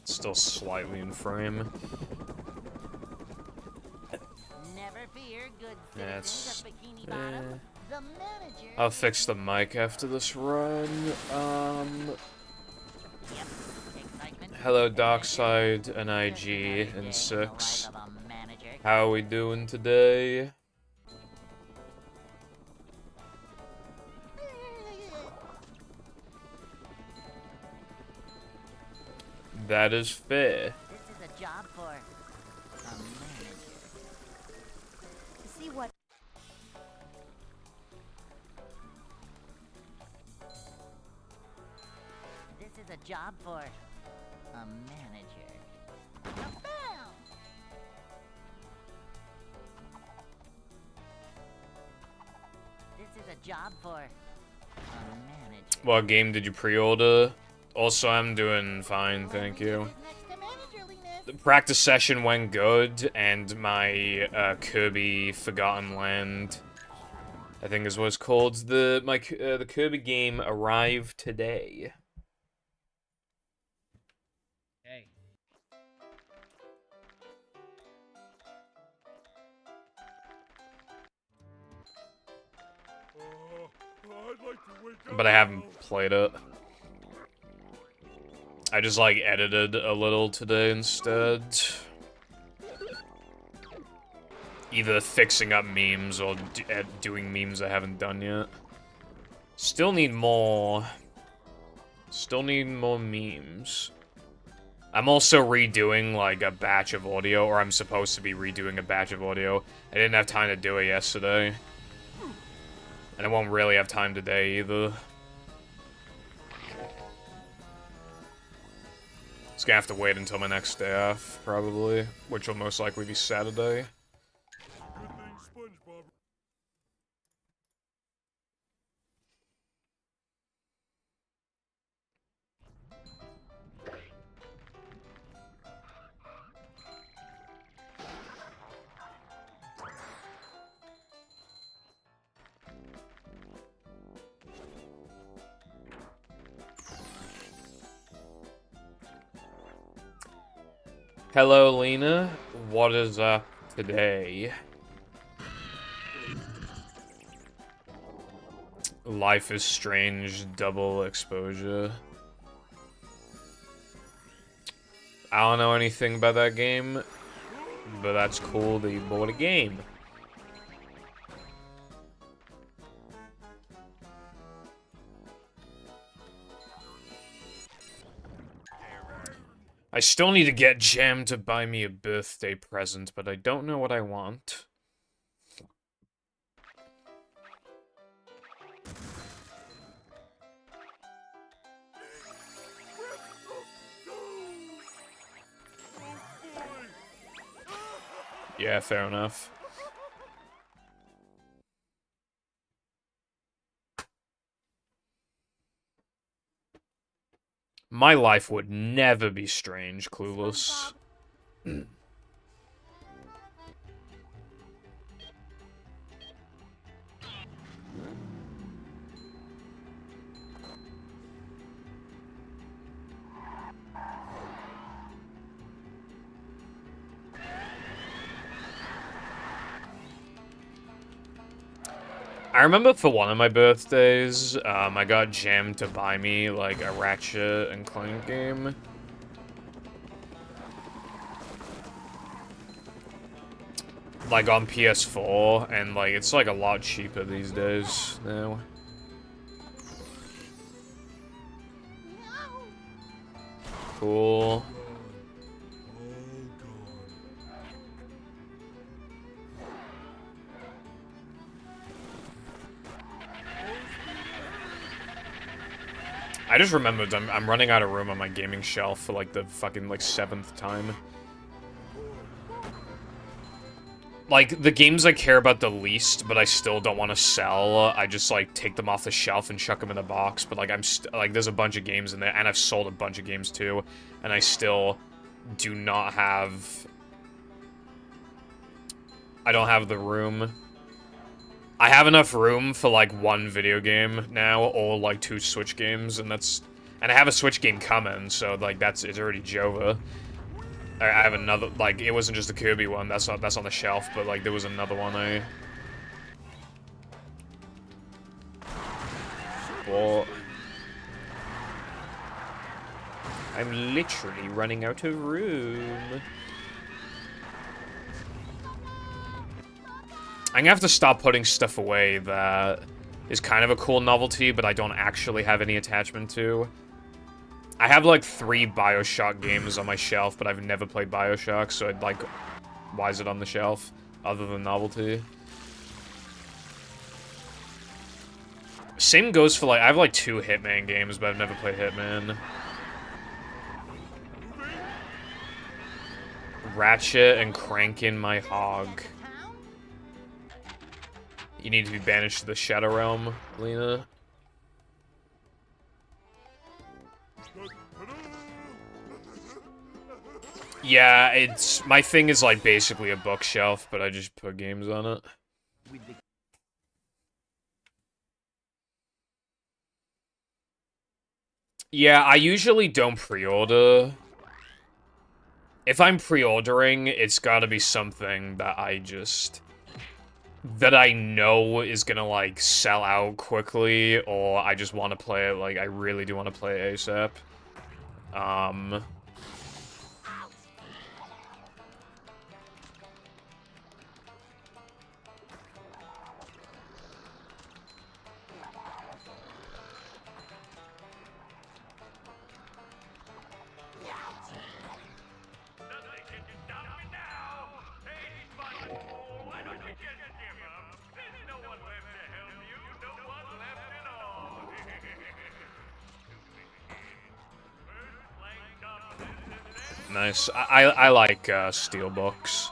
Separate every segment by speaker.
Speaker 1: Still slightly in frame.
Speaker 2: Never fear, good
Speaker 1: That's.
Speaker 2: citizens of Bikini Bottom. The manager.
Speaker 1: I'll fix the mic after this run.
Speaker 2: Yep. Excitement.
Speaker 1: Hello, Darkside and IG and 6. How are we doing today? That is fair.
Speaker 2: This is a job for a manager. See what? This is a job for a manager. Bam! This is a job for a manager.
Speaker 1: What game did you pre-order? Also, I'm doing fine, thank you. The practice session went good, and my Kirby Forgotten Land, I think is what it's called, the Kirby game arrived today.
Speaker 3: Hey.
Speaker 1: But I haven't played it. I just, like, edited a little today instead. Either fixing up memes or doing memes I haven't done yet. Still need more. Still need more memes. I'm also redoing, like, a batch of audio, or I'm supposed to be redoing a batch of audio. I didn't have time to do it yesterday. And I won't really have time today either. It's gonna have to wait until my next day off, probably, which will most likely be Saturday. Hello, Lena. What is up today? Life is Strange double exposure. I don't know anything about that game, but that's cool that you bought a game. I still need to get Jam to buy me a birthday present, but I don't know what I want. Yeah, fair enough. My life would never be strange, Clueless. I remember for one of my birthdays, I got Jam to buy me, like, a Ratchet and Clank game. Like, on PS4, and, like, it's, like, a lot cheaper these days now. Cool. I just remembered I'm running out of room on my gaming shelf for, like, the fucking, like, 7th time. Like, the games I care about the least, but I still don't want to sell, I just, like, take them off the shelf and chuck them in a box, but, like, there's a bunch of games in there, and I've sold a bunch of games, too, and I still do not have... I don't have the room. I have enough room for, like, one video game now, or, like, 2 Switch games, and And I have a Switch game coming, so, like, it's already Jova. I have another, like, it wasn't just the Kirby one, that's on the shelf, but, like, there was another one I bought. I'm literally running out of room. I'm gonna have to stop putting stuff away that is kind of a cool novelty, but I don't actually have any attachment to. I have like 3 BioShock games on my shelf, but I've never played BioShock, so I'd like, why is it on the shelf, other than novelty? Same goes for like, I have like 2 Hitman games, but I've never played Hitman. Ratchet and cranking my hog. You need to be banished to the Shadow Realm, Lena. Yeah, my thing is like basically a bookshelf, but I just put games on it. Yeah, I usually don't pre-order. If I'm pre-ordering, it's gotta be something that that I know is gonna, like, sell out quickly, or I just want to play it, like, I really do want to play it ASAP. Nice. I like, steelbooks.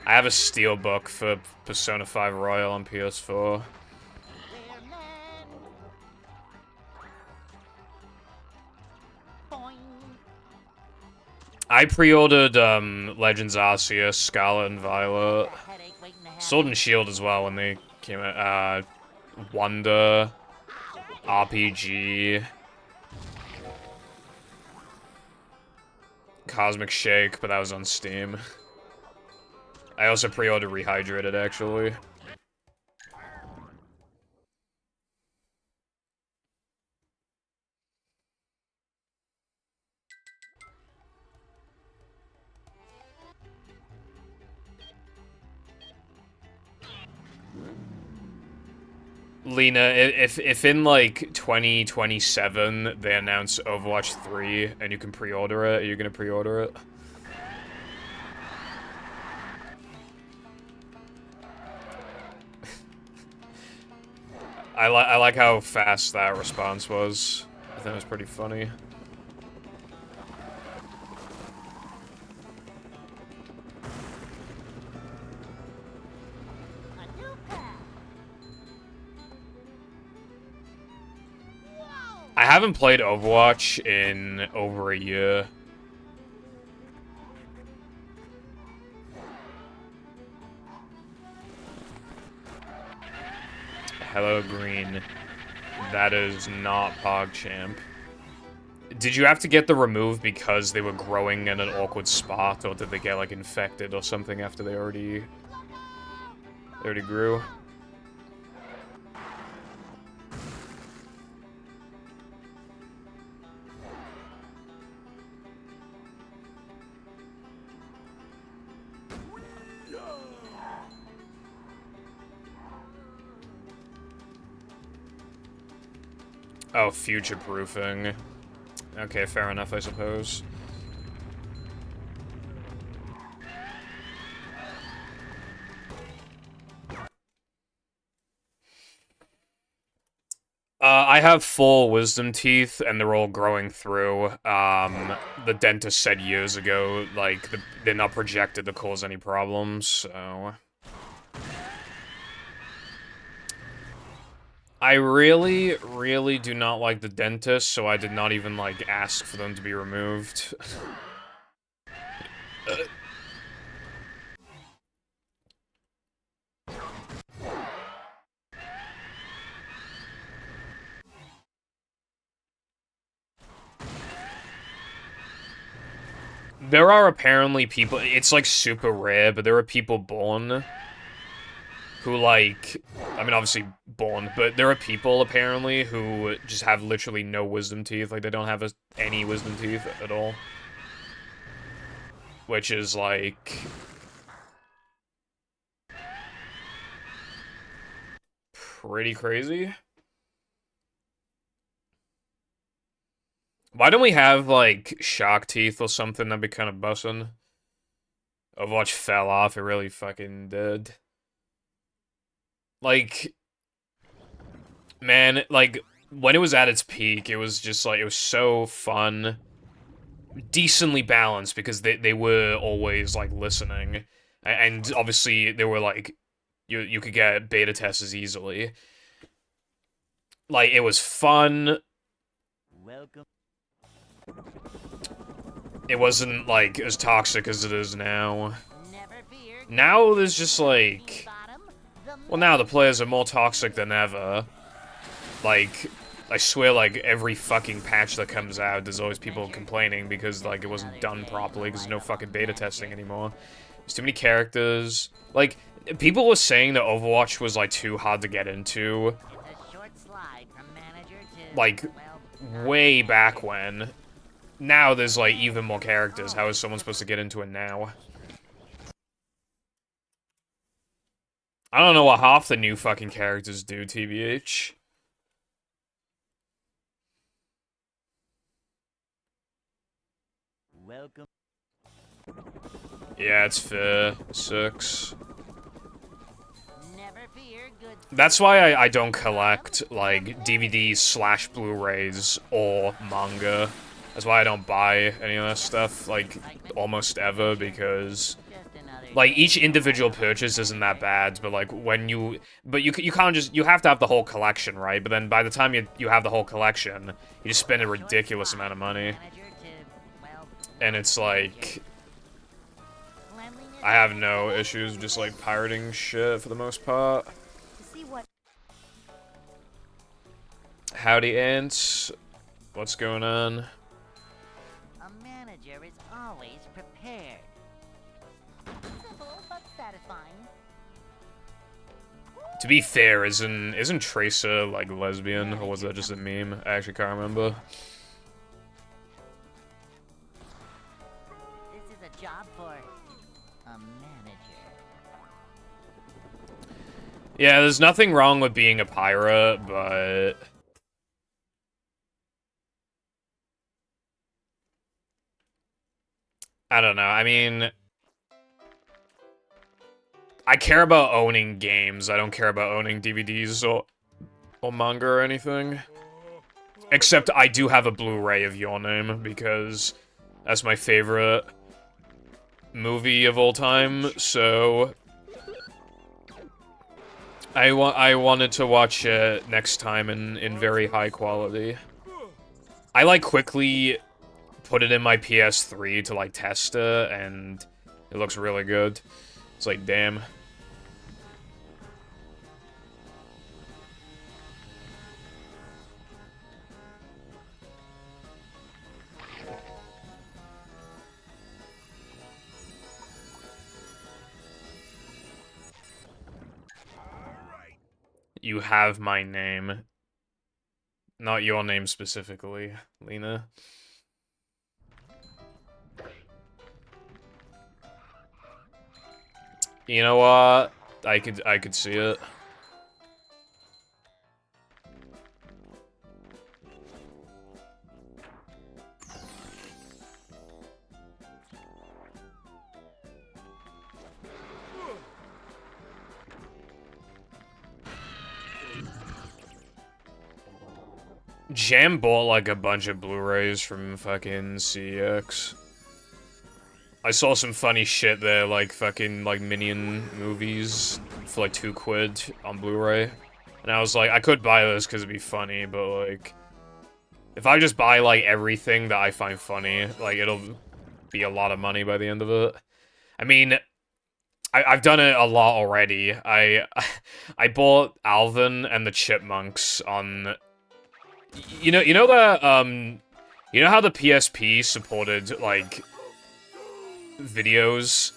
Speaker 1: I have a steelbook for Persona 5 Royal on PS4. I pre-ordered, Legends Arceus, Scarlet and Violet. Sword and Shield as well when they came out. Wonder, RPG, Cosmic Shake, but that was on Steam. I also pre-ordered Rehydrated, actually. Lena, if in, like, 2027 they announce Overwatch 3 and you can pre-order it, are you gonna pre-order it? I like how fast that response was. I think it was pretty funny. I haven't played Overwatch in over a year. Hello, Green. That is not PogChamp. Did you have to get the remove because they were growing in an awkward spot, or did they get, like, infected or something after they already grew? Oh, future-proofing. Okay, fair enough, I suppose. I have full wisdom teeth, and they're all growing through. The dentist said years ago, like, they're not projected to cause any problems, so... I really, really do not like the dentist, so I did not even, like, ask for them to be removed. there are apparently people, it's like super rare, but there are people born who like, I mean obviously born, but there are people apparently who just have literally no wisdom teeth, like they don't have any wisdom teeth at all. Which is like... pretty crazy. Why don't we have, like, shark teeth or something? That'd be kind of bussin'. Overwatch fell off, it really fucking did. Like... man, like, when it was at its peak, it was just, like, it was so fun. Decently balanced, because they were always, like, listening. And obviously, they were, like... You could get beta testers easily. Like, it was fun.
Speaker 2: Welcome.
Speaker 1: It wasn't, like, as toxic as it is now. Now there's just, like... well, now the players are more toxic than ever. Like, I swear, like, every fucking patch that comes out, there's always people complaining because, like, it wasn't done properly because there's no fucking beta testing anymore. There's too many characters. Like, people were saying that Overwatch was, like, too hard to get into. Like, way back when. Now there's, like, even more characters. How is someone supposed to get into it now? I don't know what half the new fucking characters do, TBH.
Speaker 2: Welcome.
Speaker 1: Yeah, it's fair. It sucks. That's why I don't collect, like, DVDs / Blu-rays or manga. That's why I don't buy any of that stuff, like, almost ever, because... like, each individual purchase isn't that bad, but, like, when you... but you can't just... you have to have the whole collection, right? But then by the time you have the whole collection, you just spend a ridiculous amount of money. And it's like... I have no issues just, like, pirating shit for the most part. Howdy, ants. What's going on?
Speaker 2: A manager is always prepared. Simple but satisfying.
Speaker 1: To be fair, isn't Tracer, like, lesbian? Or was that just a meme? I actually can't remember.
Speaker 2: This is a job for a manager.
Speaker 1: Yeah, there's nothing wrong with being a pirate, but... I don't know, I mean... I care about owning games, I don't care about owning DVDs or manga or anything. Except I do have a Blu-ray of Your Name, because that's my favorite movie of all time, so... I wanted to watch it next time in very high quality. I, like, quickly put it in my PS3 to, like, test it, and it looks really good. It's like, damn. You have my name. Not your name specifically, Lena. You know what? I could see it. Jam bought, like, a bunch of Blu-rays from fucking CX. I saw some funny shit there, like, fucking, like, Minion movies for, like, £2 on Blu-ray. And I was like, I could buy this because it'd be funny, but, like... if I just buy, like, everything that I find funny, like, it'll be a lot of money by the end of it. I mean... I've done it a lot already. I bought Alvin and the Chipmunks on... you know that, you know how the PSP supported, like, videos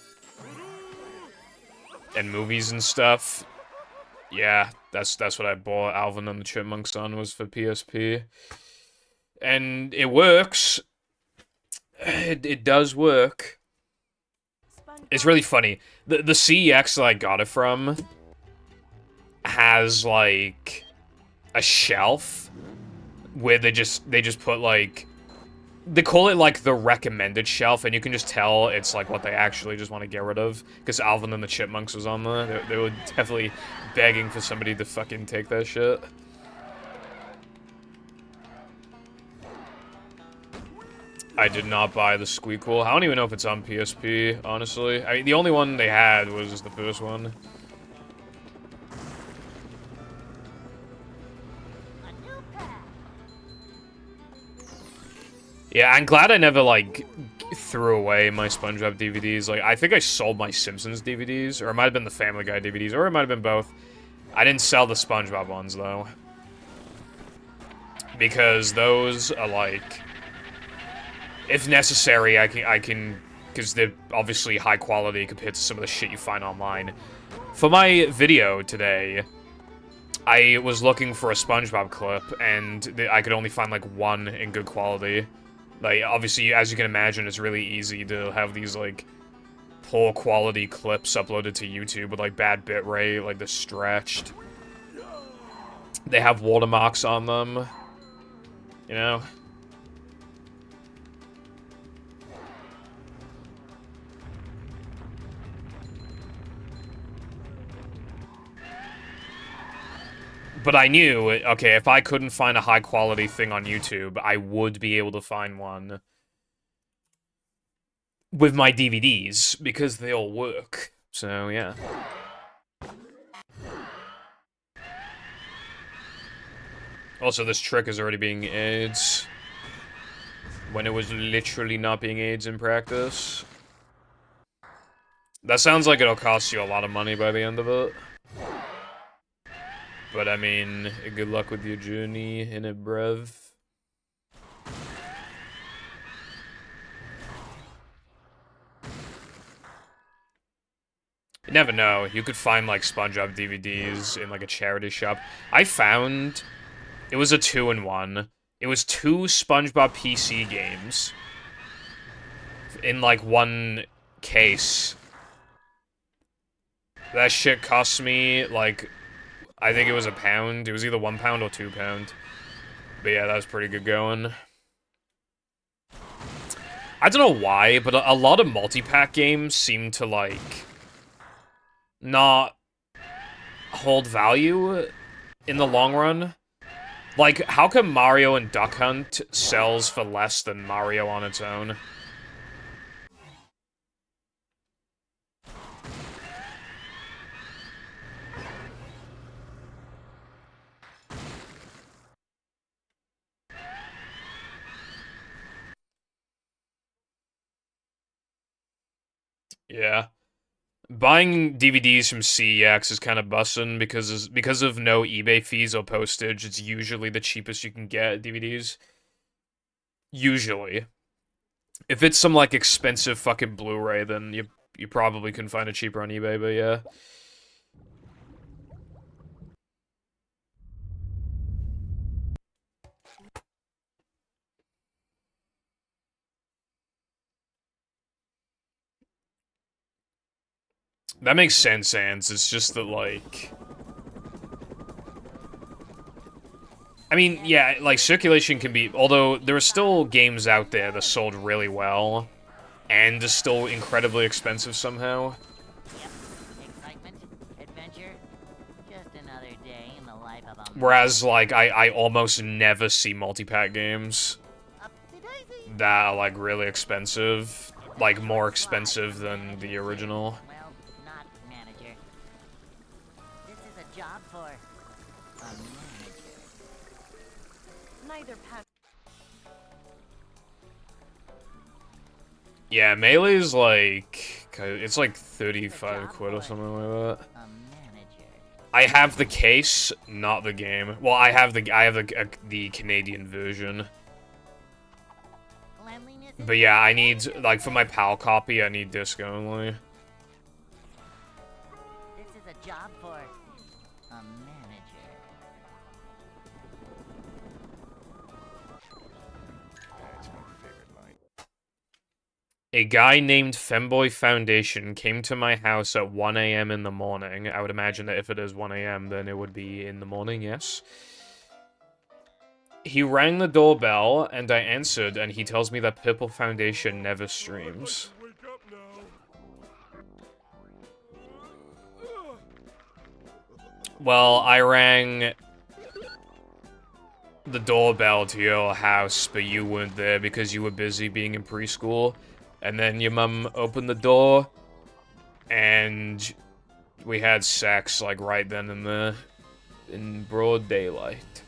Speaker 1: and movies and stuff. Yeah, that's what I bought Alvin and the Chipmunks on, was for PSP. And it works. It does work. It's really funny. The CEX that I got it from has, like, a shelf where they just put, like, they call it, like, the recommended shelf, and you can just tell it's, like, what they actually just want to get rid of, because Alvin and the Chipmunks was on there. They were definitely begging for somebody to fucking take that shit. I did not buy the Squeakquel. I don't even know if it's on PSP, honestly. I mean, the only one they had was the first one. Yeah, I'm glad I never, like, threw away my SpongeBob DVDs. Like, I think I sold my Simpsons DVDs, or it might have been the Family Guy DVDs, or it might have been both. I didn't sell the SpongeBob ones, though. Because those are, like... If necessary, I can... Because they're obviously high quality compared to some of the shit you find online. For my video today, I was looking for a SpongeBob clip, and I could only find, like, one in good quality. Like, obviously, as you can imagine, it's really easy to have these, like, poor quality clips uploaded to YouTube with, like, bad bitrate, like, they're stretched. They have watermarks on them. You know? But I knew, okay, if I couldn't find a high-quality thing on YouTube, I would be able to find one with my DVDs, because they all work. So, yeah. Also, this trick is already being AIDS, when it was literally not being AIDS in practice. That sounds like it'll cost you a lot of money by the end of it. But, I mean, good luck with your journey in it, bruv. You never know. You could find, like, SpongeBob DVDs in, like, a charity shop. I found... It was a 2-in-1. It was 2 SpongeBob PC games in, like, one case. That shit cost me, like... I think it was £1. It was either £1 or £2. But yeah, that was pretty good going. I don't know why, but a lot of multi-pack games seem to, like, not hold value in the long run. Like, how come Mario and Duck Hunt sells for less than Mario on its own? Yeah. Buying DVDs from CEX is kind of bussin' because of no eBay fees or postage. It's usually the cheapest you can get DVDs. Usually. If it's some, like, expensive fucking Blu-ray, then you probably can find it cheaper on eBay, but yeah. That makes sense, Sans. It's just that, like... I mean, yeah, like, circulation can be... Although, there are still games out there that sold really well, and are still incredibly expensive somehow.
Speaker 2: Yep. Excitement, adventure, just another day in the life of a...
Speaker 1: Whereas, like, I almost never see multi-pack games
Speaker 2: Up-to-daisy.
Speaker 1: that are, like, really expensive. Like, more expensive than the original.
Speaker 2: Well, not manager. This is a job for a manager.
Speaker 3: Neither pack.
Speaker 1: Yeah, Melee's, like... It's like 35 quid or something like that.
Speaker 2: A manager.
Speaker 1: I have the case, not the game. Well, I have the Canadian version.
Speaker 2: Cleanliness
Speaker 1: But yeah, I need, like, for my PAL copy, I need disc only.
Speaker 2: This is a job for a manager.
Speaker 3: That's my favorite line.
Speaker 1: A guy named Femboy Foundation came to my house at 1 a.m. in the morning. I would imagine that if it is 1 a.m., then it would be in the morning, yes. He rang the doorbell, and I answered, and he tells me that Purple Foundation never streams. Well, I rang the doorbell to your house, but you weren't there because you were busy being in preschool. And then your mum opened the door, and we had sex, like, right then and there, in broad daylight.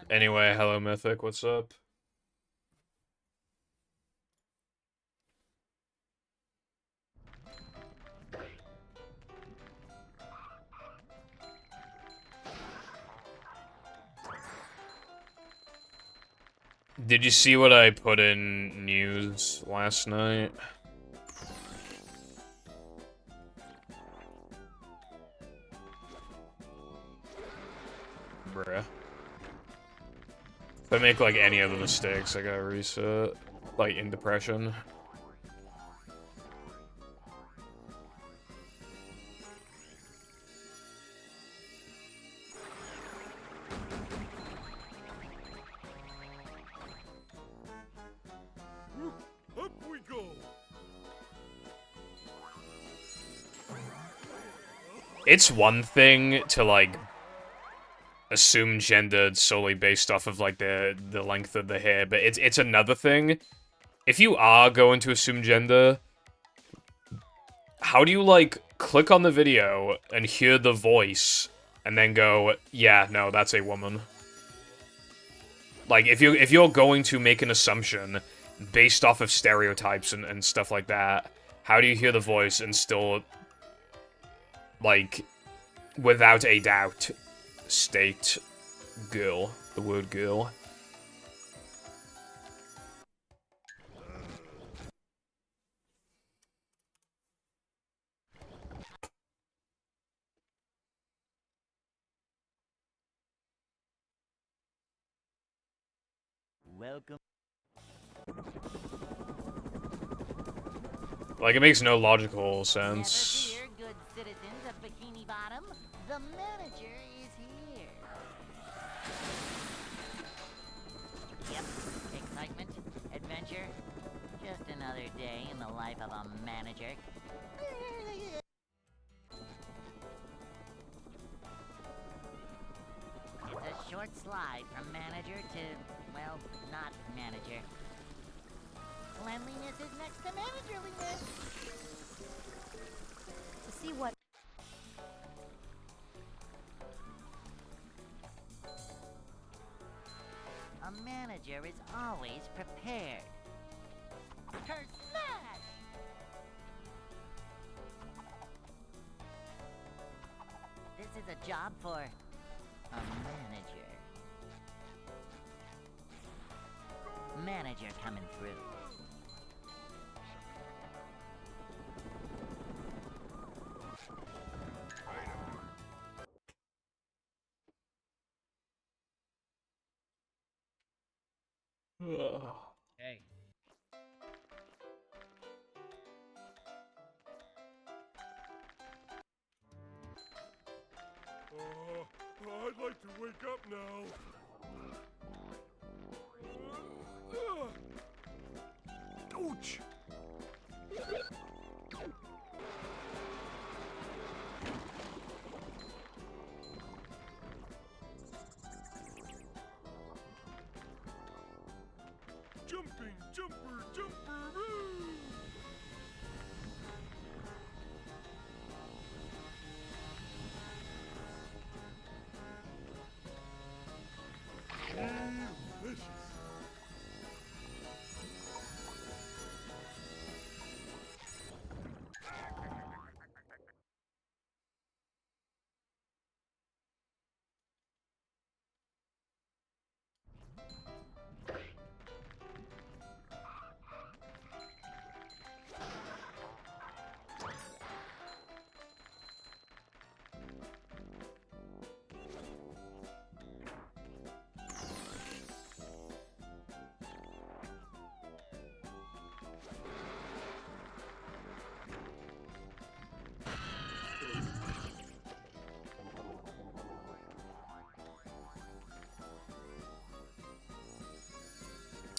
Speaker 1: Anyway, hello Mythic, what's up? Did you see what I put in news last night? Bruh. If I make, like, any other mistakes, I gotta reset. Like, in depression.
Speaker 3: Up we go.
Speaker 1: It's one thing to, like, assume gender solely based off of, like, the length of the hair, but it's another thing. If you are going to assume gender, how do you, like, click on the video and hear the voice and then go, yeah, no, that's a woman? Like, if you're going to make an assumption based off of stereotypes and stuff like that, how do you hear the voice and still, like, without a doubt, state girl, the word girl?
Speaker 2: Welcome.
Speaker 1: Like, it makes no logical sense.
Speaker 2: Never fear, good citizens of Bikini Bottom. The manager is here. Yep, excitement, adventure. Just another day in the life of a manager. It's a short slide from manager to, well, not manager. Cleanliness is next to managerliness.
Speaker 4: To see what
Speaker 2: A manager is always prepared. Her smash! This is a job for a manager. Manager coming through.
Speaker 5: Hey.
Speaker 3: I'd like to wake up now. Ouch! Jumping, jumper, jumper, woo! Delicious.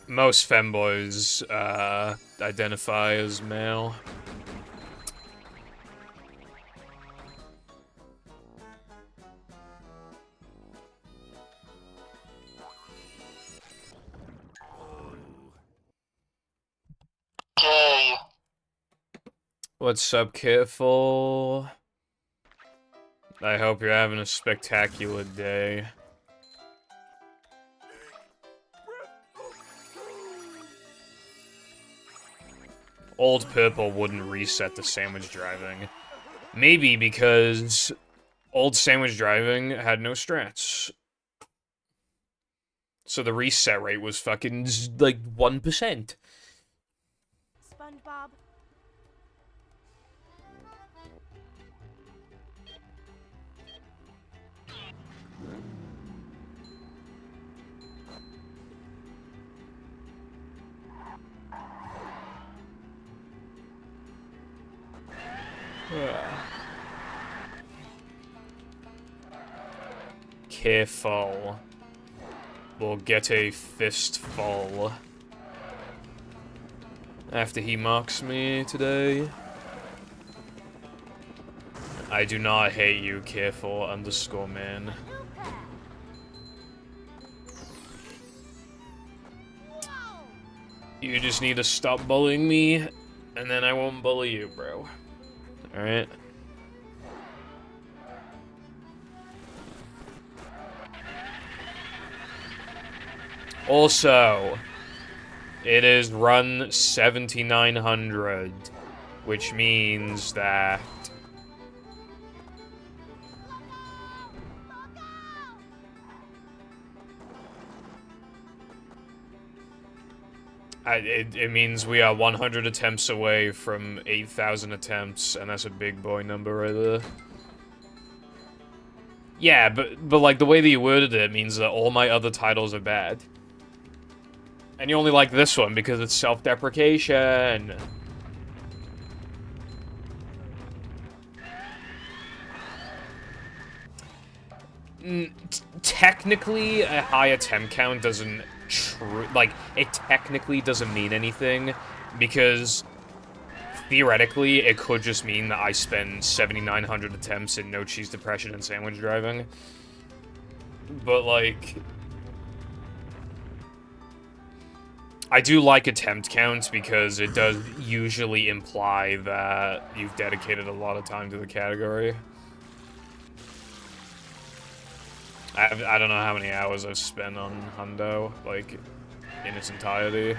Speaker 1: Most femboys identify as male.
Speaker 4: Okay.
Speaker 1: What's up, Kitful? I hope you're having a spectacular day. Old Purple wouldn't reset the sandwich driving. Maybe because old sandwich driving had no strats. So the reset rate was fucking, like, 1%.
Speaker 5: SpongeBob.
Speaker 1: Careful. We'll get a fistful. After he mocks me today. I do not hate you, careful underscore man. You just need to stop bullying me, and then I won't bully you, bro. Alright? Also, it is run 7900, which means that it means we are 100 attempts away from 8,000 attempts, and that's a big boy number right there. Yeah, but like the way that you worded it means that all my other titles are bad. And you only like this one because it's self-deprecation. Technically, a high attempt count doesn't it technically doesn't mean anything, because theoretically, it could just mean that I spend 7,900 attempts in no cheese depression and sandwich driving. But, like, I do like attempt counts because it does usually imply that you've dedicated a lot of time to the category. I don't know how many hours I've spent on Hundo, like, in its entirety.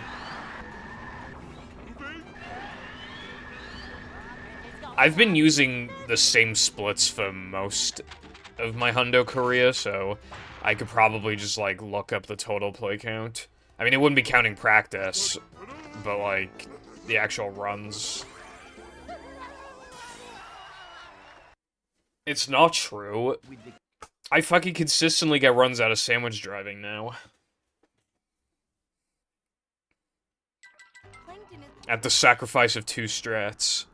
Speaker 1: I've been using the same splits for most of my Hundo career, so I could probably just, like, look up the total play count. I mean, it wouldn't be counting practice, but, like, the actual runs. It's not true. I fucking consistently get runs out of sandwich driving now. At the sacrifice of 2 strats.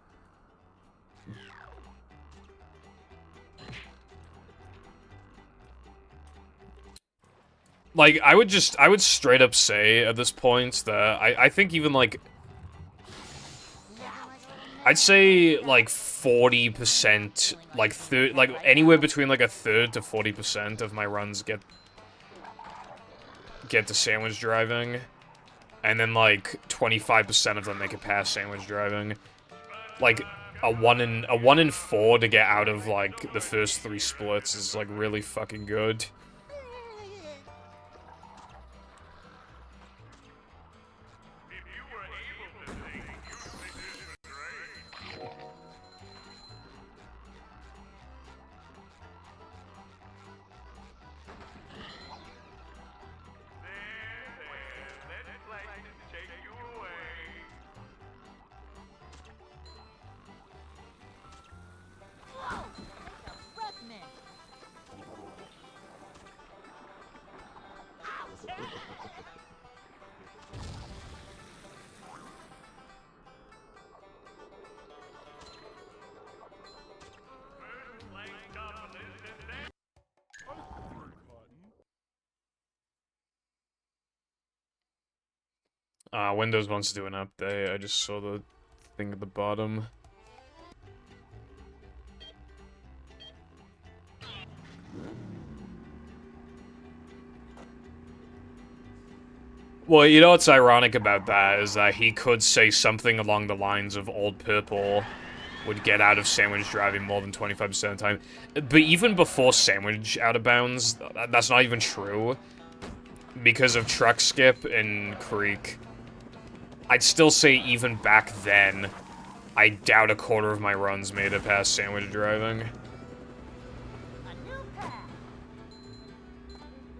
Speaker 1: Like, I would straight up say at this point that I think even, like, I'd say, like, 40%, like, anywhere between, like, a third to 40% of my runs get to sandwich driving, and then, like, 25% of them make it past sandwich driving. Like, a 1 in 4 to get out of, like, the first 3 splits is, like, really fucking good. Windows wants to do an update. I just saw the thing at the bottom. Well, you know what's ironic about that is that he could say something along the lines of Old Purple would get out of sandwich driving more than 25% of the time. But even before sandwich out of bounds, that's not even true. Because of truck skip and creek. I'd still say even back then, I doubt a quarter of my runs made it past sandwich driving.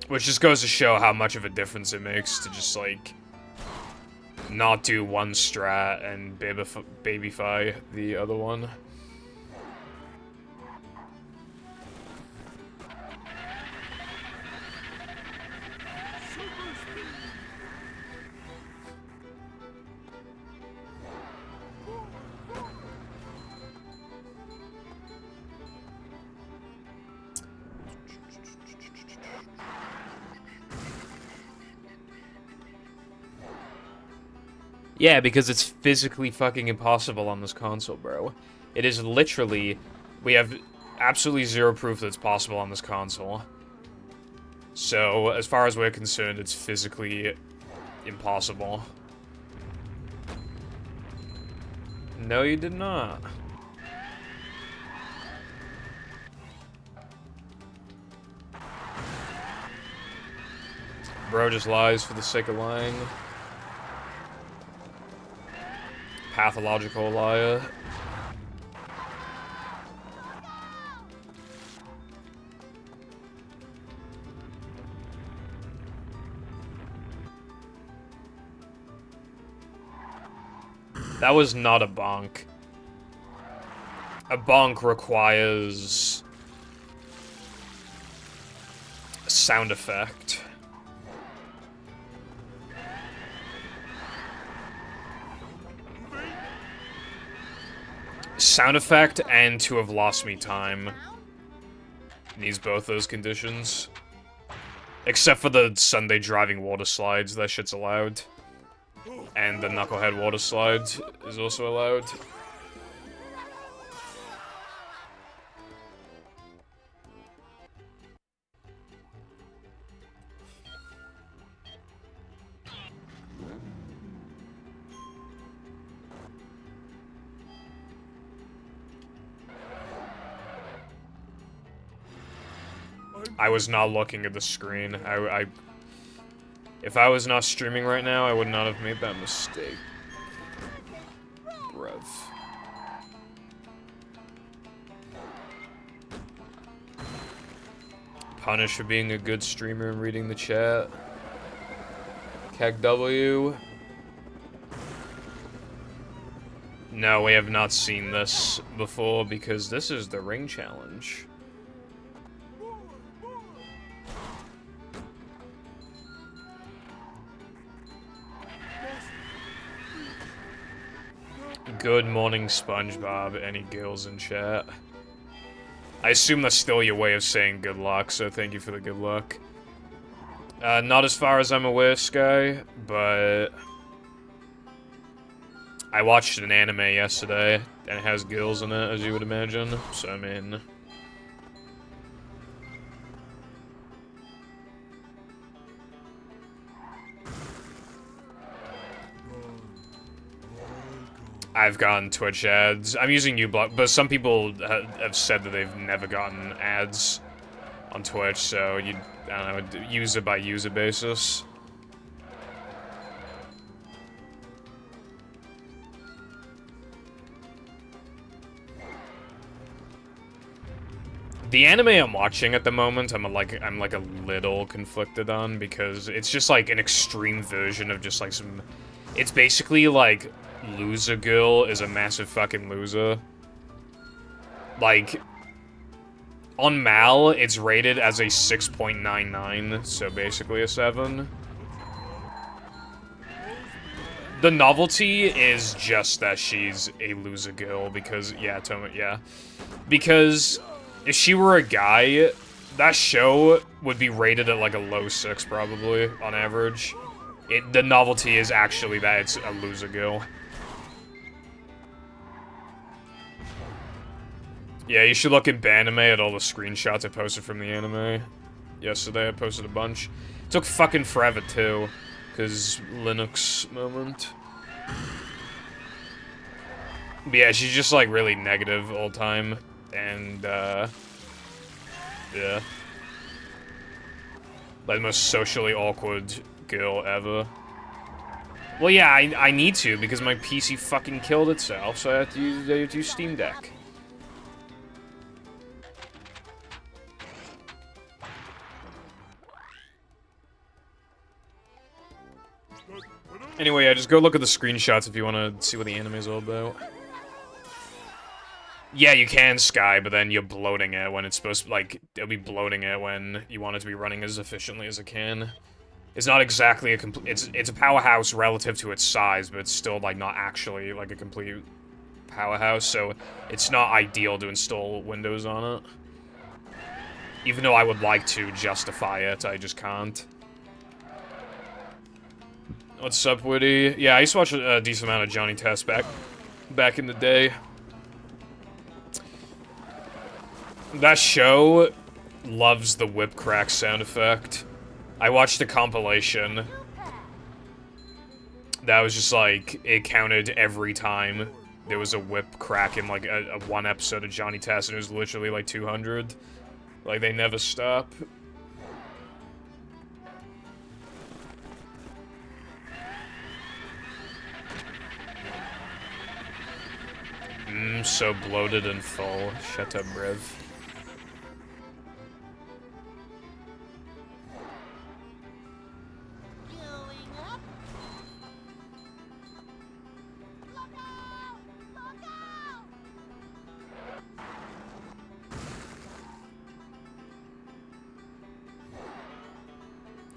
Speaker 1: Which just goes to show how much of a difference it makes to just, like, not do one strat and babyfy the other one. Yeah, because it's physically fucking impossible on this console, bro. It is literally... We have absolutely zero proof that it's possible on this console. So, as far as we're concerned, it's physically impossible. No, you did not. Bro just lies for the sake of lying. Pathological liar. That was not a bonk. A bonk requires a sound effect. Sound effect and to have lost me time. Needs both those conditions. Except for the Sunday driving water slides, that shit's allowed. And the knucklehead water slide is also allowed. I was not looking at the screen. If I was not streaming right now, I would not have made that mistake. Bruv. Punish for being a good streamer and reading the chat. KegW. No, we have not seen this before because this is the ring challenge. Good morning, SpongeBob. Any girls in chat? I assume that's still your way of saying good luck, so thank you for the good luck. Not as far as I'm aware, Sky, but... I watched an anime yesterday, and it has girls in it, as you would imagine, so I mean... I've gotten Twitch ads. I'm using uBlock, but some people have said that they've never gotten ads on Twitch, so you, I don't know, user by user basis. The anime I'm watching at the moment, I'm like a little conflicted on because it's just like an extreme version of just like some. It's basically like Loser Girl is a massive fucking loser. Like on Mal, it's rated as a 6.99, so basically a 7. The novelty is just that she's a loser girl because because if she were a guy, that show would be rated at like a low 6 probably on average. The novelty is actually that it's a loser girl. Yeah, you should look in Banime at all the screenshots I posted from the anime. Yesterday I posted a bunch. It took fucking forever too, cause Linux moment. But yeah, she's just like really negative all the time, and yeah. Like the most socially awkward girl ever. Well, yeah, I need to, because my PC fucking killed itself, so I have to use Steam Deck. Anyway, yeah, just go look at the screenshots if you want to see what the anime is all about. Yeah, you can Sky, but then you're bloating it when it's supposed to, like, it'll be bloating it when you want it to be running as efficiently as it can. It's not exactly a complete, it's a powerhouse relative to its size, but it's still, like, not actually, like, a complete powerhouse, so it's not ideal to install Windows on it. Even though I would like to justify it, I just can't. What's up, Woody? Yeah, I used to watch a decent amount of Johnny Test back in the day. That show loves the whip crack sound effect. I watched a compilation that was just like, it counted every time there was a whip crack in like a one episode of Johnny Test, and it was literally like 200. Like, they never stop. So bloated and full. Shut up, Brev.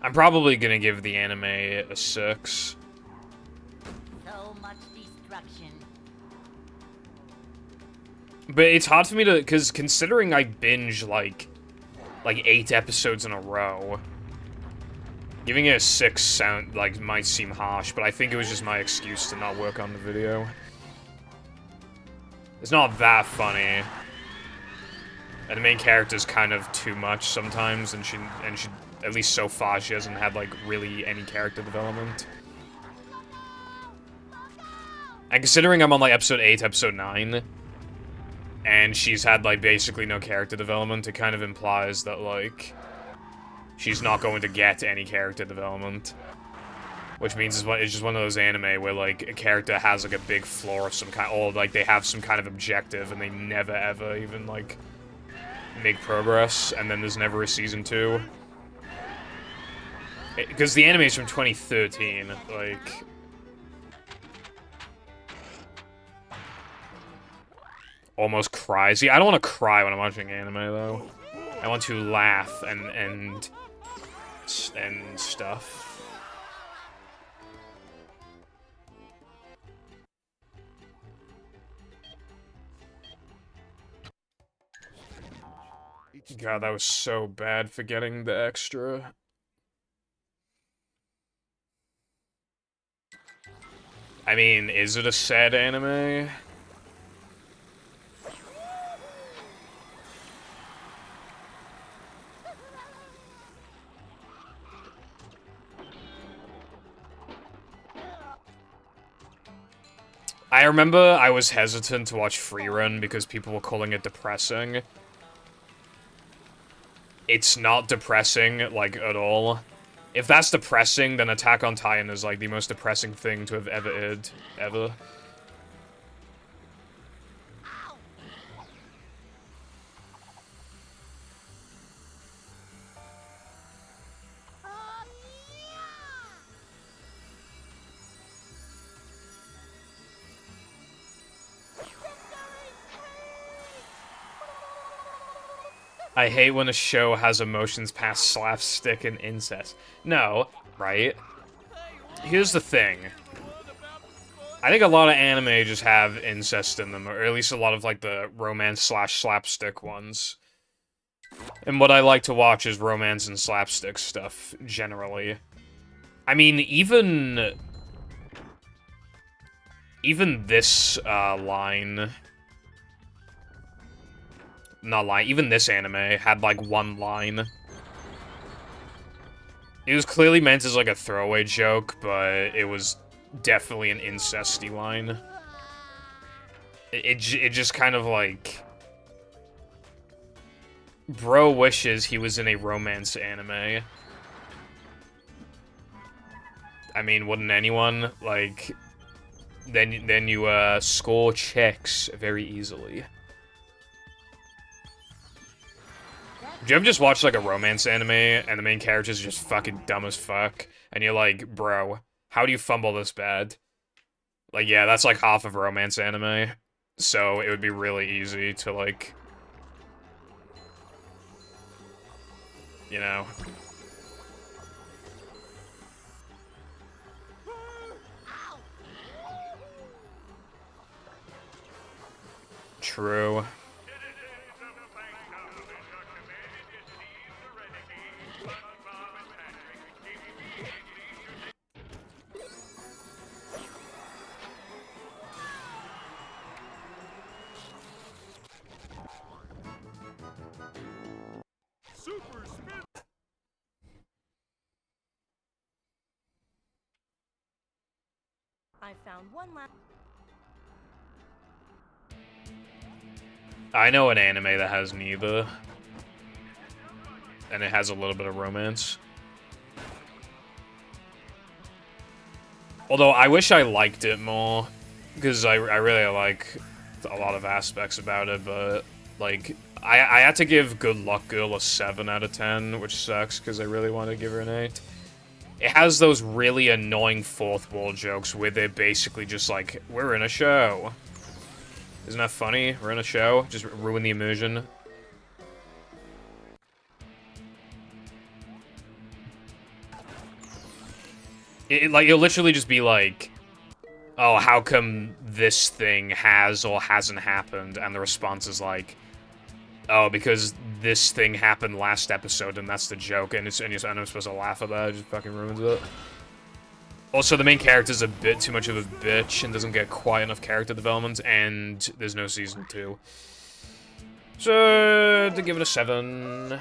Speaker 1: I'm probably gonna give the anime a 6.
Speaker 2: So much destruction.
Speaker 1: But it's hard for me to, because considering I binge, like 8 episodes in a row, giving it a 6 might seem harsh, but I think it was just my excuse to not work on the video. It's not that funny. And the main character's kind of too much sometimes, and she, at least so far, she hasn't had, like, really any character development. And considering I'm on, like, episode 8, episode 9, and she's had, like, basically no character development, it kind of implies that, like, she's not going to get any character development. Which means it's just one of those anime where, like, a character has, like, a big flaw of some kind, or, like, they have some kind of objective, and they never, ever even, like, make progress, and then there's never a season 2. Because the anime's from 2013, like... Almost cries. Yeah, I don't want to cry when I'm watching anime, though. I want to laugh and stuff. God, that was so bad for getting the extra. I mean, is it a sad anime? I remember I was hesitant to watch Freerun because people were calling it depressing. It's not depressing, like, at all. If that's depressing, then Attack on Titan is, like, the most depressing thing to have ever aired. Ever. I hate when a show has emotions past slapstick and incest. No, right? Here's the thing. I think a lot of anime just have incest in them, or at least a lot of, like, the romance/slapstick ones. And what I like to watch is romance and slapstick stuff, generally. I mean, even this line, not line, even this anime had like one line. It was clearly meant as like a throwaway joke, but it was definitely an incesty line. It just kind of like, bro wishes he was in a romance anime. I mean, wouldn't anyone? Like, then you score checks very easily. Do you ever just watch like a romance anime and the main character's just fucking dumb as fuck, and you're like, bro, how do you fumble this bad? Like, yeah, that's like half of romance anime, so it would be really easy to like, you know. True.
Speaker 3: Super spin.
Speaker 4: I found one last.
Speaker 1: I know an anime that has neither. And it has a little bit of romance. Although, I wish I liked it more. Because I really like a lot of aspects about it, but, like, I had to give Good Luck Girl a 7 out of 10, which sucks, because I really wanted to give her an 8. It has those really annoying fourth wall jokes where they're basically just like, we're in a show. Isn't that funny? We're in a show. Just ruin the immersion. It'll literally just be like, oh, how come this thing has or hasn't happened? And the response is like, oh, because this thing happened last episode, and that's the joke, and I'm supposed to laugh at that. It just fucking ruins it. Also, the main character's a bit too much of a bitch and doesn't get quite enough character development, and there's no season 2. So, to give it a 7.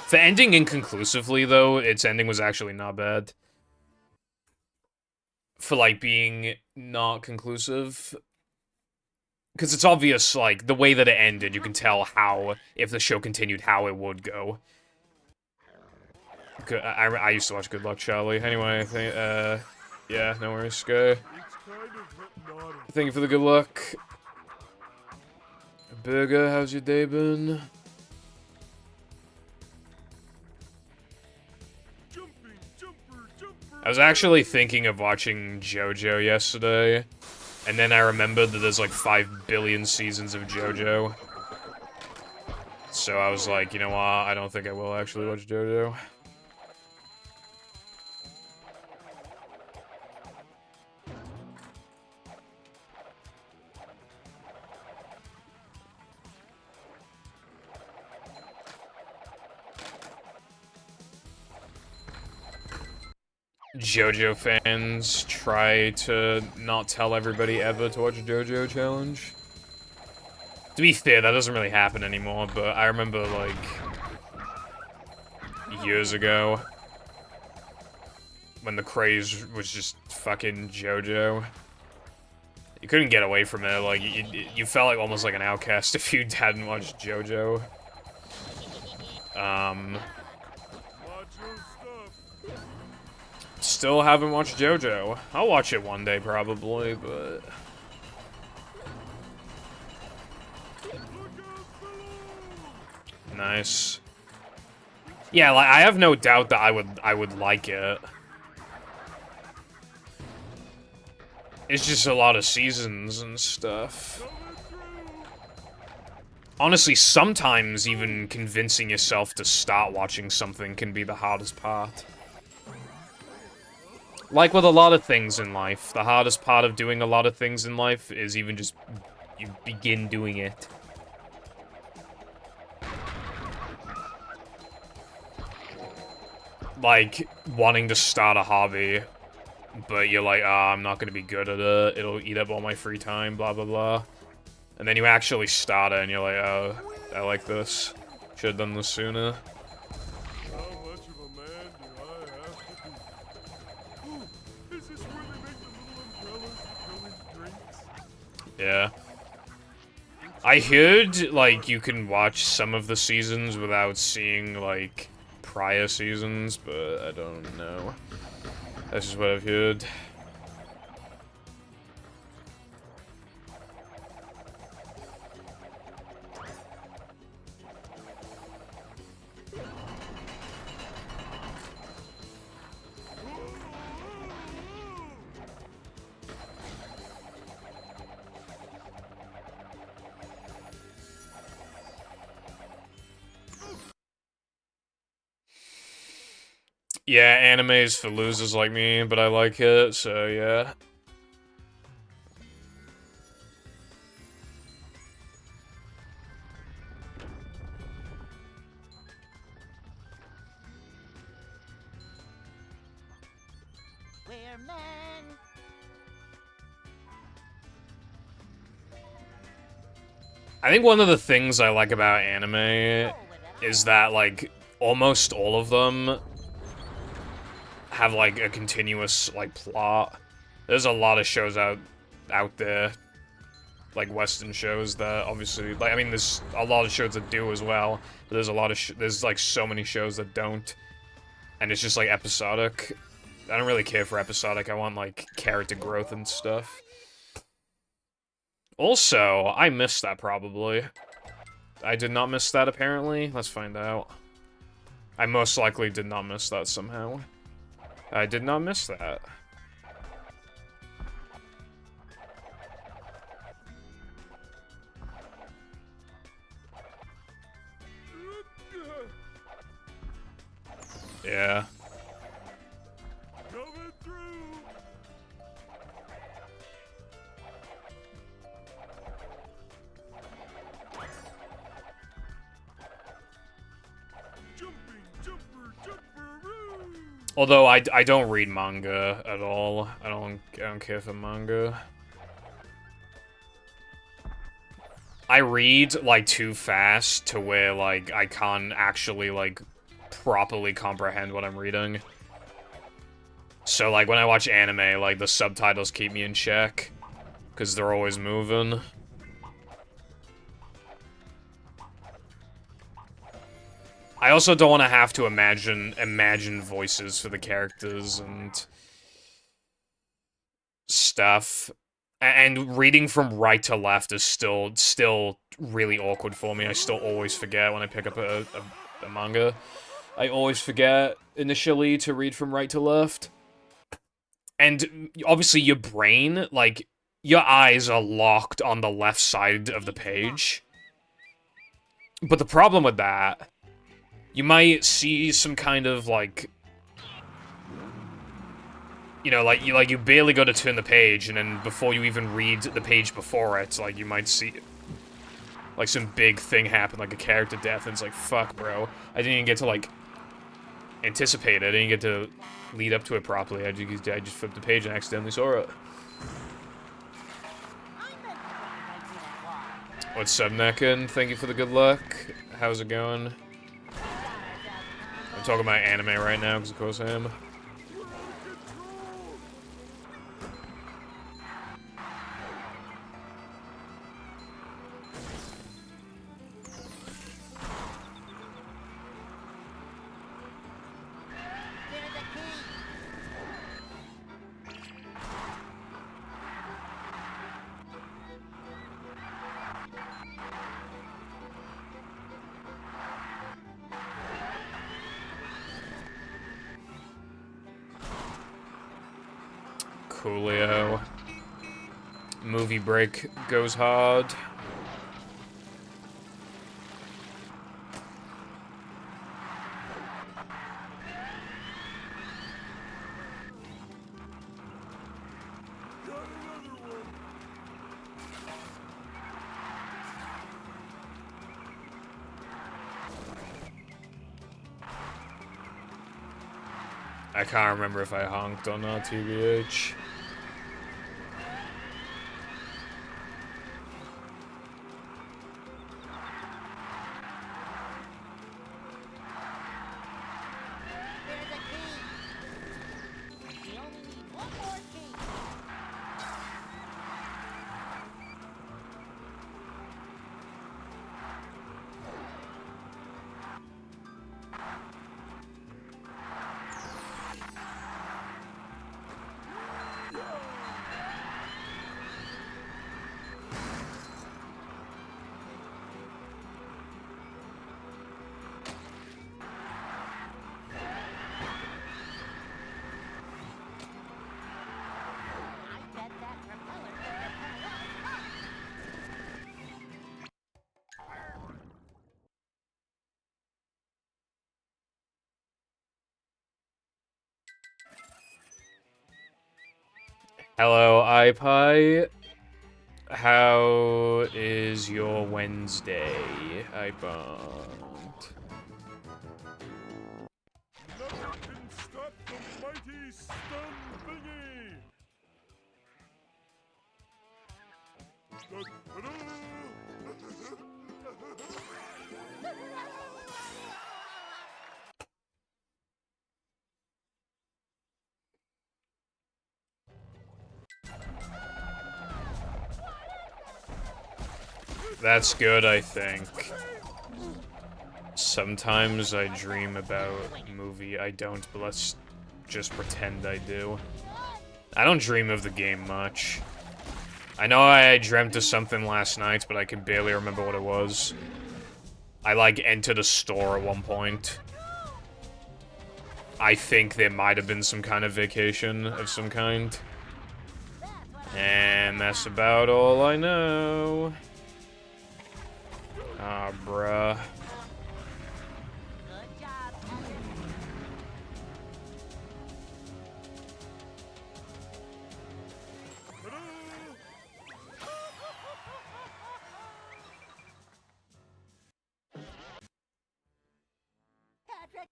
Speaker 1: For ending inconclusively, though, its ending was actually not bad. For, like, being not conclusive. Because it's obvious, like, the way that it ended, you can tell how, if the show continued, how it would go. I used to watch Good Luck Charlie. Anyway, I think, yeah, no worries, go.
Speaker 3: It's kind of hypnotic.
Speaker 1: Thank you for the good luck. Burger, how's your day been?
Speaker 3: Jumping, jumper, jumper.
Speaker 1: I was actually thinking of watching JoJo yesterday, and then I remembered that there's like 5 billion seasons of JoJo. So I was like, you know what, I don't think I will actually watch JoJo. JoJo fans try to not tell everybody ever to watch a JoJo challenge. To be fair, that doesn't really happen anymore, but I remember, like, years ago, when the craze was just fucking JoJo. You couldn't get away from it, like, you felt like almost like an outcast if you hadn't watched JoJo.
Speaker 3: Macho stuff.
Speaker 1: Still haven't watched JoJo. I'll watch it one day, probably, but...
Speaker 3: Look out below.
Speaker 1: Nice. Yeah, like, I have no doubt that I would like it. It's just a lot of seasons and stuff. Honestly, sometimes even convincing yourself to start watching something can be the hardest part. Like with a lot of things in life, the hardest part of doing a lot of things in life is even just you begin doing it. like, wanting to start a hobby, but you're like, ah, I'm not gonna be good at it, it'll eat up all my free time, blah blah blah. And then you actually start it and you're like, oh, I like this. Should've done this sooner.
Speaker 3: How much of a man do I have to be? Ooh, is this where they make the little umbrellas that go in drinks?
Speaker 1: Yeah. I heard, like, you can watch some of the seasons without seeing, like, prior seasons, but I don't know. That's just what I've heard. Yeah, anime is for losers like me, but I like it, so yeah.
Speaker 2: We're men.
Speaker 1: I think one of the things I like about anime is that, like, almost all of them have, like, a continuous, like, plot. There's a lot of shows out there, like, Western shows that obviously, like, I mean, there's a lot of shows that do as well, but there's a lot of there's, like, so many shows that don't, and it's just, like, episodic. I don't really care for episodic, I want, like, character growth and stuff. Also, I missed that probably. I did not miss that, apparently. Let's find out. I most likely did not miss that somehow. I did not miss that. Yeah.
Speaker 3: Coming through. Jumping, jumper, jumperoo.
Speaker 1: Although I don't read manga at all. I don't care for manga. I read, like, too fast to where, like, I can't actually, like, properly comprehend what I'm reading. So, like, when I watch anime, like, the subtitles keep me in check, because they're always moving. I also don't want to have to imagine voices for the characters and stuff. And reading from right to left is still really awkward for me. I still always forget when I pick up a manga. I always forget initially to read from right to left. And obviously your brain, like, your eyes are locked on the left side of the page. But the problem with that, you might see some kind of, like, you know, like you barely go to turn the page, and then before you even read the page before it, like, you might see, like, some big thing happen, like a character death, and it's like, fuck, bro. I didn't even get to, like, anticipate it. I didn't get to lead up to it properly. I just flipped the page and accidentally saw it. What's up, Nekin? Thank you for the good luck. How's it going? I'm talking about anime right now, because of course I am. Coolio. Movie break goes hard.
Speaker 3: Got another one.
Speaker 1: I can't remember if I honked or not, TBH.
Speaker 2: There's a key. We only need one more key. I bet that propeller could propel us up.
Speaker 1: Hello, iPie. How is your Wednesday, iPod?
Speaker 3: Nothing can stop the mighty stun thingy!
Speaker 1: That's good, I think. Sometimes I dream about a movie. I don't, but let's just pretend I do. I don't dream of the game much. I know I dreamt of something last night, but I can barely remember what it was. I, like, entered a store at one point. I think there might have been some kind of vacation of some kind. And that's about all I know. Ah, bruh.
Speaker 2: Good job. Patrick.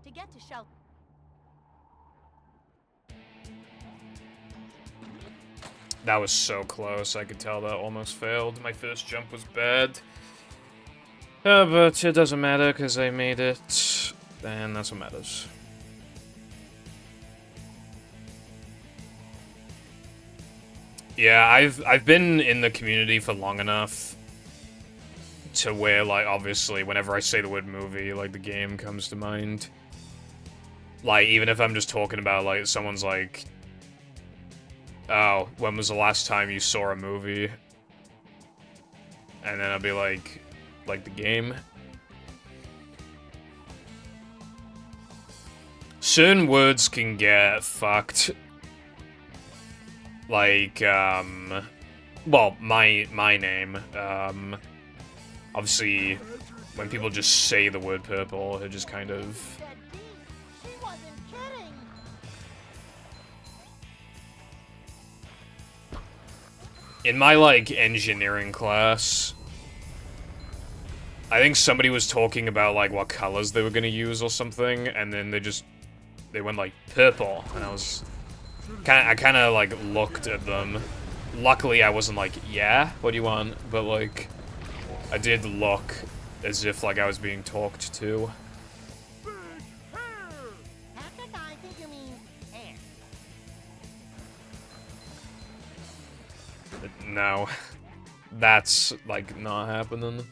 Speaker 2: To get to shelter.
Speaker 1: That was so close. I could tell that almost failed. My first jump was bad. But it doesn't matter because I made it. And that's what matters. Yeah, I've been in the community for long enough to where, like, obviously, whenever I say the word movie, like, the game comes to mind. Like, even if I'm just talking about, like, someone's like, oh, when was the last time you saw a movie? And then I'll be like the game. Certain words can get fucked. Like, well, my name, obviously, when people just say the word purple, it just kind of...
Speaker 2: Said B. She wasn't kidding.
Speaker 1: In my, like, engineering class, I think somebody was talking about, like, what colors they were gonna use or something, and then they went, like, purple, and I kinda, like, looked at them. Luckily, I wasn't like, yeah, what do you want? But, like, I did look as if, like, I was being talked to.
Speaker 3: Big hair!
Speaker 2: Patrick, I think you mean air.
Speaker 1: No. That's, like, not happening.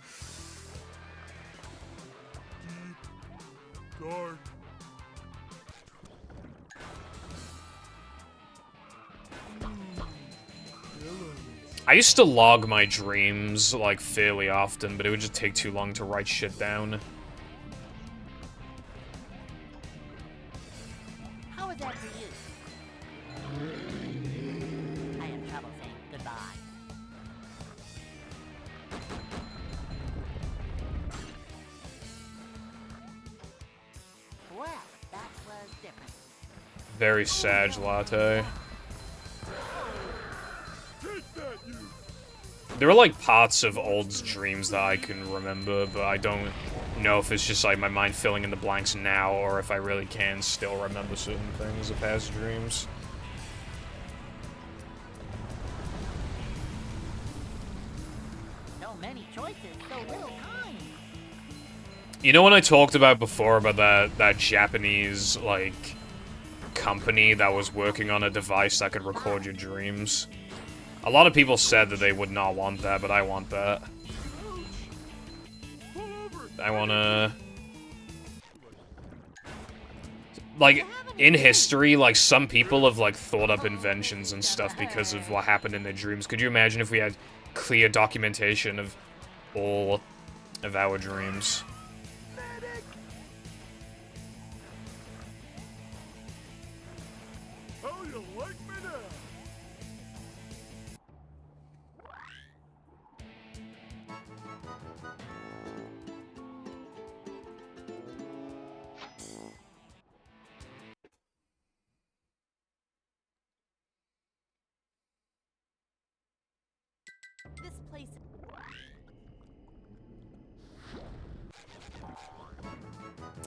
Speaker 3: Dark.
Speaker 1: I used to log my dreams, like, fairly often, but it would just take too long to write shit down.
Speaker 2: How is that for you? I have trouble saying goodbye. Well, that was different.
Speaker 1: Very Sag latte.
Speaker 3: Take that, you!
Speaker 1: There are, like, parts of old dreams that I can remember, but I don't know if it's just, like, my mind filling in the blanks now, or if I really can still remember certain things of past dreams.
Speaker 2: So many choices, so little time.
Speaker 1: You know when I talked about before about that Japanese, like, company that was working on a device that could record your dreams? A lot of people said that they would not want that, but I want that. I wanna... Like, in history, like, some people have, like, thought up inventions and stuff because of what happened in their dreams. Could you imagine if we had clear documentation of all of our dreams?
Speaker 3: How you like me now?
Speaker 2: This place.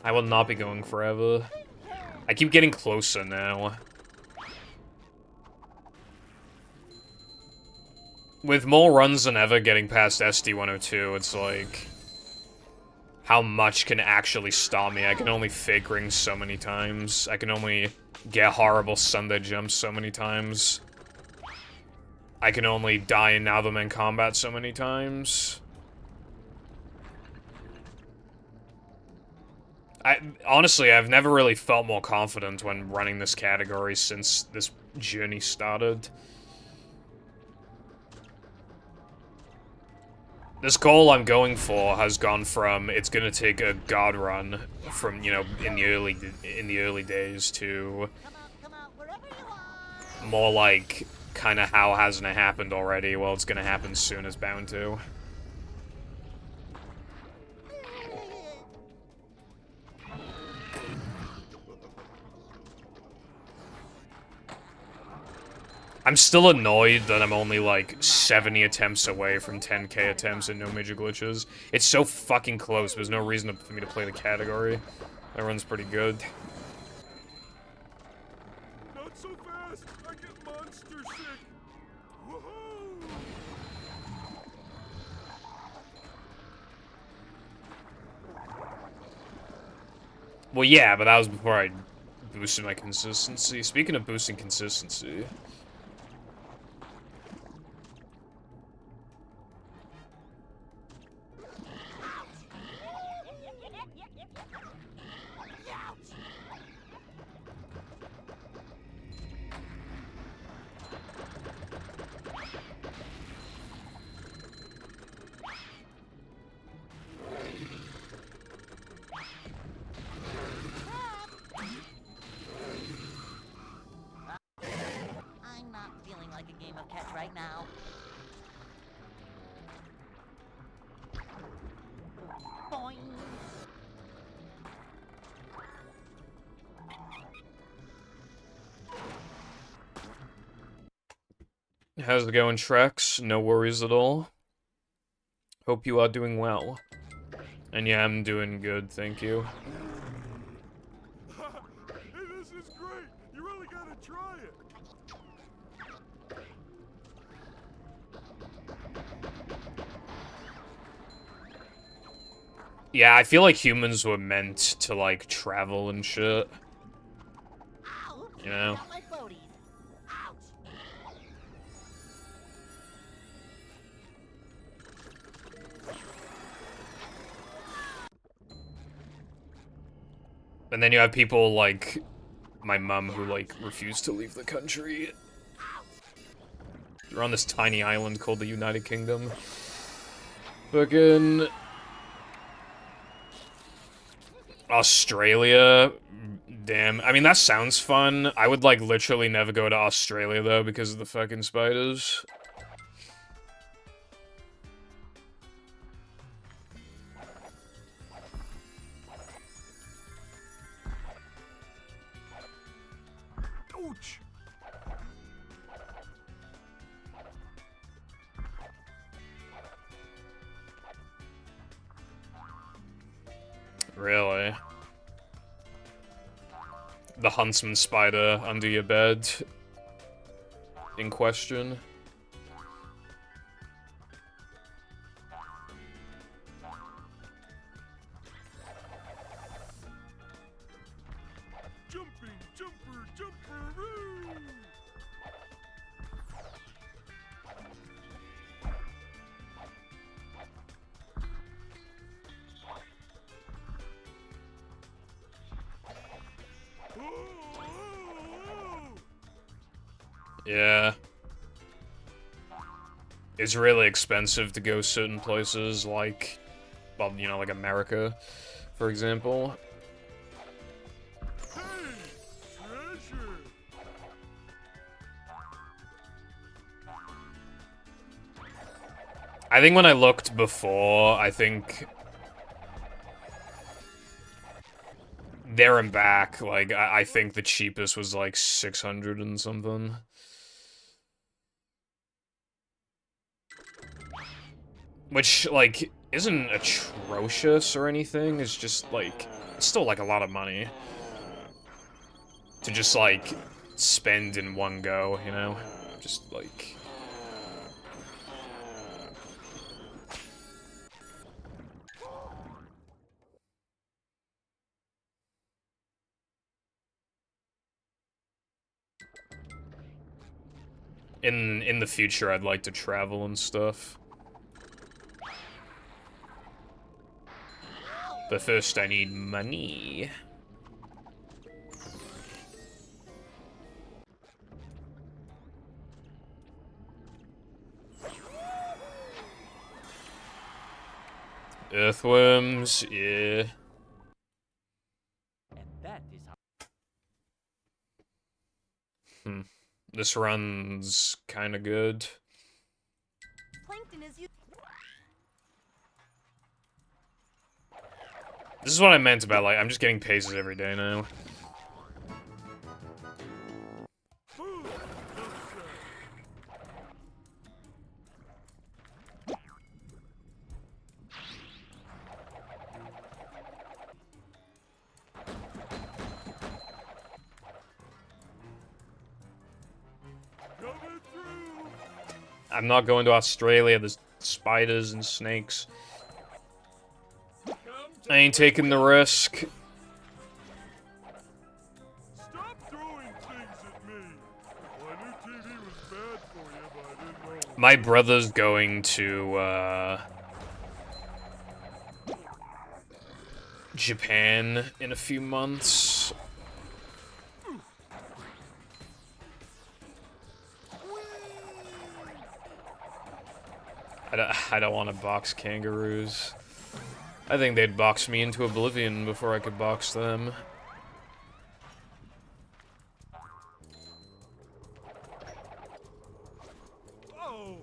Speaker 1: I will not be going forever. I keep getting closer now. With more runs than ever getting past SD-102, it's like... how much can actually stop me? I can only fake ring so many times. I can only get horrible Sunday jumps so many times. I can only die in Now the Men combat so many times. Honestly, I've never really felt more confident when running this category since this journey started. This goal I'm going for has gone from it's gonna take a god run from, you know, in the early days to
Speaker 2: Come out, wherever you are.
Speaker 1: more like kind of how hasn't it happened already? Well, it's gonna happen soon, it's bound to. I'm still annoyed that I'm only like 70 attempts away from 10k attempts and no major glitches. It's so fucking close, there's no reason for me to play the category. That run's pretty good.
Speaker 3: Not so fast! I get monster sick! Woohoo!
Speaker 1: Well, yeah, but that was before I boosted my consistency. Speaking of boosting consistency...
Speaker 2: I'm not feeling like a game of catch right now. Boing.
Speaker 1: How's it going, Trex? No worries at all. Hope you are doing well. And yeah, I'm doing good, thank you.
Speaker 3: Hey, this is great! You really gotta try it!
Speaker 1: Yeah, I feel like humans were meant to, like, travel and shit.
Speaker 2: Ouch!
Speaker 1: You know?
Speaker 2: Got my floaties. Ouch!
Speaker 1: And then you have people like my mum who, like, refuse to leave the country. They're on this tiny island called the United Kingdom. Fucking... Australia? Damn. I mean, that sounds fun. I would, like, literally never go to Australia, though, because of the fucking spiders.
Speaker 3: Ouch!
Speaker 1: Really? The huntsman spider under your bed in question?
Speaker 3: Jumping, jumperoo!
Speaker 1: Yeah. It's really expensive to go certain places like, well, you know, like America, for example.
Speaker 3: Hey, treasure!
Speaker 1: I think when I looked before, I think there and back, like, I think the cheapest was like 600 and something. Which, like, isn't atrocious or anything, it's just, like, it's still, like, a lot of money. To just, like, spend in one go, you know? Just, like... In the future, I'd like to travel and stuff. But first, I need money. Earthworms, yeah.
Speaker 4: And that is how
Speaker 1: This run's kinda good.
Speaker 5: Plankton is you.
Speaker 1: This is what I meant about, like, I'm just getting paces every day now.
Speaker 3: Boom! Enough said. Coming through!
Speaker 1: I'm not going to Australia, there's spiders and snakes.
Speaker 3: Come to
Speaker 1: I ain't taking the risk.
Speaker 3: Stop throwing things at me! Well, I knew TV was bad for you, but I didn't know.
Speaker 1: My brother's going to, Japan in a few months. I don't want to box kangaroos. I think they'd box me into oblivion before I could box them.
Speaker 3: Oh!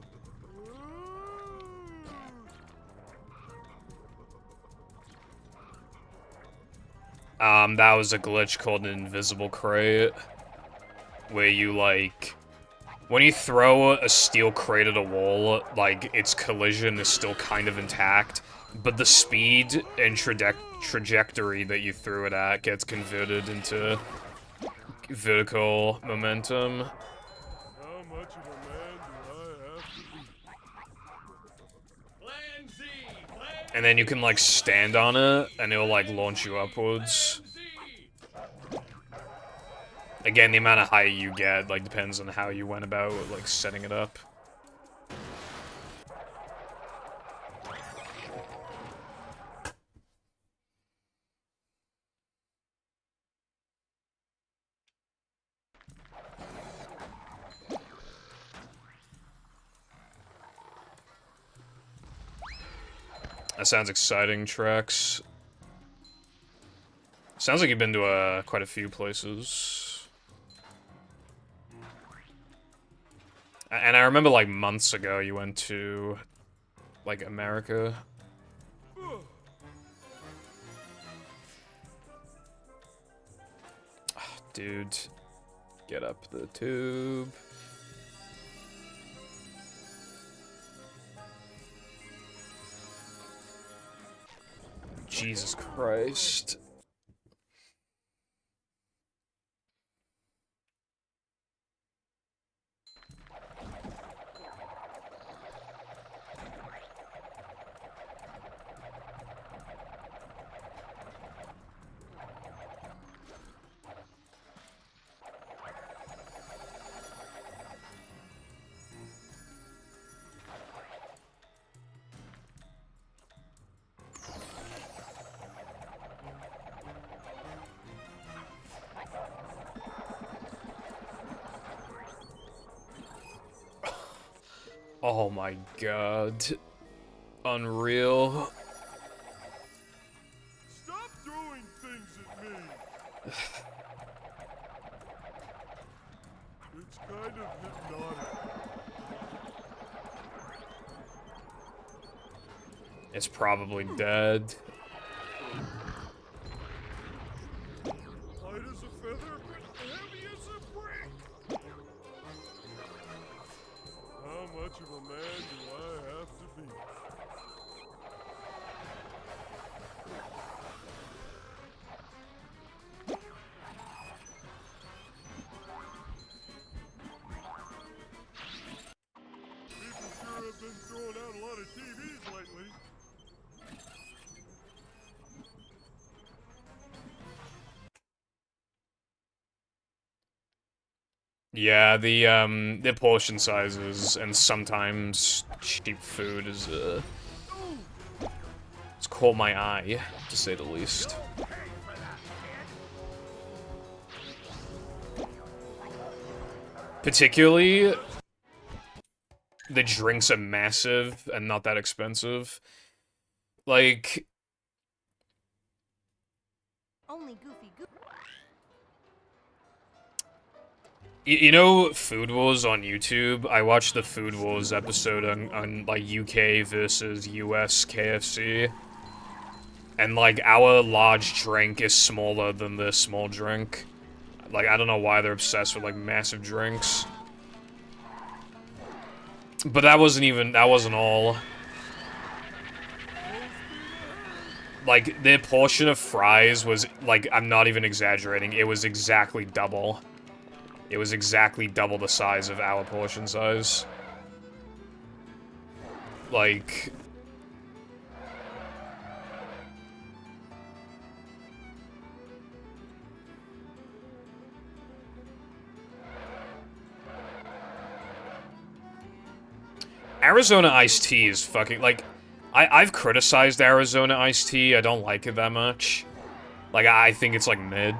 Speaker 1: That was a glitch called an invisible crate, where you, like, when you throw a steel crate at a wall, like, its collision is still kind of intact, but the speed and trajectory that you threw it at gets converted into vertical momentum.
Speaker 3: How much of a man do I have to be?
Speaker 1: And then you can, like, stand on it, and it'll, like, launch you upwards. Again, the amount of height you get, like, depends on how you went about, like, setting it up. That sounds exciting, Trex. Sounds like you've been to quite a few places. And I remember, like, months ago you went to, like, America. Dude, get up the tube. Jesus Christ. Oh my god. Unreal.
Speaker 3: Stop throwing things at me! It's kind of hypnotic.
Speaker 1: It's probably dead.
Speaker 3: Light as a feather, but heavy as a brick! How much of a man do I have to be? People sure have been throwing out a lot of TVs lately.
Speaker 1: Yeah, the portion sizes and sometimes cheap food is, it's caught my eye, to say the least. Particularly, the drinks are massive and not that expensive. Like,
Speaker 5: Only Goofy Goo.
Speaker 1: you know Food Wars on YouTube? I watched the Food Wars episode on like, UK versus US KFC. And, like, our large drink is smaller than the small drink. Like, I don't know why they're obsessed with, like, massive drinks. But that wasn't all. Like, their portion of fries was, like, I'm not even exaggerating, it was exactly double. It was exactly double the size of our portion size. Like... Arizona iced tea is fucking, like, I've criticized Arizona iced tea, I don't like it that much. Like, I think it's, like, mid.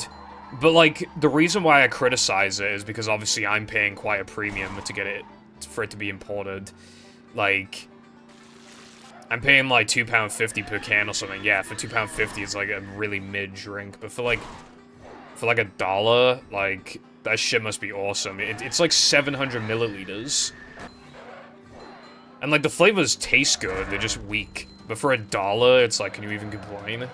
Speaker 1: But, like, the reason why I criticize it is because obviously I'm paying quite a premium to get it, for it to be imported. Like, I'm paying, like, £2.50 per can or something. Yeah, for £2.50 it's, like, a really mid drink. But for, like, $1, like, that shit must be awesome. It's, like, 700 milliliters. And, like, the flavors taste good, they're just weak. But for $1, it's like, can you even complain?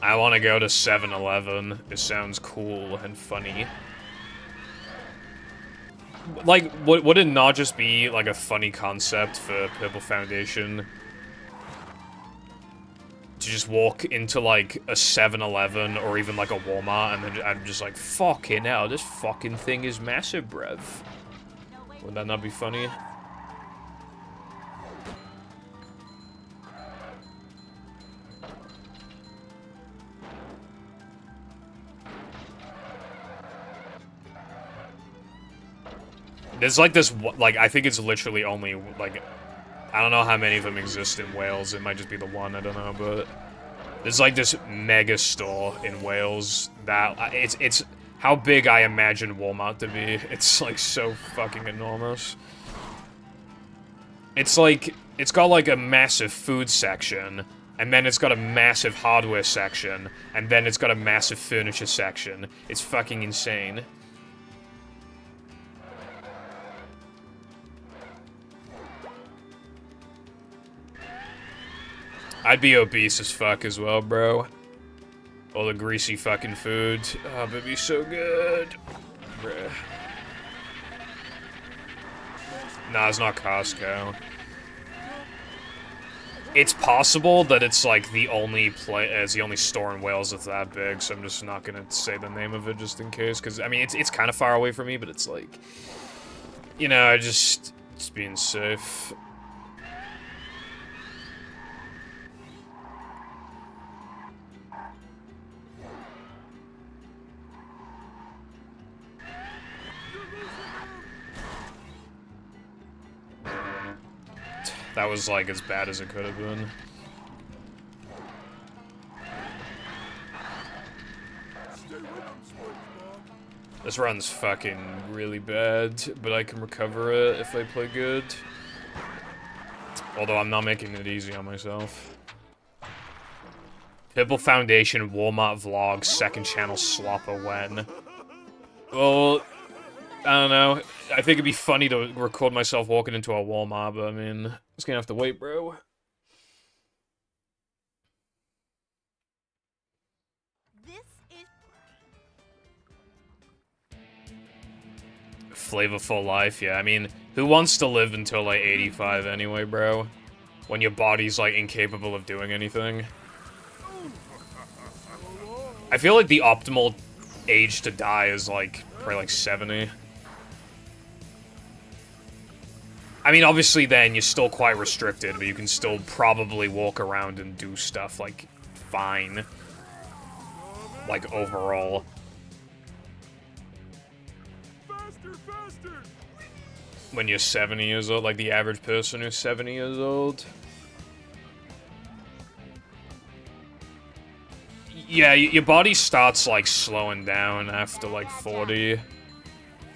Speaker 1: I want to go to 7-Eleven. It sounds cool and funny. Like, would it not just be, like, a funny concept for Purple Foundation? To just walk into, like, a 7-Eleven or even, like, a Walmart, and then I'm just like, fucking hell, this fucking thing is massive, bruv. Would that not be funny? There's, like, this, like, I think it's literally only, like, I don't know how many of them exist in Wales. It might just be the one, I don't know, but... There's, like, this mega store in Wales that... It's how big I imagine Walmart to be. It's, like, so fucking enormous. It's, like... It's got, like, a massive food section, and then it's got a massive hardware section, and then it's got a massive furniture section. It's fucking insane. I'd be obese as fuck as well, bro. All the greasy fucking food. Oh, it'd be so good. Bruh. Nah, it's not Costco. It's possible that it's like the only store in Wales that's that big, so I'm just not gonna say the name of it just in case, because I mean it's kind of far away from me, but it's like, you know, just being safe. That was like as bad as it could have been. This run's fucking really bad, but I can recover it if I play good. Although I'm not making it easy on myself. Pibble Foundation Walmart Vlog, second channel slopper when. Well, I don't know. I think it'd be funny to record myself walking into a Walmart, but I mean, it's gonna have to wait, bro.
Speaker 5: This is
Speaker 1: Flavorful life, yeah. I mean, who wants to live until like 85 anyway, bro? When your body's like incapable of doing anything. I feel like the optimal age to die is like probably like 70. I mean, obviously then you're still quite restricted, but you can still probably walk around and do stuff like fine. Like overall. When you're 70 years old, like the average person who's 70 years old. Yeah, your body starts like slowing down after like 40.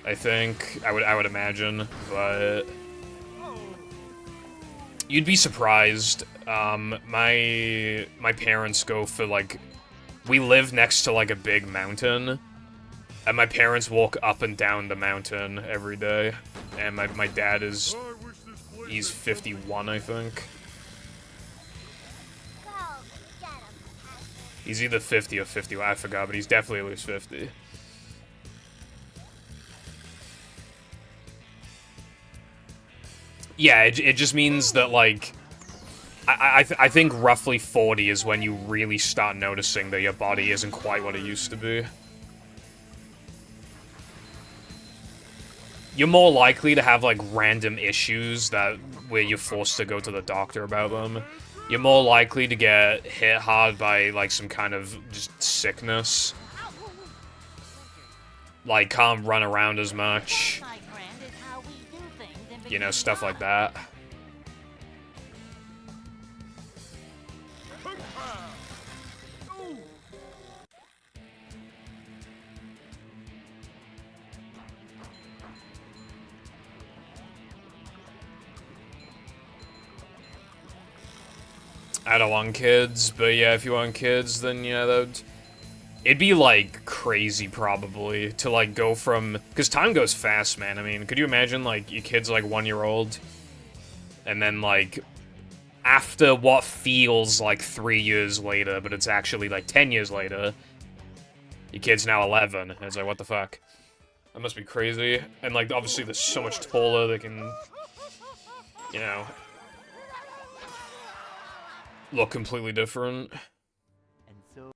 Speaker 1: I think I would imagine, but you'd be surprised. My parents go for like, we live next to like a big mountain, and my parents walk up and down the mountain every day. And my dad is, he's 51, I think. He's either 50 or 51, I forgot, but he's definitely at least 50. Yeah, it just means that, like, I think roughly 40 is when you really start noticing that your body isn't quite what it used to be. You're more likely to have, like, random issues where you're forced to go to the doctor about them. You're more likely to get hit hard by, like, some kind of just sickness. Like, can't run around as much. You know, stuff like that. I don't want kids, but yeah, if you want kids, then yeah, it'd be, like, crazy, probably, to, like, go from... Because time goes fast, man. I mean, could you imagine, like, your kid's, like, 1-year-old, and then, like, after what feels like 3 years later, but it's actually, like, 10 years later, your kid's now 11, and it's like, what the fuck? That must be crazy. And, like, obviously they're so much taller, they can, you know... look completely different.
Speaker 4: And so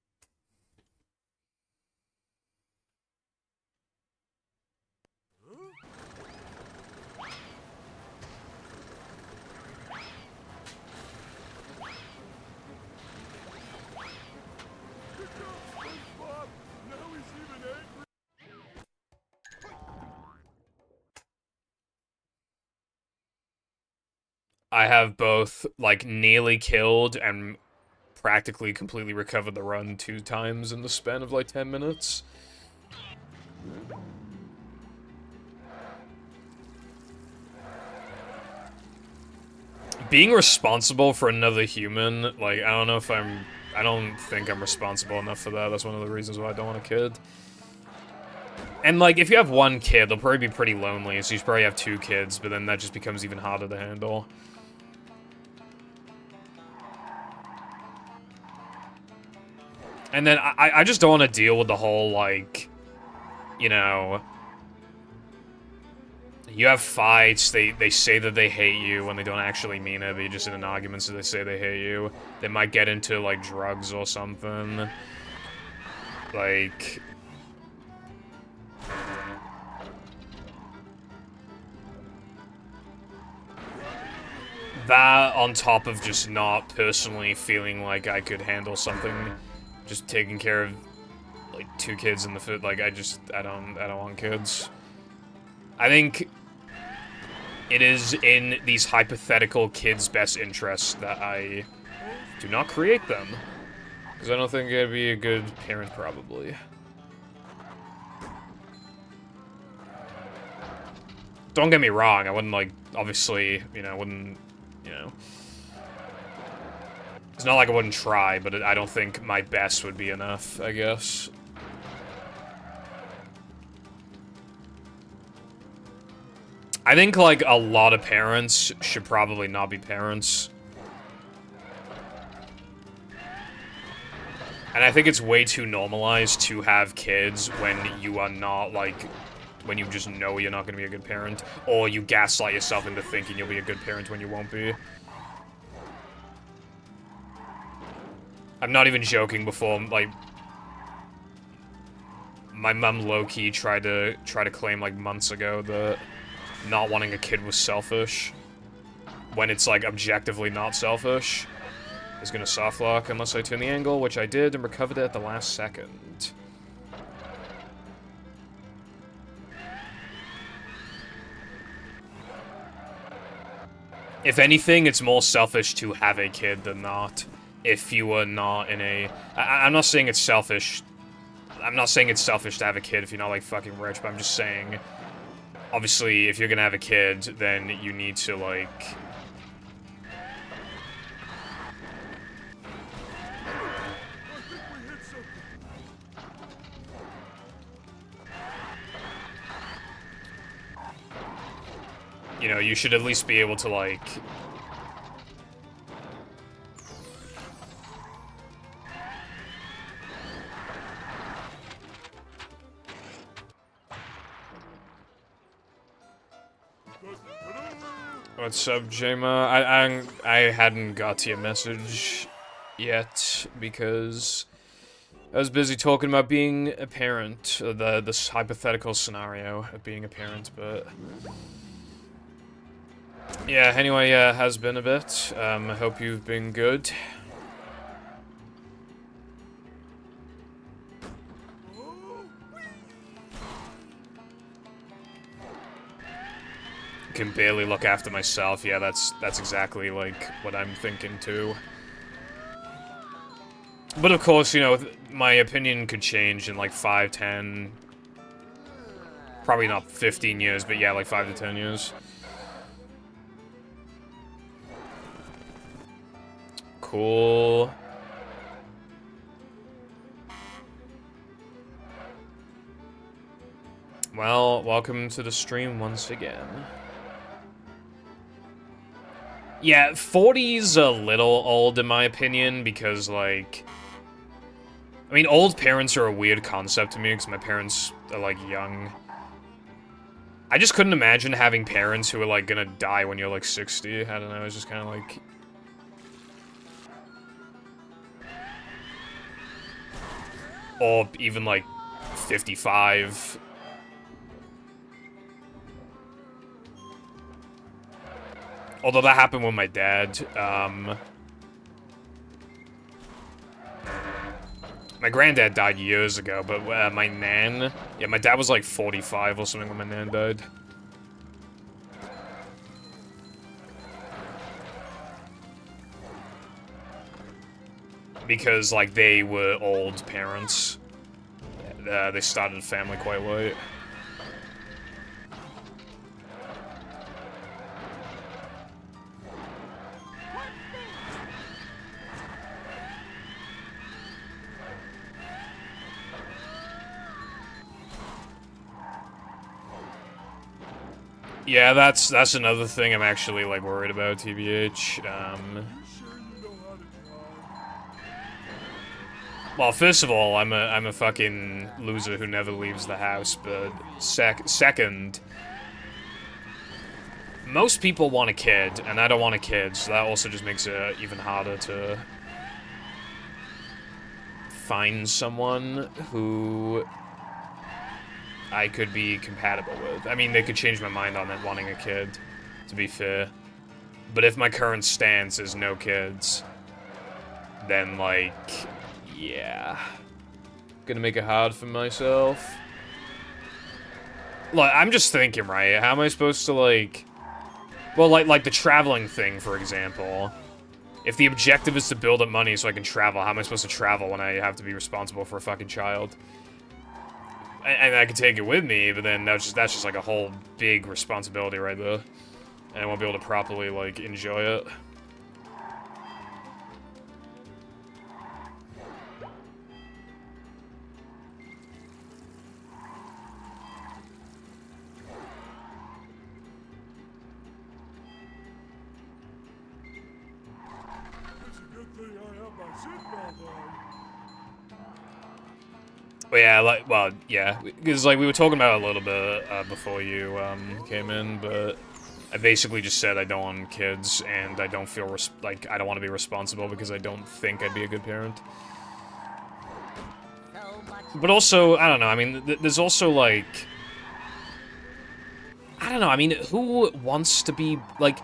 Speaker 1: I have both, like, nearly killed and practically completely recovered the run 2 times in the span of, like, 10 minutes. Being responsible for another human, like, I don't think I'm responsible enough for that. That's one of the reasons why I don't want a kid. And, like, if you have 1 kid, they'll probably be pretty lonely, so you should probably have 2 kids, but then that just becomes even harder to handle. And then I just don't want to deal with the whole, like, you know, You have fights, they say that they hate you when they don't actually mean it, but you're just in an argument, so they say they hate you. They might get into, like, drugs or something. Like... that, on top of just not personally feeling like I could handle something, just taking care of, like, 2 kids in the foot, like, I don't want kids. I think it is in these hypothetical kids' best interests that I do not create them. Because I don't think I'd be a good parent, probably. Don't get me wrong, I wouldn't, like, obviously, you know, wouldn't, you know... It's not like I wouldn't try, but I don't think my best would be enough, I guess. I think, like, a lot of parents should probably not be parents. And I think it's way too normalized to have kids when you are not, like, when you just know you're not going to be a good parent. Or you gaslight yourself into thinking you'll be a good parent when you won't be. I'm not even joking before, like... My mum low-key tried to claim, like, months ago that not wanting a kid was selfish. When it's, like, objectively not selfish. Is gonna softlock unless I turn the angle, which I did, and recovered it at the last second. If anything, it's more selfish to have a kid than not. If you were not in a... I'm not saying it's selfish. I'm not saying it's selfish to have a kid if you're not, like, fucking rich, but I'm just saying... Obviously, if you're gonna have a kid, then you need to, like... You know, you should at least be able to, like... What's up, Jema? I hadn't got to your message yet, because I was busy talking about being a parent, this hypothetical scenario of being a parent, but... Yeah, anyway, yeah, has been a bit. I hope you've been good. Can barely look after myself. Yeah, that's exactly, like, what I'm thinking, too. But, of course, you know, my opinion could change in, like, 5, 10... Probably not 15 years, but yeah, like, 5 to 10 years. Cool. Well, welcome to the stream once again. Yeah, 40's a little old in my opinion, because, like... I mean, old parents are a weird concept to me, because my parents are, like, young. I just couldn't imagine having parents who are, like, gonna die when you're, like, 60. I don't know, it's just kind of, like... Or even, like, 55. Although that happened with my dad. My granddad died years ago, but my nan... Yeah, my dad was like 45 or something when my nan died. Because, like, they were old parents. They started a family quite late. Yeah, that's another thing I'm actually, like, worried about, TBH. Well, first of all, I'm a fucking loser who never leaves the house, but second, most people want a kid, and I don't want a kid, so that also just makes it even harder to find someone who I could be compatible with. I mean, they could change my mind on it wanting a kid, to be fair. But if my current stance is no kids, then, like, yeah. Gonna make it hard for myself. Like, I'm just thinking, right? How am I supposed to, like... Well, like the traveling thing, for example. If the objective is to build up money so I can travel, how am I supposed to travel when I have to be responsible for a fucking child? And I can take it with me, but then that's just like a whole big responsibility right there. And I won't be able to properly, like, enjoy it.
Speaker 3: It's a good thing I have my seatbelt on.
Speaker 1: Well, yeah, like, well, yeah, because, like, we were talking about it a little bit before you came in, but I basically just said I don't want kids, and I don't feel, like, I don't want to be responsible because I don't think I'd be a good parent.
Speaker 2: So much.
Speaker 1: But also, I don't know, I mean, there's also, like... I don't know, I mean, who wants to be, like...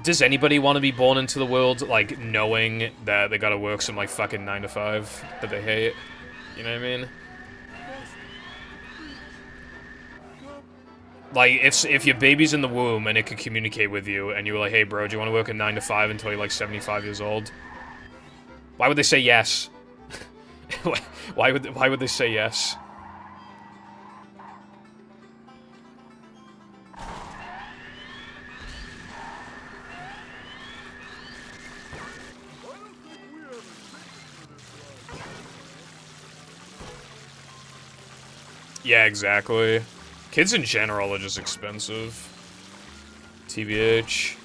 Speaker 1: Does anybody want to be born into the world, like, knowing that they gotta work some, like, fucking 9 to 5 that they hate? You know what I mean? Like, if your baby's in the womb and it could communicate with you, and you were like, hey, bro, do you want to work a 9 to 5 until you're, like, 75 years old? Why would they say yes? why would they say yes? Yeah, exactly. Kids in general are just expensive. TBH.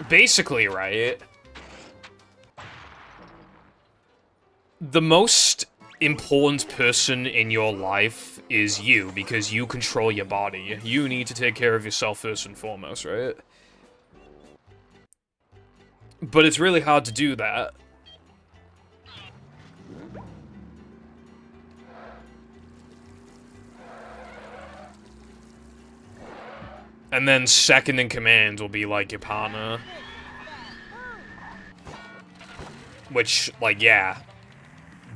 Speaker 1: Basically, right? The most important person in your life is you, because you control your body. You need to take care of yourself first and foremost, right? But it's really hard to do that. And then second in command will be, like, your partner. Which, like, yeah.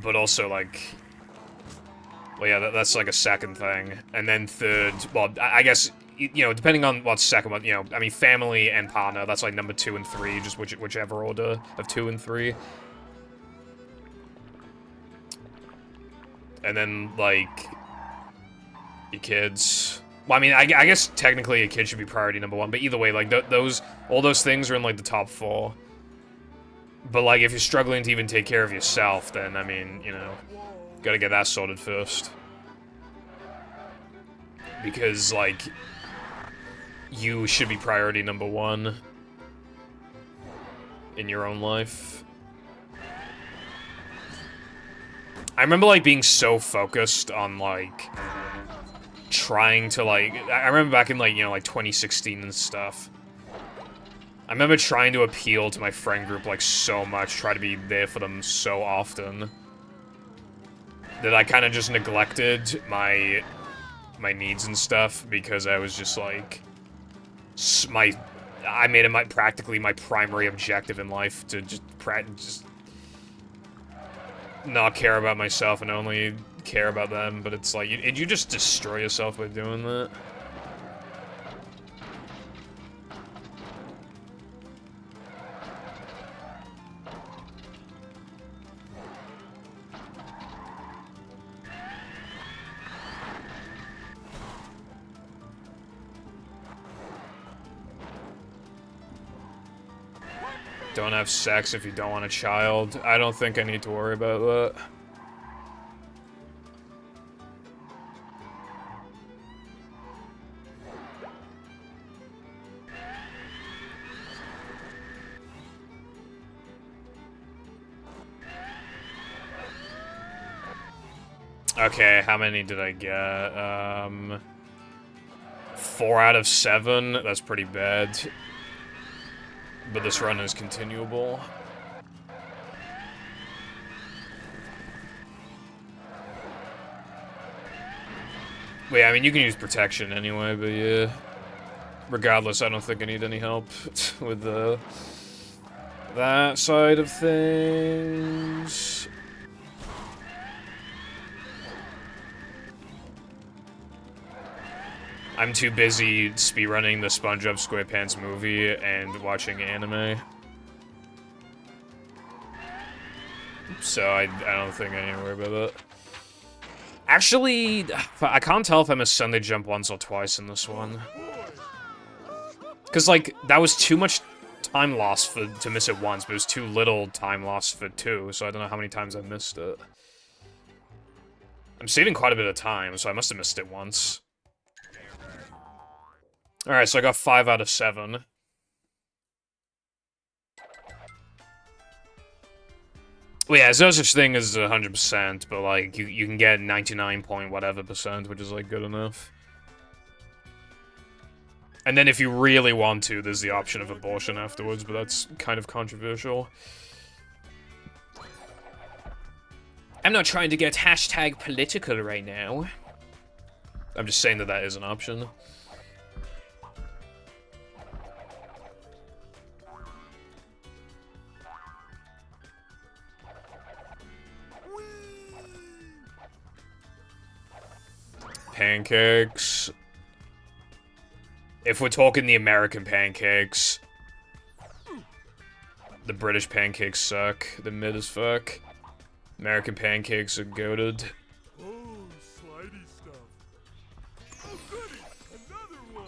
Speaker 1: But also, like... Well, yeah, that's like a second thing. And then third, well, I guess, you know, depending on what's second one, you know, I mean, family and partner, that's like number 2 and 3, just whichever order of 2 and 3. And then, like, your kids. Well, I mean, I guess technically a kid should be priority number 1, but either way, like, all those things are in, like, the top 4. But, like, if you're struggling to even take care of yourself, then, I mean, you know... Gotta get that sorted first. Because, like, you should be priority number 1 in your own life. I remember, like, being so focused on, like, trying to, like... I remember back in, like, you know, like, 2016 and stuff. I remember trying to appeal to my friend group, like, so much, try to be there for them so often. That I kind of just neglected my needs and stuff because I was just like I made it practically my primary objective in life to just not care about myself and only care about them. But it's like you just destroy yourself by doing that. Don't have sex if you don't want a child. I don't think I need to worry about that. Okay, how many did I get? 4 out of 7. That's pretty bad. But this run is continuable. Wait, I mean, you can use protection anyway, but yeah. Regardless, I don't think I need any help with that side of things. I'm too busy speedrunning the SpongeBob SquarePants movie and watching anime. So I don't think I need to worry about that. Actually, I can't tell if I missed Sunday Jump once or twice in this one. Because, like, that was too much time lost to miss it once, but it was too little time lost for 2, so I don't know how many times I missed it. I'm saving quite a bit of time, so I must have missed it once. Alright, so I got 5 out of 7. Well, yeah, there's no such thing as 100%, but, like, you can get 99 point whatever %, which is, like, good enough. And then if you really want to, there's the option of abortion afterwards, but that's kind of controversial. I'm not trying to get hashtag political right now. I'm just saying that that is an option. Pancakes. If we're talking the American pancakes, the British pancakes suck. The mid as fuck. American pancakes are goated.
Speaker 3: Oh, slidey stuff. Oh, goody! Another one!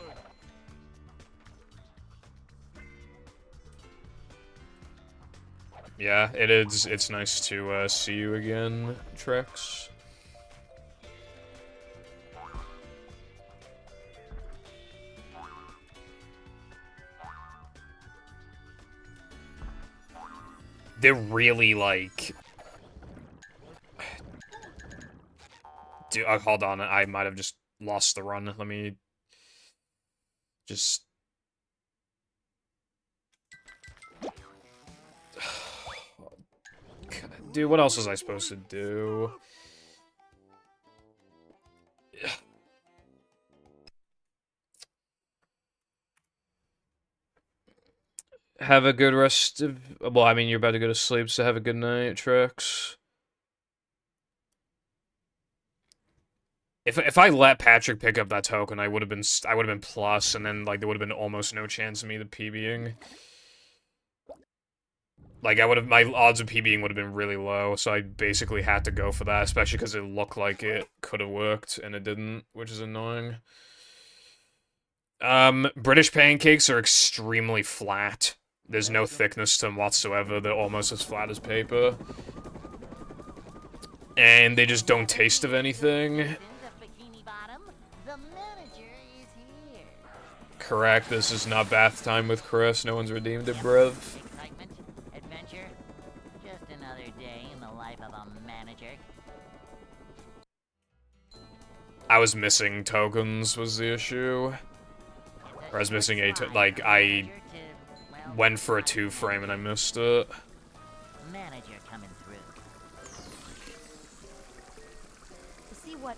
Speaker 1: Yeah, it is. It's nice to see you again, Trex. They're really, like... Dude, hold on, I might have just lost the run. Let me... just... Dude, what else was I supposed to do? Have a good rest of... Well, I mean, you're about to go to sleep, so have a good night, Trex. If I let Patrick pick up that token, I would have been plus, and then, like, there would have been almost no chance of me the PBing. Like, my odds of PBing would have been really low, so I basically had to go for that, especially because it looked like it could have worked, and it didn't, which is annoying. British pancakes are extremely flat. There's no thickness to them whatsoever. They're almost as flat as paper. And they just don't taste of anything. Correct, this is not bath time with Chris. No one's redeemed it, bruv.
Speaker 2: Excitement, adventure, just another day in the life of a manager.
Speaker 1: I was missing tokens was the issue. Or I was missing like, I went for a 2-frame and I missed it.
Speaker 2: Manager coming through.
Speaker 5: See what?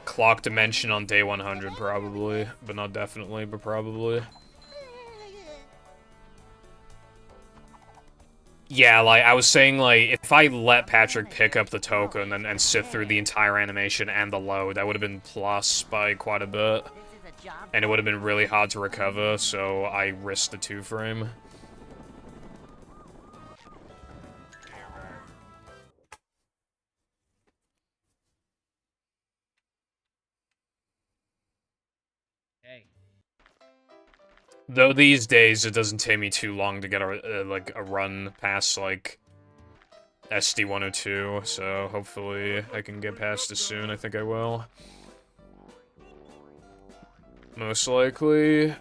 Speaker 1: Clock dimension on day 100, probably. But not definitely, but probably. Yeah, like, I was saying, like, if I let Patrick pick up the token and sit through the entire animation and the load, that would have been plus by quite a bit. And it would have been really hard to recover, so I risked the 2-frame. Though these days, it doesn't take me too long to get a run past, like, SD102, so hopefully I can get past it soon. I think I will. Most likely.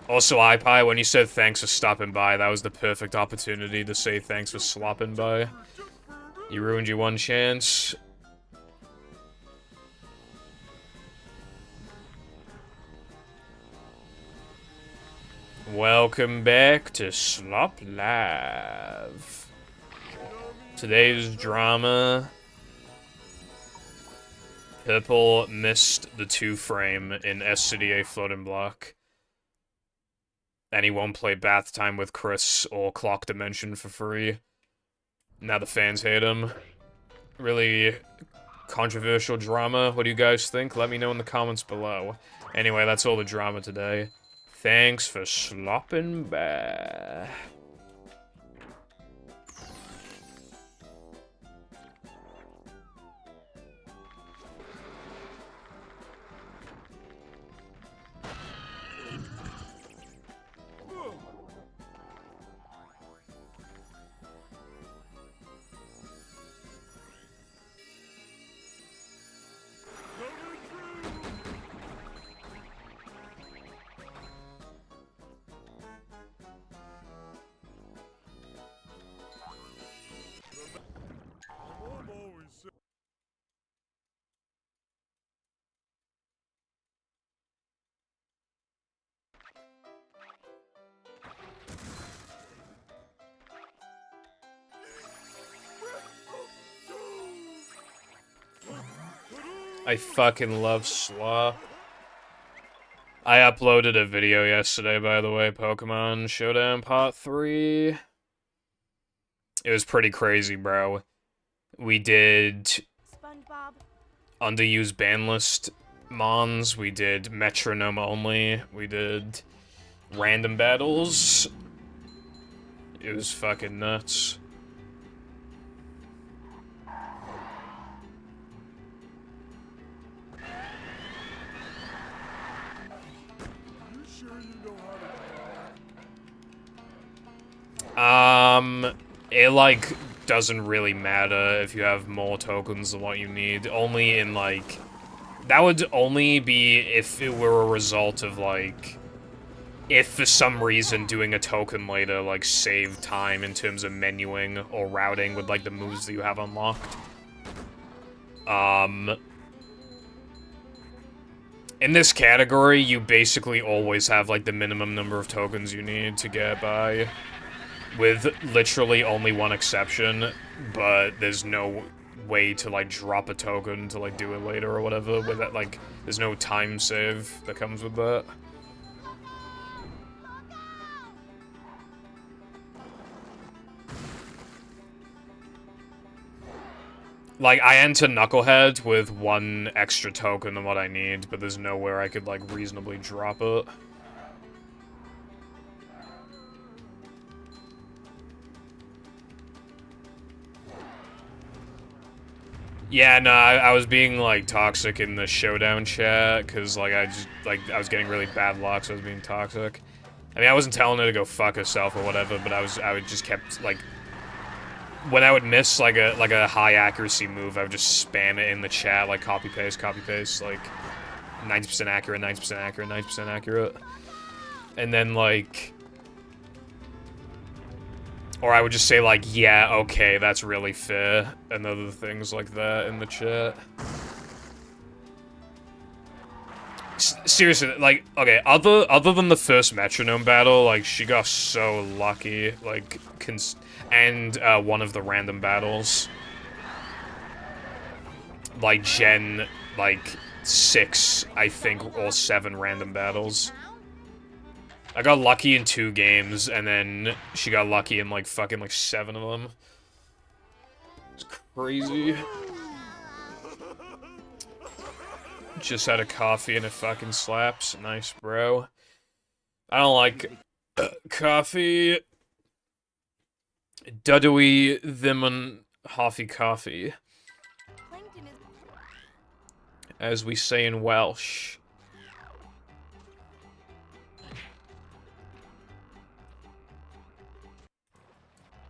Speaker 1: Also, iPie, when you said thanks for stopping by, that was the perfect opportunity to say thanks for slopping by. You ruined your one chance. Welcome back to Slop Live. Today's drama. Purple missed the 2-frame in SCDA floating block. And he won't play Bath Time with Chris or Clock Dimension for free. Now the fans hate him. Really controversial drama. What do you guys think? Let me know in the comments below. Anyway, that's all the drama today. Thanks for slopping by. I fucking love Slaw. I uploaded a video yesterday, by the way, Pokemon Showdown Part 3. It was pretty crazy, bro. We did
Speaker 5: SpongeBob.
Speaker 1: underused ban list mons, we did metronome only, we did random battles. It was fucking nuts. It, like, doesn't really matter if you have more tokens than what you need. Only in, like... That would only be if it were a result of, like... If for some reason doing a token later, like, saved time in terms of menuing or routing with, like, the moves that you have unlocked. In this category, you basically always have, like, the minimum number of tokens you need to get by. With literally only one exception, but there's no way to, like, drop a token to, like, do it later or whatever. With that, like, there's no time save that comes with that. Like, I enter Knucklehead with one extra token than what I need, but there's nowhere I could, like, reasonably drop it. Yeah, no, I was being, like, toxic in the Showdown chat, because, like, I was getting really bad luck, so I was being toxic. I mean, I wasn't telling her to go fuck herself or whatever, but I would just kept, like... When I would miss, like a high accuracy move, I would just spam it in the chat, like, copy-paste, like, 90% accurate, 90% accurate, 90% accurate. And then, like... Or I would just say, like, yeah, okay, that's really fair, and other things like that in the chat. Seriously, like, okay, other than the first metronome battle, like, she got so lucky, like, and one of the random battles. Like, Gen, like, 6, I think, or 7 random battles. I got lucky in 2 games, and then she got lucky in, like, fucking, like, 7 of them. It's crazy. Just had a coffee and it fucking slaps. Nice, bro. I don't like coffee. Duddewy Thimon Hoffy Coffee. As we say in Welsh.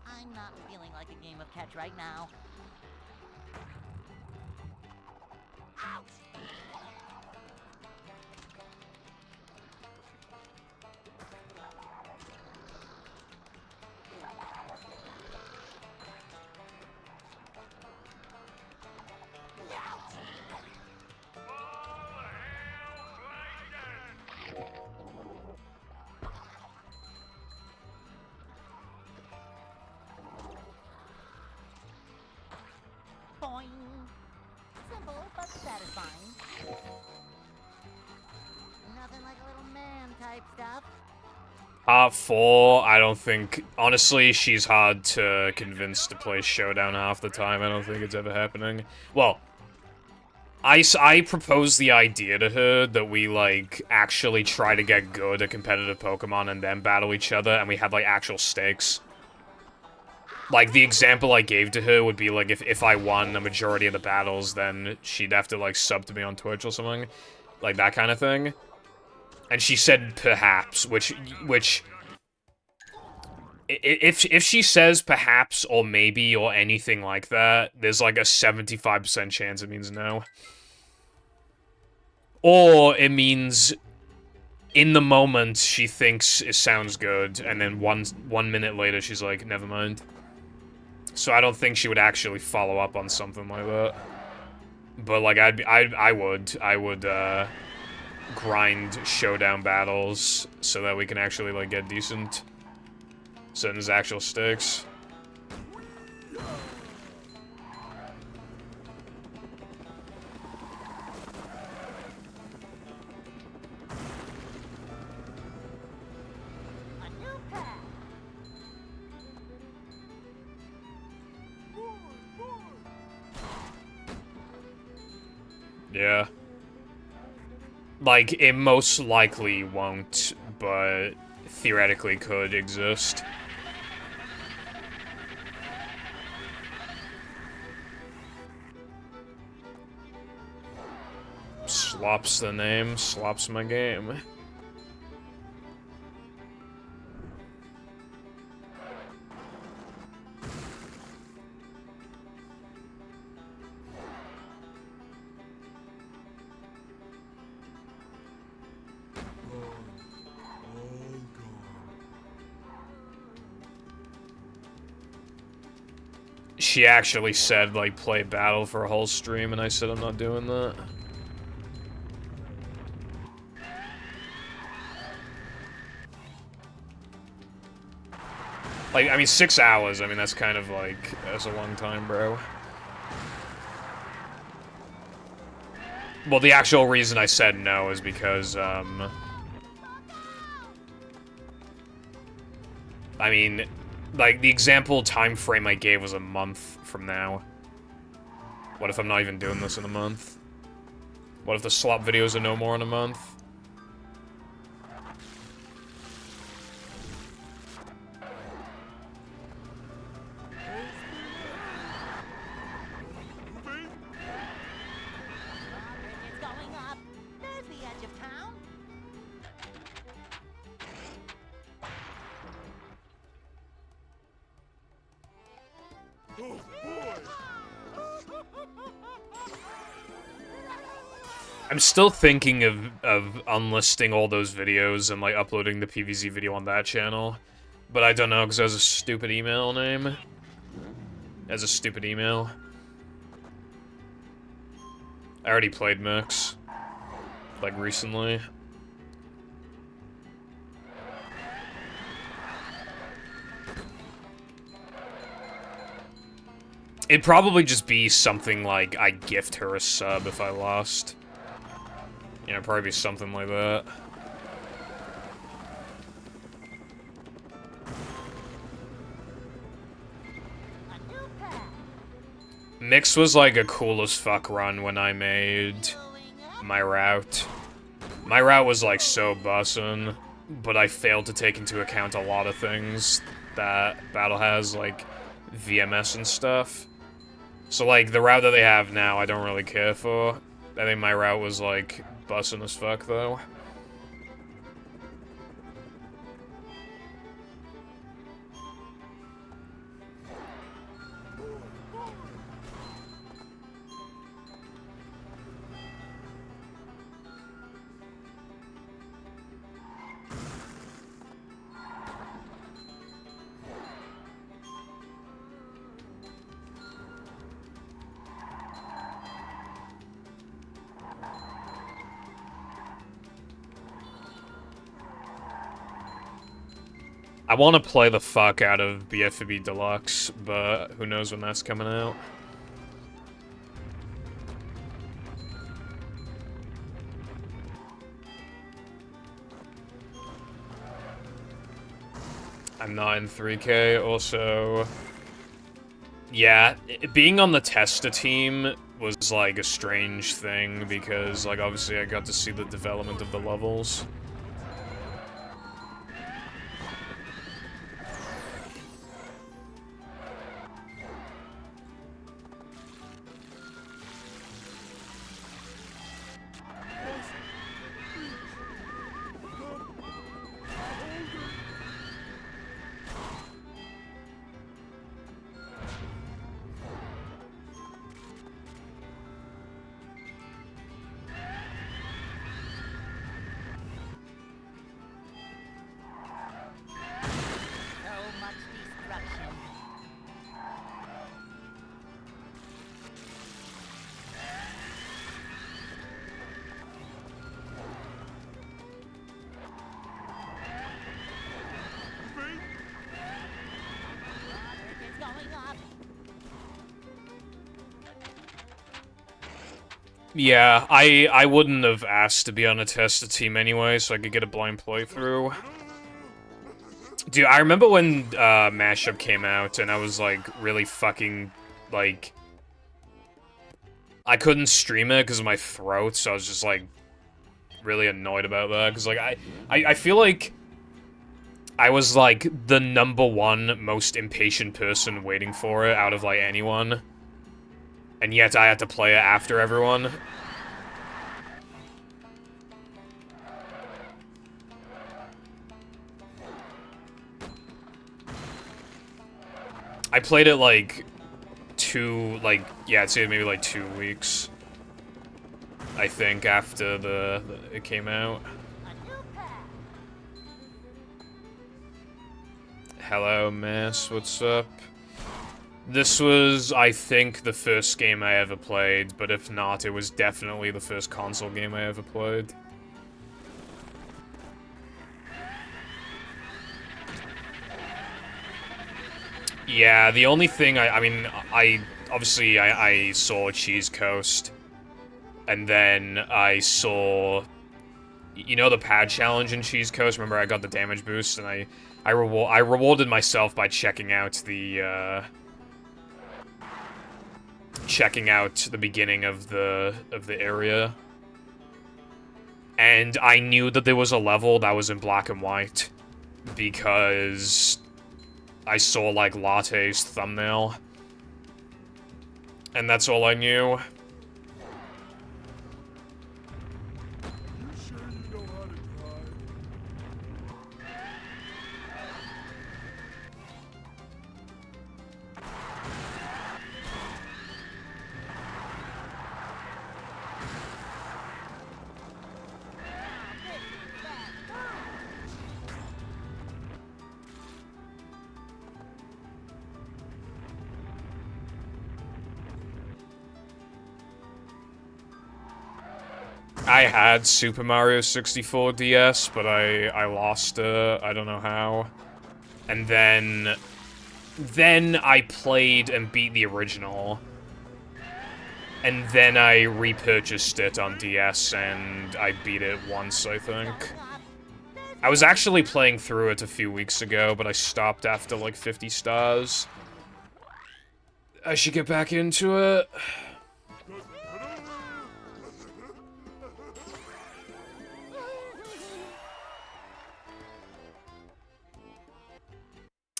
Speaker 2: I'm not feeling like a game of catch right now. Simple but satisfying. Nothing like a little man type stuff.
Speaker 1: Part 4, I don't think... Honestly, she's hard to convince to play Showdown half the time. I don't think it's ever happening. Well, I proposed the idea to her that we, like, actually try to get good at competitive Pokemon and then battle each other, and we had, like, actual stakes. Like, the example I gave to her would be, like, if I won a majority of the battles, then she'd have to, like, sub to me on Twitch or something. Like, that kind of thing. And she said perhaps, which... If she says perhaps or maybe or anything like that, there's like a 75% chance it means no. Or it means in the moment she thinks it sounds good, and then one minute later she's like, never mind. So I don't think she would actually follow up on something like that. But like I would grind showdown battles so that we can actually like get decent. So there's actual stakes.
Speaker 2: A new path.
Speaker 1: Yeah. Like, it most likely won't, but theoretically could exist. Slop's the name, Slop's my game. She actually said, like, play battle for a whole stream, and I said I'm not doing that. Like, I mean, 6 hours, I mean, that's kind of, like, that's a long time, bro. Well, the actual reason I said no is because, I mean, like, the example time frame I gave was a month from now. What if I'm not even doing this in a month? What if the slop videos are no more in a month?
Speaker 2: It's going up. There's the edge of town.
Speaker 3: Oh boy!
Speaker 1: I'm still thinking of unlisting all those videos and, like, uploading the PVZ video on that channel. But I don't know, because it has a stupid email name. It has a stupid email. I already played Mix. Like, recently. It'd probably just be something like, I gift her a sub if I lost. You know, probably be something like that.
Speaker 2: A new path.
Speaker 1: Mix was like a cool as fuck run when I made
Speaker 2: Going up.
Speaker 1: my route. My route was like so bussin', but I failed to take into account a lot of things that Battle has, like VMS and stuff. So like the route that they have now, I don't really care for. I think my route was like bussin' as fuck though. I want to play the fuck out of BFB Deluxe, but who knows when that's coming out. I'm not in 3K. Also, yeah, being on the tester team was like a strange thing because like obviously I got to see the development of the levels.
Speaker 2: So much destruction. Roderick is going up.
Speaker 1: Yeah, I wouldn't have asked to be on a tester team anyway, so I could get a blind playthrough. Dude, I remember when Mashup came out, and I was like really fucking like I couldn't stream it because of my throat, so I was just like really annoyed about that. Because like I feel like I was like the #1 most impatient person waiting for it out of like anyone, and yet I had to play it after everyone. I played it like I'd say maybe like 2 weeks, I think, after it came out.
Speaker 2: A new path.
Speaker 1: Hello, miss, what's up? This was, I think, the first game I ever played, but if not, it was definitely the first console game I ever played. Yeah, the only thing I obviously I saw Cheese Coast, and then I saw, you know, the pad challenge in Cheese Coast. Remember, I got the damage boost, and I rewarded myself by checking out the beginning of the area, and I knew that there was a level that was in black and white because I saw, like, Latte's thumbnail. And that's all I knew.
Speaker 3: You sure you know how to drive?
Speaker 1: I had Super Mario 64 DS, but I lost it. I don't know how. And then I played and beat the original. And then I repurchased it on DS, and I beat it once, I think. I was actually playing through it a few weeks ago, but I stopped after like 50 stars. I should get back into it.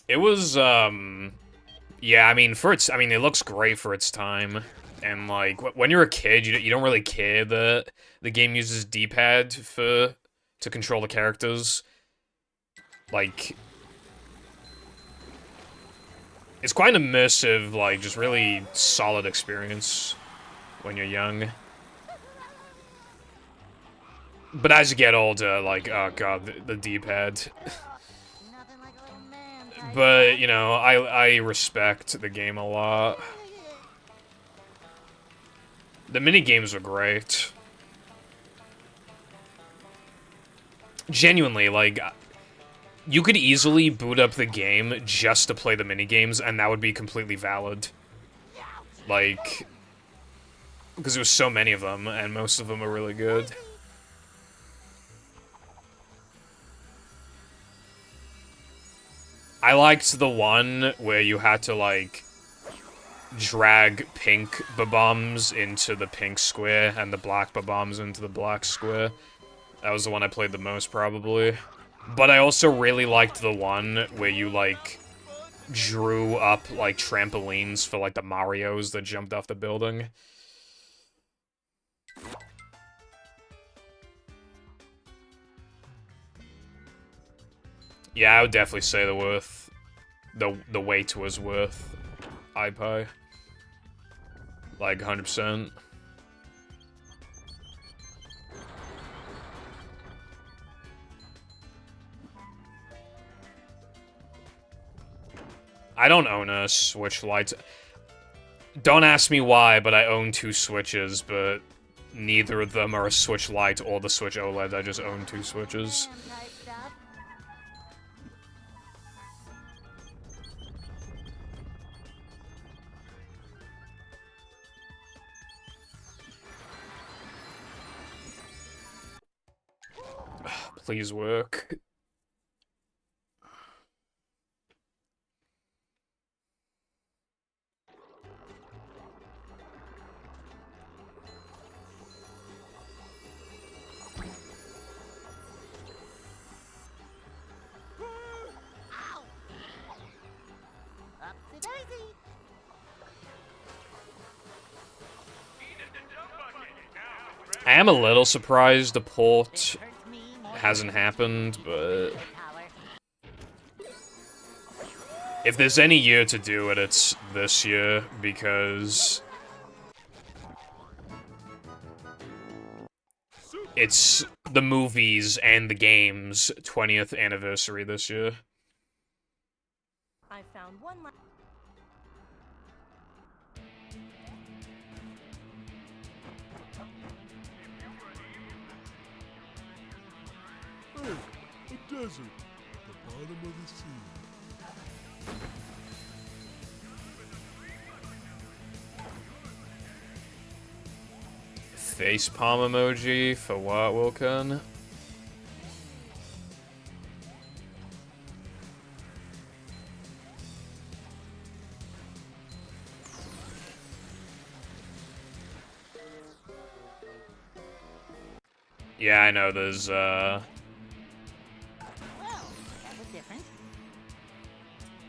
Speaker 1: It was, yeah, I mean, it looks great for its time. And, like, when you're a kid, you don't really care that the game uses D-pad to control the characters. Like, it's quite an immersive, like, just really solid experience when you're young. But as you get older, like, oh god, the D-pad.
Speaker 2: Nothing like a little man fight.
Speaker 1: But, you know, I respect the game a lot. The minigames are great. Genuinely, like, you could easily boot up the game just to play the minigames, and that would be completely valid. Like, because there's so many of them, and most of them are really good. I liked the one where you had to, like, drag pink bombs into the pink square and the black bombs into the black square. That was the one I played the most, probably. But I also really liked the one where you, like, drew up, like, trampolines for, like, the Marios that jumped off the building. Yeah, I would definitely say the weight was worth iPie. Like, 100%. I don't own a Switch Lite. Don't ask me why, but I own 2 Switches, but neither of them are a Switch Lite or the Switch OLED. I just own 2 Switches.
Speaker 5: Type stuff.
Speaker 1: Please work.
Speaker 2: Upsy daisy.
Speaker 1: I am a little surprised the port
Speaker 2: Hurts me more
Speaker 1: hasn't happened, but
Speaker 2: power.
Speaker 1: if there's any year to do it, it's this year, because it's the movies and the games' 20th anniversary this year.
Speaker 5: I found one.
Speaker 3: Hey, a desert at the bottom of the sea.
Speaker 1: Facepalm emoji for what, Wilken? Yeah, I know there's,
Speaker 2: Well, that was different.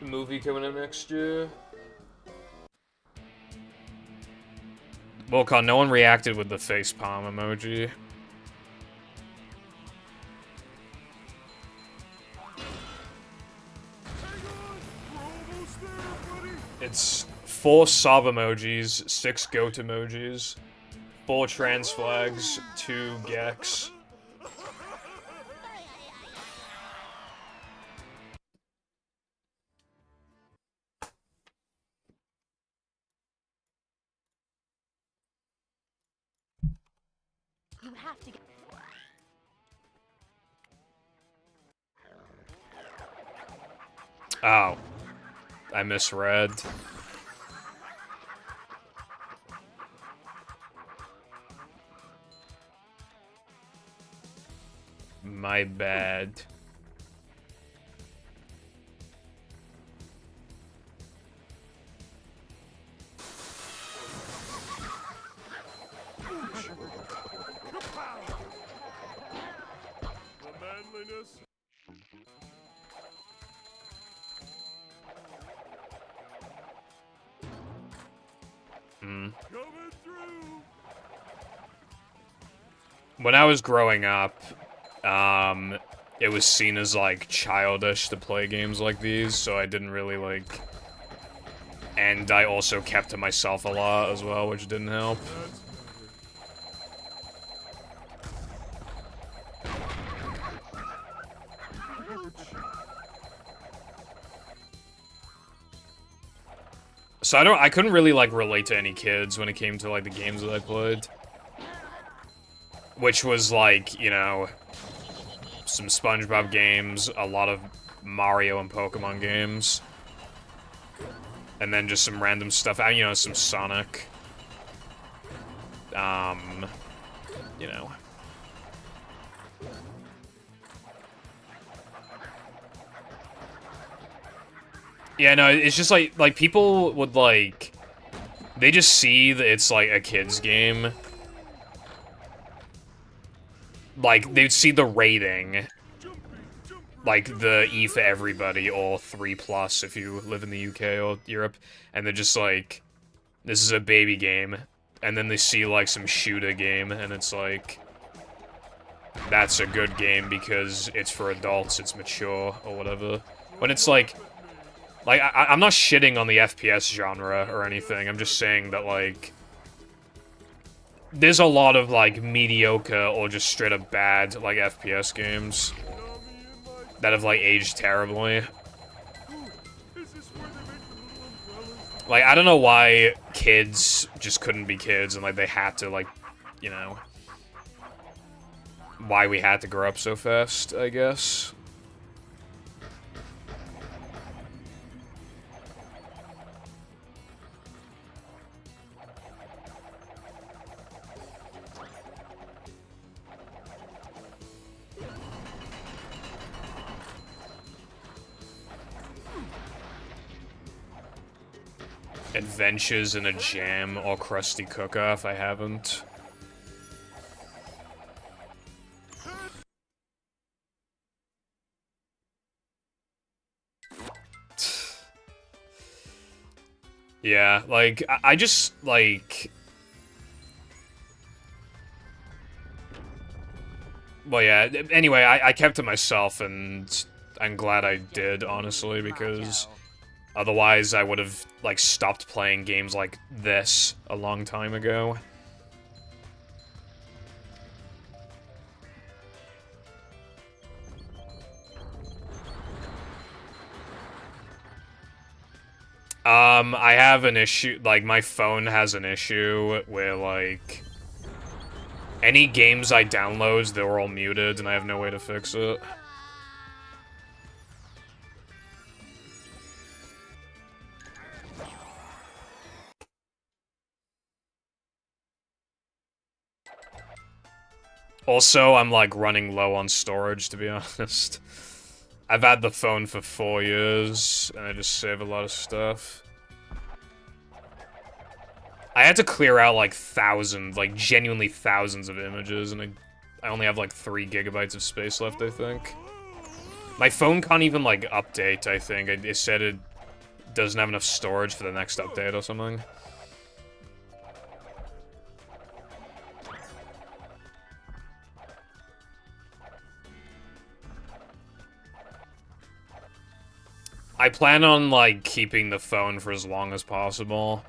Speaker 1: movie coming in next year. Volcon, no one reacted with the facepalm emoji.
Speaker 3: Hang on! We're almost there, buddy!
Speaker 1: It's 4 sob emojis, 6 goat emojis, 4 trans flags, 2 gex.
Speaker 5: You have to get.
Speaker 1: Oh. I misread. My bad.
Speaker 3: The manliness. Coming through!
Speaker 1: When I was growing up, it was seen as, like, childish to play games like these, so I didn't really, like... And I also kept to myself a lot as well, which didn't help.
Speaker 3: That's
Speaker 1: So I couldn't really, like, relate to any kids when it came to, like, the games that I played. Which was, like, you know, some SpongeBob games, a lot of Mario and Pokemon games. And then just some random stuff, you know, some Sonic. You know. Yeah, no, it's just like people would like, they just see that it's like a kid's game. Like, they'd see the rating, like the E for everybody, or 3+ if you live in the UK or Europe, and they're just like, this is a baby game, and then they see like some shooter game, and it's like, that's a good game because it's for adults, it's mature, or whatever. When it's like I'm not shitting on the FPS genre or anything, I'm just saying that, like, there's a lot of, like, mediocre or just straight up bad, like, FPS games that have, like, aged terribly. Like, I don't know why kids just couldn't be kids and, like, they had to, like, you know, why we had to grow up so fast, I guess. Adventures in a Jam or Krusty Cook-Off, I haven't. Yeah, like, I just, like... Well, yeah, anyway, I kept to myself, and I'm glad I did, honestly, because otherwise I would have, like, stopped playing games like this a long time ago. I have an issue, like, my phone has an issue where, like, any games I download, they're all muted, and I have no way to fix it. Also, I'm, like, running low on storage, to be honest. I've had the phone for 4 years, and I just save a lot of stuff. I had to clear out, like, thousands, like, genuinely thousands of images, and I only have, like, 3 gigabytes of space left, I think. My phone can't even, like, update, I think. It said it doesn't have enough storage for the next update or something. I plan on, like, keeping the phone for as long as possible.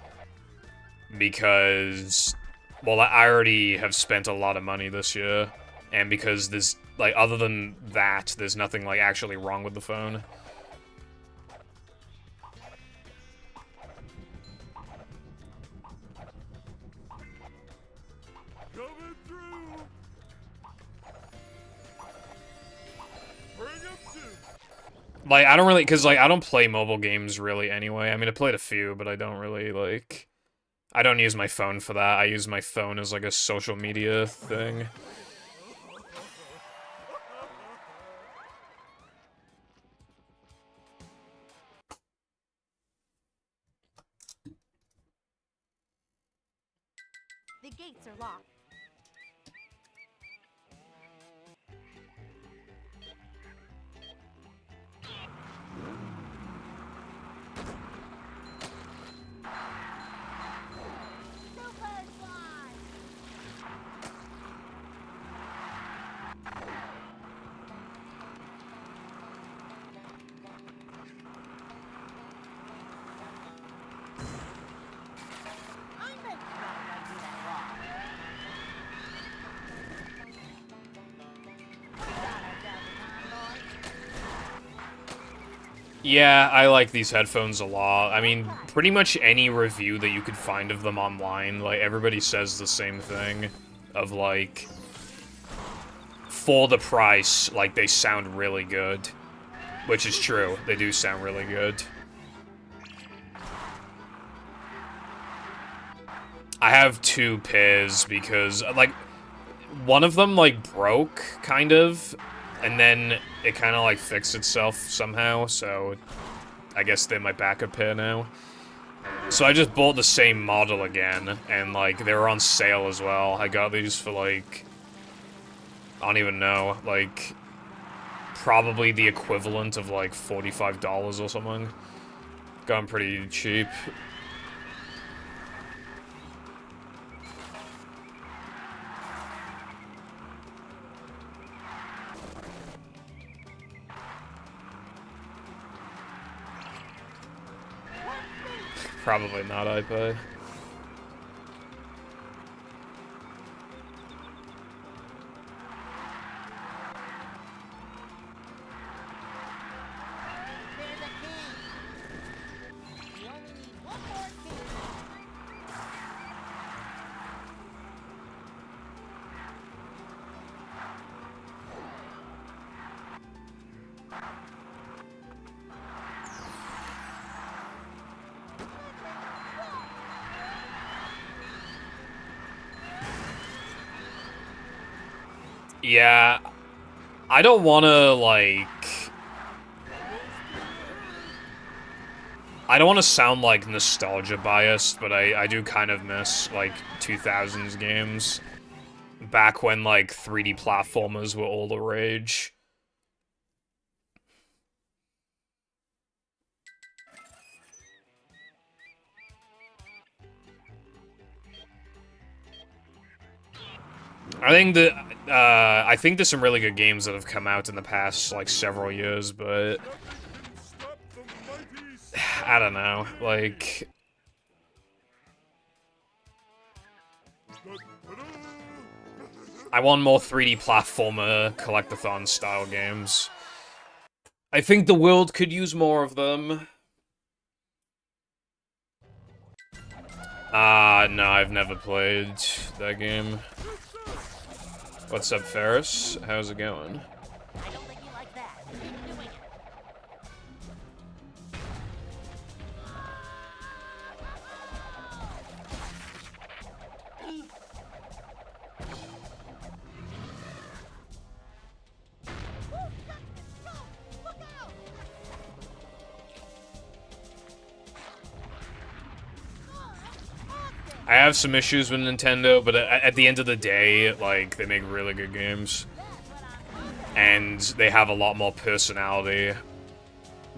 Speaker 1: Because, well, I already have spent a lot of money this year. And because there's, like, other than that, there's nothing, like, actually wrong with the phone.
Speaker 3: Coming through. Bring 'em to.
Speaker 1: Like, I don't really, because, like, I don't play mobile games really anyway. I mean, I played a few, but I don't really, like... I don't use my phone for that. I use my phone as, like, a social media thing.
Speaker 5: The gates are locked. Super slide.
Speaker 2: I meant to not do that wrong. We got ourselves a convoy.
Speaker 1: Yeah, I like these headphones a lot. I mean, pretty much any review that you could find of them online, like, everybody says the same thing. Of, like, for the price, like, they sound really good. Which is true, they do sound really good. I have 2 pairs because, like, one of them, like, broke, kind of, and then it kind of, like, fixed itself somehow, so I guess they're my backup pair now. So I just bought the same model again, and, like, they were on sale as well. I got these for, like, I don't even know, like, probably the equivalent of, like, $45 or something. Got them pretty cheap. Probably not, I pay.
Speaker 2: There's a king. We only need one more king.
Speaker 1: Yeah, I don't wanna, like... I don't want to sound, like, nostalgia biased, but I do kind of miss, like, 2000s games. Back when, like, 3D platformers were all the rage. I think there's some really good games that have come out in the past, like, several years, but... I don't know, like... I want more 3D platformer, collectathon style games. I think the world could use more of them. No, I've never played that game. What's up, Ferris? How's it going?
Speaker 2: I don't think you like that. Keep doing it.
Speaker 1: I have some issues with Nintendo, but at the end of the day, like, they make really good games. And they have a lot more personality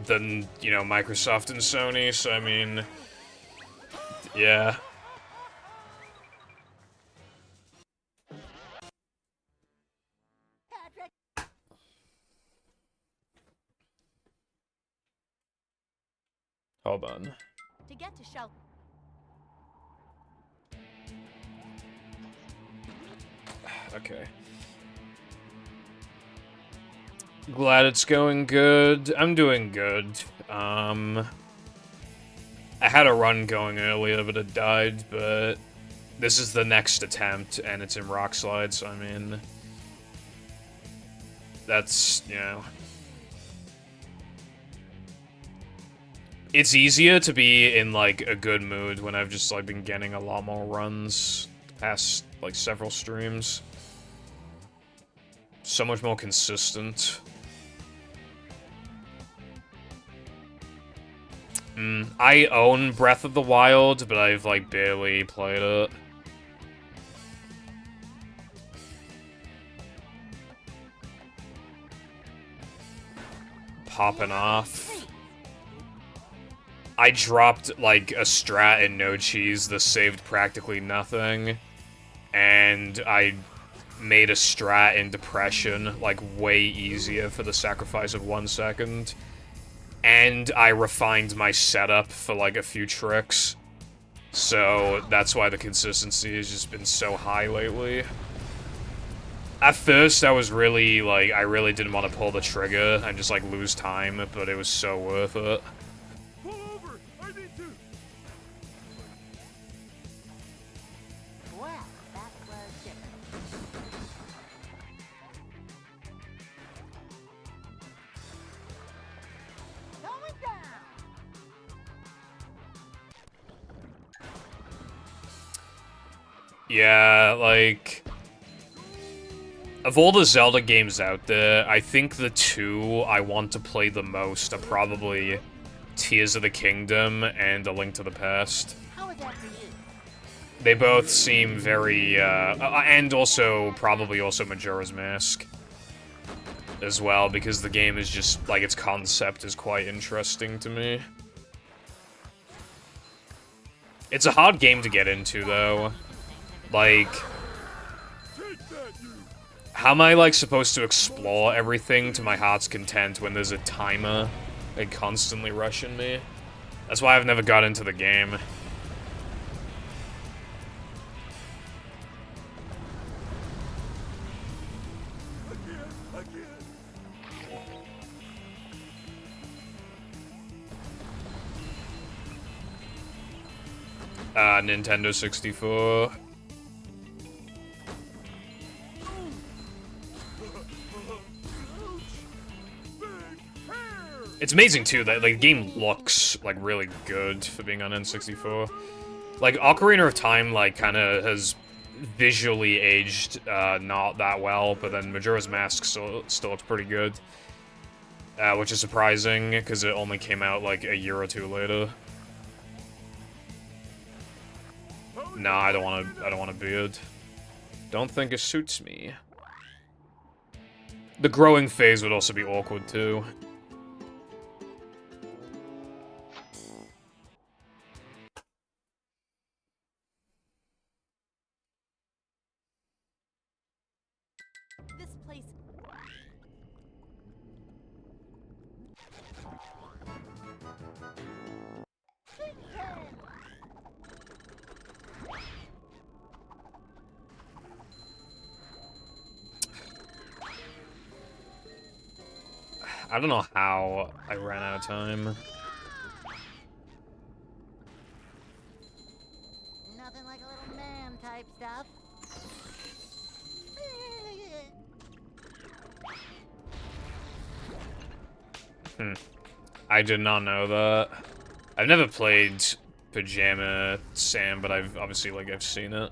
Speaker 1: than, you know, Microsoft and Sony, so I mean... Yeah. Hold on.
Speaker 5: To get to shelter.
Speaker 1: Okay. Glad it's going good. I'm doing good. I had a run going earlier, but it died, but this is the next attempt, and it's in Rock Slide, so I mean... That's, you know... It's easier to be in, like, a good mood when I've just, like, been getting a lot more runs past, like, several streams. So much more consistent. I own Breath of the Wild, but I've, like, barely played it. Popping off. I dropped, like, a strat in No Cheese that saved practically nothing. And I made a strat in Depression, like, way easier for the sacrifice of 1 second. And I refined my setup for, like, a few tricks. So that's why the consistency has just been so high lately. At first, I was really, like, I really didn't want to pull the trigger and just, like, lose time, but it was so worth it.
Speaker 3: Pull over! I need to!
Speaker 2: Well, that was different. Going down.
Speaker 1: Yeah, like... Of all the Zelda games out there, I think the two I want to play the most are probably Tears of the Kingdom and A Link to the Past.
Speaker 2: How was that for you?
Speaker 1: They both seem very, and also, probably also Majora's Mask as well, because the game is just, like, its concept is quite interesting to me. It's a hard game to get into, though. Like, how am I, like, supposed to explore everything to my heart's content when there's a timer, like, constantly rushing me? That's why I've never got into the game. Nintendo 64. It's amazing too that like the game looks like really good for being on N64. Like Ocarina of Time like kind of has visually aged not that well, but then Majora's Mask still looks pretty good, which is surprising because it only came out like a year or two later. Nah, I don't want a beard. Don't think it suits me. The growing phase would also be awkward too.
Speaker 5: This place.
Speaker 1: I don't know how I ran out of time.
Speaker 2: Nothing like a little man type stuff.
Speaker 1: I did not know that. I've never played Pajama Sam, but I've obviously like I've seen it.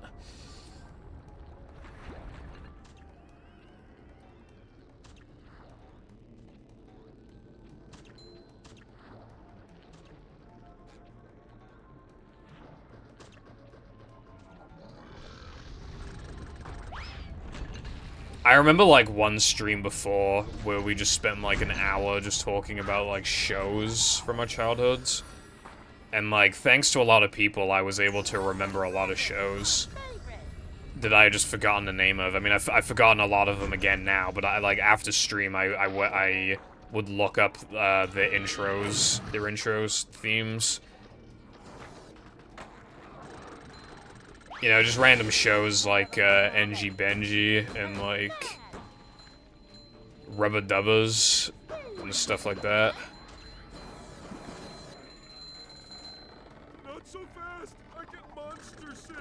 Speaker 1: I remember like one stream before where we just spent like an hour just talking about like shows from our childhoods. And like thanks to a lot of people I was able to remember a lot of shows that I had just forgotten the name of. I mean I've forgotten a lot of them again now, but I like after stream I would look up their intros, themes. You know, just random shows like NG Benji and like Rubba Dubbas and stuff like that.
Speaker 3: Not so fast! I get monster sick!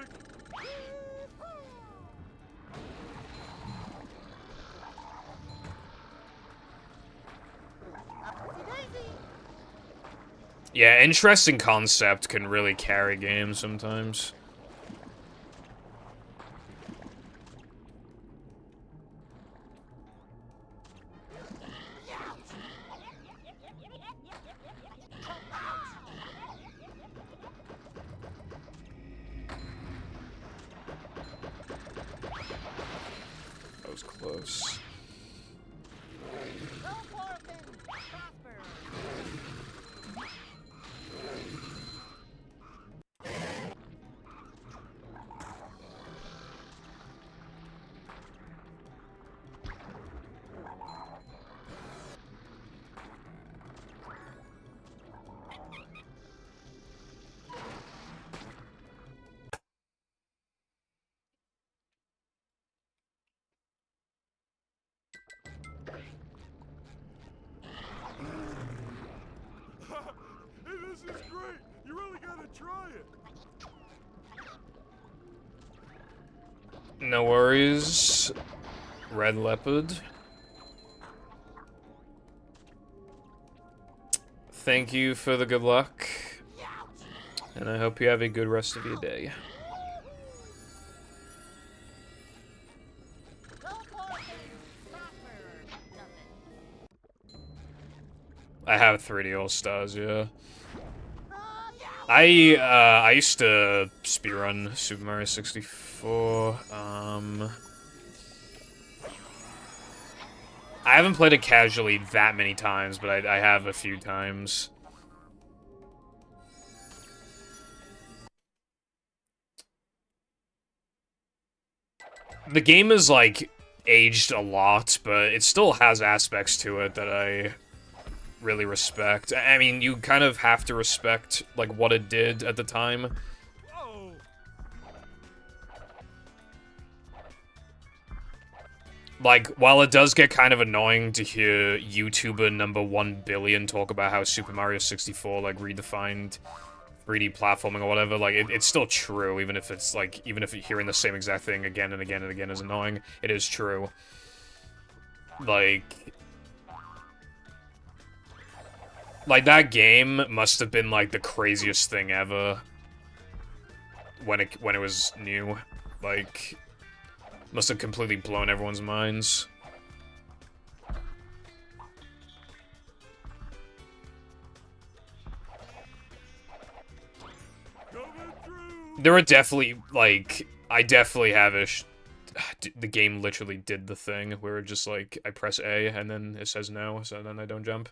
Speaker 1: Yeah, interesting concept can really carry games sometimes. That was close.
Speaker 3: Hey, this is great! You really gotta try it!
Speaker 1: No worries, Red Leopard. Thank you for the good luck, and I hope you have a good rest of your day. I have 3D All-Stars, yeah. I used to speedrun Super Mario 64. I haven't played it casually that many times, but I have a few times. The game is, like, aged a lot, but it still has aspects to it that I really respect. I mean, you kind of have to respect, like, what it did at the time.
Speaker 3: Whoa!
Speaker 1: Like, while it does get kind of annoying to hear YouTuber number 1 billion talk about how Super Mario 64, like, redefined 3D platforming or whatever, like, it's still true, even if it's, like, even if hearing the same exact thing again and again and again is annoying, it is true. Like, that game must have been, like, the craziest thing ever when it was new. Like, must have completely blown everyone's minds. There are definitely, like, I definitely have the game literally did the thing where it just, like, I press A and then it says no, so then I don't jump.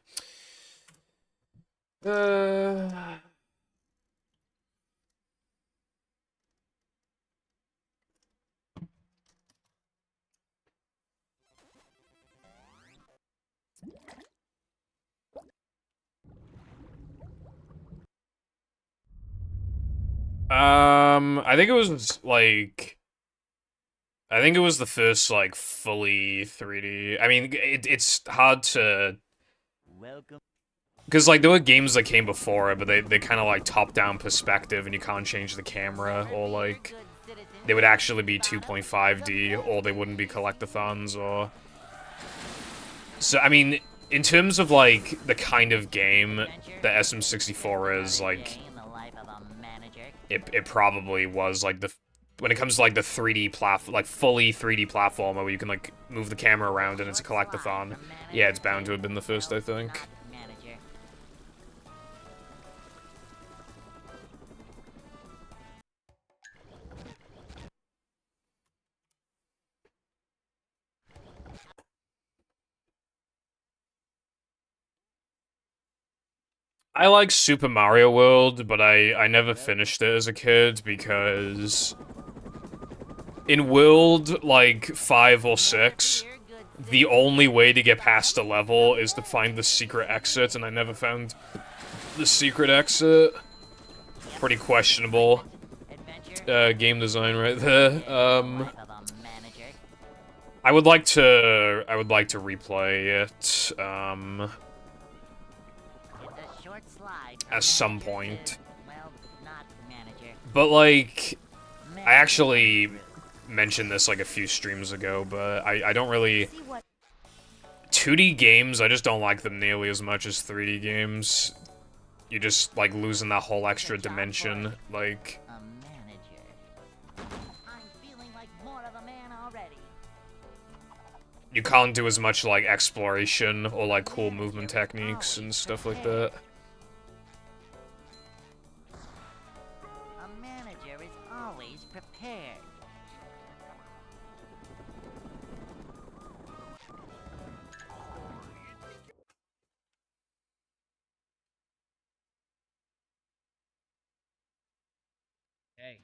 Speaker 1: I think it was, like... I think it was the first, like, fully 3D... I mean, it's hard to...
Speaker 2: Welcome.
Speaker 1: Because, like, there were games that came before it, but they kind of, like, top-down perspective, and you can't change the camera, or, like... They would actually be 2.5D, or they wouldn't be collectathons, or... So, I mean, in terms of, like, the kind of game that SM64 is, like... It probably was, like, the... When it comes to, like, the 3D like, fully 3D platformer where you can, like, move the camera around and it's a collectathon. Yeah, it's bound to have been the first, I think. I like Super Mario World, but I never finished it as a kid because... In World, like, 5 or 6, the only way to get past a level is to find the secret exit, and I never found the secret exit. Pretty questionable. Game design right there. I would like to replay it, at some point. But, like, I actually mentioned this, like, a few streams ago, but I don't really... 2D games, I just don't like them nearly as much as 3D games. You're just, like, losing that whole extra dimension, like... You can't do as much, like, exploration or, like, cool movement techniques and stuff like that.
Speaker 2: A manager is always prepared. Hey.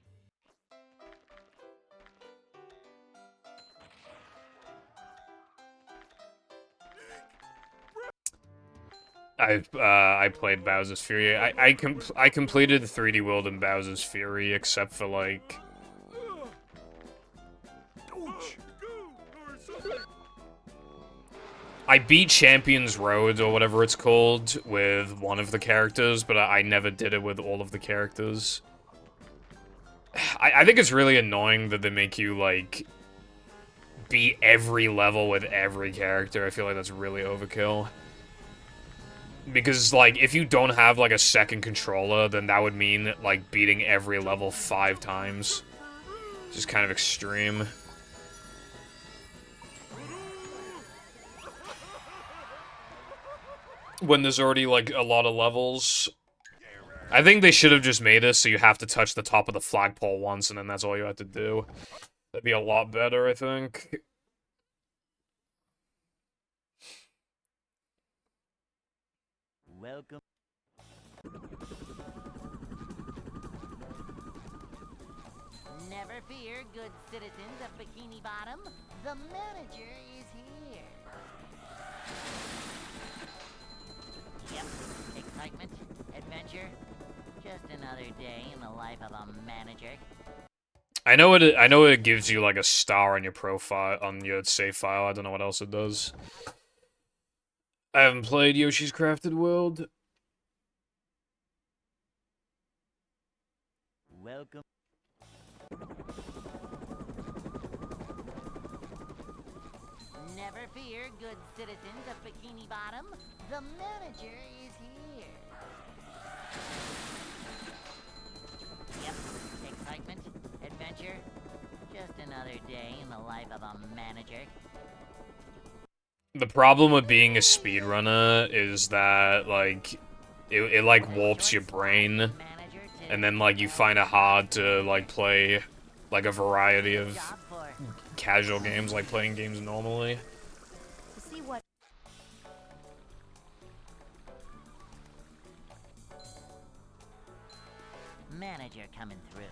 Speaker 1: I played Bowser's Fury. I completed the 3D World in Bowser's Fury, except for, like... I beat Champion's Road, or whatever it's called, with one of the characters, but I never did it with all of the characters. I think it's really annoying that they make you, like, beat every level with every character. I feel like that's really overkill. Because, like, if you don't have, like, a second controller, then that would mean, like, beating every level 5 times. It's just kind of extreme. when there's already, like, a lot of levels. I think they should have just made it so you have to touch the top of the flagpole once, and then that's all you have to do. That'd be a lot better, I think.
Speaker 2: Welcome. Never fear, good citizens of Bikini Bottom. The manager is here. Yep, excitement, adventure. Just another day in the life of a manager.
Speaker 1: I know it gives you, like, a star on your profile, on your save file. I don't know what else it does. I haven't played Yoshi's Crafted World.
Speaker 2: Welcome. Never fear, good citizens of Bikini Bottom. The manager is here. Yep, excitement, adventure. Just another day in the life of a manager.
Speaker 1: The problem with being a speedrunner is that, like, it like, warps your brain, and then, like, you find it hard to, like, play, like, a variety of casual games, like playing games normally.
Speaker 5: To see what
Speaker 2: Manager coming through.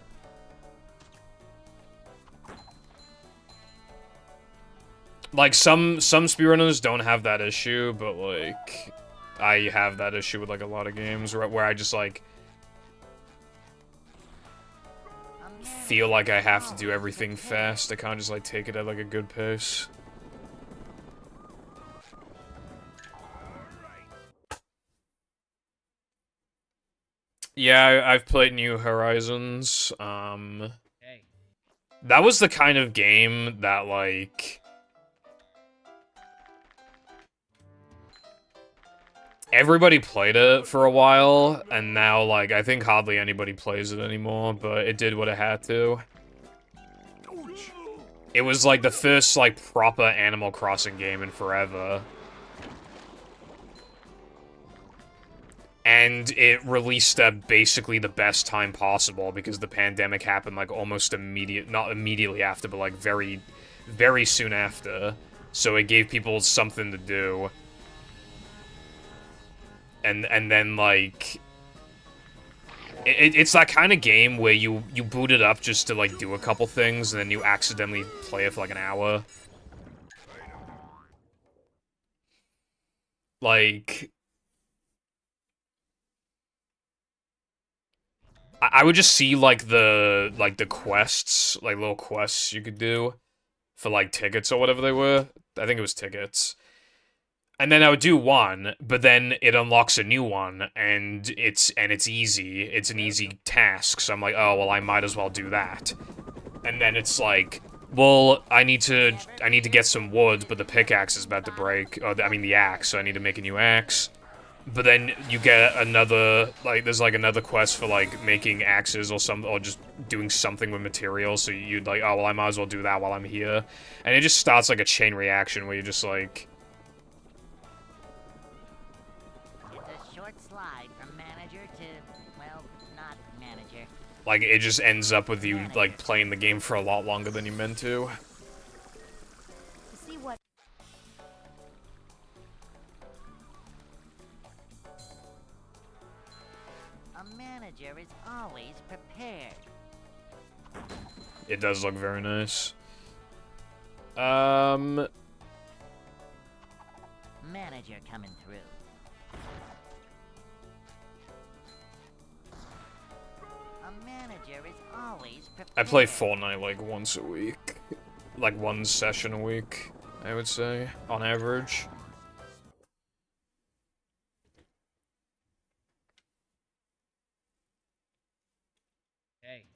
Speaker 1: Like, some speedrunners don't have that issue, but, like, I have that issue with, like, a lot of games where I just, like, feel like I have to do everything fast. I can't just, like, take it at, like, a good pace. Yeah, I've played New Horizons. That was the kind of game that, like, everybody played it for a while, and now, like, I think hardly anybody plays it anymore, but it did what it had to. It was, like, the first, like, proper Animal Crossing game in forever. And it released at basically the best time possible, because the pandemic happened, like, almost not immediately after, but, like, very, very soon after. So it gave people something to do. And then, like, it's that kind of game where you boot it up just to, like, do a couple things, and then you accidentally play it for, like, an hour. Like, I would just see, like, the quests, like, little quests you could do for, like, tickets or whatever they were. I think it was tickets. And then I would do one, but then it unlocks a new one, and it's easy. It's an easy task, so I'm like, oh, well, I might as well do that. And then it's like, well, I need to get some wood, but the pickaxe is about to break. Or, I mean, the axe, so I need to make a new axe. But then you get another, like, there's, like, another quest for, like, making axes or just doing something with materials, so you'd, like, oh, well, I might as well do that while I'm here. And it just starts, like, a chain reaction where you're just, like...
Speaker 2: Slide from manager to, well, not manager.
Speaker 1: Like, it just ends up with you, like, playing the game for a lot longer than you meant to.
Speaker 5: to see what
Speaker 2: A manager is always prepared.
Speaker 1: It does look very nice.
Speaker 2: Manager coming through. A manager is always prepared.
Speaker 1: I play Fortnite, like, once a week. Like, one session a week, I would say, on average.
Speaker 4: Hey.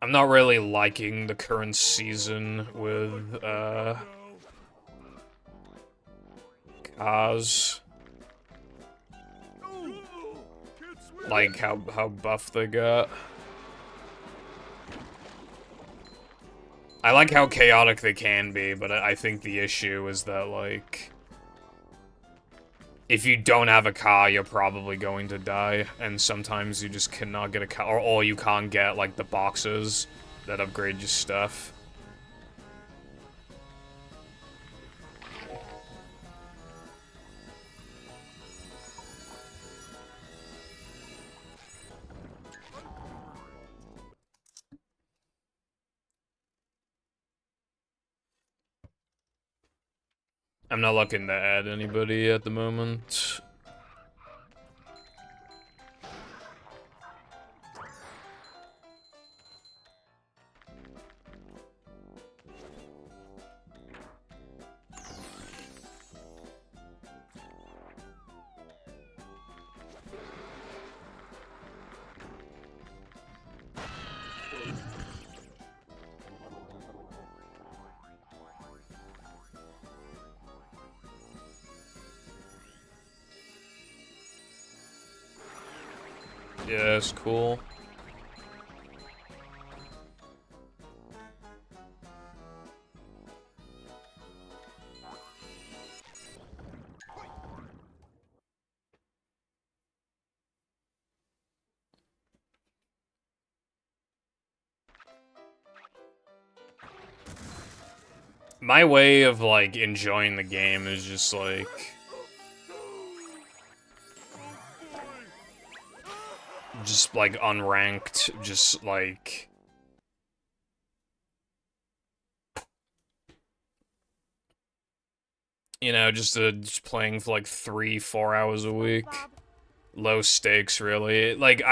Speaker 1: I'm not really liking the current season with, cars. Like, how buff they got. I like how chaotic they can be, but I think the issue is that, like, if you don't have a car, you're probably going to die, and sometimes you just cannot get a car, or you can't get, like, the boxes that upgrade your stuff. I'm not looking to add anybody at the moment. Yeah, it's cool. My way of, like, enjoying the game is just, like... just, like, unranked, just, like... you know, just playing for, like, 3-4 hours a week. Low stakes, really. Like,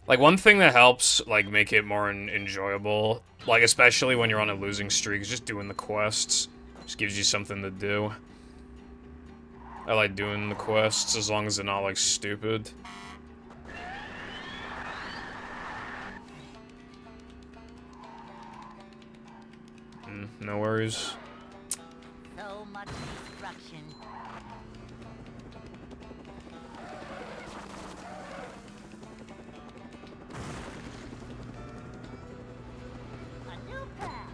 Speaker 1: one thing that helps, like, make it more enjoyable, like, especially when you're on a losing streak, is just doing the quests. Just gives you something to do. I like doing the quests, as long as they're not, like, stupid. No worries.
Speaker 2: So much destruction. A new path.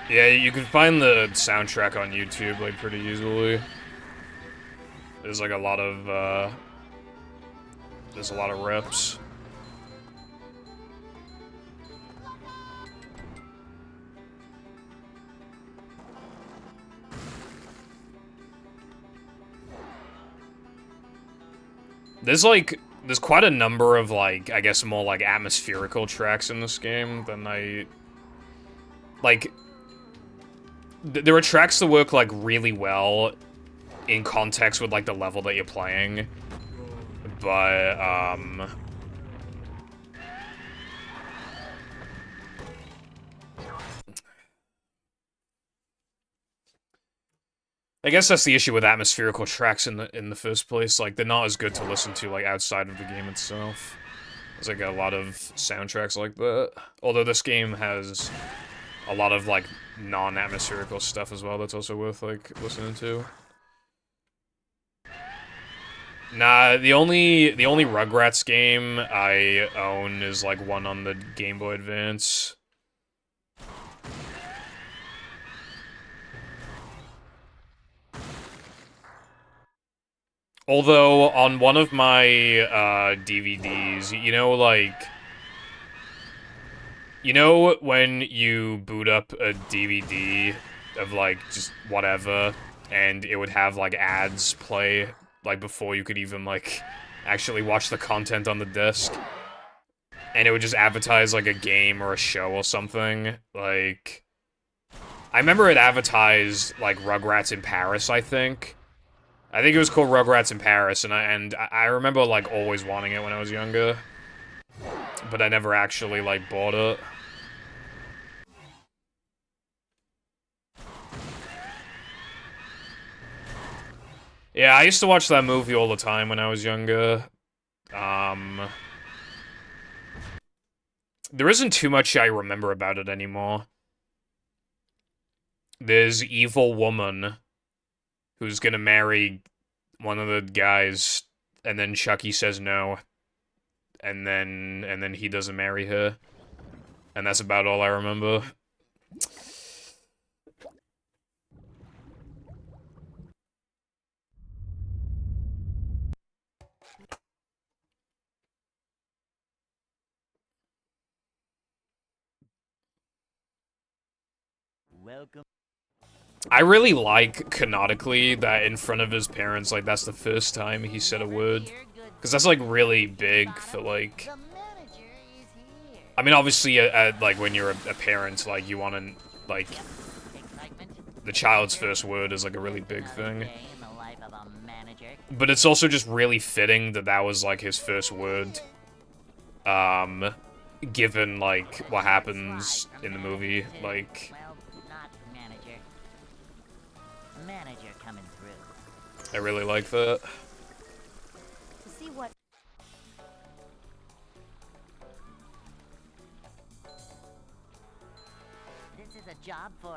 Speaker 1: Yeah, you can find the soundtrack on YouTube, like, pretty easily. There's, like, a lot of, there's a lot of reps. There's quite a number of, like, I guess more, like, atmospherical tracks in this game than like, there are tracks that work, like, really well in context with, like, the level that you're playing, but, I guess that's the issue with atmospherical tracks in the first place. Like, they're not as good to listen to, like, outside of the game itself. There's, like, a lot of soundtracks like that. Although this game has a lot of, like, non-atmospherical stuff as well that's also worth, like, listening to. Nah, the only Rugrats game I own is, like, one on the Game Boy Advance. Although, on one of my, DVDs, you know, like... you know when you boot up a DVD of, like, just whatever, and it would have, like, ads play, like, before you could even, like, actually watch the content on the disc? And it would just advertise, like, a game or a show or something, like... I remember it advertised, like, Rugrats in Paris, I think. I think it was called Rugrats in Paris, and I remember, like, always wanting it when I was younger. But I never actually, like, bought it. Yeah, I used to watch that movie all the time when I was younger. There isn't too much I remember about it anymore. There's evil woman who's gonna marry one of the guys, and then Chucky says no, and then he doesn't marry her, and that's about all I remember.
Speaker 2: Welcome.
Speaker 1: I really like, canonically, that in front of his parents, like, that's the first time he said a word. Because that's, like, really big for, like...
Speaker 2: The manager is here.
Speaker 1: I mean, obviously, like, when you're a parent, like, you want to, like...
Speaker 2: Excitement.
Speaker 1: The child's first word is, like, a really big
Speaker 2: Another
Speaker 1: thing.
Speaker 2: day in the life of a manager.
Speaker 1: But it's also just really fitting that that was, like, his first word. Given, like, what happens in the movie, like...
Speaker 2: Well, not manager. Manager coming through.
Speaker 1: I really like that.
Speaker 5: To see what
Speaker 2: This is a job for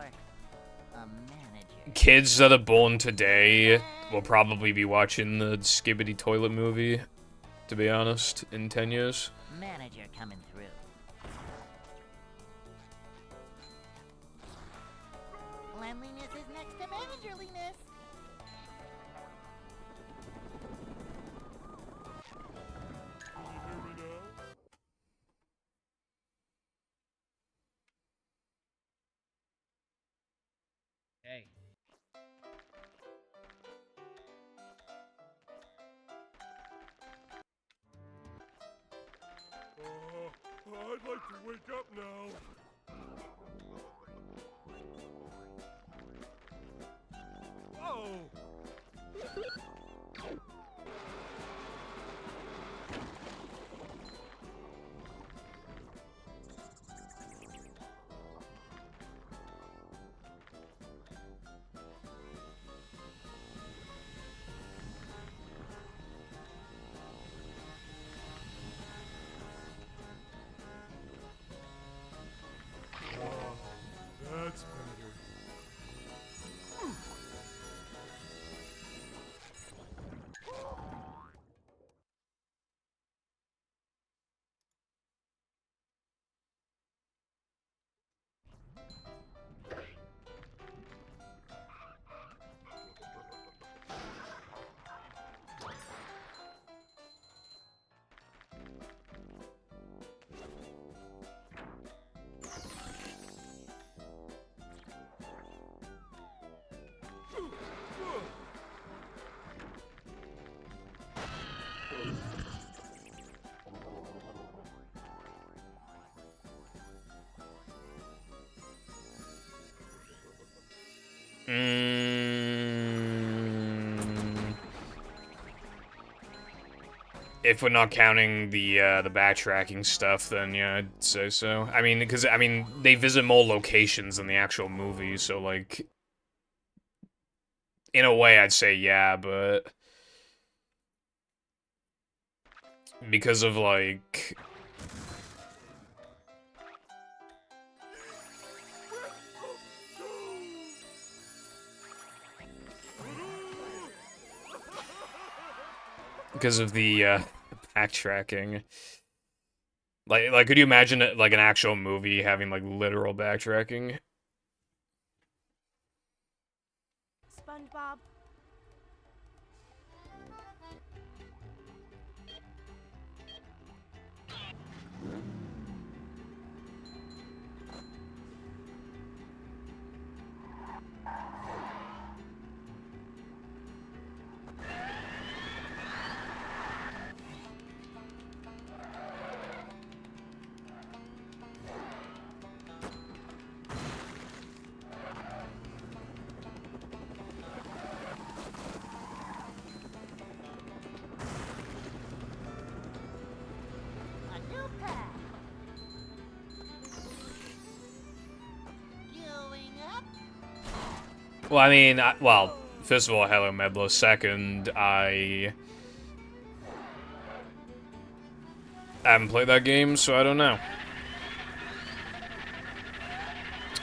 Speaker 2: a manager.
Speaker 1: Kids that are born today will probably be watching the Skibbity Toilet movie, to be honest, in 10 years.
Speaker 2: Manager coming through. Cleanliness is next to managerliness.
Speaker 3: Can you hear me now?
Speaker 4: Hey.
Speaker 3: I'd like to wake up now. Oh! That's better.
Speaker 1: If we're not counting the backtracking stuff, then yeah, I'd say so. I mean, because, I mean, they visit more locations in the actual movie, so, like... In a way, I'd say yeah, but... Because of, like... Because of the, backtracking. Like, could you imagine, like, an actual movie having, like, literal backtracking?
Speaker 5: SpongeBob.
Speaker 2: A new path. Going up.
Speaker 1: Well, I mean, well, first of all, hello, Meblo. Second, I haven't played that game, so I don't know.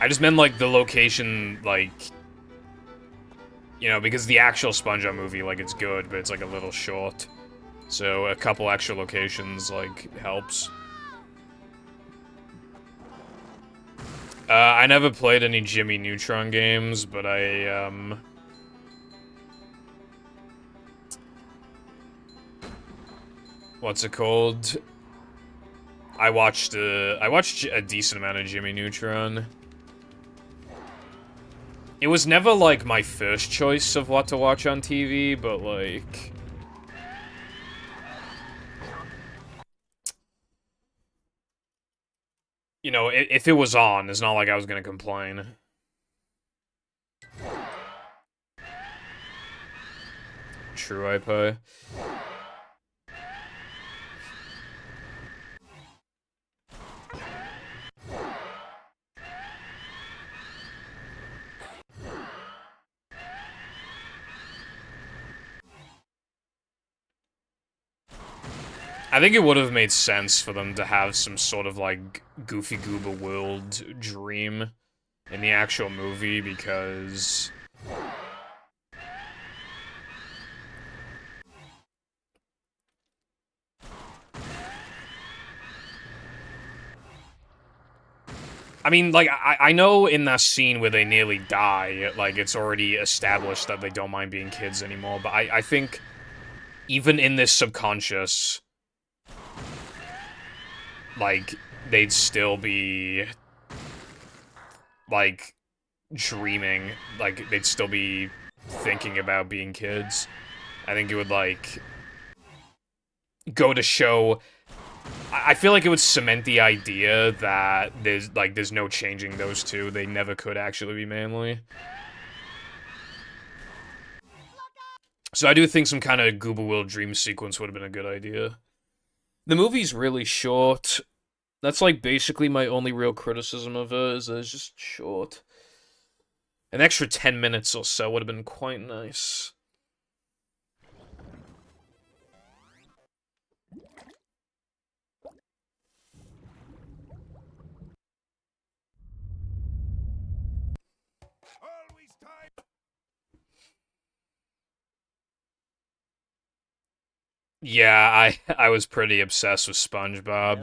Speaker 1: I just meant, like, the location, like... You know, because the actual SpongeBob movie, like, it's good, but it's, like, a little short. So a couple extra locations, like, helps. I never played any Jimmy Neutron games, but what's it called? I watched a decent amount of Jimmy Neutron. It was never, like, my first choice of what to watch on TV, but, like... You know, if it was on, it's not like I was gonna complain. True, iPie. I think it would have made sense for them to have some sort of, like, Goofy Gooba World dream in the actual movie, because... I mean, like, I know in that scene where they nearly die, like, it's already established that they don't mind being kids anymore, but I think even in this subconscious, like, they'd still be, like, dreaming, like, they'd still be thinking about being kids. I think it would, like, go to show... I feel like it would cement the idea that there's no changing those two. They never could actually be manly. So I do think some kind of Gooba Will dream sequence would have been a good idea. The movie's really short. That's, like, basically my only real criticism of it, is that it's just short. An extra 10 minutes or so would have been quite nice. Yeah, I was pretty obsessed with SpongeBob.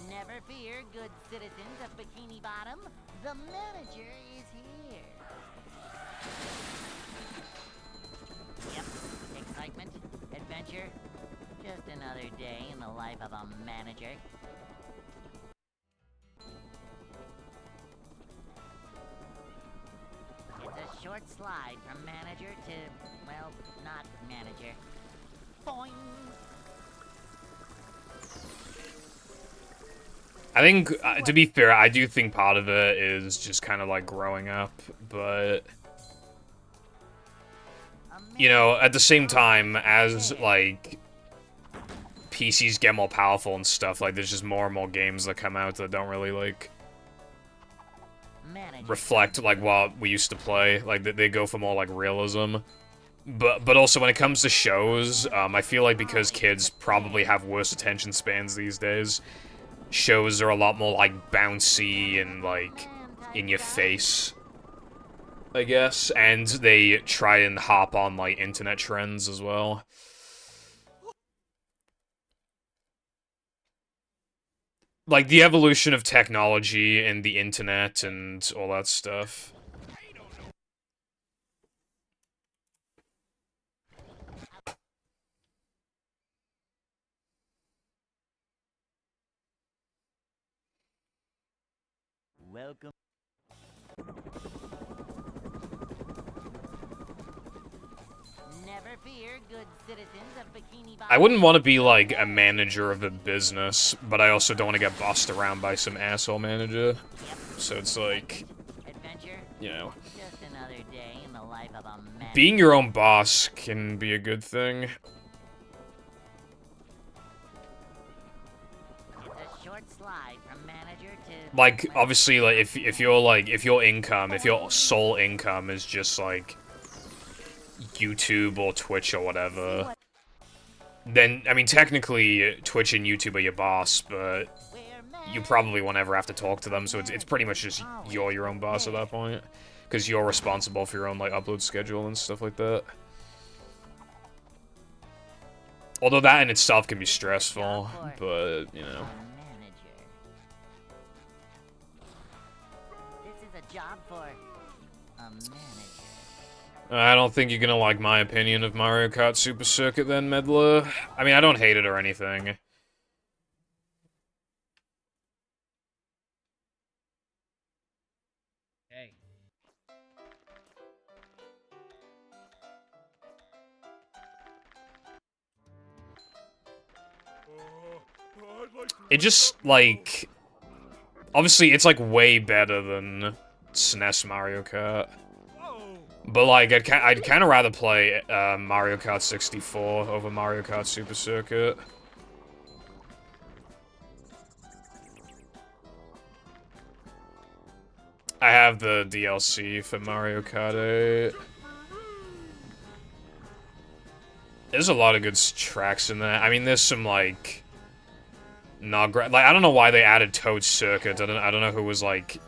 Speaker 2: Never fear, good citizens of Bikini Bottom. The manager is here. Yep, excitement, adventure. Just another day in the life of a manager. It's a short slide from manager to, well, not manager. Boing!
Speaker 1: I think, to be fair, I do think part of it is just kind of like growing up, but... You know, at the same time, as, like, PCs get more powerful and stuff, like, there's just more and more games that come out that don't really, like, reflect, like, what we used to play. Like, they go for more, like, realism. But also, when it comes to shows, I feel like because kids probably have worse attention spans these days, shows are a lot more, like, bouncy and, like, in your face, I guess. And they try and hop on, like, internet trends as well. Like, the evolution of technology and the internet and all that stuff.
Speaker 2: Welcome. Never fear, good citizens of Bikini Bottom.
Speaker 1: I wouldn't want to be, like, a manager of a business, but I also don't want to get bossed around by some asshole manager.
Speaker 2: Yep.
Speaker 1: So it's like,
Speaker 2: Adventure.
Speaker 1: you know,
Speaker 2: Just another day in the life of a man.
Speaker 1: being your own boss can be a good thing.
Speaker 2: It's a short slide from manager to,
Speaker 1: Like, obviously, like, if your income, if your sole income is just, like, YouTube or Twitch or whatever, then, I mean, technically, Twitch and YouTube are your boss, but you probably won't ever have to talk to them, so it's pretty much just you're your own boss at that point. Because you're responsible for your own, like, upload schedule and stuff like that. Although that in itself can be stressful, but, you know.
Speaker 2: This is a job for a manager.
Speaker 1: I don't think you're gonna like my opinion of Mario Kart Super Circuit then, Medla. I mean, I don't hate it or anything.
Speaker 4: Hey.
Speaker 3: I'd like to
Speaker 1: It just, like... Obviously, it's, like, way better than SNES Mario Kart. But, like, I'd kind of rather play Mario Kart 64 over Mario Kart Super Circuit. I have the DLC for Mario Kart 8. There's a lot of good tracks in there. I mean, there's some, like... not great. Like, I don't know why they added Toad Circuit. I don't know who was, like,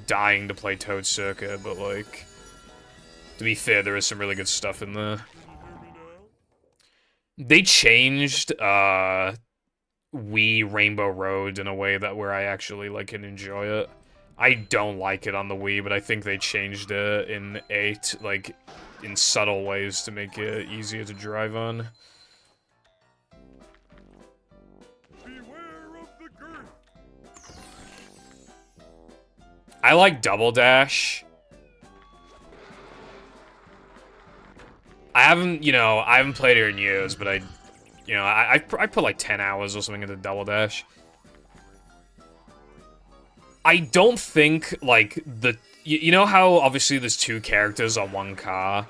Speaker 1: dying to play Toad Circuit, but, like... To be fair, there is some really good stuff in there. They changed, Wii Rainbow Road in a way that where I actually, like, can enjoy it. I don't like it on the Wii, but I think they changed it in 8, like, in subtle ways to make it easier to drive on.
Speaker 3: beware of the girth.
Speaker 1: I like Double Dash. I haven't played it in years, but I put like 10 hours or something into Double Dash. I don't think, like, you know how obviously there's 2 characters on 1 car?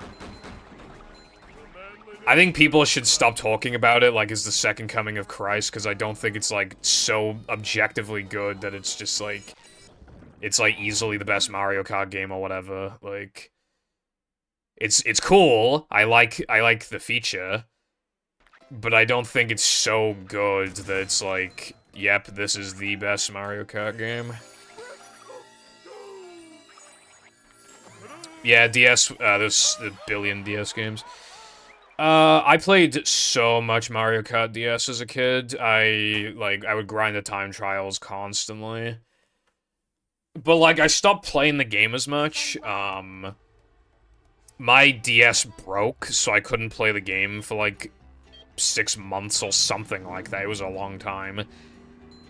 Speaker 1: I think people should stop talking about it like it's the second coming of Christ, because I don't think it's, like, so objectively good that it's just, like, it's, like, easily the best Mario Kart game or whatever, like... It's cool. I like the feature, but I don't think it's so good that it's like, yep, this is the best Mario Kart game. Yeah, DS. There's a billion DS games. I played so much Mario Kart DS as a kid. I would grind the time trials constantly, but like I stopped playing the game as much. My DS broke, so I couldn't play the game for, like, 6 months or something like that. It was a long time.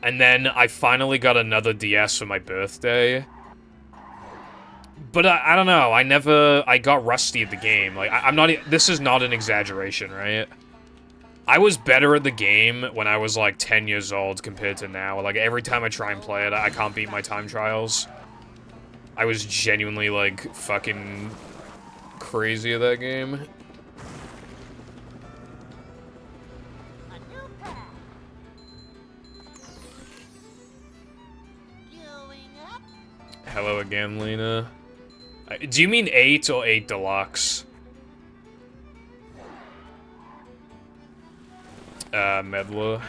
Speaker 1: And then I finally got another DS for my birthday. But I don't know, I got rusty at the game. Like, this is not an exaggeration, right? I was better at the game when I was, like, 10 years old compared to now. Like, every time I try and play it, I can't beat my time trials. I was genuinely, like, fucking... crazy of that game.
Speaker 2: A new path. Going up.
Speaker 1: Hello again, Lena. Do you mean 8 or 8 Deluxe? Medla.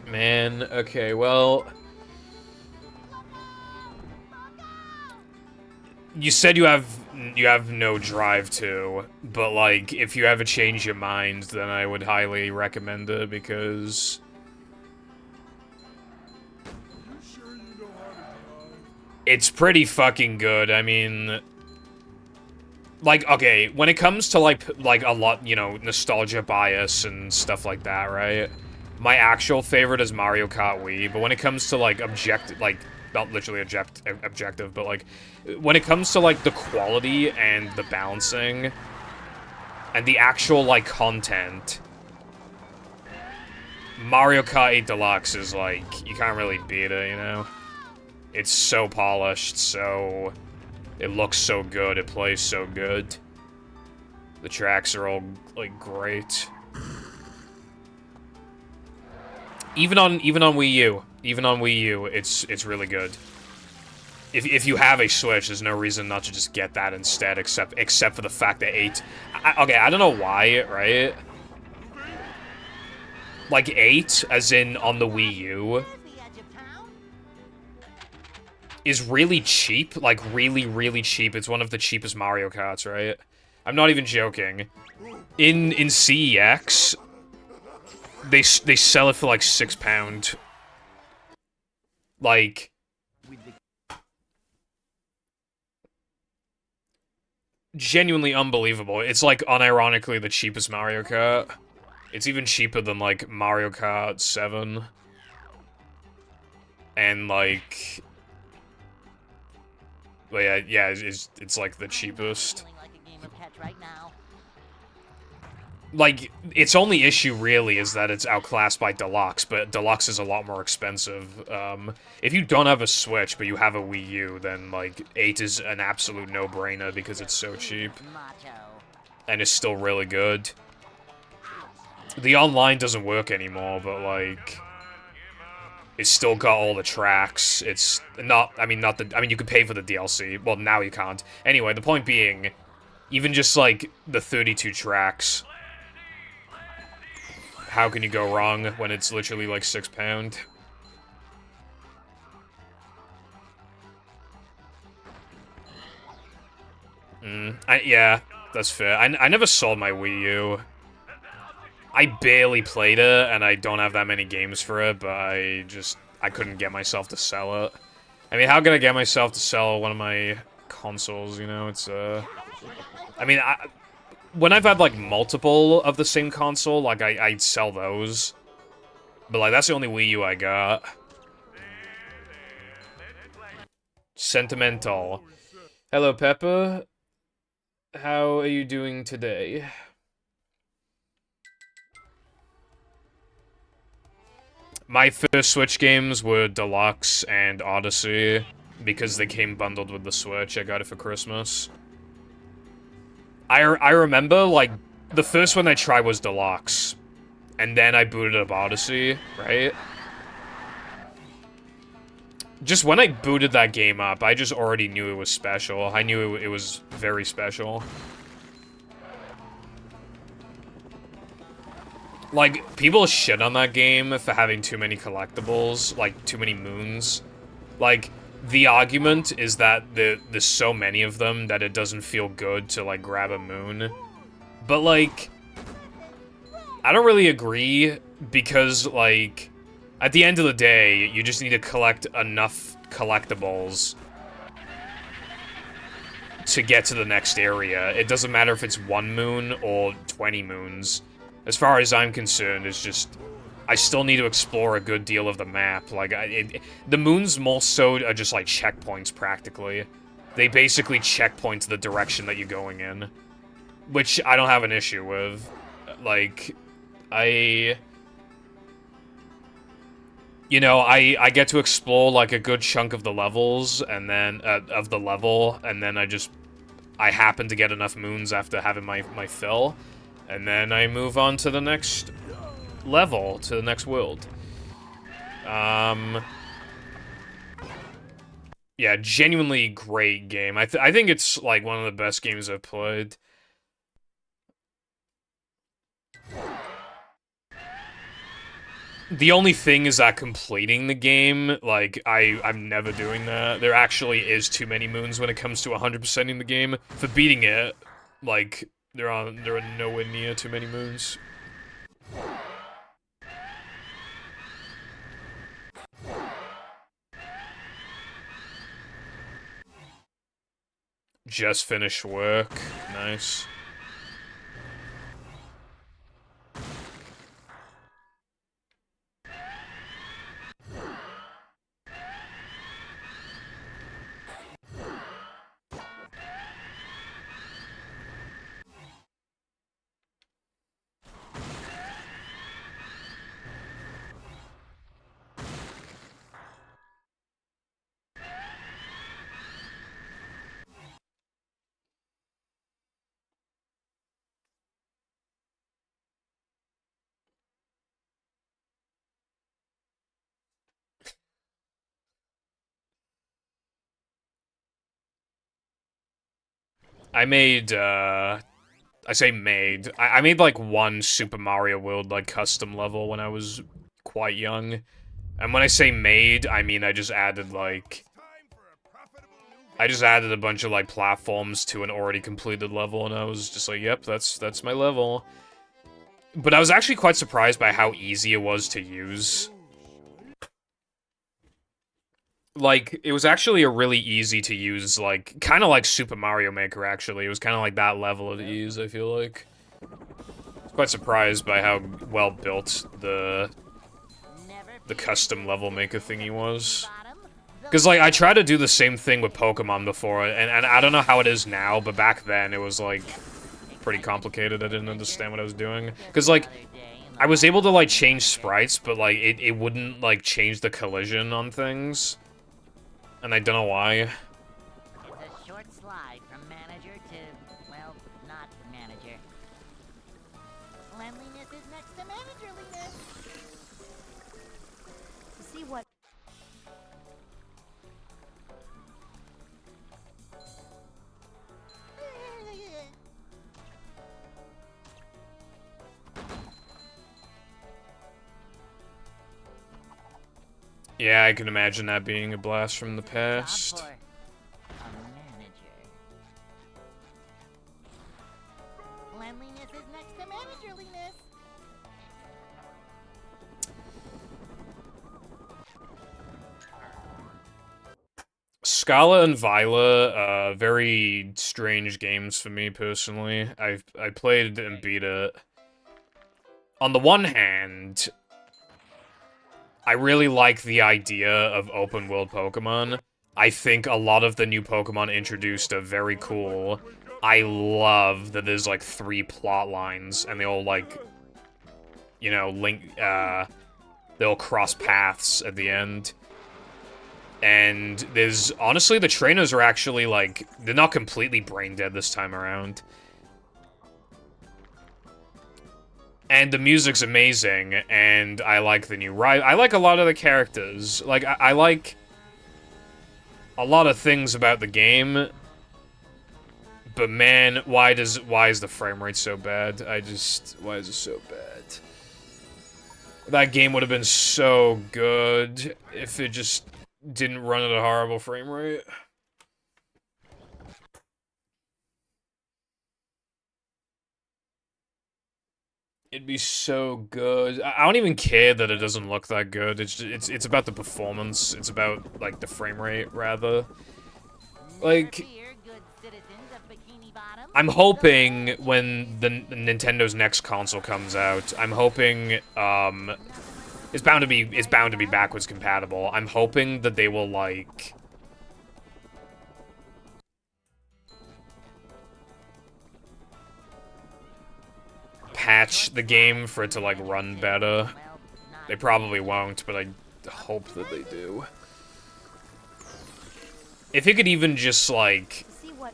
Speaker 1: Man, okay, well... You said you have no drive to, but like, if you ever change your mind, then I would highly recommend it, because...
Speaker 3: You sure you know how to drive?
Speaker 1: It's pretty fucking good, I mean... Like, okay, when it comes to, like a lot, you know, nostalgia bias and stuff like that, right? My actual favorite is Mario Kart Wii, but when it comes to, like, not literally objective, but, like, when it comes to, like, the quality and the balancing, and the actual, like, content, Mario Kart 8 Deluxe is, like, you can't really beat it, you know? It's so polished, so... It looks so good, it plays so good. The tracks are all, like, great. Even on Wii U. Even on Wii U, it's really good. if you have a Switch, there's no reason not to just get that instead, except for the fact that 8... okay, I don't know why, right? Like 8, as in on the Wii U,
Speaker 2: There's the edge of town.
Speaker 1: is really cheap. Like, really, really cheap. It's one of the cheapest Mario Karts, right? I'm not even joking. In CEX, they sell it for like £6. Like... genuinely unbelievable. It's like unironically the cheapest Mario Kart. It's even cheaper than like Mario Kart 7. And like... but yeah, it's like the cheapest.
Speaker 2: Feeling like a game of catch right now.
Speaker 1: Like, its only issue really is that it's outclassed by Deluxe, but Deluxe is a lot more expensive. If you don't have a Switch, but you have a Wii U, then, like, 8 is an absolute no-brainer because it's so cheap.
Speaker 2: Macho.
Speaker 1: And it's still really good. The online doesn't work anymore, but, like... it's still got all the tracks. It's not... I mean, you could pay for the DLC. Well, now you can't. Anyway, the point being, even just, like, the 32 tracks... how can you go wrong when it's literally like £6? Yeah, that's fair. I never sold my Wii U. I barely played it, and I don't have that many games for it, but I couldn't get myself to sell it. I mean, how can I get myself to sell one of my consoles, you know? It's, I mean, when I've had, like, multiple of the same console, like, I'd sell those. But, like, that's the only Wii U I got. Sentimental. Hello, Peppa. How are you doing today? My first Switch games were Deluxe and Odyssey, because they came bundled with the Switch. I got it for Christmas. I remember, like, the first one I tried was Deluxe. And then I booted up Odyssey, right? Just when I booted that game up, I just already knew it was special. I knew it was very special. Like, people shit on that game for having too many collectibles, like, too many moons. Like, the argument is that there's so many of them that it doesn't feel good to, like, grab a moon. But, like, I don't really agree, because, like, at the end of the day, you just need to collect enough collectibles to get to the next area. It doesn't matter if it's 1 moon or 20 moons. As far as I'm concerned, it's just... I still need to explore a good deal of the map. Like, the moons more so are just, like, checkpoints, practically. They basically checkpoint the direction that you're going in. Which I don't have an issue with. Like, you know, I get to explore, like, a good chunk of the levels, and then, of the level, and then I happen to get enough moons after having my fill, and then I move on to the next level, to the next world. Yeah, genuinely great game. I think it's, like, one of the best games I've played. The only thing is that completing the game, like, I'm never doing that. There actually is too many moons when it comes to 100%ing the game. For beating it, like, there are nowhere near too many moons. Just finished work. Nice. I made, I say made. I made, like, one Super Mario World, like, custom level when I was quite young. And when I say made, I mean I just added, like... I just added a bunch of, like, platforms to an already completed level, and I was just like, yep, that's my level. But I was actually quite surprised by how easy it was to use. Like, it was actually a really easy to use, like, kind of like Super Mario Maker, actually. It was kind of like that level of ease, I feel like. I was quite surprised by how well built the custom level maker thingy was. Because, like, I tried to do the same thing with Pokemon before, and I don't know how it is now, but back then it was, like, pretty complicated. I didn't understand what I was doing. Because, like, I was able to, like, change sprites, but, like, it wouldn't, like, change the collision on things. And I don't know why.
Speaker 2: It's a short slide from manager to, well, not manager. Cleanliness is next to managerliness.
Speaker 5: To see what...
Speaker 1: Yeah, I can imagine that being a blast from the
Speaker 2: Job
Speaker 1: past.
Speaker 2: for a manager. Cleanliness is next to managerliness.
Speaker 1: Scala and Viola, very strange games for me personally. I played and beat it. On the one hand, I really like the idea of open world Pokemon. I think a lot of the new Pokemon introduced are very cool. I love that there's like 3 plot lines and they all like, you know, they'll cross paths at the end. And there's, honestly, the trainers are actually, like, they're not completely brain dead this time around. And the music's amazing, and I like the new ride. I like a lot of the characters. Like, I like a lot of things about the game. But man, why is the frame rate so bad? Why is it so bad? That game would have been so good if it just didn't run at a horrible frame rate. It'd be so good. I don't even care that it doesn't look that good. It's about the performance. It's about like the frame rate rather. Like, I'm hoping when the Nintendo's next console comes out, I'm hoping it's bound to be backwards compatible. I'm hoping that they will like patch the game for it to like run better. They probably won't, but I hope that they do. If it could even just like
Speaker 5: To see what...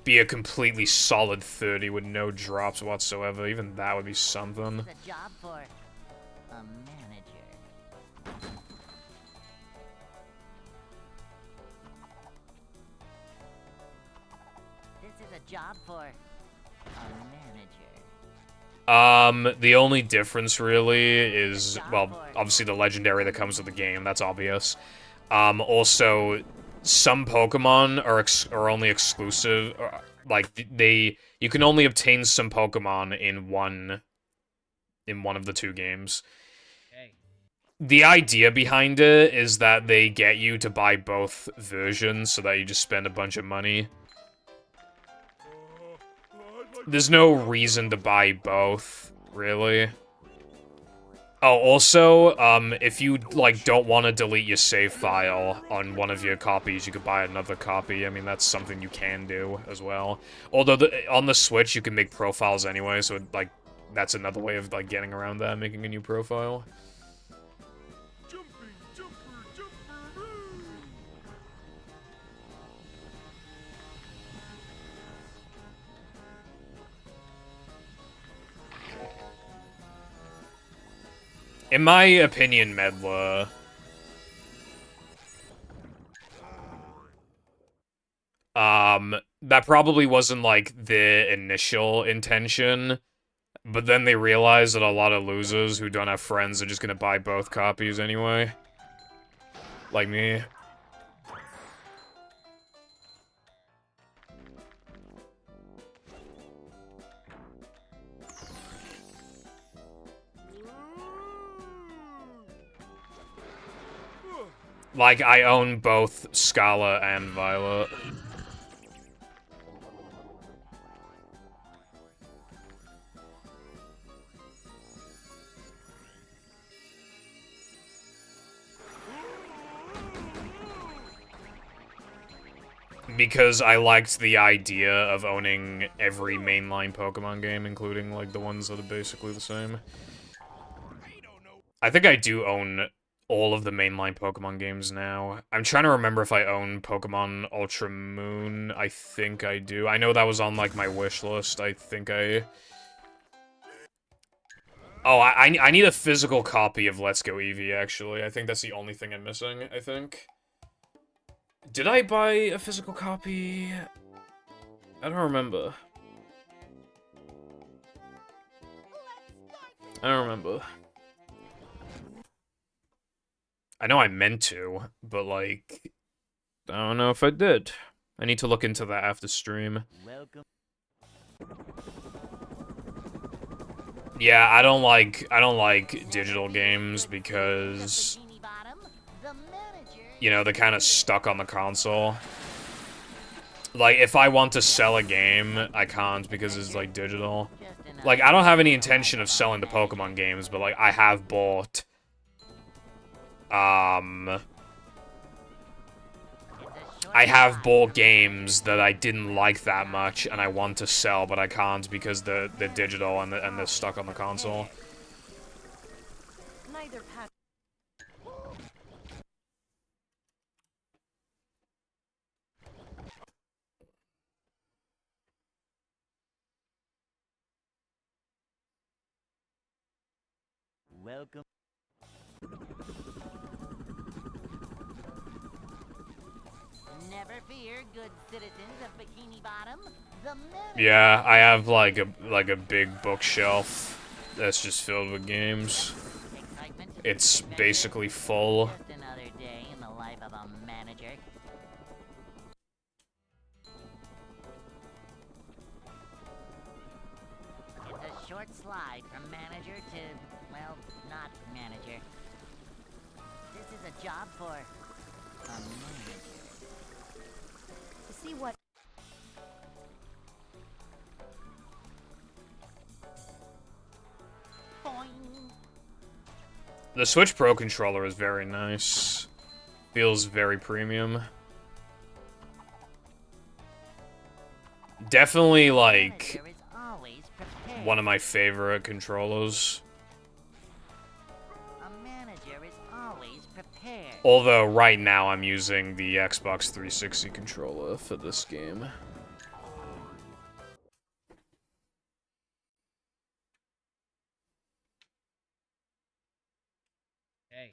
Speaker 1: be a completely solid 30 with no drops whatsoever, even that would be something.
Speaker 2: It's a job for a manager. This is a job for a manager.
Speaker 1: The only difference really is, well, obviously the legendary that comes with the game, that's obvious. Also, some Pokemon are only exclusive, like, you can only obtain some Pokemon in one of the 2 games.
Speaker 4: Hey.
Speaker 1: The idea behind it is that they get you to buy both versions so that you just spend a bunch of money. There's no reason to buy both, really. Oh, also, if you, like, don't want to delete your save file on one of your copies, you could buy another copy. I mean, that's something you can do as well. Although, on the Switch, you can make profiles anyway, so, like, that's another way of, like, getting around that, making a new profile.
Speaker 3: Jumping, jumper, jumper,
Speaker 1: In my opinion, Medla, That probably wasn't, like, the initial intention, but then they realized that a lot of losers who don't have friends are just gonna buy both copies anyway. Like me. Like, I own both Scala and Violet. Because I liked the idea of owning every mainline Pokemon game, including, like, the ones that are basically the same. I think I do own all of the mainline Pokemon games now. I'm trying to remember if I own Pokemon Ultra Moon. I think I do. I know that was on, like, my wish list. I think I... Oh, I need a physical copy of Let's Go Eevee, actually. I think that's the only thing I'm missing, I think. Did I buy a physical copy? I don't remember. I don't remember. I know I meant to, but, like, I don't know if I did. I need to look into that after stream.
Speaker 2: Welcome.
Speaker 1: Yeah, I don't like digital games because,
Speaker 2: Bikini Bottom, the manager.
Speaker 1: you know, they're kind of stuck on the console. Like, if I want to sell a game, I can't because it's, like, digital. Like, I don't have any intention of selling the Pokemon games, but, like, I have bought, I have bought games that I didn't like that much, and I want to sell, but I can't because they're digital and they're stuck on the console.
Speaker 5: Neither pack.
Speaker 2: Welcome. Never fear, good citizens of Bikini Bottom. The manager.
Speaker 1: Yeah, I have like a big bookshelf that's just filled with games.
Speaker 2: Excitement,
Speaker 1: It's
Speaker 2: adventure,
Speaker 1: basically full.
Speaker 2: Just another day in the life of a manager. It's a short slide from manager to, well, not manager. This is a job for a manager.
Speaker 5: To see what.
Speaker 2: Boing.
Speaker 1: The Switch Pro controller is very nice. Feels very premium. Definitely, like,
Speaker 2: Manager is always prepared.
Speaker 1: one of my favorite controllers.
Speaker 2: A manager is always prepared.
Speaker 1: Although, right now, I'm using the Xbox 360 controller for this game.
Speaker 4: Hey.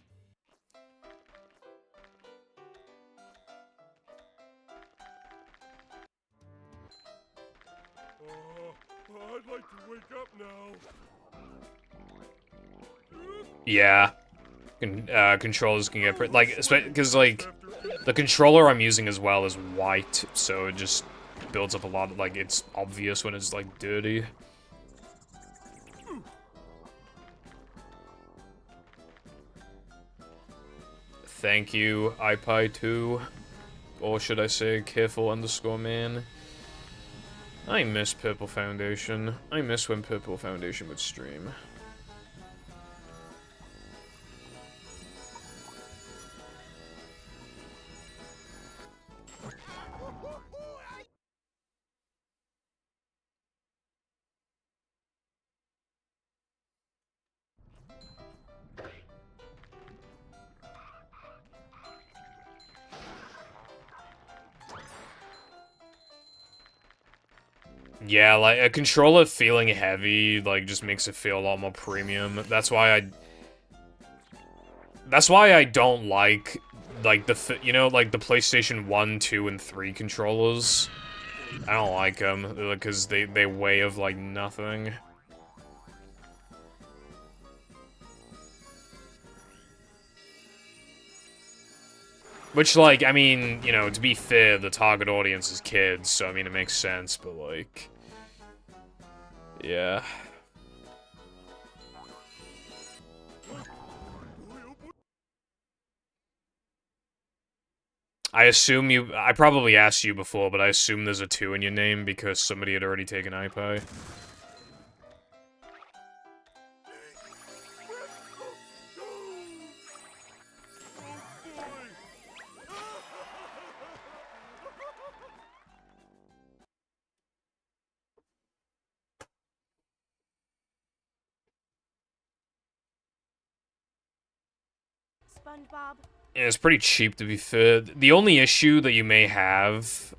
Speaker 3: I'd like to wake up now.
Speaker 1: Yeah. Controllers can get like, because, like, the controller I'm using as well is white, so it just builds up a lot of, like, it's obvious when it's, like, dirty. Thank you, iPie2. Or should I say, careful_man. I miss Purple Foundation. I miss when Purple Foundation would stream. Yeah, like, a controller feeling heavy, like, just makes it feel a lot more premium. That's why I don't like like you know, like the PlayStation 1, 2, and 3 controllers. I don't like them because they weigh of like nothing. Which, like, I mean, you know, to be fair, the target audience is kids, so I mean, it makes sense, but like, yeah. I probably asked you before, but I assume there's a 2 in your name because somebody had already taken iPie.
Speaker 5: SpongeBob.
Speaker 1: Yeah, it's pretty cheap to be fair. The only issue that you may have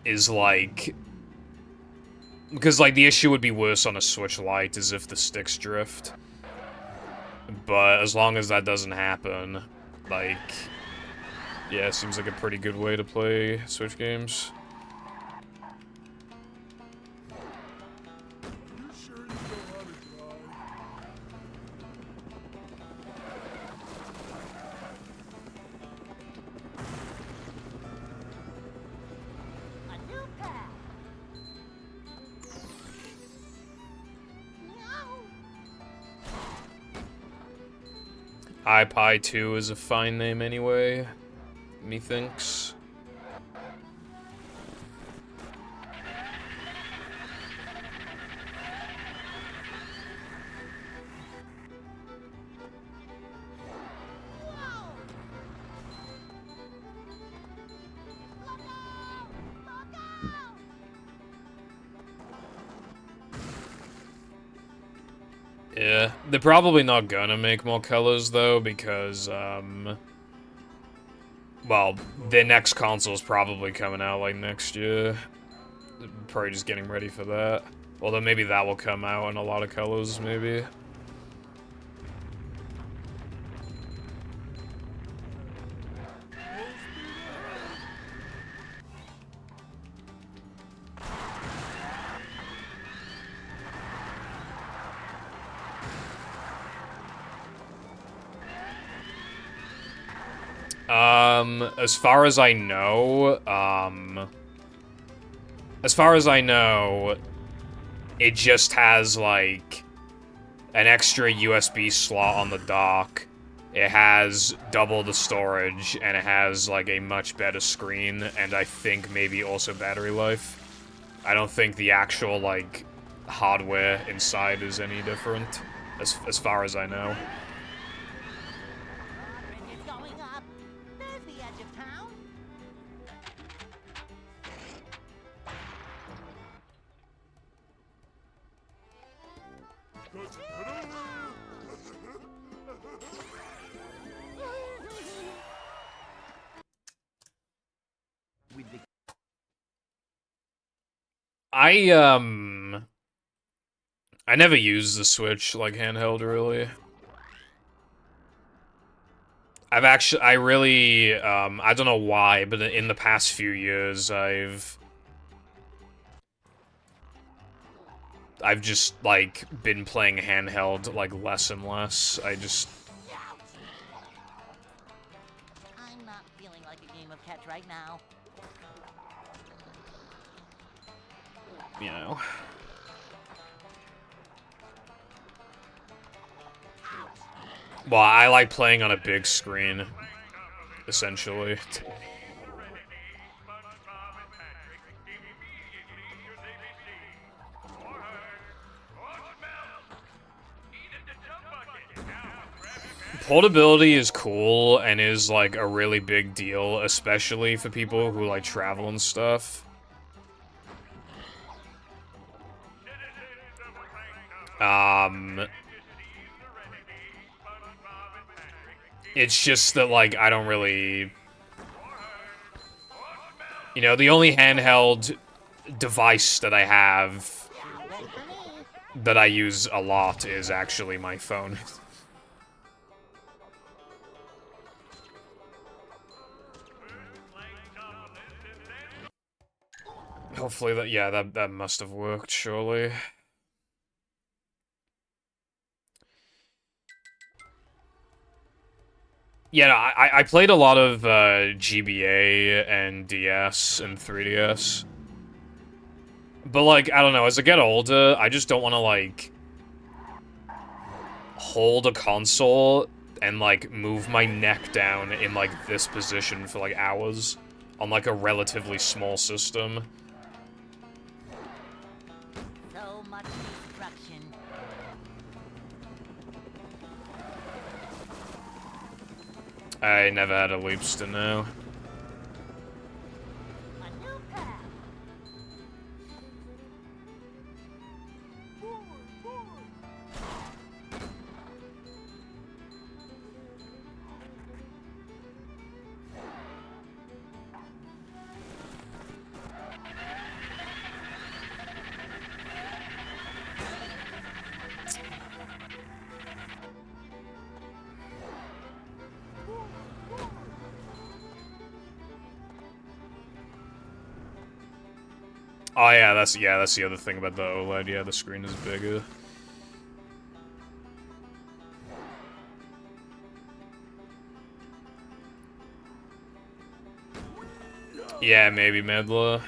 Speaker 1: is like, because like the issue would be worse on a Switch Lite is if the sticks drift. But as long as that doesn't happen, like, yeah, it seems like a pretty good way to play Switch games.
Speaker 3: You sure you know how to drive?
Speaker 2: A new path.
Speaker 1: iPie 2 is a fine name anyway, methinks. Yeah, they're probably not gonna make more colors though, because, well, their next console's probably coming out like next year. Probably just getting ready for that. Although maybe that will come out in a lot of colors, maybe. As far as I know, it just has, like, an extra USB slot on the dock. It has double the storage, and it has, like, a much better screen, and I think maybe also battery life. I don't think the actual, like, hardware inside is any different, as far as I know.
Speaker 2: Drawbridge is going up. There's the edge of town.
Speaker 4: With the
Speaker 1: I never used the Switch, like, handheld, really. I really, I don't know why, but in the past few years, I've just, like, been playing handheld, like, less and less.
Speaker 2: I'm not feeling like a game of catch right now.
Speaker 1: You know. Well, I like playing on a big screen, essentially. Portability is cool and is, like, a really big deal, especially for people who, like, travel and stuff. It's just that, like, I don't really... You know, the only handheld device that I have that I use a lot is actually my phone. Hopefully that, yeah, that must have worked, surely. Yeah, no, I played a lot of GBA and DS and 3DS. But, like, I don't know, as I get older, I just don't want to, like, hold a console and, like, move my neck down in, like, this position for, like, hours on, like, a relatively small system.
Speaker 2: So much destruction.
Speaker 1: I never had a Leapster now.
Speaker 2: A new path.
Speaker 1: Oh yeah, that's the other thing about the OLED. Yeah, the screen is bigger. Yeah, maybe Medla.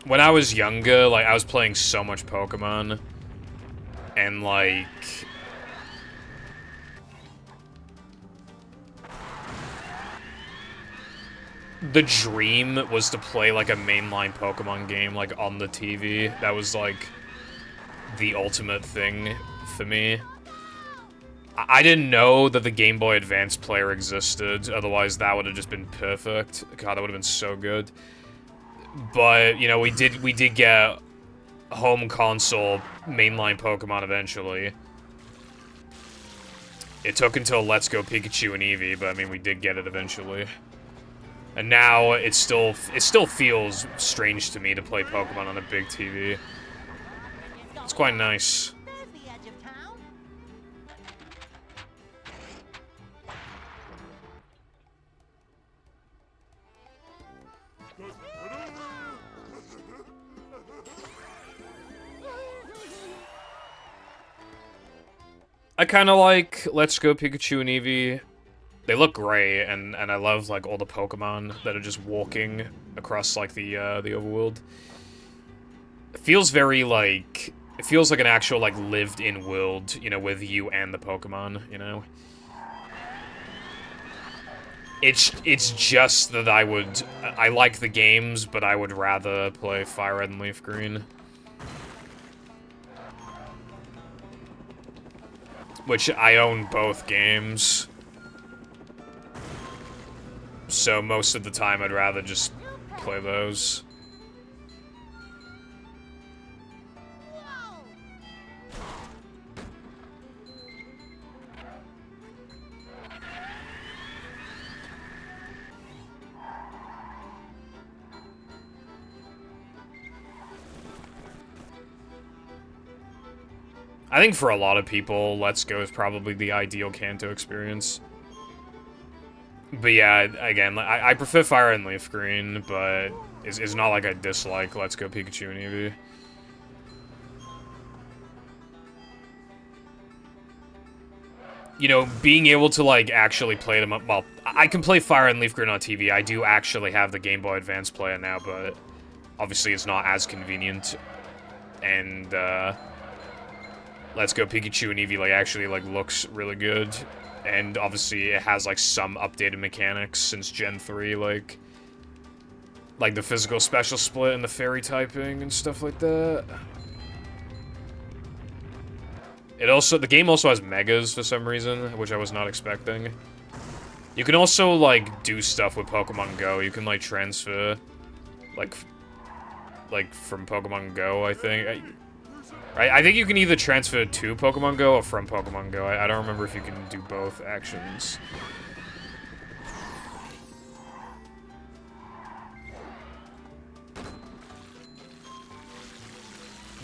Speaker 1: When I was younger, like, I was playing so much Pokemon. And, like... the dream was to play, like, a mainline Pokemon game, like, on the TV. That was, like, the ultimate thing for me. I didn't know that the Game Boy Advance player existed, otherwise that would have just been perfect. God, that would have been so good. But, you know, we did get home console mainline Pokemon eventually. It took until Let's Go Pikachu and Eevee, but I mean, we did get it eventually. And now it still feels strange to me to play Pokemon on a big TV. It's quite nice.
Speaker 2: There's the edge of town.
Speaker 1: I kind of like Let's Go Pikachu and Eevee. They look great, and I love, like, all the Pokemon that are just walking across, like, the overworld. It feels very, like... It feels like an actual, like, lived-in world, you know, with you and the Pokemon, you know? It's just that I like the games, but I would rather play Fire Red and Leaf Green. Which I own both games. So most of the time I'd rather just play those. I think for a lot of people, Let's Go is probably the ideal Kanto experience. But yeah, again, I prefer Fire and Leaf Green, but it's not like I dislike Let's Go Pikachu and Eevee. You know, being able to, like, actually play them up... Well, I can play Fire and Leaf Green on TV. I do actually have the Game Boy Advance player now, but obviously it's not as convenient. And, Let's Go Pikachu and Eevee, like, actually, like, looks really good. And obviously it has, like, some updated mechanics since Gen 3, like the physical special split and the fairy typing and stuff like that. The game also has megas for some reason, which I was not expecting. You can also, like, do stuff with Pokemon Go. You can, like, transfer, like from Pokemon Go, I think. I think you can either transfer to Pokemon Go or from Pokemon Go. I don't remember if you can do both actions.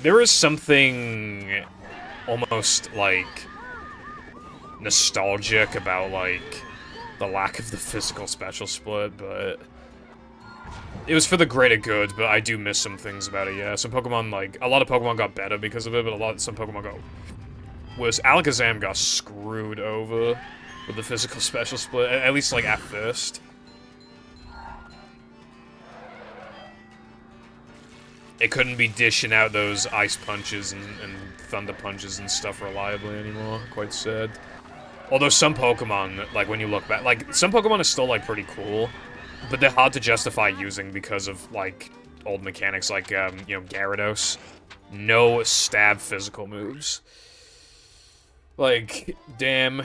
Speaker 1: There is something almost, like, nostalgic about, like, the lack of the physical special split, but it was for the greater good, but I do miss some things about it, yeah. Some Pokemon, like, a lot of Pokemon got better because of it, but some Pokemon got worse. Alakazam got screwed over with the physical special split, at least, like, at first. It couldn't be dishing out those ice punches and thunder punches and stuff reliably anymore. Quite sad. Although some Pokemon, like, when you look back, like, some Pokemon are still, like, pretty cool, but they're hard to justify using because of, like, old mechanics, like, you know, Gyarados. No stab physical moves. Like, damn.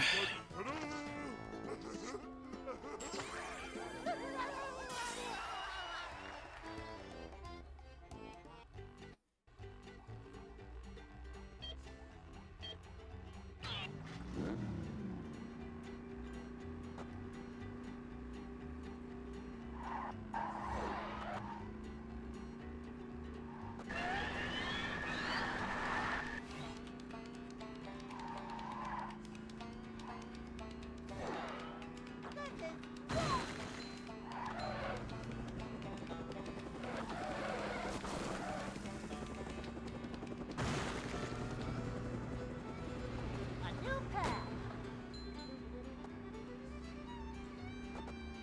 Speaker 2: A new path.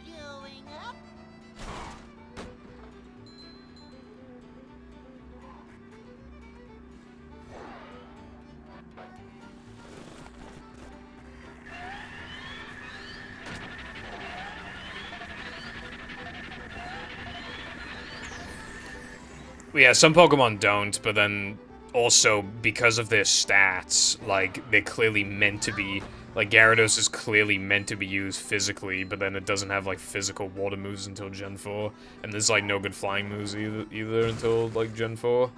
Speaker 2: Going up.
Speaker 1: Yeah, some Pokemon don't, but then also because of their stats, like, they're clearly meant to be, like, Gyarados is clearly meant to be used physically, but then it doesn't have, like, physical water moves until Gen 4, and there's, like, no good flying moves either until, like, Gen 4.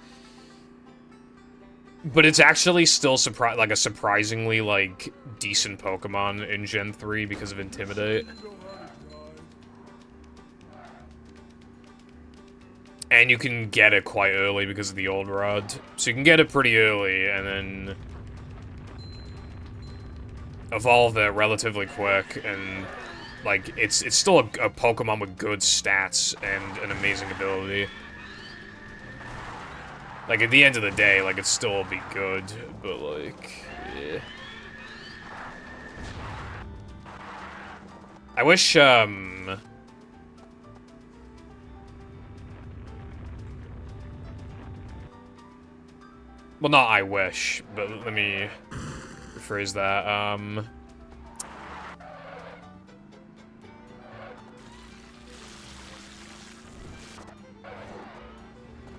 Speaker 1: But it's actually still like a surprisingly, like, decent Pokemon in Gen 3 because of Intimidate. And you can get it quite early because of the old rod. So you can get it pretty early, and then evolve it relatively quick, and, like, it's still a Pokemon with good stats and an amazing ability. Like, at the end of the day, like, it'd still be good, but, like, yeah. I wish, well, not I wish, but let me rephrase that.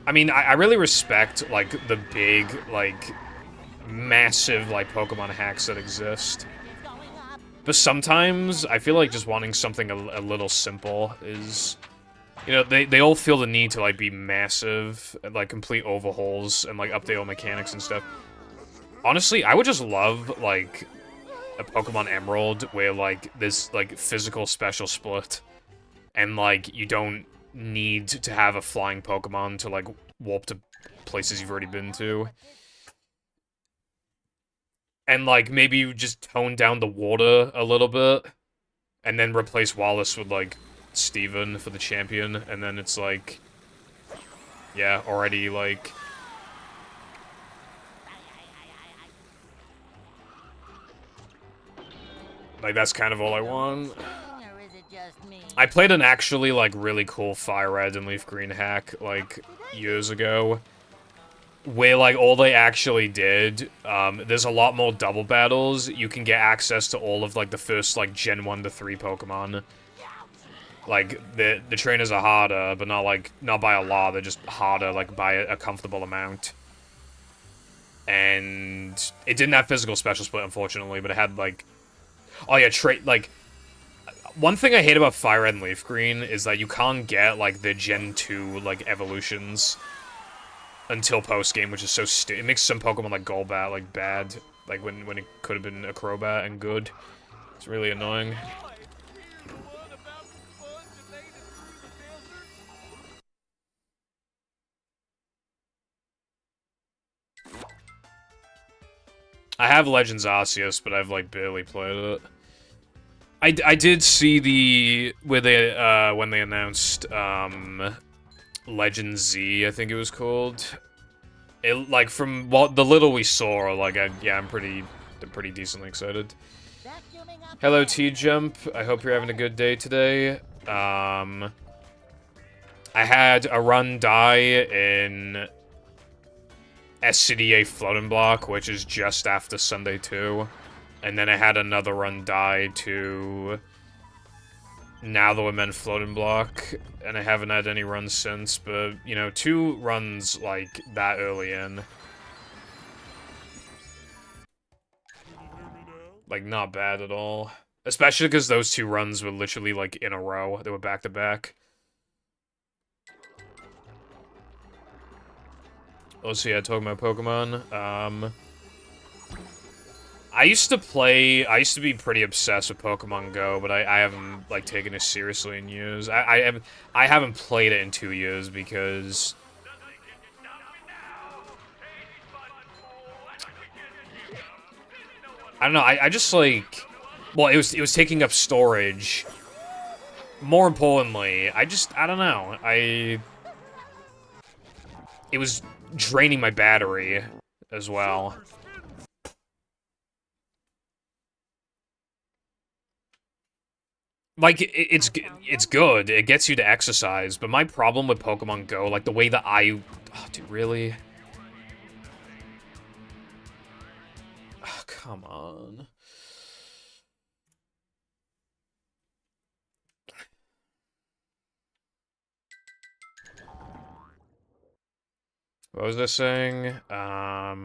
Speaker 1: I mean, I really respect, like, the big, like, massive, like, Pokemon hacks that exist. But sometimes, I feel like just wanting something a little simple is... You know, they all feel the need to, like, be massive, and, like, complete overhauls, and, like, update all mechanics and stuff. Honestly, I would just love, like, a Pokemon Emerald where, like, there's, like, physical special split, and, like, you don't need to have a flying Pokemon to, like, warp to places you've already been to. And, like, maybe you just tone down the water a little bit, and then replace Wallace with, like, Steven for the champion, and then it's like, yeah, already, like, that's kind of all I want.
Speaker 2: Or is it just me?
Speaker 1: I played an actually, like, really cool Fire Red and Leaf Green hack, like, years ago, where, like, all they actually did, there's a lot more double battles. You can get access to all of, like, the first, like, Gen 1 to 3 Pokemon. Like, the trainers are harder, but not by a lot, they're just harder, like, by a comfortable amount. And it didn't have physical special split, unfortunately, but it had, like... Oh, yeah, like... One thing I hate about Fire Red and Leaf Green is that you can't get, like, the Gen 2, like, evolutions until post-game, which is so it makes some Pokemon, like, Golbat, like, bad. Like, when it could have been a Crobat and good. It's really annoying. I have Legends Arceus, but I've, like, barely played it. I did see the... when they announced, Legends Z, I think it was called. It, like, from what the little we saw, like, yeah, I'm pretty decently excited. Hello, T-Jump. I hope you're having a good day today. I had a run die in SCDA Floating Block, which is just after Sunday 2. And then I had another run die to Now the Women Floating Block, and I haven't had any runs since, but, you know, 2 runs, like, that early in. Like, not bad at all. Especially because those 2 runs were literally, like, in a row. They were back-to-back. Oh, so yeah, talking about Pokemon, I used to be pretty obsessed with Pokemon Go, but I haven't, like, taken it seriously in years. I haven't played it in 2 years because... I don't know, I just, like... Well, it was taking up storage. More importantly, I don't know, it was draining my battery as well. Like, it's good. It gets you to exercise, but my problem with Pokemon Go, like, the way that oh, dude, really? Oh, come on. What was I saying? I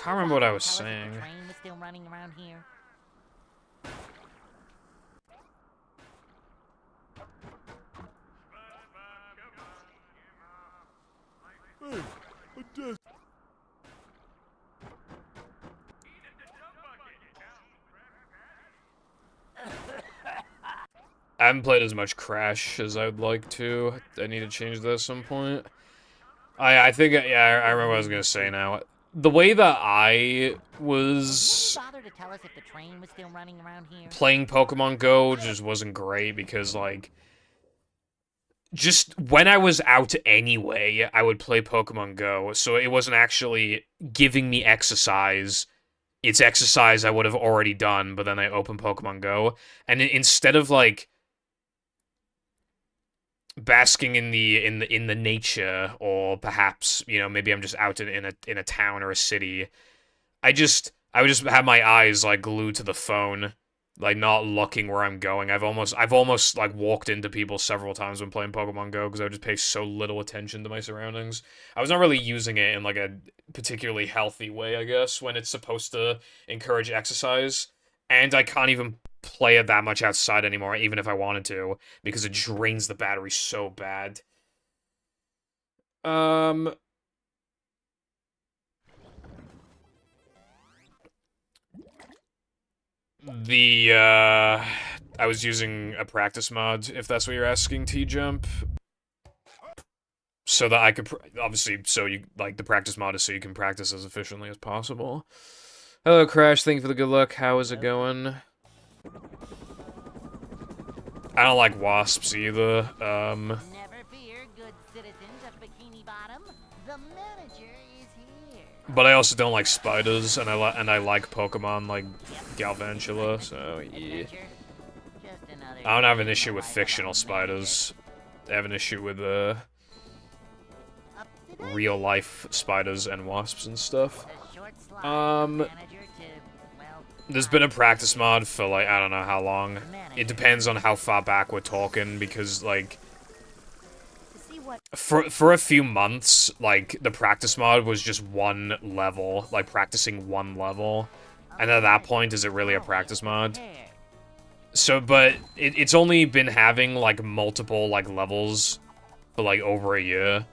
Speaker 1: can't remember what I was saying.
Speaker 2: The train was still running around here.
Speaker 3: Hey, a desk.
Speaker 1: I haven't played as much Crash as I would like to. I need to change that at some point. I think, yeah, I remember what I was gonna say now. The way that I was
Speaker 2: Bother to tell us if the train was still running around here.
Speaker 1: playing Pokemon Go just wasn't great because, like, just when I was out anyway, I would play Pokemon Go, so it wasn't actually giving me exercise. It's exercise I would have already done, but then I open Pokemon Go, and instead of, like, basking in the nature, or perhaps, you know, maybe I'm just out in a town or a city, I would just have my eyes, like, glued to the phone, like, not looking where I'm going. I've almost like walked into people several times when playing Pokemon Go because I would just pay so little attention to my surroundings. I was not really using it in, like, a particularly healthy way, I guess, when it's supposed to encourage exercise, and I can't even play it that much outside anymore, even if I wanted to, because it drains the battery so bad. I was using a practice mod, if that's what you're asking, T-Jump. So that I could, obviously, so you, like, the practice mod is so you can practice as efficiently as possible. Hello, Crash, thank you for the good luck. How is it going? I don't like wasps either.
Speaker 2: Never fear, good citizens of Bikini Bottom. The manager is here.
Speaker 1: But I also don't like spiders, and I like Pokemon like Galvantula, so yeah. I don't have an issue with fictional spiders. I have an issue with real life spiders and wasps and stuff. There's been a practice mod for, like, I don't know how long. It depends on how far back we're talking, because, like, for a few months, like, the practice mod was just one level, like, practicing one level. And at that point, is it really a practice mod? So, but it's only been having, like, multiple, like, levels for, like, over a year.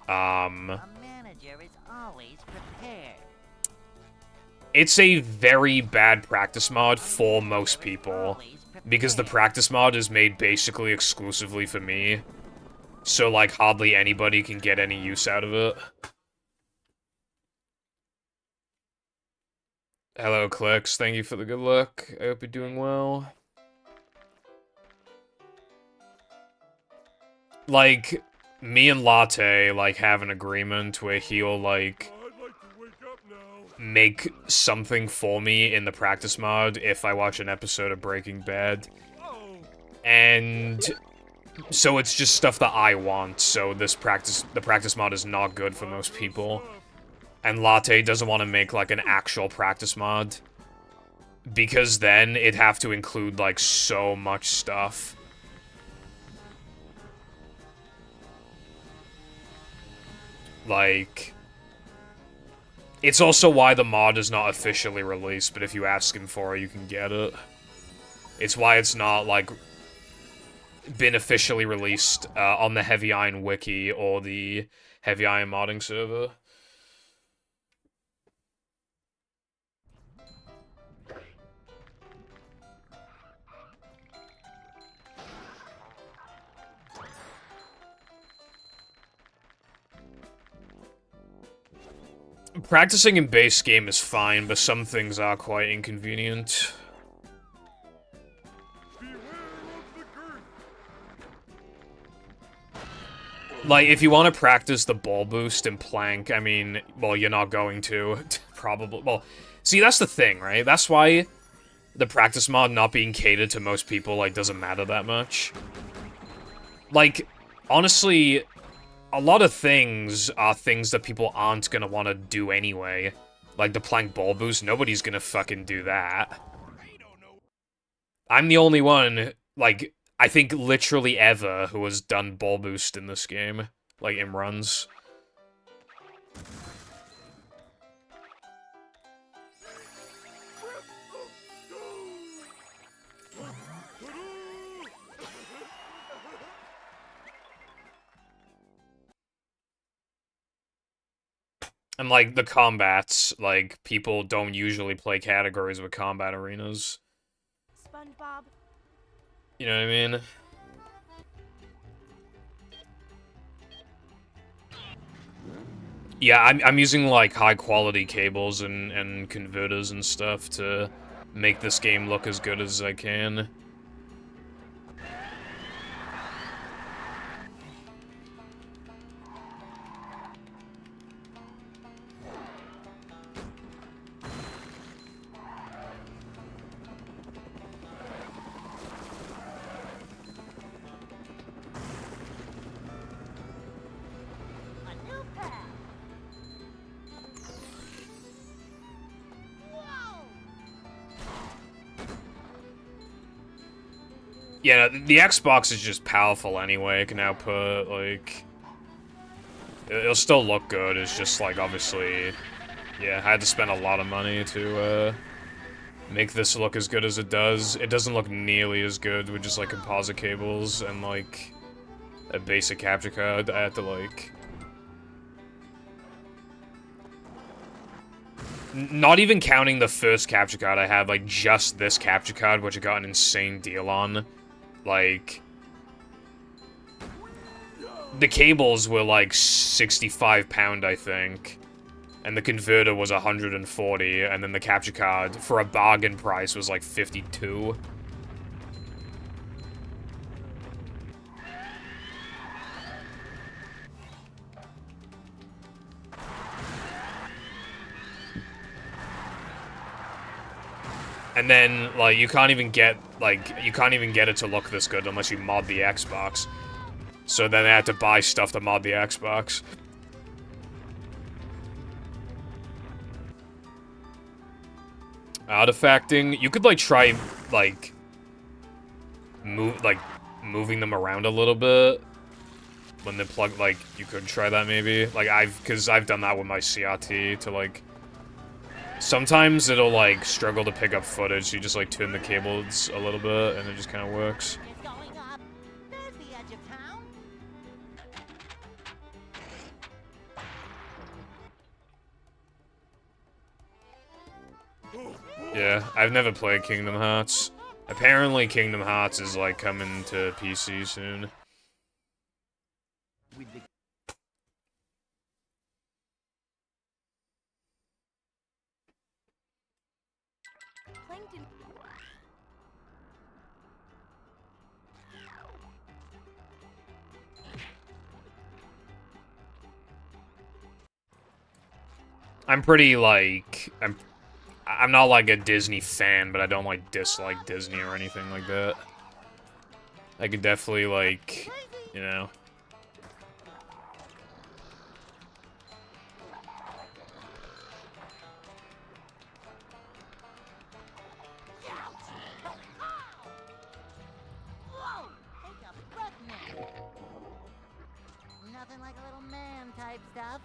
Speaker 2: A manager is always prepared.
Speaker 1: it's a very bad practice mod for most people. Because the practice mod is made basically exclusively for me. So, like, hardly anybody can get any use out of it. Hello, Clicks. Thank you for the good luck. I hope you're doing well. Like, me and Latte, like, have an agreement where he'll, like,
Speaker 3: I'd like to wake up now.
Speaker 1: make something for me in the practice mod if I watch an episode of Breaking Bad.
Speaker 3: Oh,
Speaker 1: And so it's just stuff that I want, so the practice mod is not good for most people. And Latte doesn't want to make, like, an actual practice mod. Because then it'd have to include, like, so much stuff. Like, it's also why the mod is not officially released, but if you ask him for it, you can get it. It's why it's not, like, been officially released on the Heavy Iron Wiki or the Heavy Iron modding server. Practicing in base game is fine, but some things are quite inconvenient.
Speaker 3: beware of the girth.
Speaker 1: Like, if you want to practice the ball boost and plank, I mean, well, you're not going to. Probably. Well, see, that's the thing, right? That's why the practice mod not being catered to most people, like, doesn't matter that much. Like, honestly, a lot of things are things that people aren't gonna want to do anyway. Like the plank ball boost, nobody's gonna fucking do that. I'm the only one, like, I think literally ever who has done ball boost in this game. Like, in runs. And, like, the combats, like, people don't usually play categories with combat arenas.
Speaker 5: SpongeBob.
Speaker 1: You know what I mean? Yeah, I'm using, like, high-quality cables and converters and stuff to make this game look as good as I can.
Speaker 2: A new path. Whoa!
Speaker 1: Yeah, the Xbox is just powerful anyway. It can output, like... It'll still look good, it's just, like, obviously... Yeah, I had to spend a lot of money to, make this look as good as it does. It doesn't look nearly as good with just, like, composite cables and, like, a basic capture card. I had to, like... Not even counting the first capture card I had, like, just this capture card, which I got an insane deal on. Like... The cables were, like, £65, I think. And the converter was 140, and then the capture card, for a bargain price, was, like, 52. And then, like, you can't even get it to look this good unless you mod the Xbox. So then I had to buy stuff to mod the Xbox. Artifacting, you could, like, try, like, moving them around a little bit. When they plug, like, you could try that maybe. Like, because I've done that with my CRT to, like... Sometimes it'll, like, struggle to pick up footage, so you just, like, turn the cables a little bit, and it just kind of works.
Speaker 2: It's going up. There's the edge of town.
Speaker 1: Yeah, I've never played Kingdom Hearts. Apparently Kingdom Hearts is, like, coming to PC soon.
Speaker 5: Plankton.
Speaker 1: I'm pretty, like... I'm not, like, a Disney fan, but I don't, like, dislike Disney or anything like that. I could definitely, like, you know...
Speaker 2: Whoa! Take a breath, man. Nothing like a little man type stuff.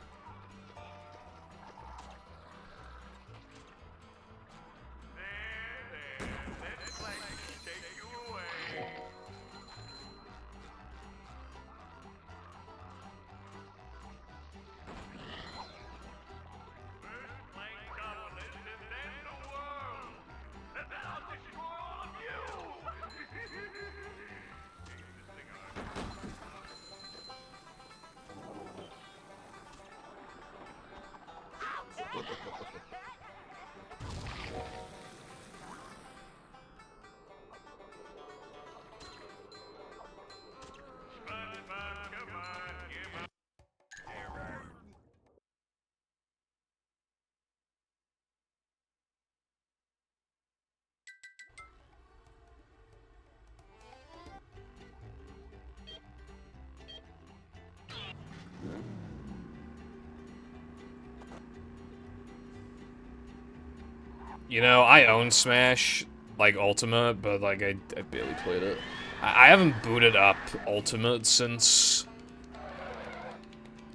Speaker 1: You know, I own Smash, like, Ultimate, but, like, I barely played it. I haven't booted up Ultimate since,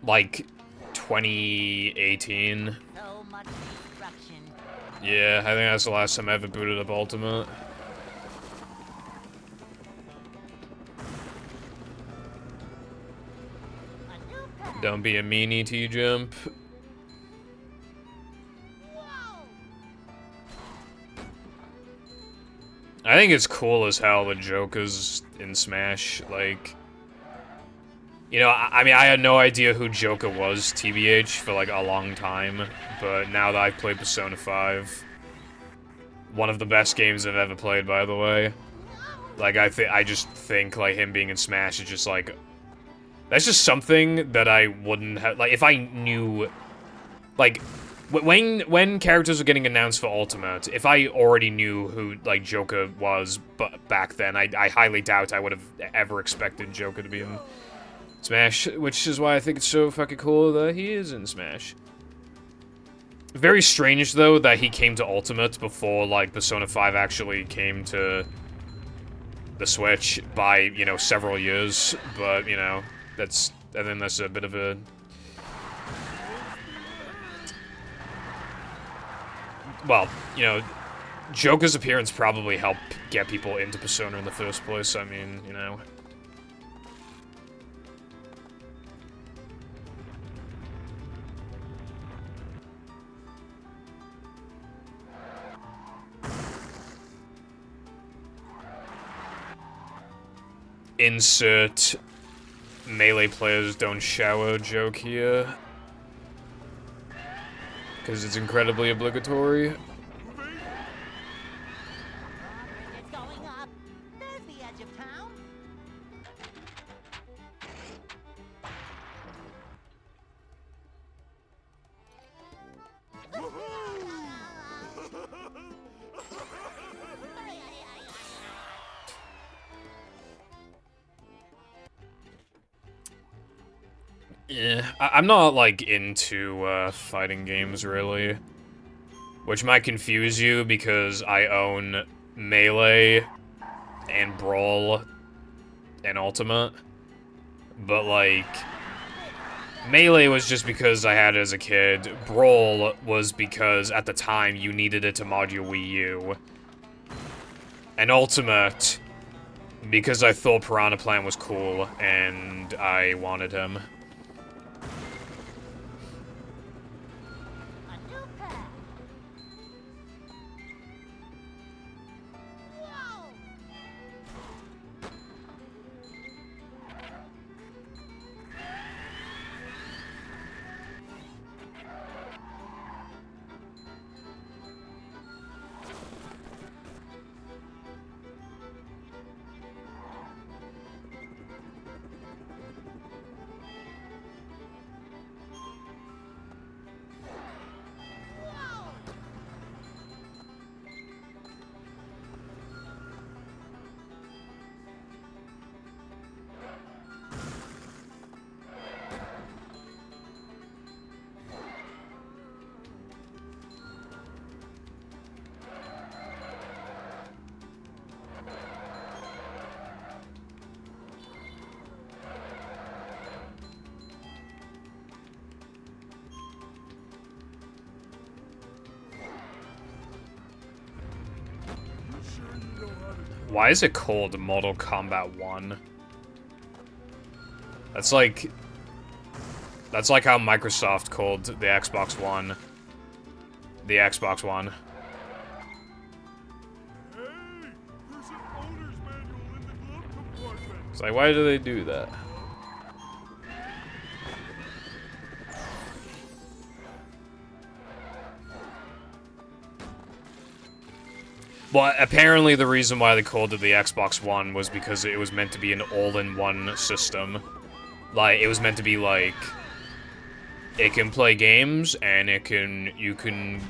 Speaker 1: like, 2018.
Speaker 2: So much destruction.
Speaker 1: Yeah, I think that's the last time I ever booted up Ultimate.
Speaker 2: A new path.
Speaker 1: Don't be a meanie, T-Jump.
Speaker 2: Whoa!
Speaker 1: I think it's cool as hell the Joker's in Smash, like... You know, I mean, I had no idea who Joker was, TBH, for, like, a long time. But now that I've played Persona 5... One of the best games I've ever played, by the way. Like, I just think, like, him being in Smash is just, like... That's just something that I wouldn't have... Like, if I knew... Like, when characters were getting announced for Ultimate, if I already knew who, like, Joker was back then, I highly doubt I would have ever expected Joker to be in Smash, which is why I think it's so fucking cool that he is in Smash. Very strange, though, that he came to Ultimate before, like, Persona 5 actually came to the Switch by, you know, several years, but, you know, I think that's a bit of a... Well, you know, Joker's appearance probably helped get people into Persona in the first place, I mean, you know... Insert melee players don't shower joke here. Because it's incredibly obligatory.
Speaker 2: It's going up. There's the edge of town.
Speaker 1: Yeah, I'm not, like, into, fighting games, really. Which might confuse you, because I own Melee and Brawl and Ultimate. But, like... Melee was just because I had it as a kid. Brawl was because, at the time, you needed it to mod your Wii U. And Ultimate, because I thought Piranha Plant was cool, and I wanted him.
Speaker 2: A new path.
Speaker 3: know how to do
Speaker 1: Why is it called Mortal Kombat 1? That's like how Microsoft called the Xbox One. The Xbox One.
Speaker 3: Hey, there's an owner's manual in the glove compartment.
Speaker 1: It's like, why do they do that? Well, apparently the reason why they called it the Xbox One was because it was meant to be an all-in-one system. Like, it was meant to be like, it can play games, and you can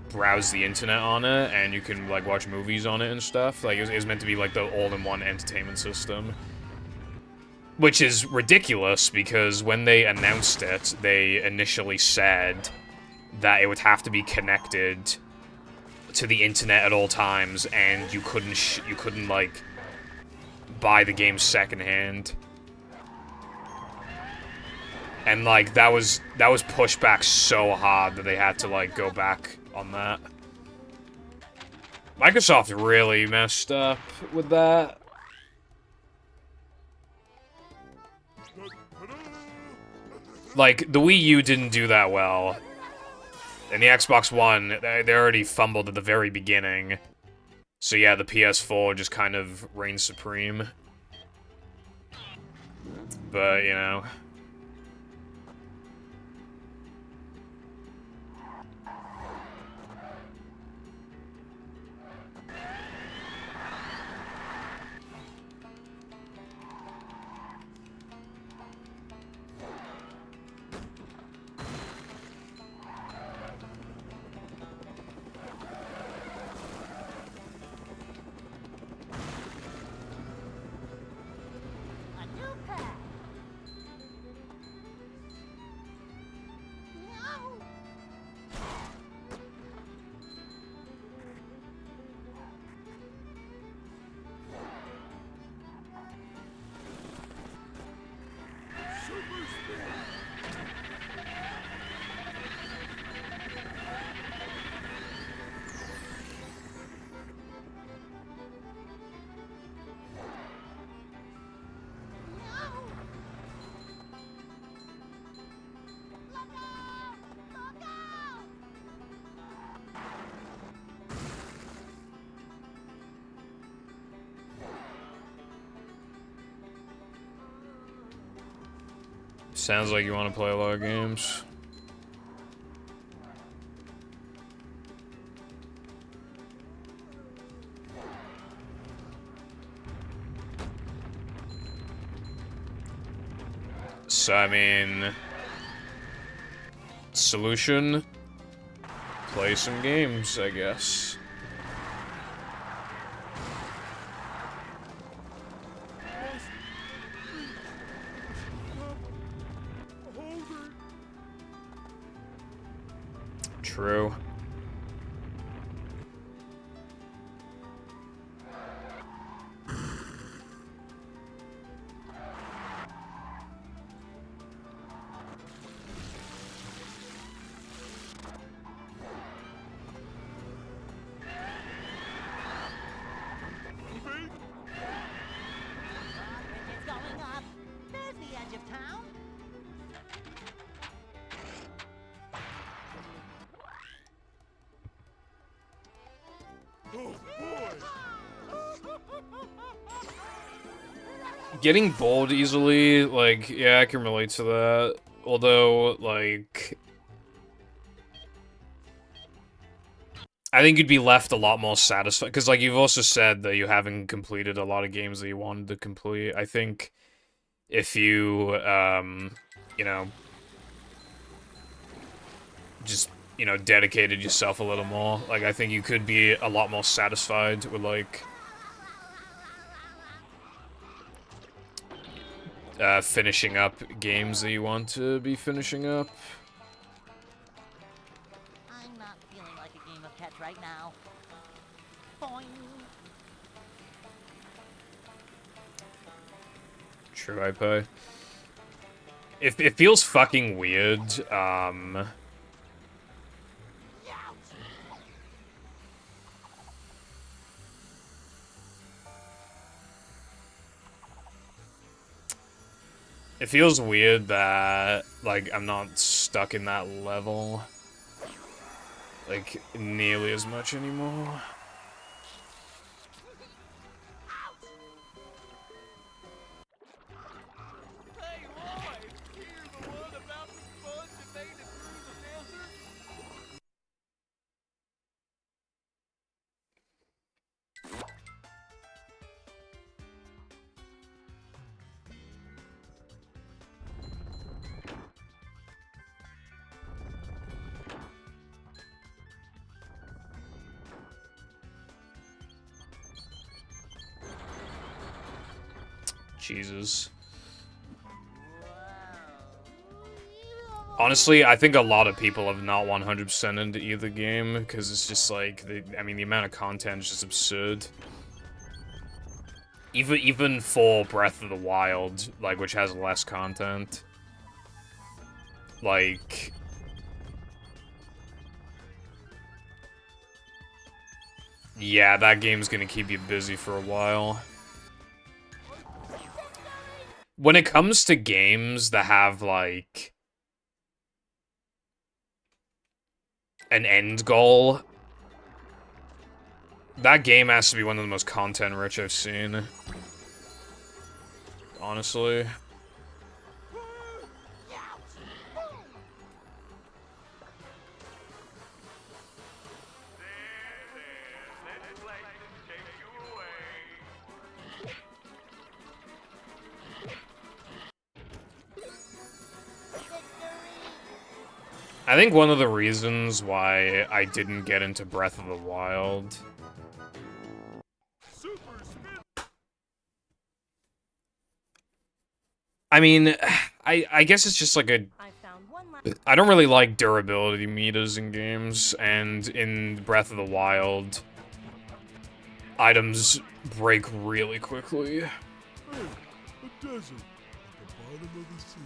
Speaker 1: browse the internet on it, and you can, like, watch movies on it and stuff. Like, it was meant to be, like, the all-in-one entertainment system. Which is ridiculous, because when they announced it, they initially said that it would have to be connected to the internet at all times, and you couldn't, like, buy the game secondhand. And, like, that was pushed back so hard that they had to, like, go back on that. Microsoft really messed up with that. Like, the Wii U didn't do that well. And the Xbox One, they already fumbled at the very beginning. So yeah, the PS4 just kind of reigned supreme. But, you know...
Speaker 2: A new pack. No.
Speaker 3: Super speed.
Speaker 1: Sounds like you want to play a lot of games. So, I mean... Solution? Play some games, I guess.
Speaker 3: Holder.
Speaker 1: True.
Speaker 3: Moving.
Speaker 2: It's going up. There's the edge of town.
Speaker 3: Oh boy.
Speaker 1: Getting bored easily, like, yeah, I can relate to that. Although, like... I think you'd be left a lot more satisfied, because, like, you've also said that you haven't completed a lot of games that you wanted to complete. I think if you, you know, just, you know, dedicated yourself a little more, like, I think you could be a lot more satisfied with, like, finishing up games that you want to be finishing up.
Speaker 2: I'm not feeling like a game of catch right now. Boing.
Speaker 1: True, I pay. It feels fucking weird, It feels weird that, like, I'm not stuck in that level, like, nearly as much anymore.
Speaker 3: Hey, Roy! You're the one about the sponge that made it through the desert?
Speaker 1: Jesus. Honestly, I think a lot of people have not 100% into either game, because it's just like, I mean, the amount of content is just absurd. Even for Breath of the Wild, like, which has less content. Like... Yeah, that game's gonna keep you busy for a while. When it comes to games that have, like... an end goal, that game has to be one of the most content-rich I've seen. Honestly. I think one of the reasons why I didn't get into Breath of the Wild... I mean, I guess it's just like a...
Speaker 5: I found one last.
Speaker 1: I don't really like durability meters in games, and in Breath of the Wild, items break really quickly.
Speaker 3: Hey, a desert at the bottom of the sea.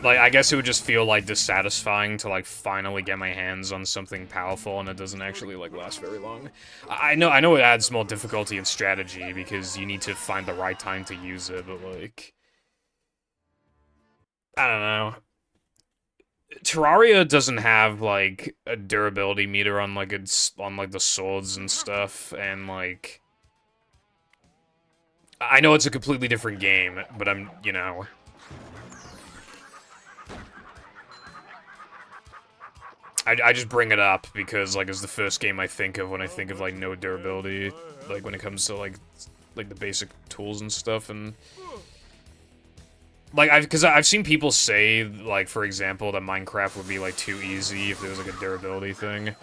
Speaker 1: Like, I guess it would just feel, like, dissatisfying to, like, finally get my hands on something powerful and it doesn't actually, like, last very long. I know it adds more difficulty and strategy because you need to find the right time to use it, but, like... I don't know. Terraria doesn't have, like, a durability meter on, like, the swords and stuff, and, like... I know it's a completely different game, but I'm, you know... I just bring it up because, like, it's the first game I think of when I think of, like, no durability, like, when it comes to, like the basic tools and stuff, and... Like, because I've seen people say, like, for example, that Minecraft would be, like, too easy if there was, like, a durability thing.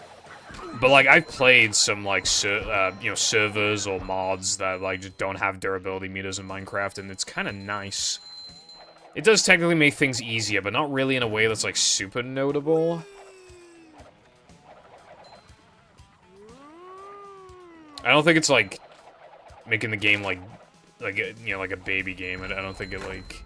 Speaker 1: But, like, I've played some, like, you know, servers or mods that, like, just don't have durability meters in Minecraft, and it's kind of nice. It does technically make things easier, but not really in a way that's, like, super notable. I don't think it's, like, making the game, like, you know, like a baby game. I don't think it, like...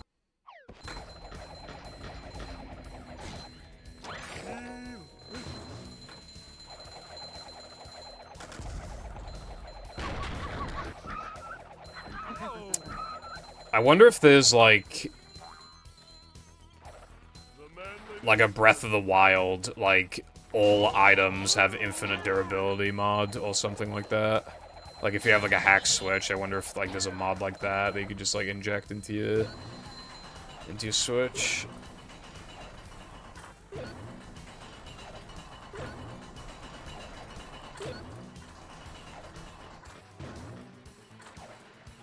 Speaker 1: I wonder if there's, like a Breath of the Wild, like, all items have infinite durability mod or something like that. Like, if you have, like, a hack switch, I wonder if, like, there's a mod like that you could just, like, inject into your switch.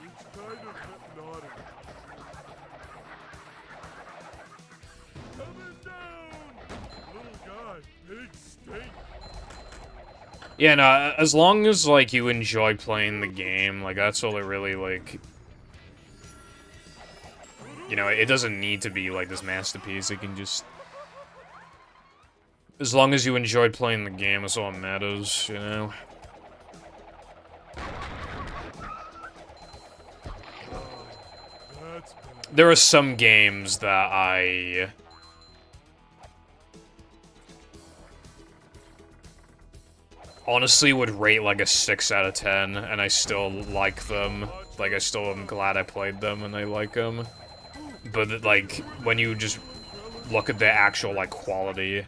Speaker 3: It's kind of not
Speaker 1: Yeah, no, as long as, like, you enjoy playing the game, like, that's all it really, like... You know, it doesn't need to be, like, this masterpiece, it can just... As long as you enjoy playing the game, that's all that matters, you know?
Speaker 3: That's better.
Speaker 1: There are some games that I... honestly would rate like a 6 out of 10, and I still like them. Like, I still am glad I played them and I like them. But, like, when you just look at the actual, like, quality...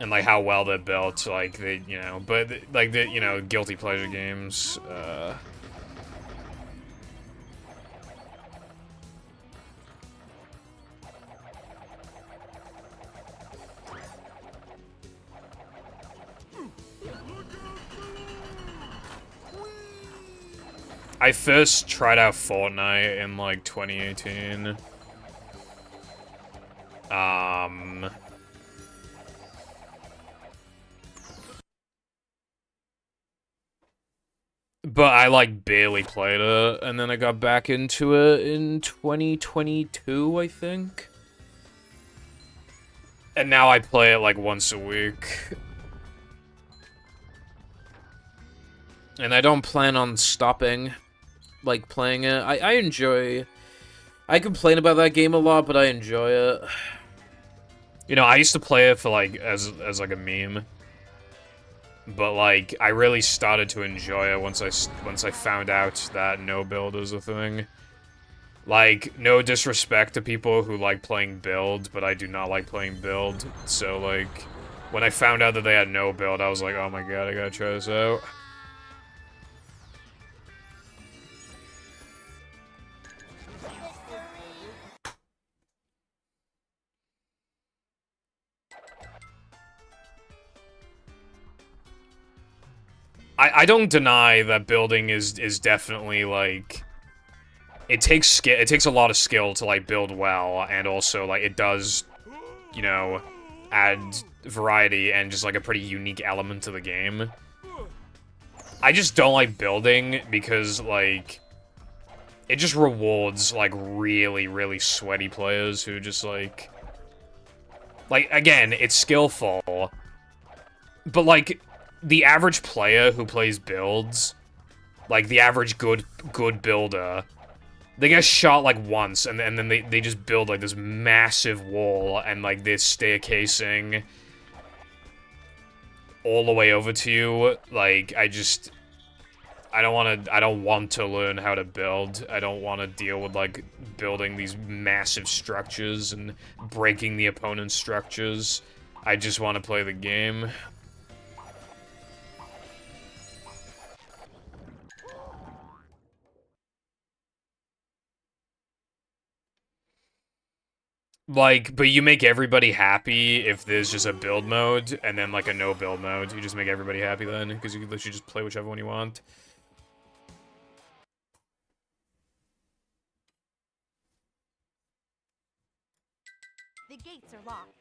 Speaker 1: and, like, how well they're built, like, they, you know... But, like, the, you know, guilty pleasure games, I first tried out Fortnite in, like, 2018. But I, like, barely played it, and then I got back into it in 2022, I think. And now I play it, like, once a week. And I don't plan on stopping, like, playing it. I enjoy... I complain about that game a lot, but I enjoy it. You know, I used to play it for, like, as like, a meme. But, like, I really started to enjoy it once I found out that no build is a thing. Like, no disrespect to people who like playing build, but I do not like playing build. So, like, when I found out that they had no build, I was like, oh my god, I gotta try this out. I don't deny that building is definitely, like... It takes a lot of skill to, like, build well, and also, like, it does, you know, add variety and just, like, a pretty unique element to the game. I just don't like building because, like, it just rewards, like, really, really sweaty players who just, like, again, it's skillful, but, like, the average player who plays builds, like, the average good builder, they get shot, like, once, and then they just build, like, this massive wall, and, like, this staircasing all the way over to you. Like, I don't want to learn how to build. I don't want to deal with, like, building these massive structures and breaking the opponent's structures. I just want to play the game. Like, but you make everybody happy if there's just a build mode, and then, like, a no build mode. You just make everybody happy then, because you can literally just play whichever one you want.
Speaker 5: The gates are locked.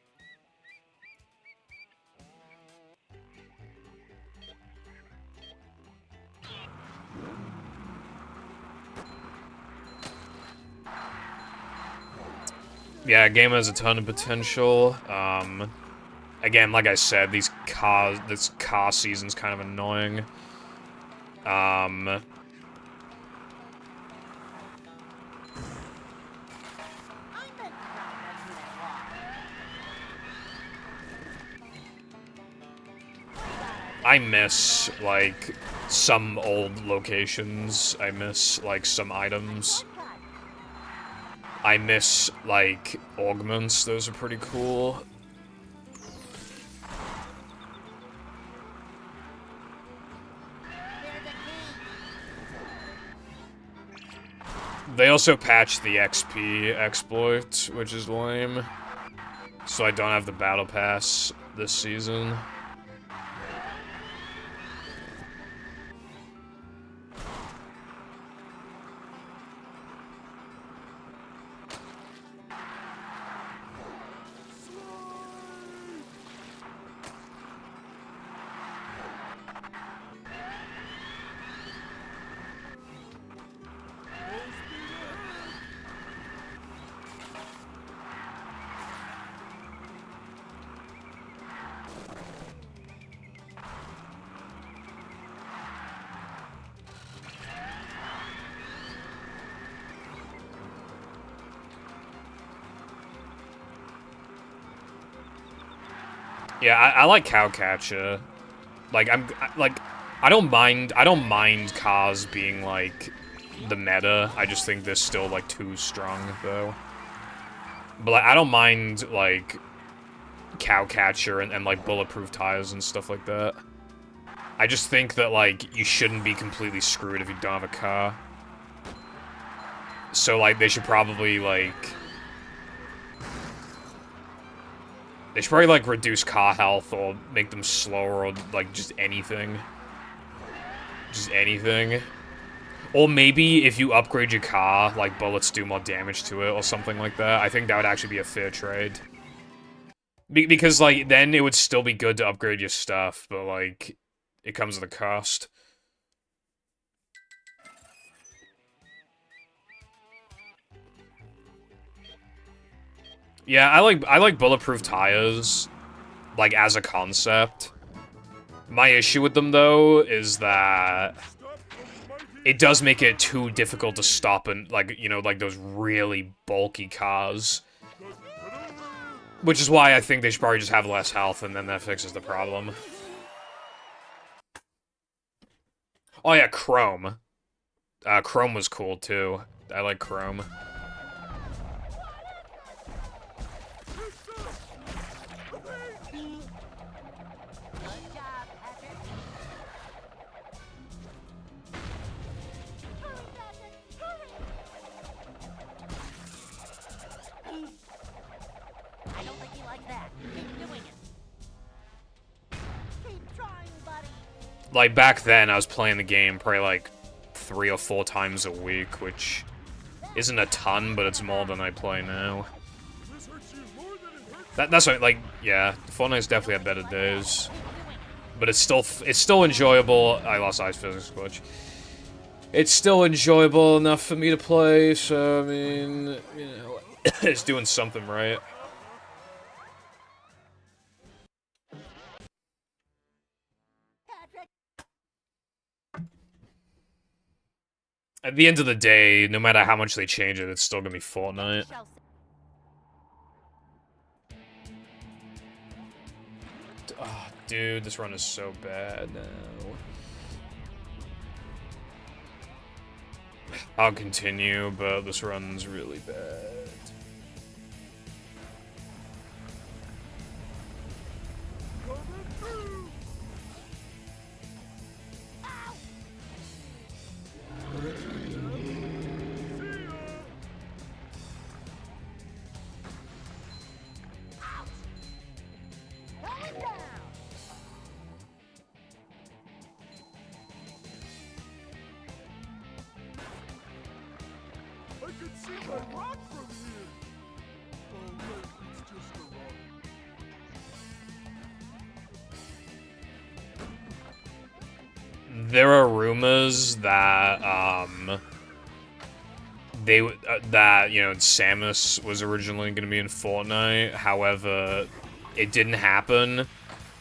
Speaker 1: Yeah, game has a ton of potential. Again, like I said, this car season's kind of annoying. I miss, like, some old locations. I miss, like, some items. I miss, like, augments. Those are pretty cool. They also patched the XP exploit, which is lame. So I don't have the battle pass this season. Yeah, I like Cowcatcher. Like, I don't mind cars being, like, the meta. I just think they're still, like, too strong, though. But, like, I don't mind, like, Cowcatcher and, like, bulletproof tires and stuff like that. I just think that, like, you shouldn't be completely screwed if you don't have a car. So, like, they should probably, like... They should probably, like, reduce car health or make them slower or, like, just anything. Just anything. Or maybe if you upgrade your car, like, bullets do more damage to it or something like that. I think that would actually be a fair trade. Because, like, then it would still be good to upgrade your stuff, but, like, it comes at a cost. Yeah, I like bulletproof tires, like, as a concept. My issue with them, though, is that it does make it too difficult to stop and, like, you know, like those really bulky cars. Which is why I think they should probably just have less health, and then that fixes the problem. Oh yeah, Chrome. Chrome was cool, too. I like Chrome.
Speaker 2: I don't think you like that. Keep doing it.
Speaker 5: Keep trying, buddy.
Speaker 1: Like, back then, I was playing the game probably, like, 3 or 4 times a week, which isn't a ton, but it's more than I play now. That's what, like, yeah, Fortnite's definitely had better days. But it's still enjoyable. I lost ice physics glitch. It's still enjoyable enough for me to play, so, I mean, you know, it's doing something right. At the end of the day, no matter how much they change it, it's still gonna be Fortnite. Oh, dude, this run is so bad now. I'll continue, but this run's really bad.
Speaker 3: I can see my rock from here. Oh wait, it's just a rock.
Speaker 1: There are rumors that, that, you know, Samus was originally going to be in Fortnite. However, it didn't happen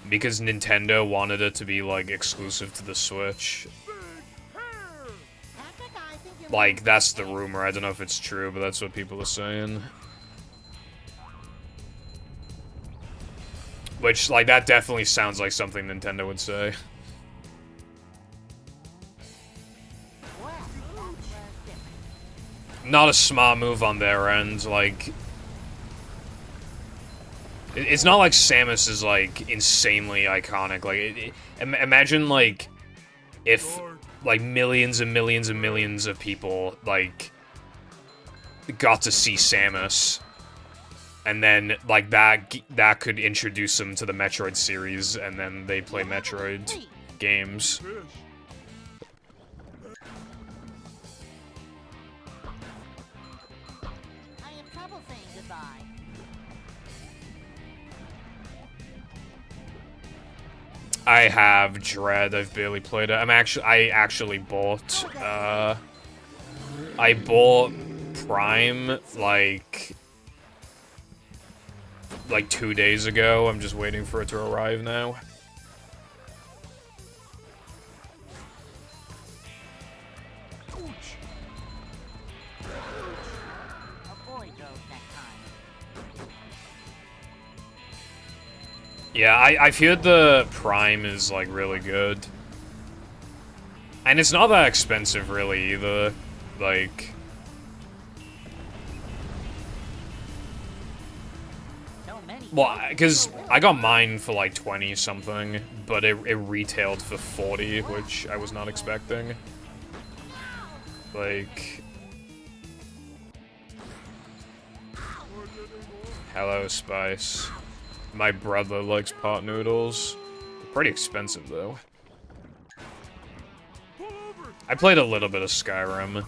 Speaker 1: because Nintendo wanted it to be, like, exclusive to the Switch. Like, that's the rumor. I don't know if it's true, but that's what people are saying. Which, like, that definitely sounds like something Nintendo would say. Not a smart move on their end, like... It's not like Samus is, like, insanely iconic. Like, imagine, like, if, like, millions and millions and millions of people, like, got to see Samus. And then, like, that could introduce them to the Metroid series, and then they play Metroid games.
Speaker 2: I have trouble saying goodbye.
Speaker 1: I have Dread. I've barely played it. I actually bought, I bought Prime, like 2 days ago. I'm just waiting for it to arrive now.
Speaker 2: A boy goes next time.
Speaker 1: Yeah, I've heard the Prime is, like, really good. And it's not that expensive, really, either. Like...
Speaker 2: So many.
Speaker 1: Well, because I got mine for, like, 20-something, but it retailed for 40, which I was not expecting. Like... Hello, Spice. My brother likes pot noodles. Pretty expensive, though. I played a little bit of Skyrim.
Speaker 2: Looks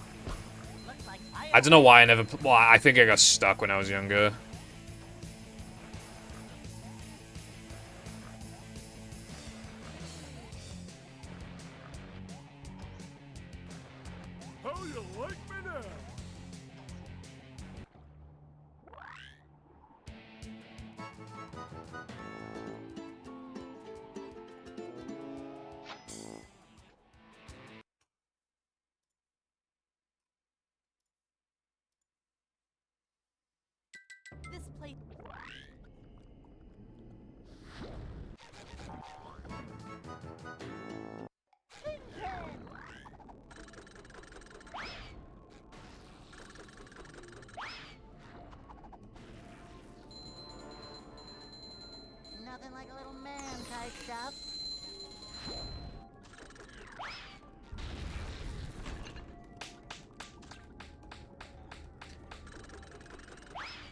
Speaker 2: like fire.
Speaker 1: I don't know why I never... Well, I think I got stuck when I was younger.
Speaker 3: How you like me now?
Speaker 5: This place.
Speaker 2: Nothing like a little man type stuff.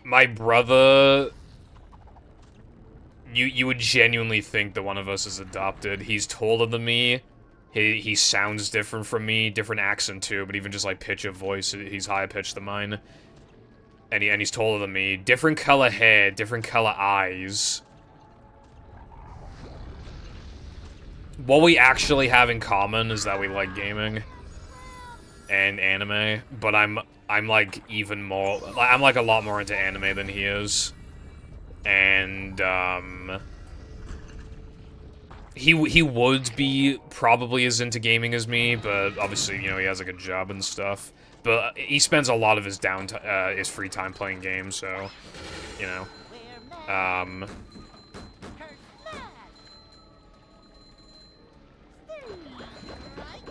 Speaker 1: My brother... You would genuinely think that one of us is adopted. He's taller than me. He sounds different from me. Different accent, too. But even just, like, pitch of voice, he's higher pitched than mine. And he's taller than me. Different color hair. Different color eyes. What we actually have in common is that we like gaming. And anime. But I'm like, even more... I'm, like, a lot more into anime than he is. And, he would be probably as into gaming as me, but obviously, you know, he has, like, a job and stuff. But he spends a lot of his his free time playing games, so, you know.
Speaker 2: We're mad.
Speaker 5: Kurt mad. Right?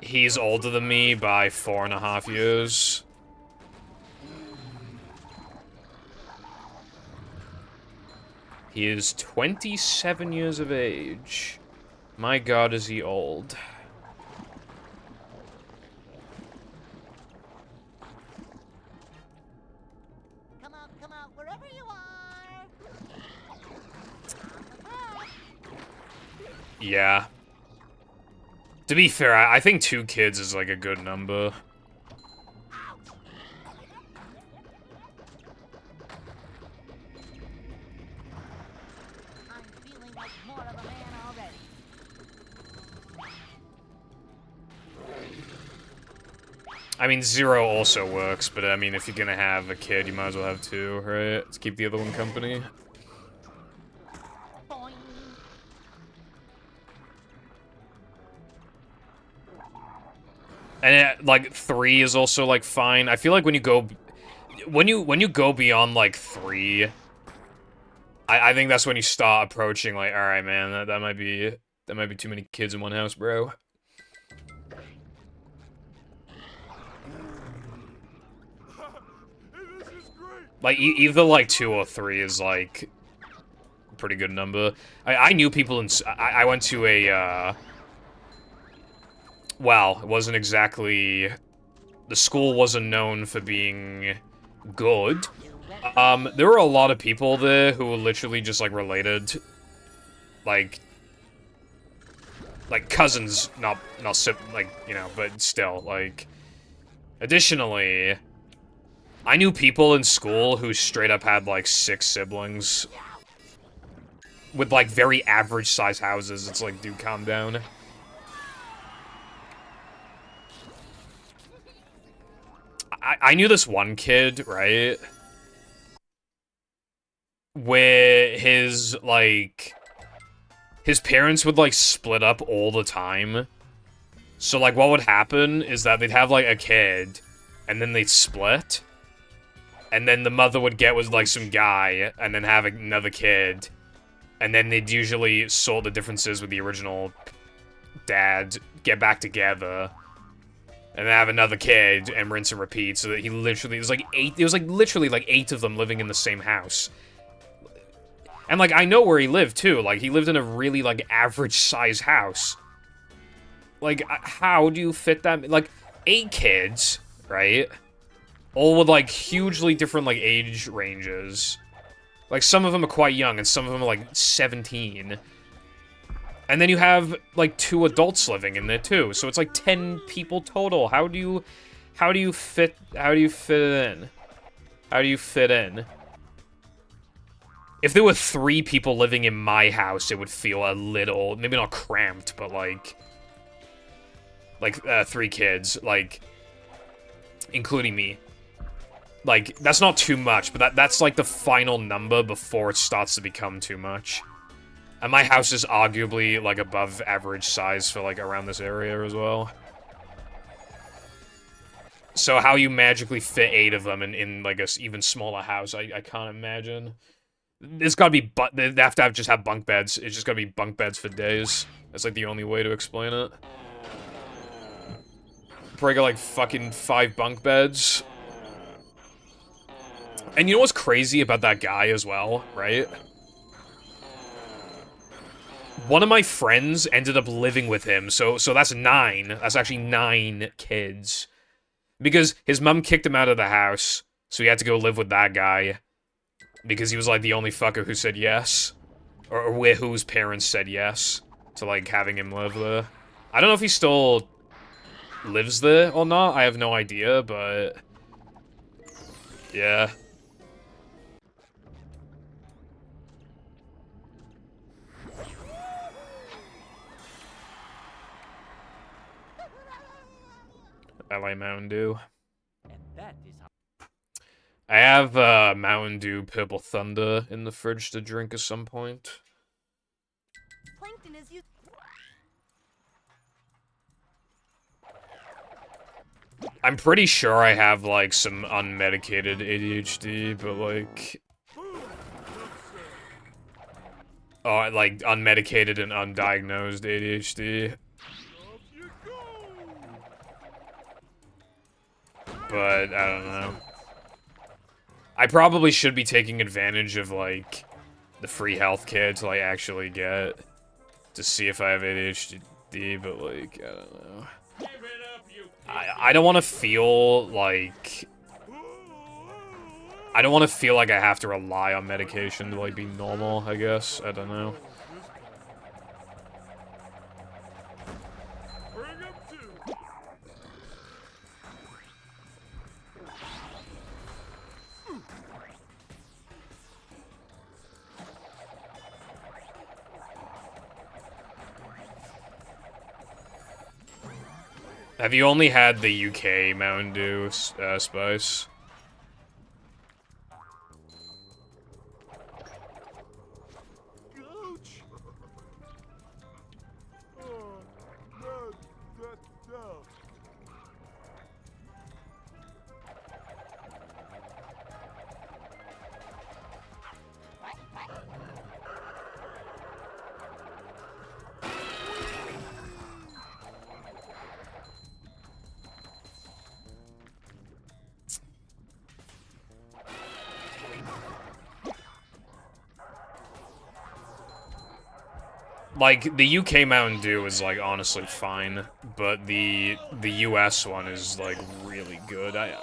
Speaker 1: He's older than me by 4.5 years. He is 27 years of age. My god, is he old.
Speaker 2: Come out, wherever you are.
Speaker 1: Yeah. To be fair, I think 2 kids is, like, a good number.
Speaker 2: I'm feeling like more of a man already.
Speaker 1: I mean, 0 also works, but I mean, if you're gonna have a kid, you might as well have 2, right? Let's keep the other one company.
Speaker 2: Boing.
Speaker 1: And, like, 3 is also, like, fine. I feel like when you go... When you go beyond, like, 3... I think that's when you start approaching, like, alright, man, that might be... That might be too many kids in one house, bro.
Speaker 3: This is great.
Speaker 1: Like, either, like, 2 or 3 is, like... a pretty good number. I knew people in... I went to a, well, it wasn't exactly... The school wasn't known for being good. There were a lot of people there who were literally just, like, related. Like, cousins, not like, you know, but still, like... Additionally, I knew people in school who straight up had, like, 6 siblings. With, like, very average-sized houses. It's like, dude, calm down. I knew this one kid, right? Where his, like... His parents would, like, split up all the time. So, like, what would happen is that they'd have, like, a kid, and then they'd split. and then the mother would get with, like, some guy, and then have another kid, and then they'd usually sort the differences with the original dad, get back together, and then have another kid, and rinse and repeat, so that he literally, it was, like, literally, like, 8 of them living in the same house. And, like, I know where he lived, too. Like, he lived in a really, like, average-size house. Like, how do you fit that? Like, 8 kids, right? All with, like, hugely different, like, age ranges. Like, some of them are quite young, and some of them are, like, 17. And then you have, like, 2 adults living in there, too. So it's, like, 10 people total. How do you fit it in? How do you fit in? If there were 3 people living in my house, it would feel a little, maybe not cramped, but like 3 kids, like, including me. Like, that's not too much, but that's like the final number before it starts to become too much. And my house is arguably, like, above average size for, like, around this area as well. So how you magically fit 8 of them in like, a even smaller house, I can't imagine. It's gotta be, they have to just have bunk beds. It's just gotta be bunk beds for days. That's, like, the only way to explain it. Probably got, like, fucking 5 bunk beds. And you know what's crazy about that guy as well, right? One of my friends ended up living with him, so that's 9. That's actually 9 kids. Because his mom kicked him out of the house, so he had to go live with that guy. Because he was, like, the only fucker who said yes. Or whose parents said yes to, like, having him live there. I don't know if he still lives there or not. I have no idea, but... yeah. I like Mountain Dew.
Speaker 6: And that is how.
Speaker 1: I have Mountain Dew Purple Thunder in the fridge to drink at some point.
Speaker 5: Plankton is used.
Speaker 1: I'm pretty sure I have, like, some unmedicated ADHD, but, like... oh, like, unmedicated and undiagnosed ADHD. But, I don't know. I probably should be taking advantage of, like, the free healthcare to, like, actually get... to see if I have ADHD, but, like, I don't know. I don't want to feel like... I don't want to feel like I have to rely on medication to, like, be normal, I guess. I don't know. Have you only had the UK Mountain Dew spice?
Speaker 3: Ouch! Oh, man, that down.
Speaker 1: Like, the UK Mountain Dew is, like, honestly fine, but the US one is, like, really good. I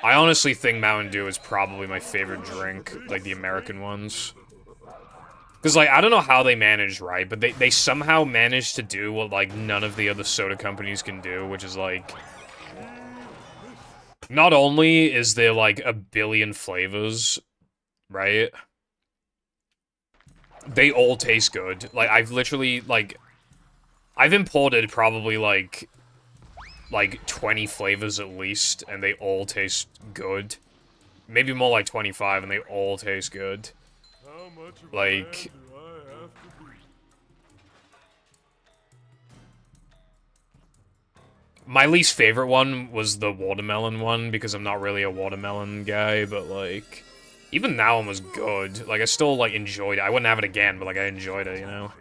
Speaker 1: honestly think Mountain Dew is probably my favorite drink, like, the American ones. Because, like, I don't know how they managed, right, but they somehow managed to do what, like, none of the other soda companies can do, which is, like... not only is there, like, a billion flavors, right? They all taste good. Like, I've literally, like... I've imported probably, like 20 flavors at least, and they all taste good. Maybe more like 25, and they all taste good.
Speaker 3: How much of a
Speaker 1: Like...
Speaker 3: man do I have to be?
Speaker 1: My least favorite one was the watermelon one, because I'm not really a watermelon guy, but, like... Even that one was good. Like, I still, like, enjoyed it. I wouldn't have it again, but, like, I enjoyed it, you know?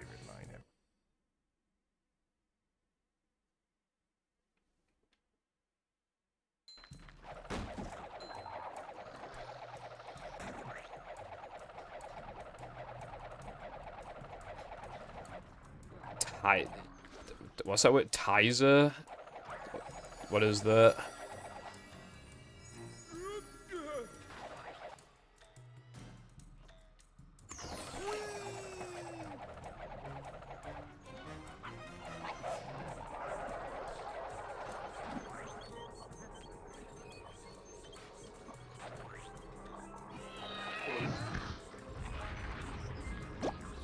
Speaker 1: What's that word? Tizer? What is that?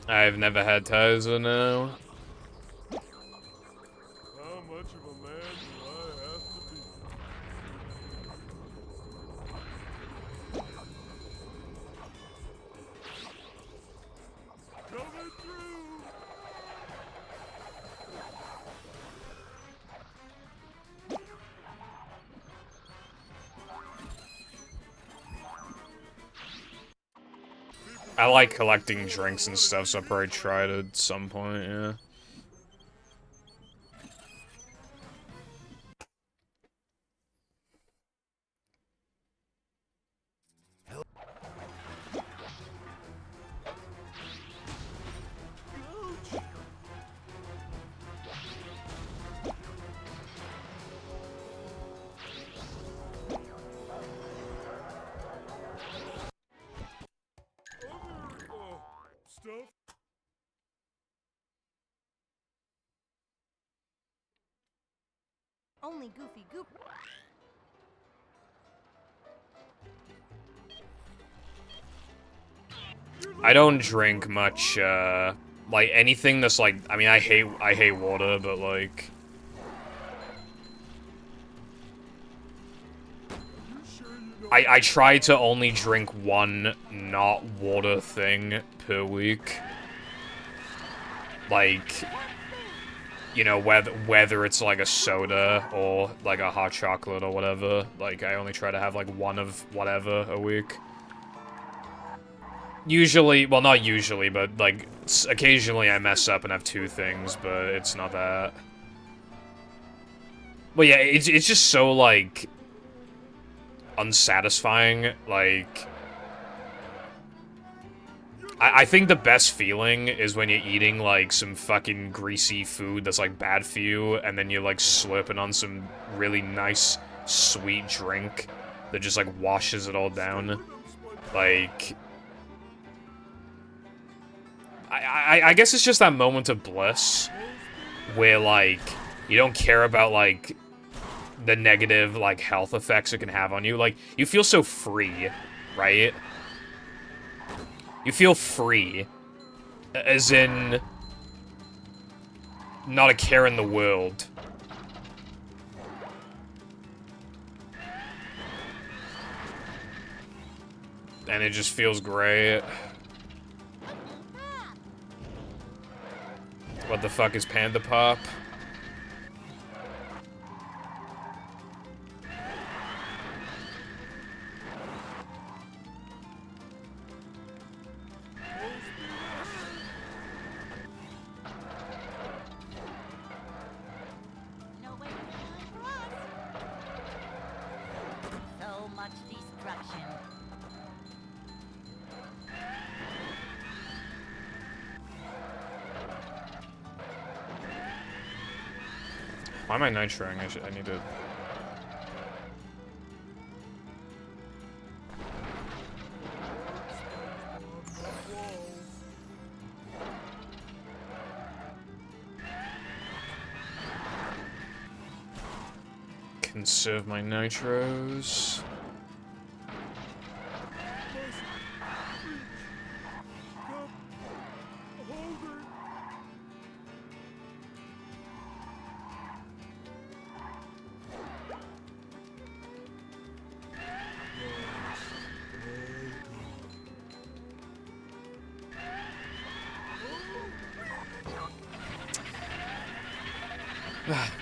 Speaker 1: I've never had Tizer now.
Speaker 3: How much of a man do I have to be? Coming through!
Speaker 1: I like collecting drinks and stuff, so I'll probably try it at some point, yeah.
Speaker 3: Stuff?
Speaker 5: Only Goofy Goop.
Speaker 1: I don't drink much, like, anything that's, like, I mean, I hate water, but, like... I try to only drink one not water thing per week. Like, you know, whether it's like a soda or like a hot chocolate or whatever. Like, I only try to have like one of whatever a week. Usually, well, not usually, but like occasionally I mess up and have two things, but it's not that. But yeah, it's just so like unsatisfying. Like, I think the best feeling is when you're eating, like, some fucking greasy food that's, like, bad for you, and then you're, like, slurping on some really nice, sweet drink that just, like, washes it all down. Like... I guess it's just that moment of bliss where, like, you don't care about, like, the negative, like, health effects it can have on you. Like, you feel so free, right? You feel free. As in... not a care in the world. And it just feels great. What the fuck is Panda Pop?
Speaker 2: No way to shine for us. So much destruction.
Speaker 1: Why am I nitroing? I need to... conserve my nitros.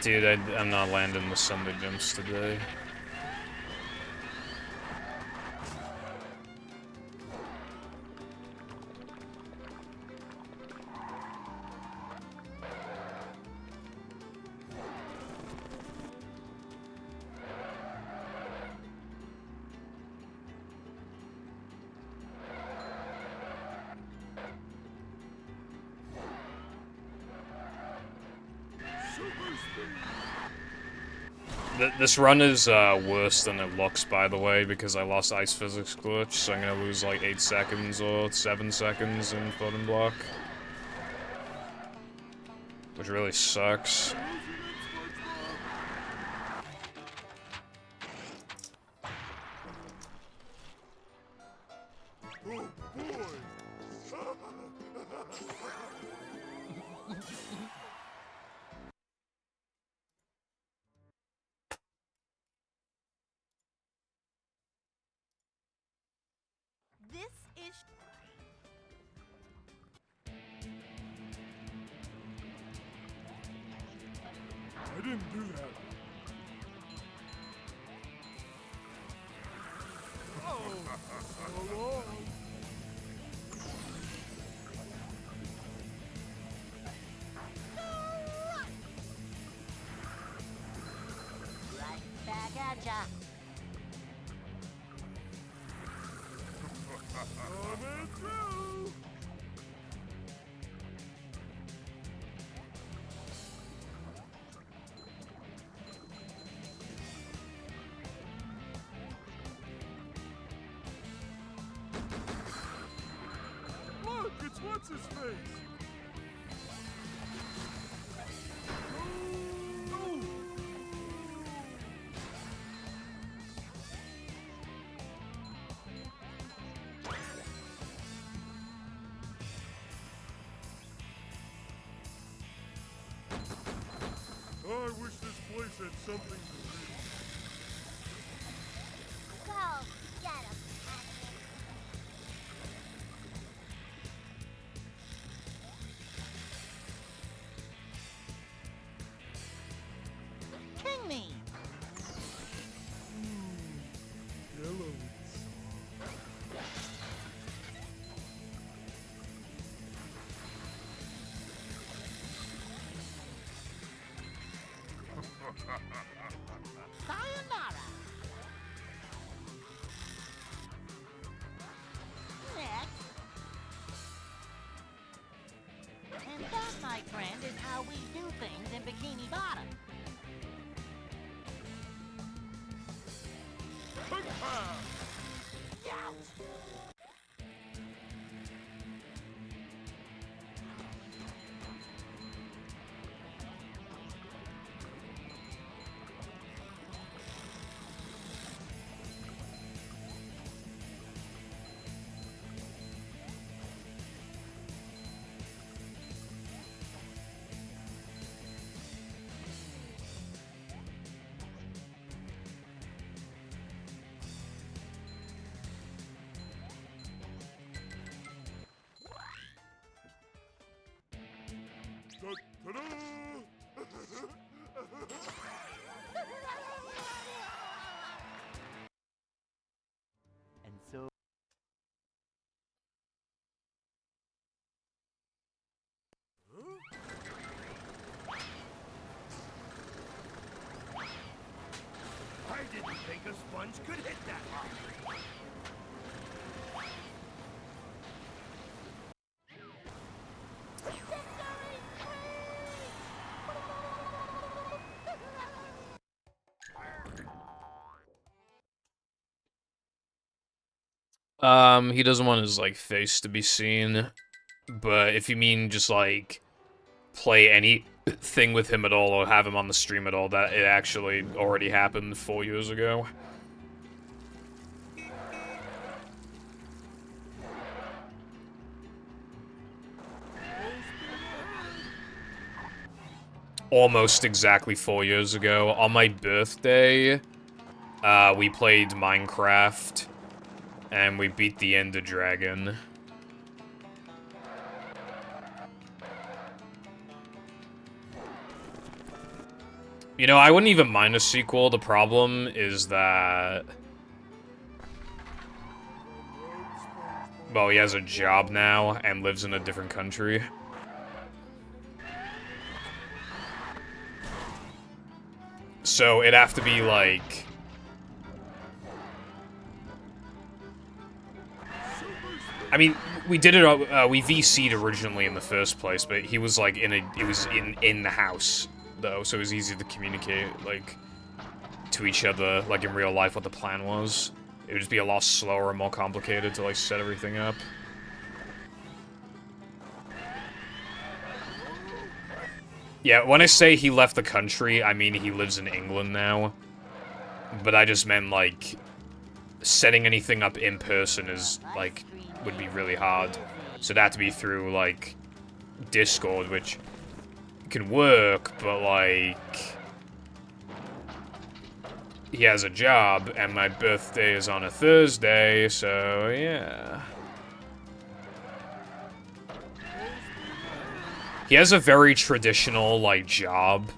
Speaker 1: Dude, I'm not landing the Sunday jumps today. This run is worse than it looks, by the way, because I lost ice physics glitch, so I'm gonna lose like 8 seconds or 7 seconds in floating block. Which really sucks.
Speaker 3: Oh boy!
Speaker 5: This is.
Speaker 3: I didn't do that. Oh, so long.
Speaker 2: Right back at ya.
Speaker 3: Coming through. Look, it's what's his face. I wish this place had something to do.
Speaker 5: Go get him.
Speaker 2: King me.
Speaker 3: Yellow.
Speaker 2: Sayonara. Next. And that, my friend, is how we do things in Bikini Bottom.
Speaker 3: Ta-da!
Speaker 6: And so
Speaker 3: I didn't think a sponge could hit that hard.
Speaker 1: He doesn't want his, like, face to be seen. But if you mean just, like, play anything with him at all or have him on the stream at all, that it actually already happened 4 years ago. Almost exactly 4 years ago. On my birthday, we played Minecraft, and we beat the Ender Dragon. You know, I wouldn't even mind a sequel. The problem is that... Well, he has a job now and lives in a different country. So it'd have to be like... I mean, we did it, we VC'd originally in the first place, but he was like it was in the house, though, so it was easy to communicate, like, to each other, like in real life, what the plan was. It would just be a lot slower and more complicated to, like, set everything up. Yeah, when I say he left the country, I mean he lives in England now. But I just meant, like, setting anything up in person is, like, would be really hard. So it'd have to be through, like, Discord, which can work, but, like... He has a job, and my birthday is on a Thursday, so, yeah. He has a very traditional, like, job.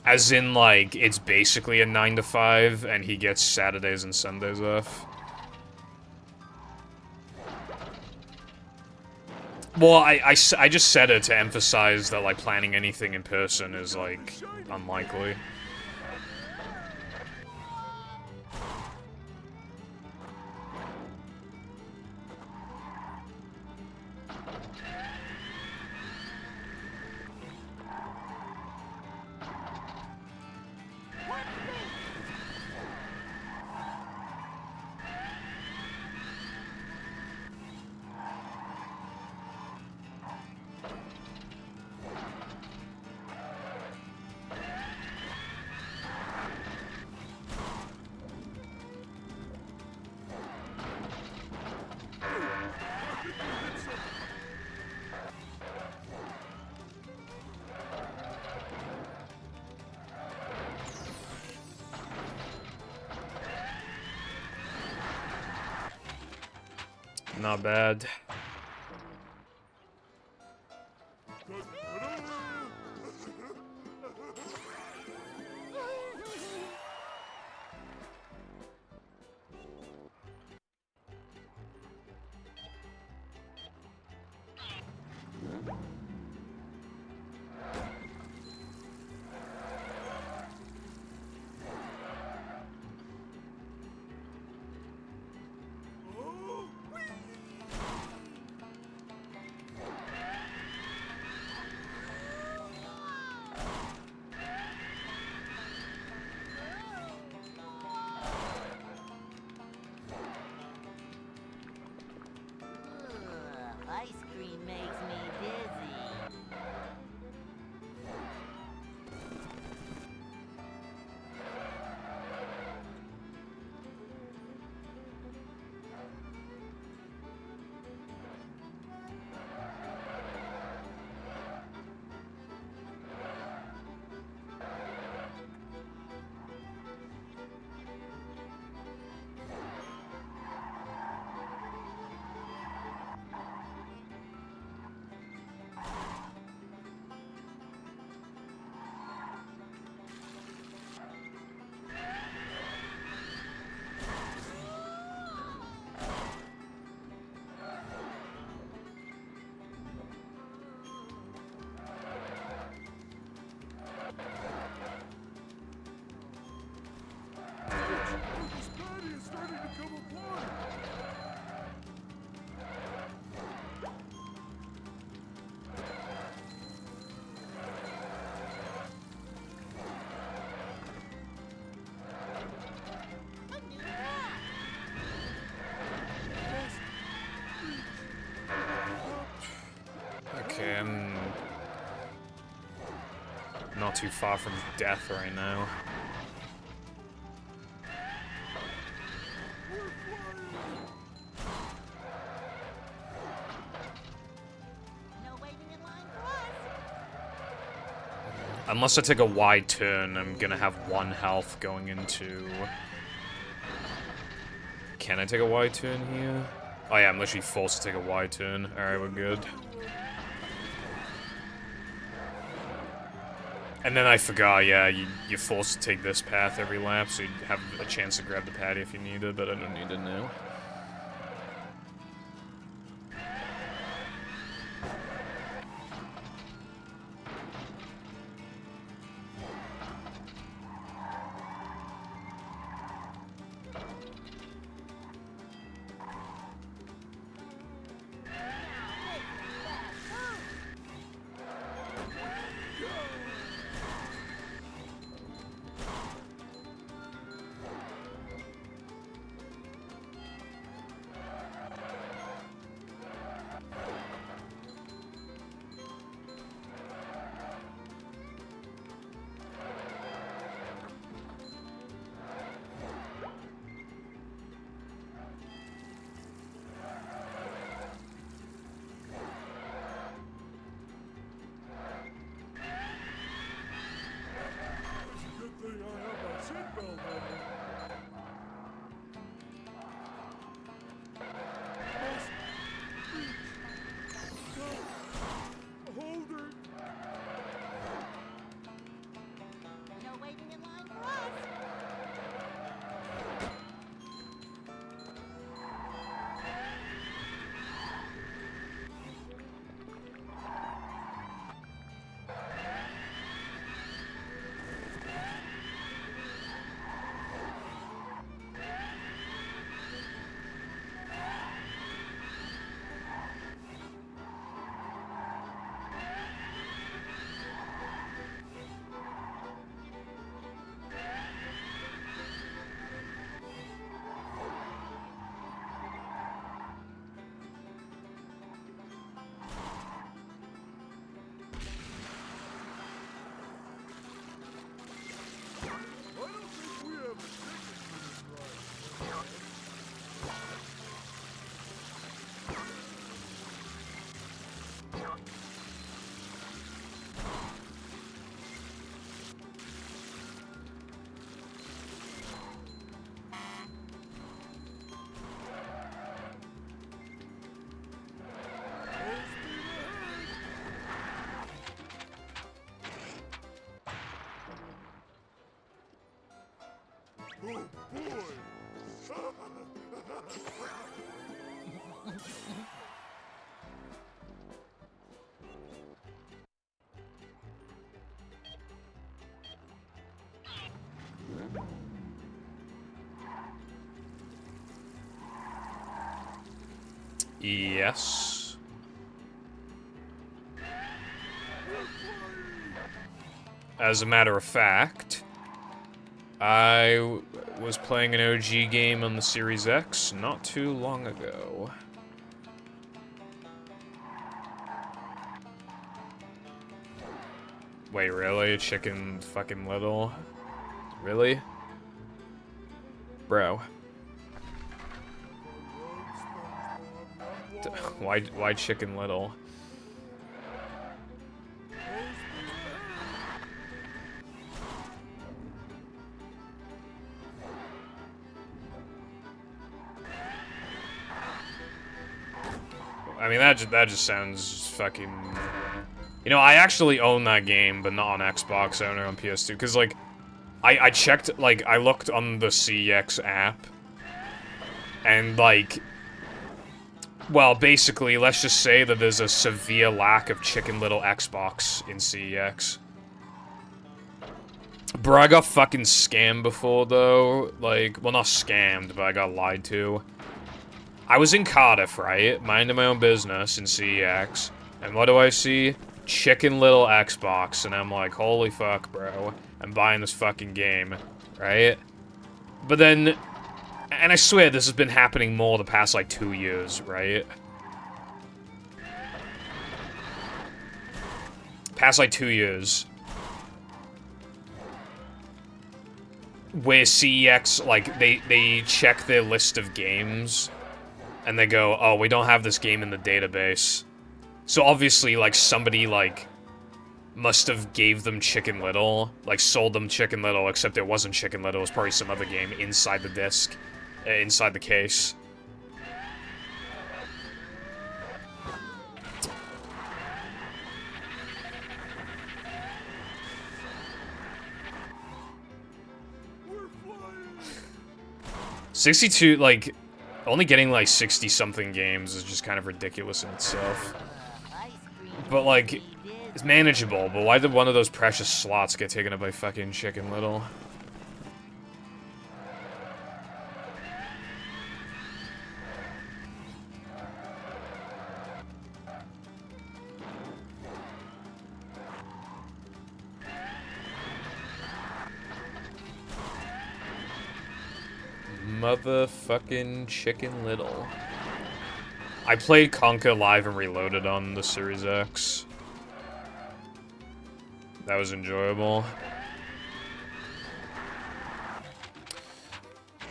Speaker 1: As in, like, it's basically a 9 to 5, and he gets Saturdays and Sundays off. Well, I just said it to emphasize that, like, planning anything in person is, like, unlikely. Not bad.
Speaker 2: Ice cream makes me dizzy.
Speaker 3: This patty is starting to come apart.
Speaker 1: Okay, I'm not too far from death right now.
Speaker 2: No waiting in line for us.
Speaker 1: Unless I take a wide turn, I'm gonna have 1 health going into... Can I take a wide turn here? Oh yeah, I'm literally forced to take a Y turn. Alright, we're good. And then I forgot, yeah, you're forced to take this path every lap, so you have a chance to grab the patty if you need it, but I don't need it now.
Speaker 3: Good thing I have my seatbelt on. Must reach the holder.
Speaker 2: No waiting in line for us.
Speaker 3: I don't think we have a ticket for this ride. Full speed ahead. Oh boy!
Speaker 1: Yes. As a matter of fact, I was playing an OG game on the Series X not too long ago. Wait, really? Chicken fucking Little? Really? Bro. Why Chicken Little? I mean, that just sounds fucking... You know, I actually own that game, but not on Xbox, I own it on PS2, because, like, I checked, like, I looked on the CEX app, and, like... Well, basically, let's just say that there's a severe lack of Chicken Little Xbox in CEX. Bro, I got fucking scammed before, though. Like, well, not scammed, but I got lied to. I was in Cardiff, right? Minding my own business in CEX. And what do I see? Chicken Little Xbox. And I'm like, holy fuck, bro. I'm buying this fucking game, right? But then... And I swear this has been happening more the past, like, 2 years, right? Past, like, 2 years. Where CEX, like, they check their list of games, and they go, oh, we don't have this game in the database. So obviously, like, somebody, like, must have gave them Chicken Little, like, sold them Chicken Little, except it wasn't Chicken Little, it was probably some other game inside the disc. Inside the case. 62, like, only getting like 60-something games is just kind of ridiculous in itself.
Speaker 2: Ice cream
Speaker 1: But, like,
Speaker 2: indeed is
Speaker 1: it's manageable, but why did one of those precious slots get taken up by fucking Chicken Little? Motherfucking Chicken Little. I played Conker Live and Reloaded on the Series X. That was enjoyable.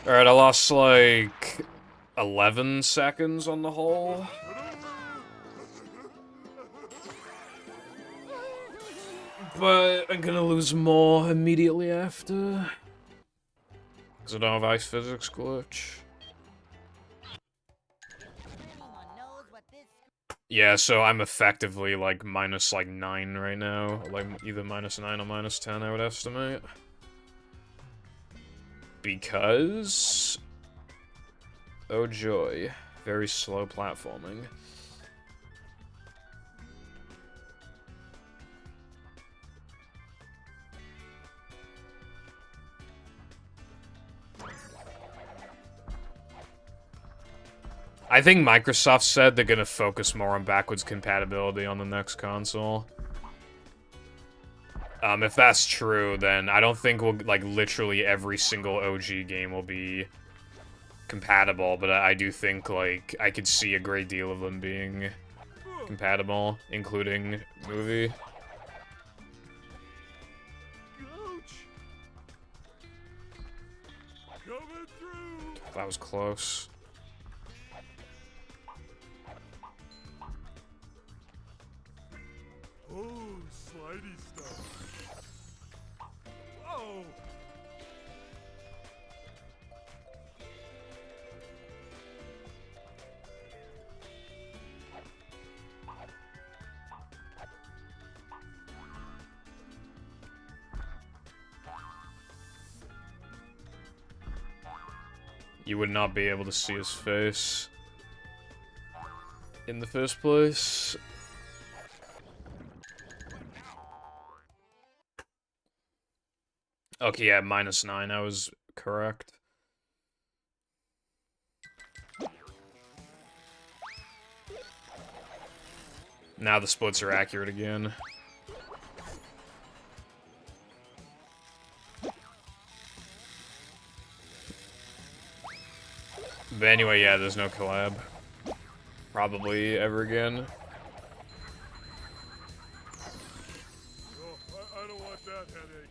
Speaker 1: Alright, I lost like 11 seconds on the whole. But I'm gonna lose more immediately after. Because I don't have ice physics glitch.
Speaker 2: anyone knows what this
Speaker 1: Yeah, so I'm effectively like minus like 9 right now. Like either minus 9 or minus 10, I would estimate. Because... oh joy. Very slow platforming. I think Microsoft said they're gonna focus more on backwards compatibility on the next console. If that's true, then I don't think we'll, like, literally every single OG game will be compatible, but I do think, like, I could see a great deal of them being compatible, including movie.
Speaker 3: Ouch! Coming through!
Speaker 1: That was close.
Speaker 3: Oh, slidey stuff. Oh!
Speaker 1: You would not be able to see his face in the first place. Okay, yeah, minus 9, I was correct. Now the splits are accurate again. But anyway, yeah, there's no collab. Probably ever again.
Speaker 3: Oh, I don't want that headache.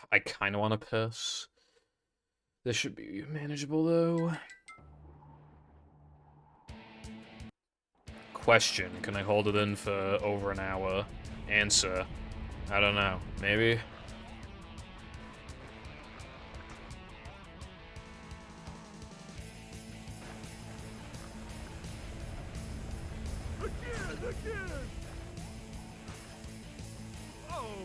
Speaker 1: I kind of want to piss. This should be manageable, though. Question, can I hold it in for over an hour? Answer, I don't know. Maybe?
Speaker 3: Again! Oh!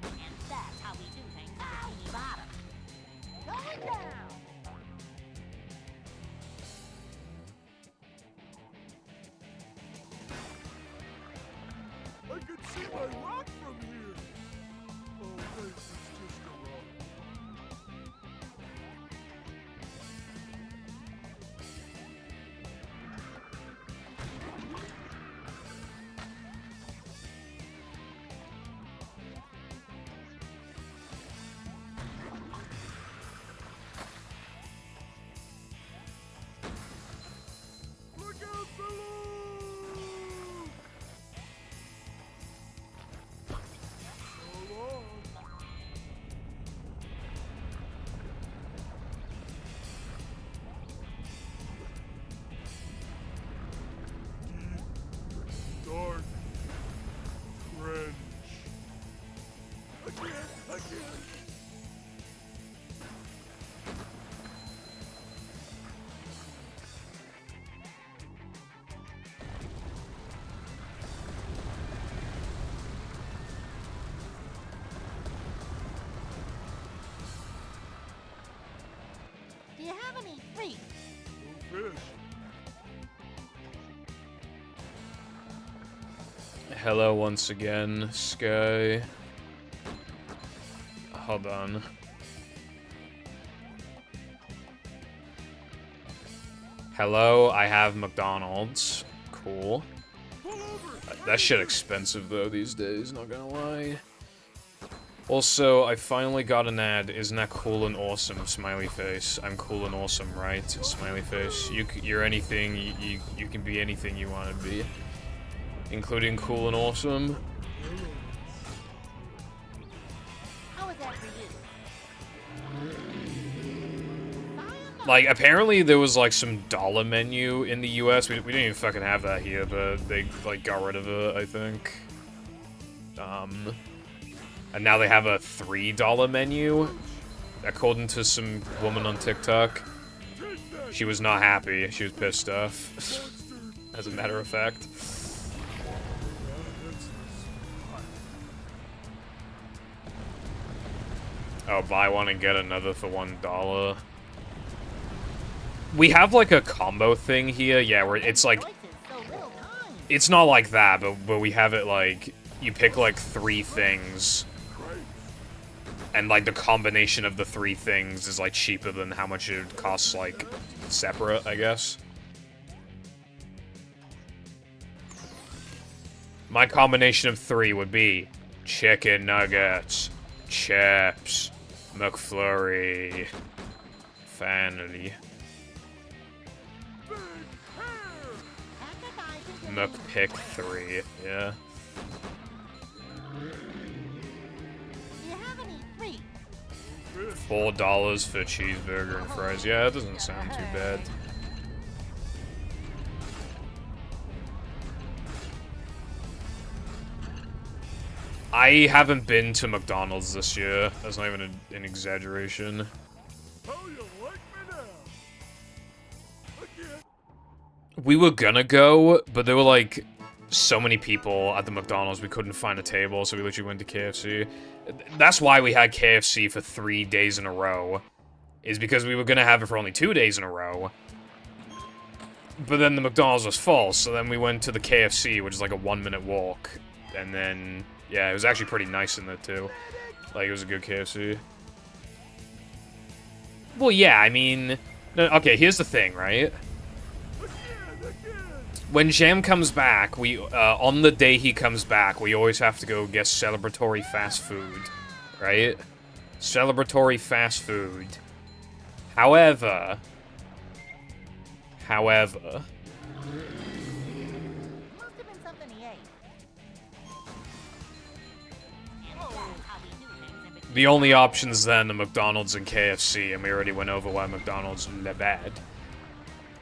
Speaker 2: and that's how we do things in Bikini Bottom. Going down.
Speaker 3: I can see my rock from here! Oh, this is just a rock.
Speaker 2: you have any treats?
Speaker 3: No fish.
Speaker 1: Hello once again, Sky. Hold on. Hello, I have McDonald's. Cool. That shit expensive though these days, not gonna lie. Also, I finally got an ad. Isn't that cool and awesome? Smiley face. I'm cool and awesome, right? Smiley face. You're anything. You can be anything you want to be, including cool and awesome.
Speaker 2: How is that for you?
Speaker 1: Like, apparently there was, like, some dollar menu in the US. We didn't even fucking have that here, but they, like, got rid of it, I think. And now they have a $3 menu, according to some woman on TikTok. She was not happy. She was pissed off, as a matter of fact. Oh, buy one and get another for $1. We have, like, a combo thing here, yeah, where it's, like, it's not like that, but we have it, like, you pick, like, 3 things, and, like, the combination of the 3 things is, like, cheaper than how much it costs, like, separate, I guess. My combination of 3 would be chicken nuggets, chips, McFlurry, Fanny. McPick 3, yeah.
Speaker 2: Do you have any treats?
Speaker 1: $4 for cheeseburger and fries. Yeah, that doesn't sound too bad. I haven't been to McDonald's this year. That's not even an exaggeration.
Speaker 3: How you like me now? Again.
Speaker 1: We were gonna go, but there were, like, so many people at the McDonald's we couldn't find a table, so we literally went to KFC. That's why we had KFC for 3 days in a row, is because we were gonna have it for only 2 days in a row. But then the McDonald's was full, so then we went to the KFC, which is like a 1-minute walk. And then, yeah, it was actually pretty nice in there, too. Like, it was a good KFC. Well, yeah, I mean... Okay, here's the thing, right? When Jam comes back, we, on the day he comes back, we always have to go get celebratory fast food, right? Celebratory fast food. However...
Speaker 2: Must have been something he ate. And that's how we do things in between.
Speaker 1: The only options then are McDonald's and KFC, and we already went over why McDonald's is bad.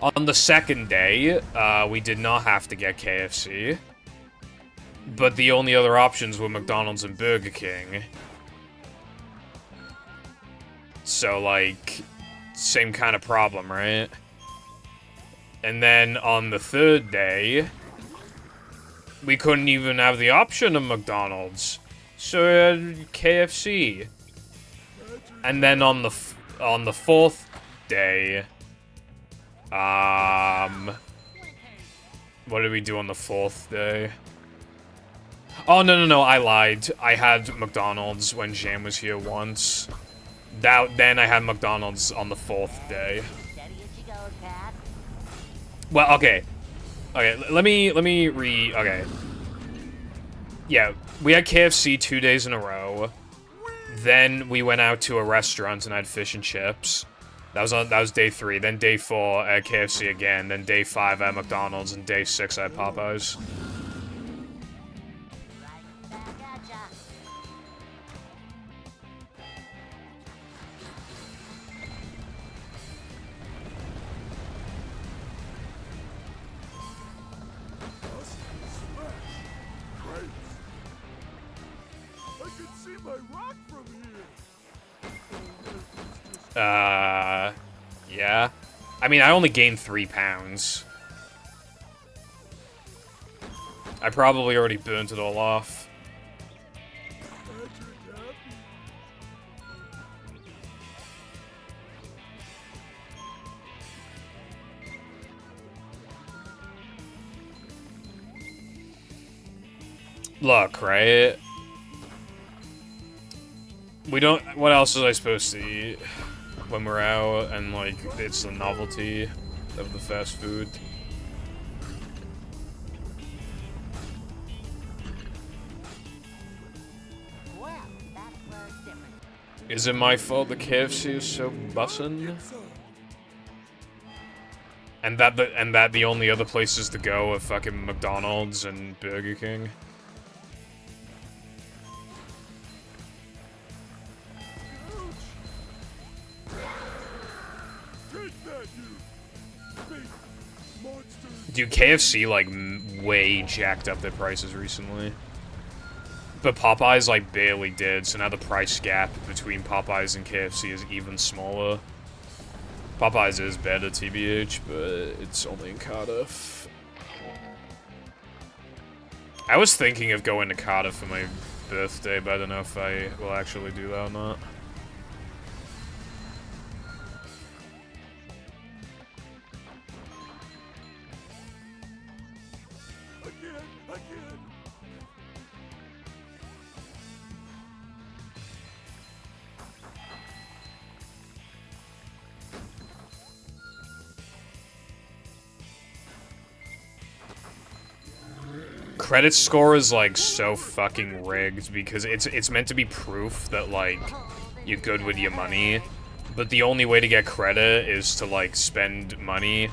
Speaker 1: On the second day, we did not have to get KFC, but the only other options were McDonald's and Burger King. So, like, same kind of problem, right? And then on the third day, we couldn't even have the option of McDonald's, so we had KFC. And then on the fourth day, what did we do on the fourth day? Oh, no, I lied. I had McDonald's when Jam was here once. Then I had McDonald's on the fourth day.
Speaker 2: Steady as she goes, Pat.
Speaker 1: Well, okay. Okay, okay. Yeah, we had KFC 2 days in a row. Then we went out to a restaurant and had fish and chips. That was day 3. Then day 4 at KFC again. Then day 5 at McDonald's. And day 6 at Popeyes.
Speaker 2: Right back at ya.
Speaker 3: I can see my rock from here.
Speaker 1: Yeah. I mean, I only gained 3 pounds. I probably already burnt it all off.
Speaker 3: Patrick
Speaker 1: Look, right? We don't... What else was I supposed to eat when we're out and, like, it's the novelty of the fast food?
Speaker 2: Well, that was different.
Speaker 1: Is it my fault the KFC is so bussin'? And that the only other places to go are fucking McDonald's and Burger King?
Speaker 3: Take that, you big monster.
Speaker 1: Dude, KFC, like, way jacked up their prices recently. But Popeyes, like, barely did, so now the price gap between Popeyes and KFC is even smaller. Popeyes is better, TBH, but it's only in Cardiff. I was thinking of going to Cardiff for my birthday, but I don't know if I will actually do that or not.
Speaker 3: Again.
Speaker 1: Credit score is, like, so fucking rigged because it's meant to be proof that, like, you're good with your money, but the only way to get credit is to, like, spend money.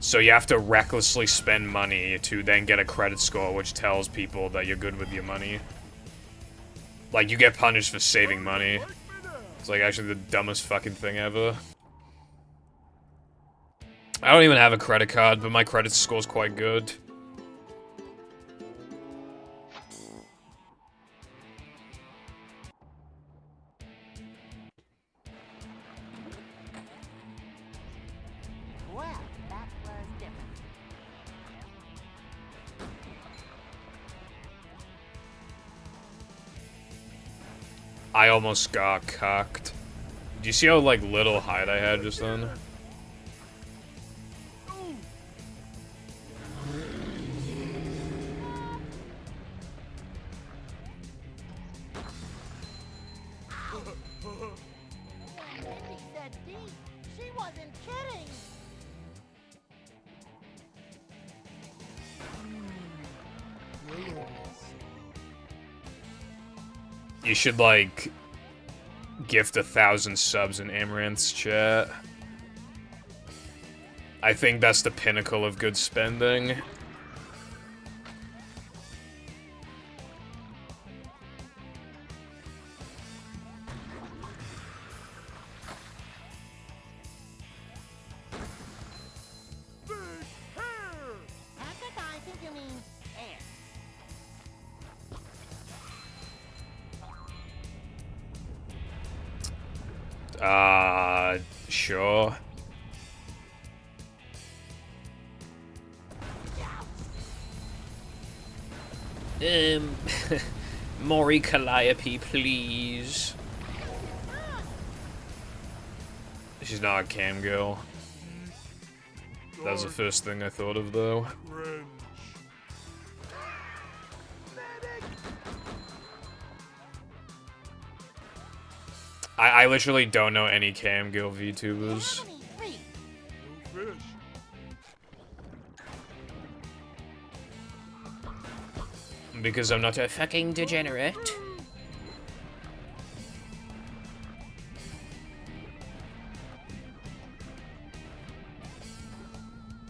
Speaker 1: So you have to recklessly spend money to then get a credit score, which tells people that you're good with your money. Like, you get punished for saving money. It's, like, actually the dumbest fucking thing ever. I don't even have a credit card, but my credit score's quite good.
Speaker 2: Well, that was different.
Speaker 1: I almost got cocked. Do you see how, like, little height I had just then?
Speaker 2: Mindy said D. She wasn't kidding.
Speaker 1: You should, like, gift 1,000 subs in Amaranth's chat. I think that's the pinnacle of good spending.
Speaker 3: Big hair.
Speaker 2: Africa, I think you mean air.
Speaker 1: Sure. Mori Calliope, please. She's not a cam girl. That was the first thing I thought of, though.
Speaker 3: Cringe.
Speaker 1: I literally don't know any cam girl VTubers.
Speaker 2: Anatomy 3.
Speaker 3: No fish.
Speaker 1: Because I'm not a fucking degenerate.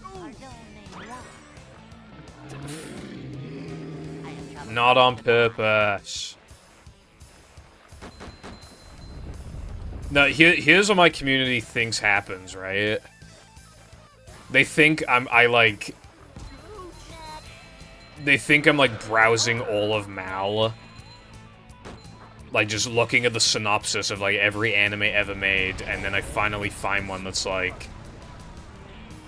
Speaker 2: Our zone name Rock. I am trouble.
Speaker 1: Not on purpose. No, here's what my community thinks happens, right? They think they think I'm, like, browsing all of Mal. Like, just looking at the synopsis of, like, every anime ever made, and then I finally find one that's, like,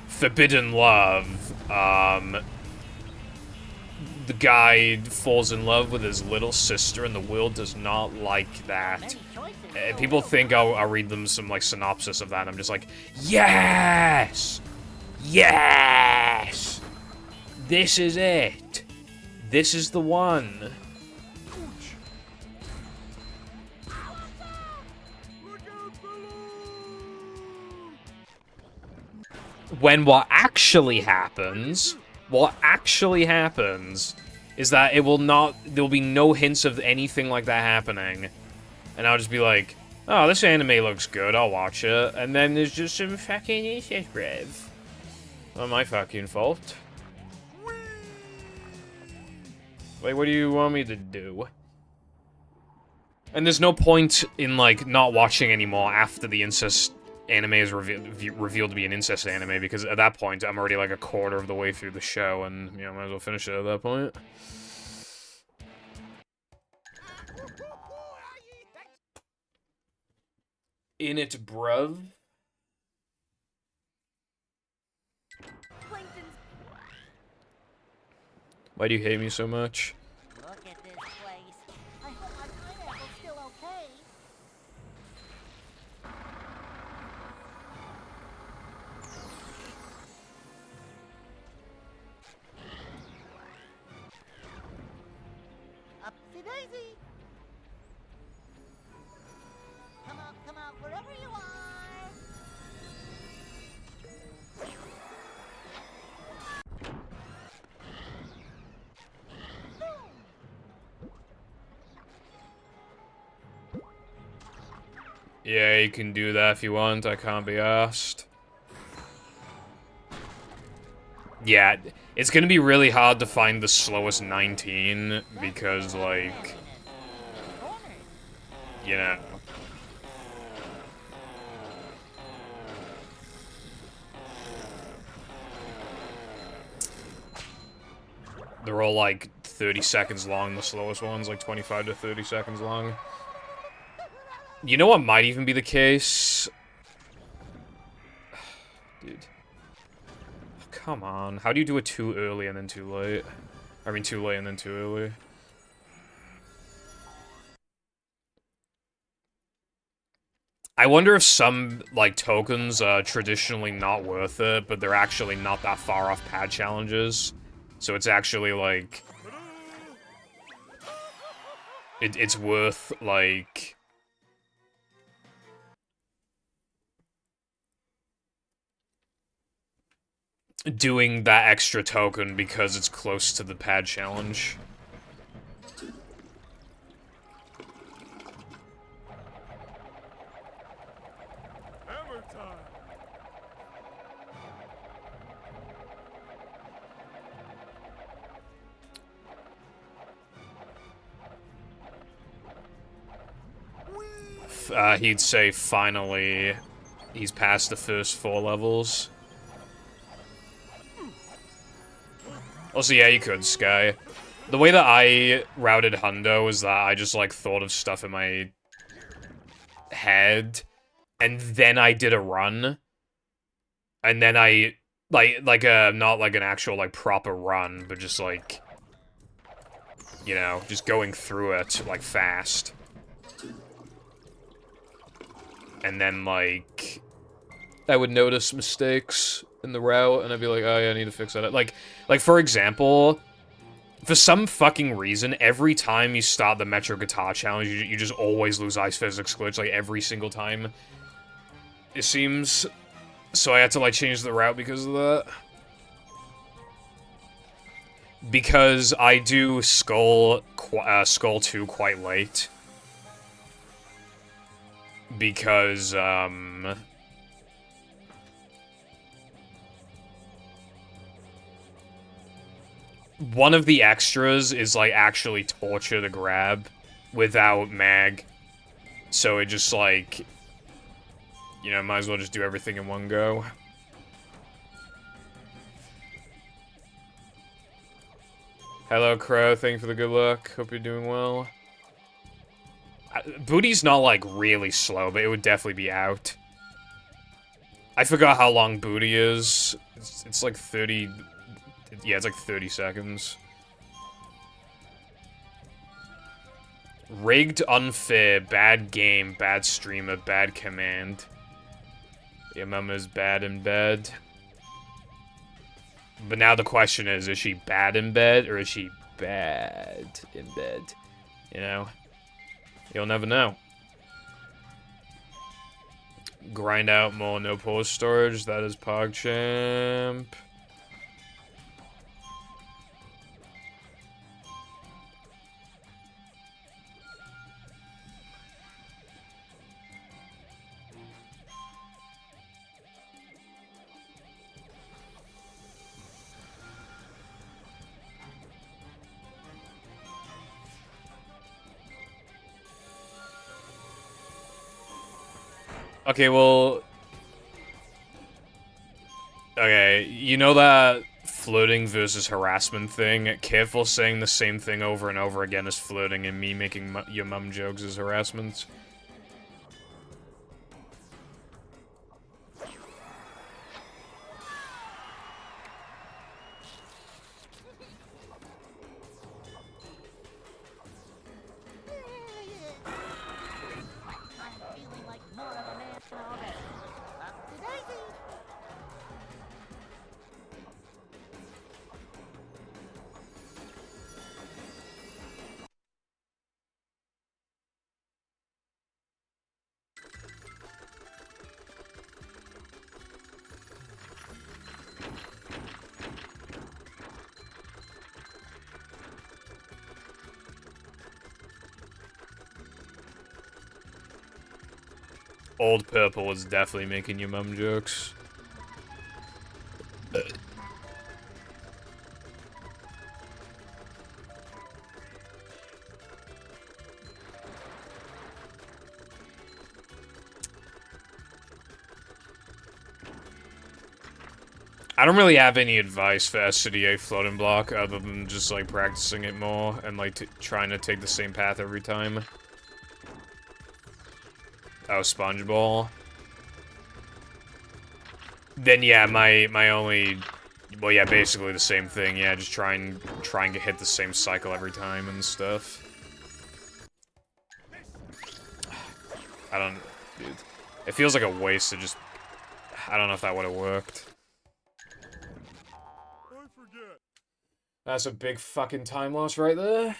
Speaker 1: Forbidden Love. The guy falls in love with his little sister, and the world does not like that.
Speaker 2: Many choices.
Speaker 1: And people think I'll read them some, like, synopsis of that, and I'm just like, yes! Yes! This is it. This is the one. When what actually happens is that it will not, there'll be no hints of anything like that happening. And I'll just be like, oh, this anime looks good, I'll watch it. And then there's just some fucking incest brev. Not my fucking fault. Wait, what do you want me to do? And there's no point in, like, not watching anymore after the incest anime is revealed to be an incest anime, because at that point, I'm already, like, a quarter of the way through the show, and, you know, might as well finish it at that point. In it, bruv. Why do you hate me so much?
Speaker 2: Look at this place.
Speaker 5: I hope my pineapple's still okay.
Speaker 2: Upsy daisy. Come out, wherever you are.
Speaker 1: Yeah, you can do that if you want, I can't be asked. Yeah, it's gonna be really hard to find the slowest 19, because, like, you know. They're all, like, 30 seconds long, the slowest ones, like 25 to 30 seconds long. You know what might even be the case? Dude. Come on. How do you do it too early and then too late? I mean, too late and then too early. I wonder if some, like, tokens are traditionally not worth it, but they're actually not that far off pad challenges. So it's actually, like... It's worth, like... doing that extra token because it's close to the pad challenge.
Speaker 3: Hammer time.
Speaker 1: He'd say finally he's passed the first 4 levels. Also, yeah, you could, Sky. The way that I routed Hundo is that I just, like, thought of stuff in my head, and then I did a run. And then I, not like an actual, like, proper run, but just, like, you know, just going through it, like, fast. And then, like, I would notice mistakes in the route, and I'd be like, oh yeah, I need to fix that. Like, for example, for some fucking reason, every time you start the Metro Guitar Challenge, you just always lose Ice Physics Glitch, like, every single time. It seems. So I had to, like, change the route because of that. Because I do Skull 2 quite late. Because, one of the extras is, like, actually torture to grab without mag. So it just, like, you know, might as well just do everything in one go. Hello, Crow. Thank you for the good luck. Hope you're doing well. Booty's not, like, really slow, but it would definitely be out. I forgot how long Booty is. It's like 30... Yeah, it's like 30 seconds. Rigged, unfair, bad game, bad streamer, bad command. Your mama's bad in bed. But now the question is she bad in bed, or is she bad in bed? You know? You'll never know. grind out more no pause storage. That is PogChamp. Okay, well... Okay, you know that floating versus harassment thing? Careful saying the same thing over and over again as floating and me making your mum jokes as harassment.
Speaker 5: I'm feeling like more of a man already. Up to Daisy!
Speaker 1: Old Purple is definitely making your mum jokes. I don't really have any advice for SCDA floating block other than just like practicing it more and like trying to take the same path every time. Oh, Spongeball. Then yeah, my only, well yeah, basically the same thing. Yeah, just trying to hit the same cycle every time and stuff. I don't, dude. It feels like a waste to just. I don't know if that would have worked.
Speaker 3: I forget.
Speaker 1: That's a big fucking time loss right there.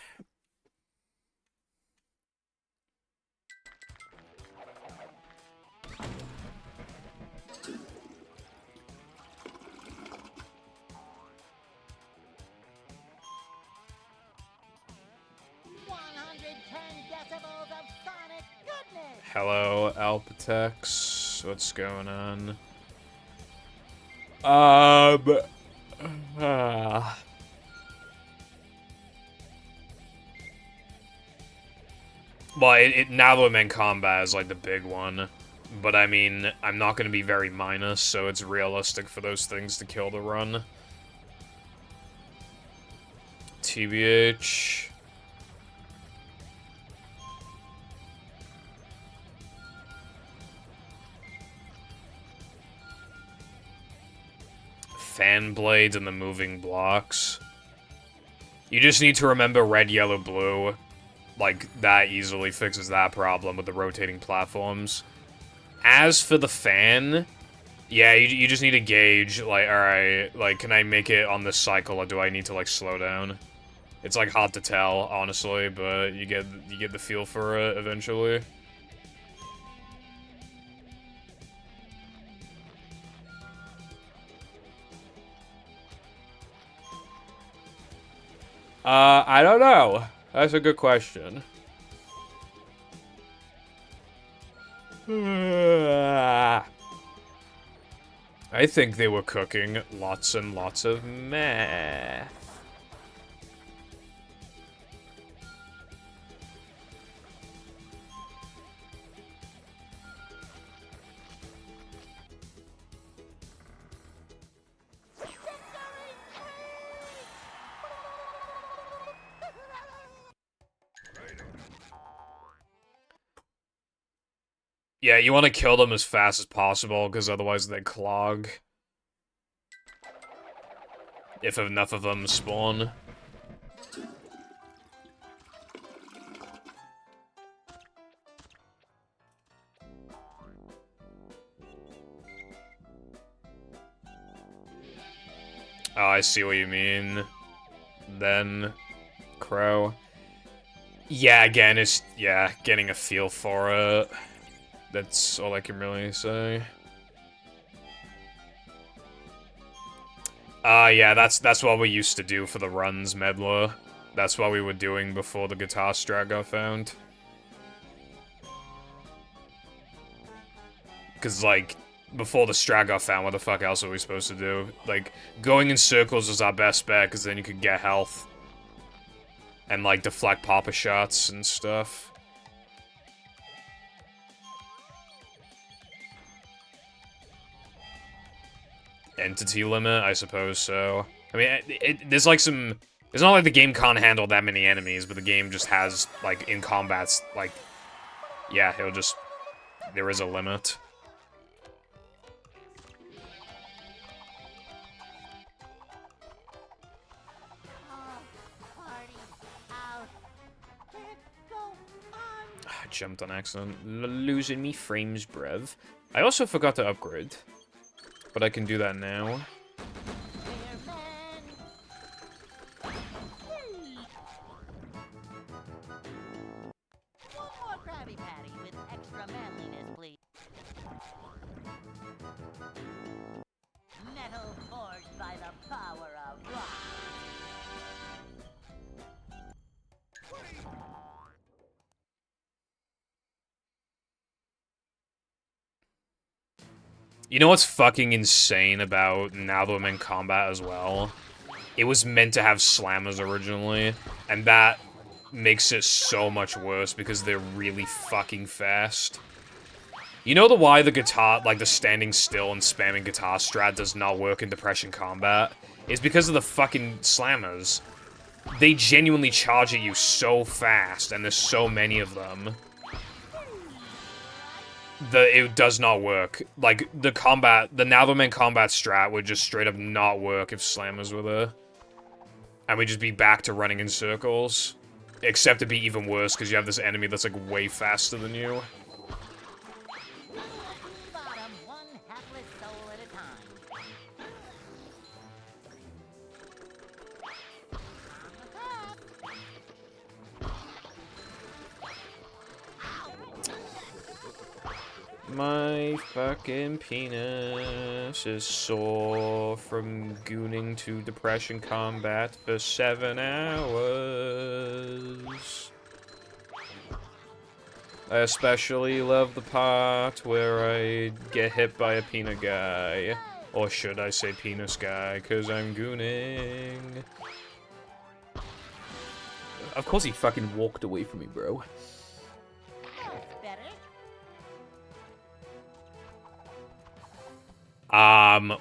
Speaker 5: Decibels of sonic goodness!
Speaker 1: Hello, Alpatex. What's going on? Well, now that I'm in combat is like the big one. But I mean, I'm not going to be very minus, so it's realistic for those things to kill the run. TBH. Fan blades and the moving blocks. You just need to remember red, yellow, blue. Like, that easily fixes that problem with the rotating platforms. As for the fan, yeah, you just need to gauge, like, alright, like, can I make it on this cycle, or do I need to, like, slow down? It's, like, hard to tell, honestly, but you get the feel for it eventually. I don't know. That's a good question. I think they were cooking lots and lots of meth. Yeah, you want to kill them as fast as possible, because otherwise they clog. If enough of them spawn. Oh, I see what you mean. Then, Crow. Yeah, again, it's, yeah, getting a feel for it. That's all I can really say. Yeah, that's what we used to do for the runs, Medler. That's what we were doing before the guitar strat got found. Cause, like, before the strat got found, what the fuck else were we supposed to do? Like, going in circles was our best bet, because then you could get health. And, like, deflect popper shots and stuff. Entity limit, I suppose so. I mean, there's like some... It's not like the game can't handle that many enemies, but the game just has, like, in combats, like... Yeah, it'll just... There is a limit. I jumped on accident. Losing me frames, brev. I also forgot to upgrade. But I can do that now.
Speaker 2: Krabby Patty with extra manliness, please. Metal forged by the power of rock.
Speaker 1: You know what's fucking insane about now that I'm in combat as well? It was meant to have slammers originally, and that makes it so much worse because they're really fucking fast. You know why the guitar, like the standing still and spamming guitar strat does not work in Depression combat? It's because of the fucking slammers. They genuinely charge at you so fast, and there's so many of them. It does not work. Like, the Naldoman combat strat would just straight up not work if slammers were there. And we'd just be back to running in circles. Except it'd be even worse, because you have this enemy that's, like, way faster than you.
Speaker 2: Bottom, one hapless soul at a time.
Speaker 1: My fucking penis is sore from gooning to Depression combat for 7 hours. I especially love the part where I get hit by a peanut guy. Or should I say penis guy, because I'm gooning. Of course he fucking walked away from me, bro.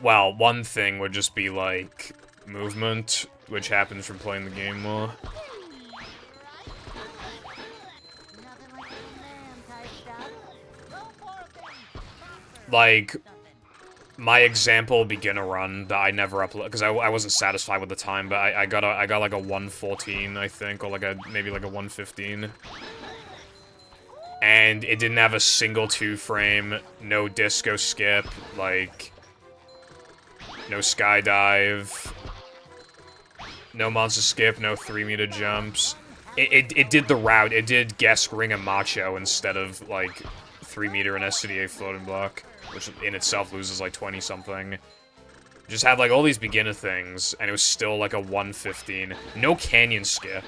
Speaker 1: Well, one thing would just be, like, movement, which happens from playing the game more. Like, my example beginner run that I never upload, because I wasn't satisfied with the time, but I got like a 114, I think, or like maybe like a 115. And it didn't have a single 2-frame, no disco skip, like, no skydive, no monster skip, no 3-meter jumps. It did the route, it did Gesk, Ring, and Macho instead of, like, 3-meter and SCDA floating block, which in itself loses, like, 20-something. Just had, like, all these beginner things, and it was still, like, a 115. No canyon skip.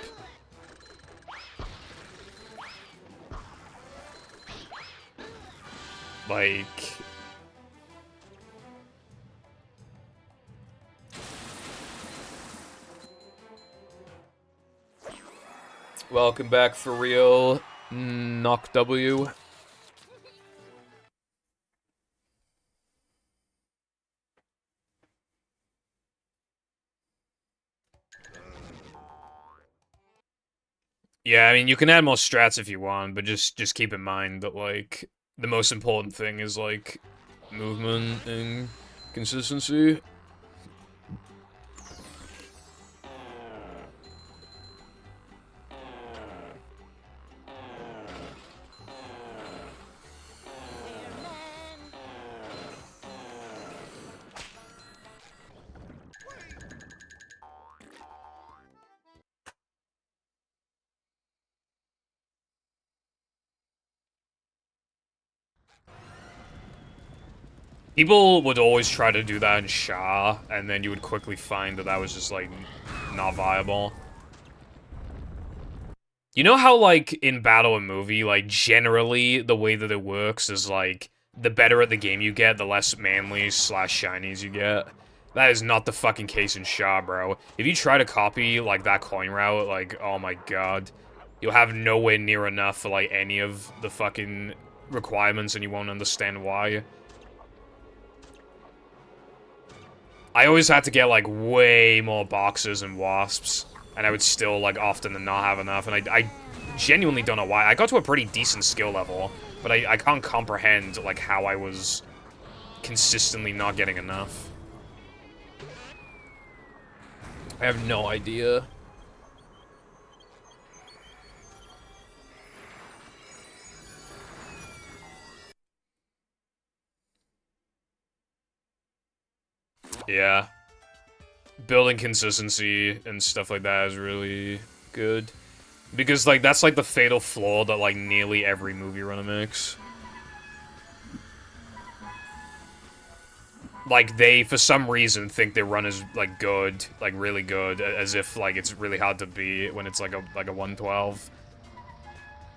Speaker 1: Like... Welcome back for real, Knock W. Yeah, I mean, you can add more strats if you want, but just keep in mind that, like, the most important thing is, like, movement and consistency. People would always try to do that in Sha, and then you would quickly find that that was just, like, not viable. You know how, like, in Battle and Movie, like, generally, the way that it works is, like, the better at the game you get, the less manly/shinies you get? That is not the fucking case in Sha, bro. If you try to copy, like, that coin route, like, oh my god. You'll have nowhere near enough for, like, any of the fucking requirements, and you won't understand why. I always had to get, like, way more boxes and wasps, and I would still, like, often not have enough, and I genuinely don't know why. I got to a pretty decent skill level, but I can't comprehend, like, how I was consistently not getting enough. I have no idea. Yeah. Building consistency and stuff like that is really good. Because, like, that's, like, the fatal flaw that, like, nearly every movie runner makes. Like, they, for some reason, think their run is, like, good, like, really good, as if, like, it's really hard to beat when it's, like a 112.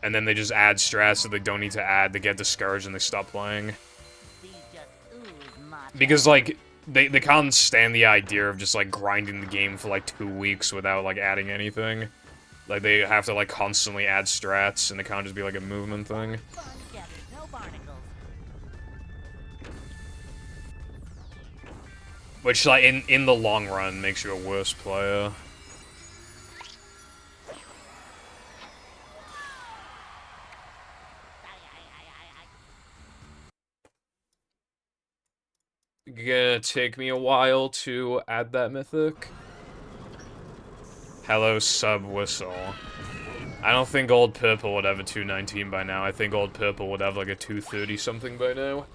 Speaker 1: And then they just add strats that they don't need to add, they get discouraged and they stop playing. Because, like, they can't stand the idea of just, like, grinding the game for, like, 2 weeks without, like, adding anything. Like, they have to, like, constantly add strats, and it can't just be, like, a movement thing. Which, like, in the long run, makes you a worse player. Gonna take me a while to add that mythic. Hello, Sub Whistle. I don't think Old Purple would have a 219 by now. I think Old Purple would have like a 230 something by now.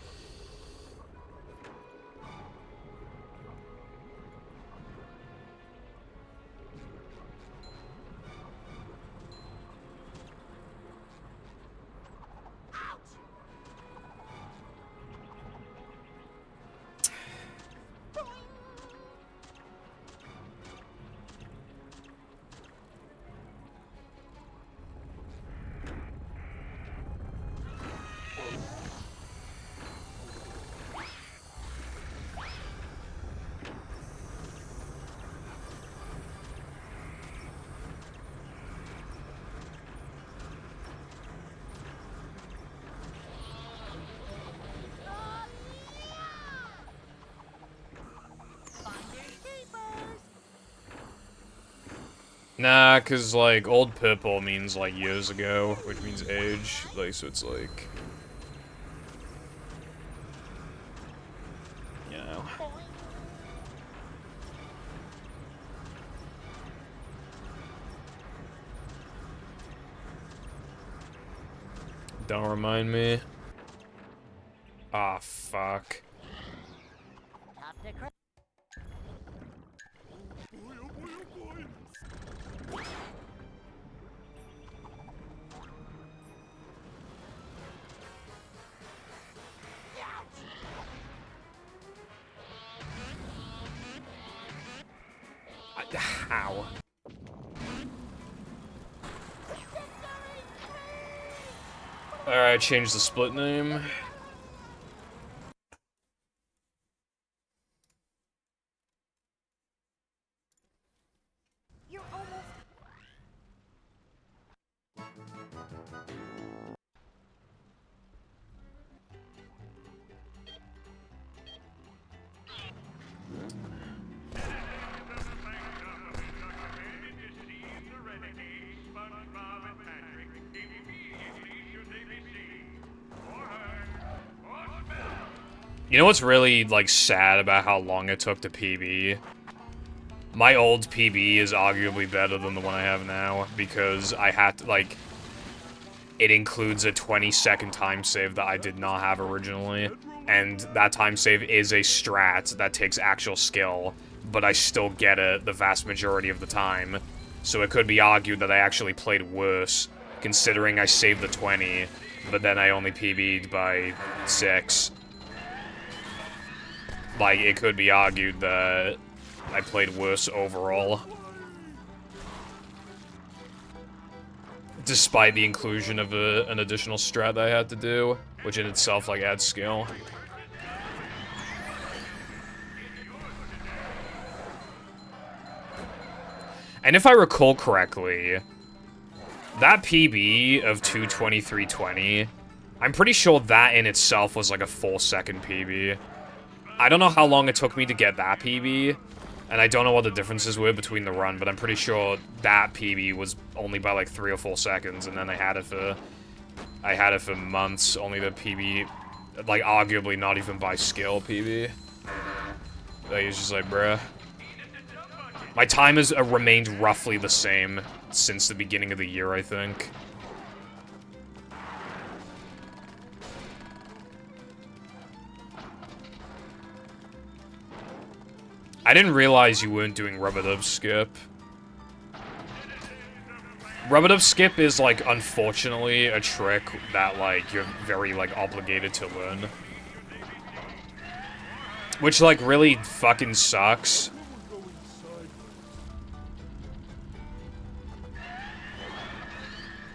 Speaker 1: Nah, cause like Old Purple means like years ago, which means age. Like, so it's like, you know. Don't remind me. Ah, fuck. How? Alright, change the split name. You know what's really, like, sad about how long it took to PB? My old PB is arguably better than the one I have now, because I had to, like, it includes a 20-second time save that I did not have originally, and that time save is a strat that takes actual skill, but I still get it the vast majority of the time. So it could be argued that I actually played worse, considering I saved the 20, but then I only PB'd by 6. like, it could be argued that I played worse overall. Despite the inclusion of an additional strat that I had to do, which in itself, like, adds skill. And if I recall correctly, that PB of 2:23:20, I'm pretty sure that in itself was like a 4-second PB. I don't know how long it took me to get that PB, and I don't know what the differences were between the run, but I'm pretty sure that PB was only by like 3 or 4 seconds, and then I had it for months, only the PB, like arguably not even by skill PB. Like, it's just like, bruh. My time has remained roughly the same since the beginning of the year, I think. I didn't realize you weren't doing rub-a-dub skip. Rub-a-dub skip is, like, unfortunately a trick that, like, you're very, like, obligated to learn. Which, like, really fucking sucks.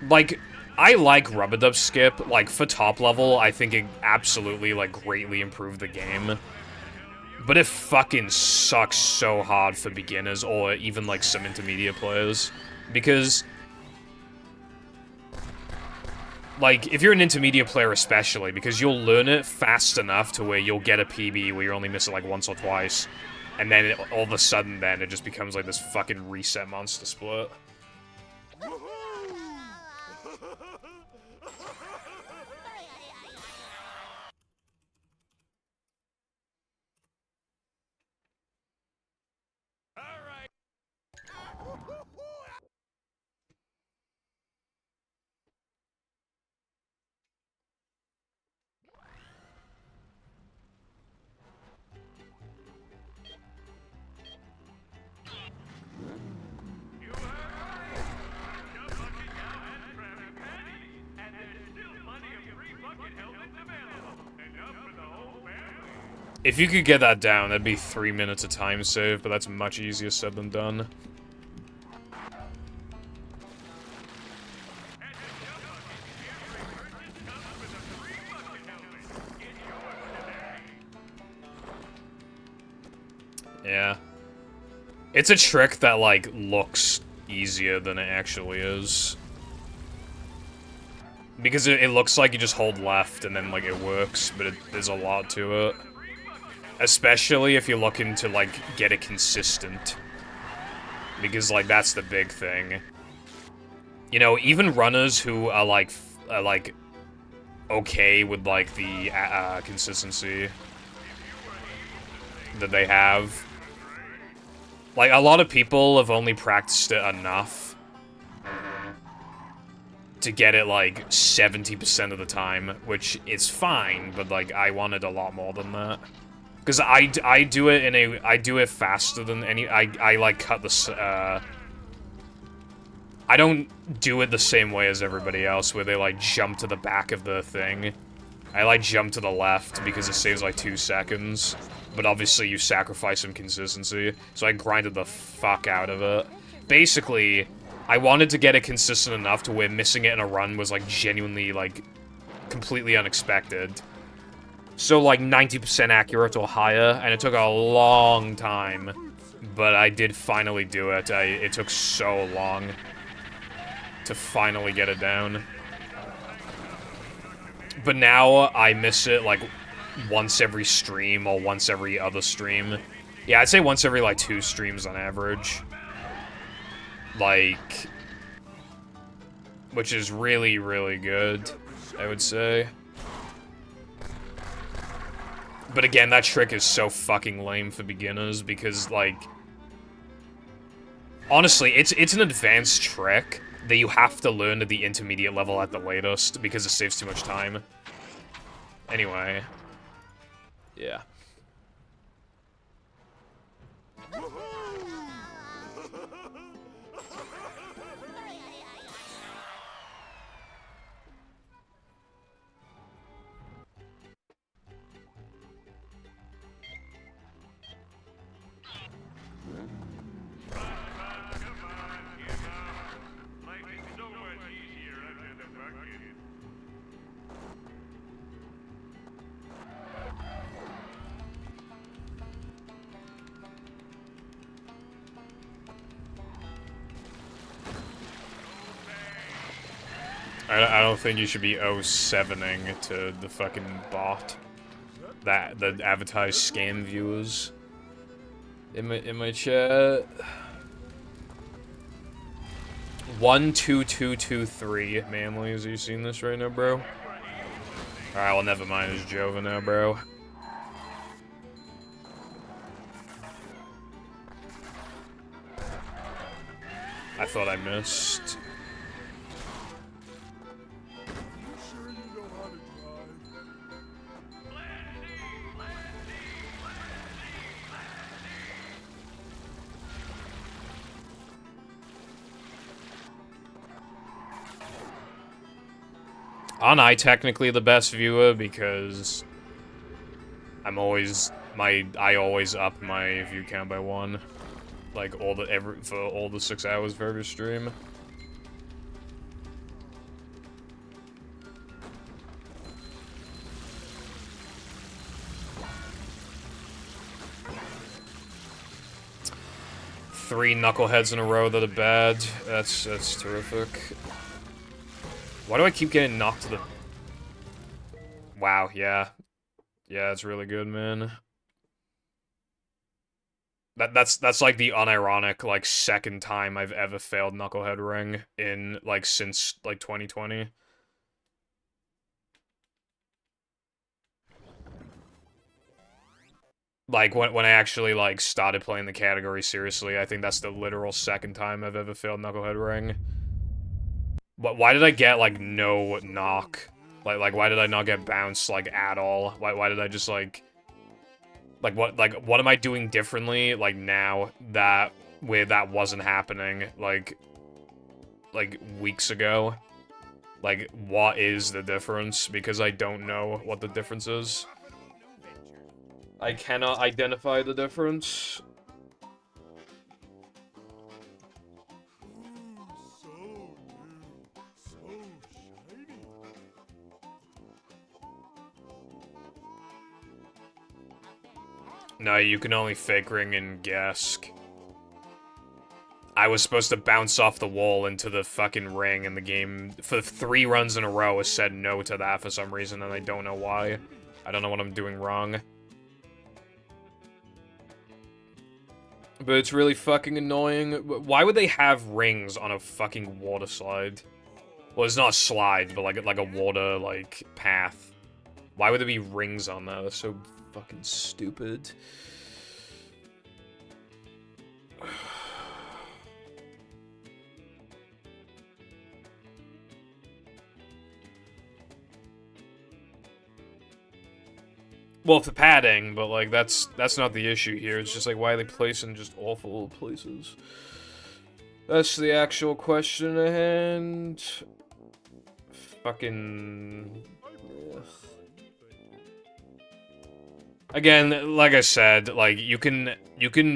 Speaker 1: Like, I like rub-a-dub skip. Like, for top level, I think it absolutely, like, greatly improved the game. But it fucking sucks so hard for beginners, or even, like, some intermediate players. Because, like, if you're an intermediate player especially, because you'll learn it fast enough to where you'll get a PB where you only miss it, like, once or twice. And then, all of a sudden, then, it just becomes, like, this fucking reset monster split. If you could get that down, that'd be 3 minutes of time save, but that's much easier said than done. Yeah. It's a trick that, like, looks easier than it actually is. Because it looks like you just hold left and then, like, it works, but there's a lot to it. Especially if you're looking to, like, get it consistent. Because, like, that's the big thing. You know, even runners who are, like, okay with, like, the, consistency that they have. Like, a lot of people have only practiced it enough to get it, like, 70% of the time, which is fine, but, like, I wanted a lot more than that. Because I do it I do it faster than I like, cut the, I don't do it the same way as everybody else, where they, like, jump to the back of the thing. I, like, jump to the left because it saves, like, 2 seconds. But obviously you sacrifice some consistency, so I grinded the fuck out of it. Basically, I wanted to get it consistent enough to where missing it in a run was, like, genuinely, like, completely unexpected. So, like, 90% accurate or higher, and it took a long time. But I did finally do it. It took so long to finally get it down. But now, I miss it, like, once every stream, or once every other stream. Yeah, I'd say once every, like, 2 streams on average. Like, which is really, really good, I would say. But again, that trick is so fucking lame for beginners, because, like, honestly, it's an advanced trick that you have to learn at the intermediate level at the latest, because it saves too much time. Anyway. Yeah. I don't think you should be 07ing to the fucking bot. That the advertised scam viewers. In my chat. 12223 Manlys, are you seeing this right now, bro? Alright, well never mind, it's Jova now, bro. I thought I missed.
Speaker 3: You sure you know how to drive?
Speaker 1: Aren't I technically the best viewer because I'm always I always up my view count by 1, like for all the 6 hours of every stream. Three knuckleheads in a row that are bad. That's terrific. Why do I keep getting knocked to the... Wow, yeah. Yeah, it's really good, man. That's like the unironic, like, second time I've ever failed Knucklehead Ring in, like, since, like, 2020. Like, when I actually, like, started playing the category seriously, I think that's the literal second time I've ever failed Knucklehead Ring. But why did I get, like, no knock? Like, why did I not get bounced, like, at all? Why did I just, like, what am I doing differently, like, now, that, where that wasn't happening, like, weeks ago? Like, what is the difference? Because I don't know what the difference is. I cannot identify the difference.
Speaker 3: Ooh, so new. So shiny.
Speaker 1: No, you can only fake ring and Gask. I was supposed to bounce off the wall into the fucking ring, and the game, for 3 runs in a row, has said no to that for some reason, and I don't know why. I don't know what I'm doing wrong. But it's really fucking annoying. Why would they have rings on a fucking water slide? Well, it's not a slide, but like a water, like, path. Why would there be rings on that? That's so fucking stupid. Well, for padding, but, like, that's not the issue here. It's just, like, why are they placing just awful places? That's the actual question at hand. Fucking... ugh. Again, like I said, like, you can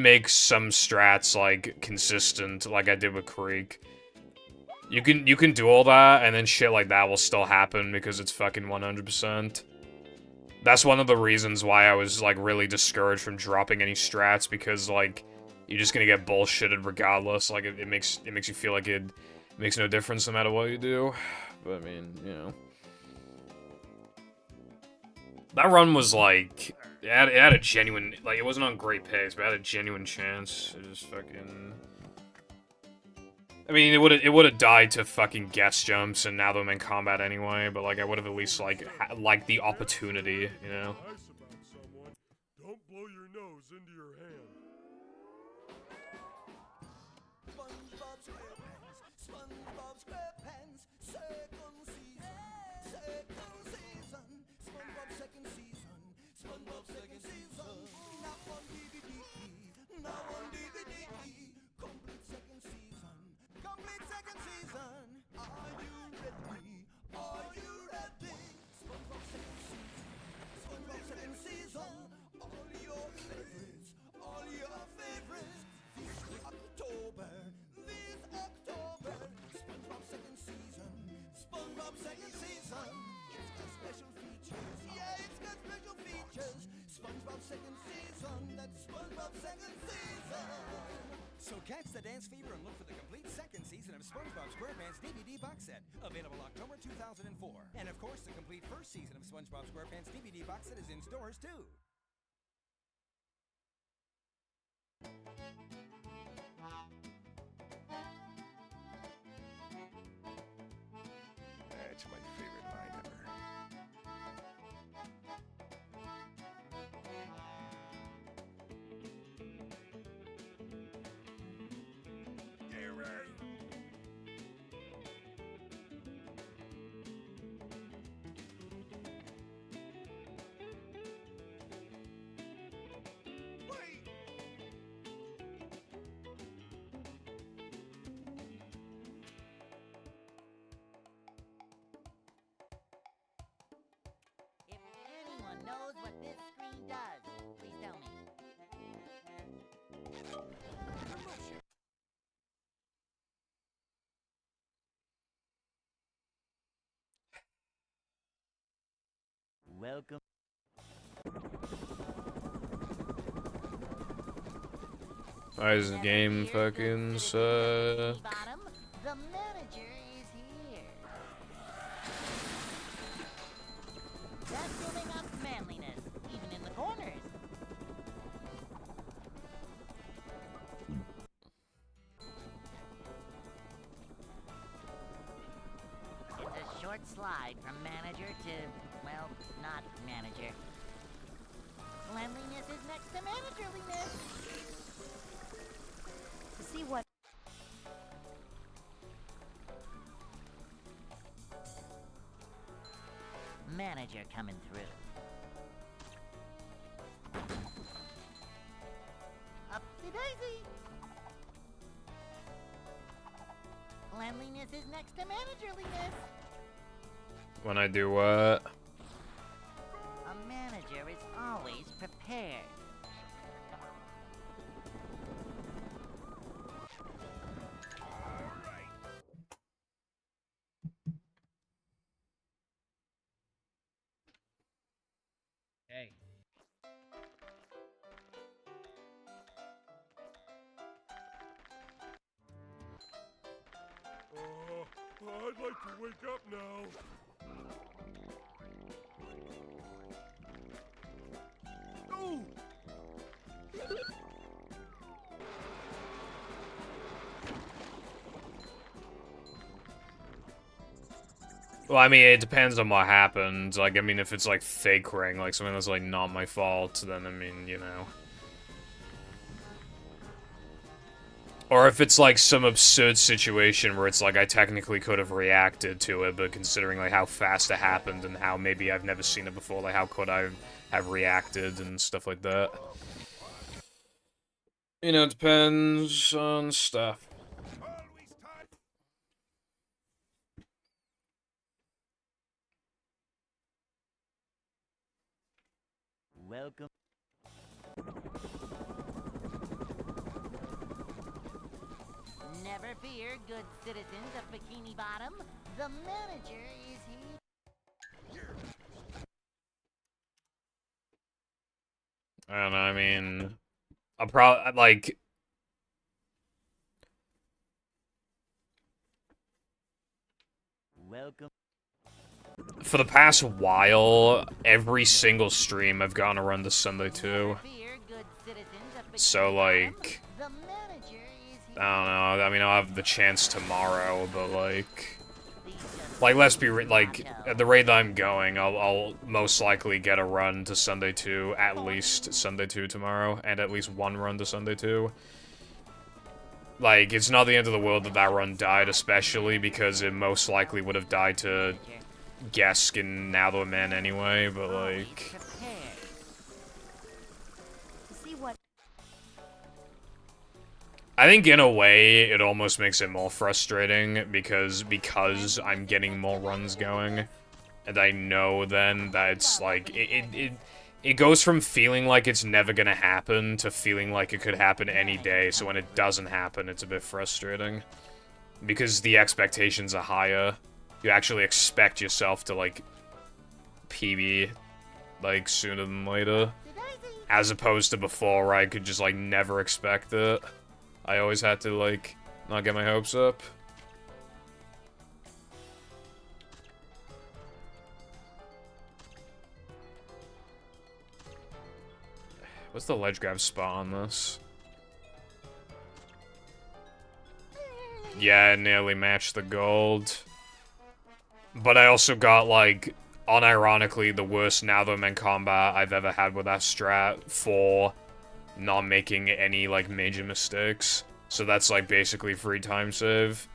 Speaker 1: make some strats, like, consistent, like I did with Creek. You can do all that, and then shit like that will still happen because it's fucking 100%. That's one of the reasons why I was, like, really discouraged from dropping any strats, because, like, you're just gonna get bullshitted regardless. Like, it makes you feel like it makes no difference no matter what you do. But, I mean, you know. That run was, like, it had a genuine, like, it wasn't on great pace, but it had a genuine chance. It just fucking... I mean, it would have died to fucking guest jumps, and now they're in combat anyway. But like, I would have at least like the opportunity, you know.
Speaker 3: Nice about someone. Don't blow your nose into your hand.
Speaker 7: SpongeBob SquarePants, SpongeBob SquarePants, second season, SpongeBob second season, SpongeBob second season, now on DVD, complete second season, complete second season. Are you ready? Are you ready? SpongeBob second season, SpongeBob second season, all your favorites, all your favorites. This October, SpongeBob second season, So catch the dance fever and look for the complete second season of SpongeBob SquarePants DVD box set, available October 2004. And of course, the complete first season of SpongeBob SquarePants DVD box set is in stores too.
Speaker 3: That's my favorite line ever. Yeah, right. Wait.
Speaker 2: If anyone knows what this screen does, please tell me.
Speaker 6: Welcome.
Speaker 1: Why does the game fucking suck?
Speaker 2: Bottom, the manager is here. That's building up manliness, even in the corners. It's a short slide from manager to, well, not manager. Cleanliness is next to managerliness. To see what manager coming through. Upsy daisy. Cleanliness is next to managerliness.
Speaker 1: When I do what?
Speaker 2: A manager is always prepared.
Speaker 4: Hey.
Speaker 3: I'd like to wake up now. No!
Speaker 1: Well, I mean, it depends on what happened. Like, I mean, if it's like fake ring, like something that's like not my fault, then I mean, you know. Or if it's like some absurd situation where it's like I technically could have reacted to it, but considering like how fast it happened and how maybe I've never seen it before, like how could I have reacted and stuff like that. You know, it depends on stuff.
Speaker 6: Welcome.
Speaker 2: Never fear, good citizens of Bikini Bottom. The manager is here.
Speaker 1: I don't know, I mean, I'll probably, like...
Speaker 6: Welcome.
Speaker 1: For the past while, every single stream I've gotten to run to Sunday too. So, like... I don't know, I mean, I'll have the chance tomorrow, but, like, let's be like, at the rate that I'm going, I'll most likely get a run to Sunday 2, at least Sunday 2 tomorrow, and at least one run to Sunday 2. Like, it's not the end of the world that that run died, especially because it most likely would have died to Gesk and Now the Man anyway, but, like... I think in a way, it almost makes it more frustrating, because I'm getting more runs going, and I know then that it's like, it goes from feeling like it's never gonna happen to feeling like it could happen any day, so when it doesn't happen, it's a bit frustrating. Because the expectations are higher. You actually expect yourself to, like, PB, like, sooner than later. As opposed to before, where I could just, like, never expect it. I always had to, like, not get my hopes up. What's the ledge grab spot on this? Yeah, it nearly matched the gold. But I also got, like, unironically, the worst Netherman combat I've ever had with that strat for not making any, like, major mistakes. So that's, like, basically free time save.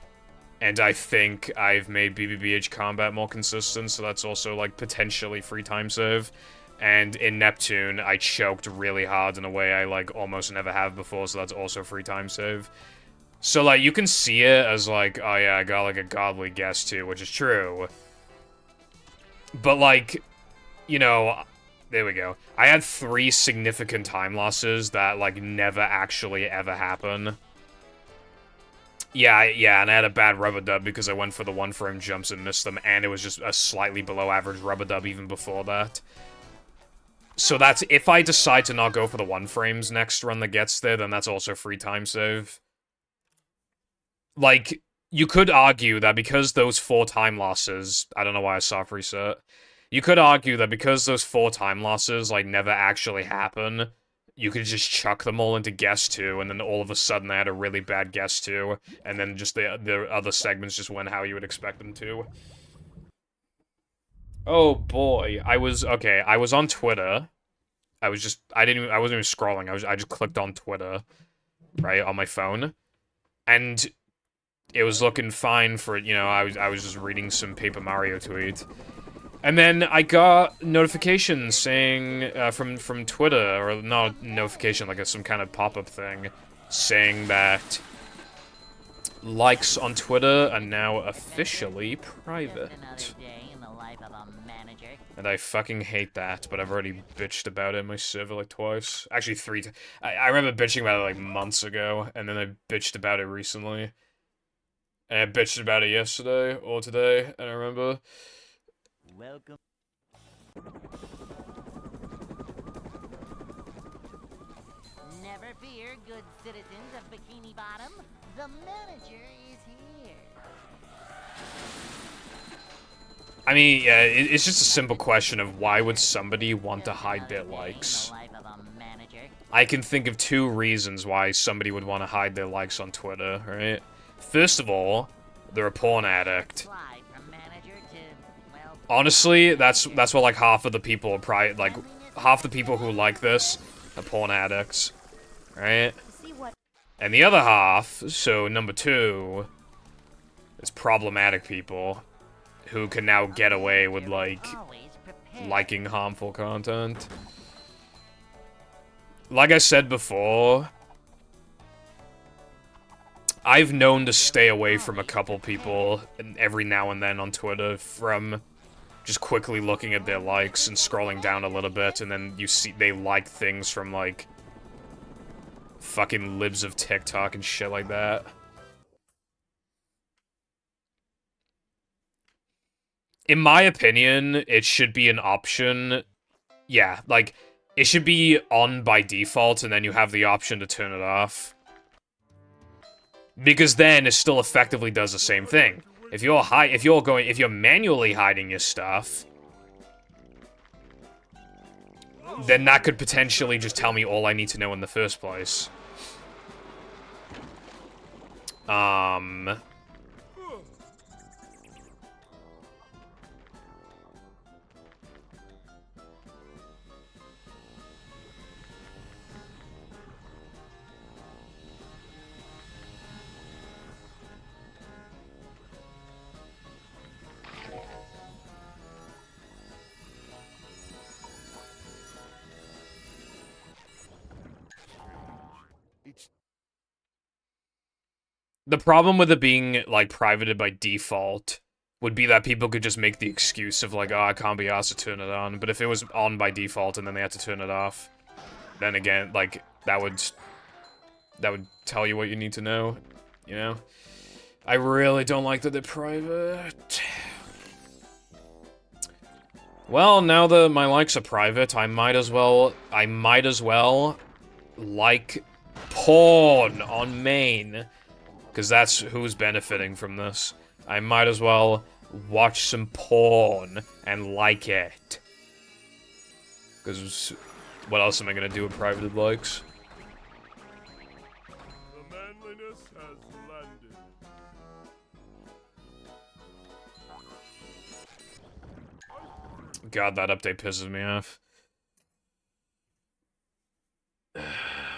Speaker 1: And I think I've made BBBH combat more consistent, so that's also, like, potentially free time save. And in Neptune, I choked really hard in a way I, like, almost never have before, so that's also free time save. So, like, you can see it as, like, oh yeah, I got, like, a godly guess too, which is true. But, like, you know, there we go. I had 3 significant time losses that, like, never actually ever happen. Yeah, and I had a bad rubber dub because I went for the 1-frame jumps and missed them, and it was just a slightly below average rubber dub even before that. So that's, if I decide to not go for the 1-frames next run that gets there, then that's also free time save. Like, you could argue that because those 4 time losses, I don't know why I soft reset, you could argue that because those 4 time losses, like, never actually happen, you could just chuck them all into guess 2, and then all of a sudden they had a really bad guess 2, and then just the other segments just went how you would expect them to. Oh boy, I was on Twitter. I wasn't even scrolling, I just clicked on Twitter, right, on my phone, and it was looking fine for, you know, I was just reading some Paper Mario tweet. And then I got notifications saying, from Twitter, or not a notification, like some kind of pop-up thing, saying that likes on Twitter are now officially private.
Speaker 2: Just another day in the life of a manager.
Speaker 1: And I fucking hate that, but I've already bitched about it in my server like twice. Actually 3 times. I remember bitching about it like months ago, and then I bitched about it recently. And I bitched about it yesterday, or today, and I remember.
Speaker 6: Welcome.
Speaker 2: Never fear, good citizens of Bikini Bottom. The manager is here.
Speaker 1: I mean, yeah, it's just a simple question of why would somebody want to hide their likes? I can think of 2 reasons why somebody would want to hide their likes on Twitter, right? First of all, they're a porn addict. Honestly, that's what like half of the people are probably, like, half the people who like this are porn addicts, right? And the other half, so number 2, is problematic people who can now get away with, like, liking harmful content. Like I said before, I've known to stay away from a couple people every now and then on Twitter from just quickly looking at their likes and scrolling down a little bit, and then you see they like things from, like, fucking libs of TikTok and shit like that. In my opinion, it should be an option. Yeah, like, it should be on by default, and then you have the option to turn it off. Because then it still effectively does the same thing. If you're manually hiding your stuff, then that could potentially just tell me all I need to know in the first place. The problem with it being, like, privated by default would be that people could just make the excuse of, like, oh, I can't be asked to turn it on. But if it was on by default and then they had to turn it off, then again, like, that would tell you what you need to know, you know? I really don't like that they're private. Well, now that my likes are private, I might as well like porn on main. Because that's who's benefiting from this. I might as well watch some porn and like it. Because what else am I going to do with private likes?
Speaker 3: The manliness has landed.
Speaker 1: God, that update pisses me off.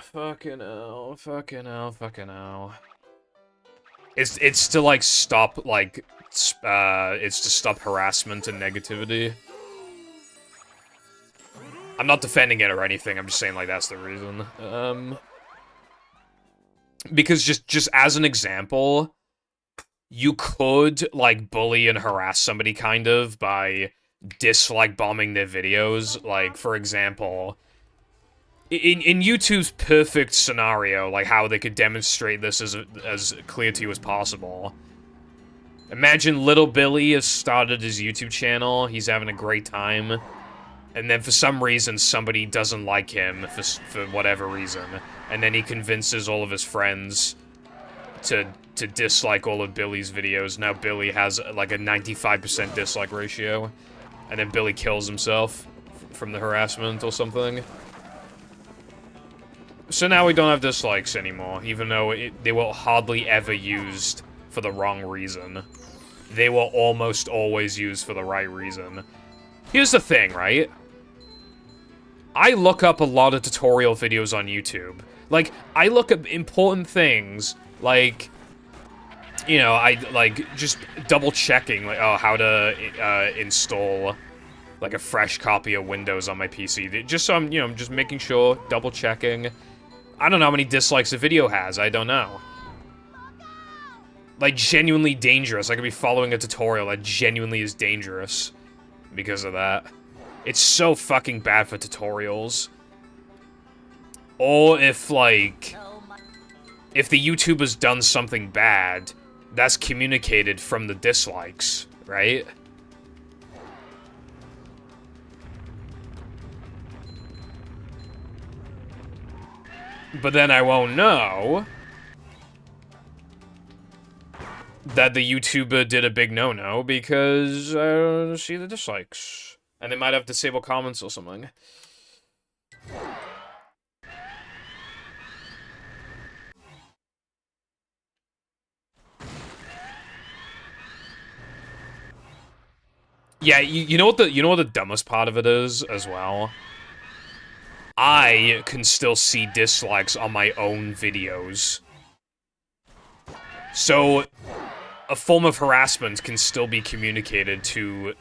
Speaker 1: Fucking hell, fucking hell, fucking hell. It's to, like, stop, like, it's to stop harassment and negativity. I'm not defending it or anything, I'm just saying, like, that's the reason. Because just as an example, you could, like, bully and harass somebody, kind of, by dislike bombing their videos. Like, for example, in YouTube's perfect scenario, like how they could demonstrate this as clear to you as possible. Imagine little Billy has started his YouTube channel, he's having a great time, and then for some reason somebody doesn't like him for whatever reason, and then he convinces all of his friends to dislike all of Billy's videos. Now Billy has like a 95% dislike ratio, and then Billy kills himself from the harassment or something. So now we don't have dislikes anymore, even though they were hardly ever used for the wrong reason. They were almost always used for the right reason. Here's the thing, right? I look up a lot of tutorial videos on YouTube. Like, I look up important things, like, you know, I, like, just double-checking, like, oh, how to install, like, a fresh copy of Windows on my PC. Just so I'm, you know, just making sure, double-checking. I don't know how many dislikes a video has, I don't know. Like, genuinely dangerous. I could be following a tutorial that genuinely is dangerous because of that. It's so fucking bad for tutorials. Or if, like, if the YouTuber's done something bad, that's communicated from the dislikes, right? But then I won't know that the YouTuber did a big no-no because I don't see the dislikes. And they might have disabled comments or something. Yeah, you know what the dumbest part of it is as well? I can still see dislikes on my own videos. So, a form of harassment can still be communicated to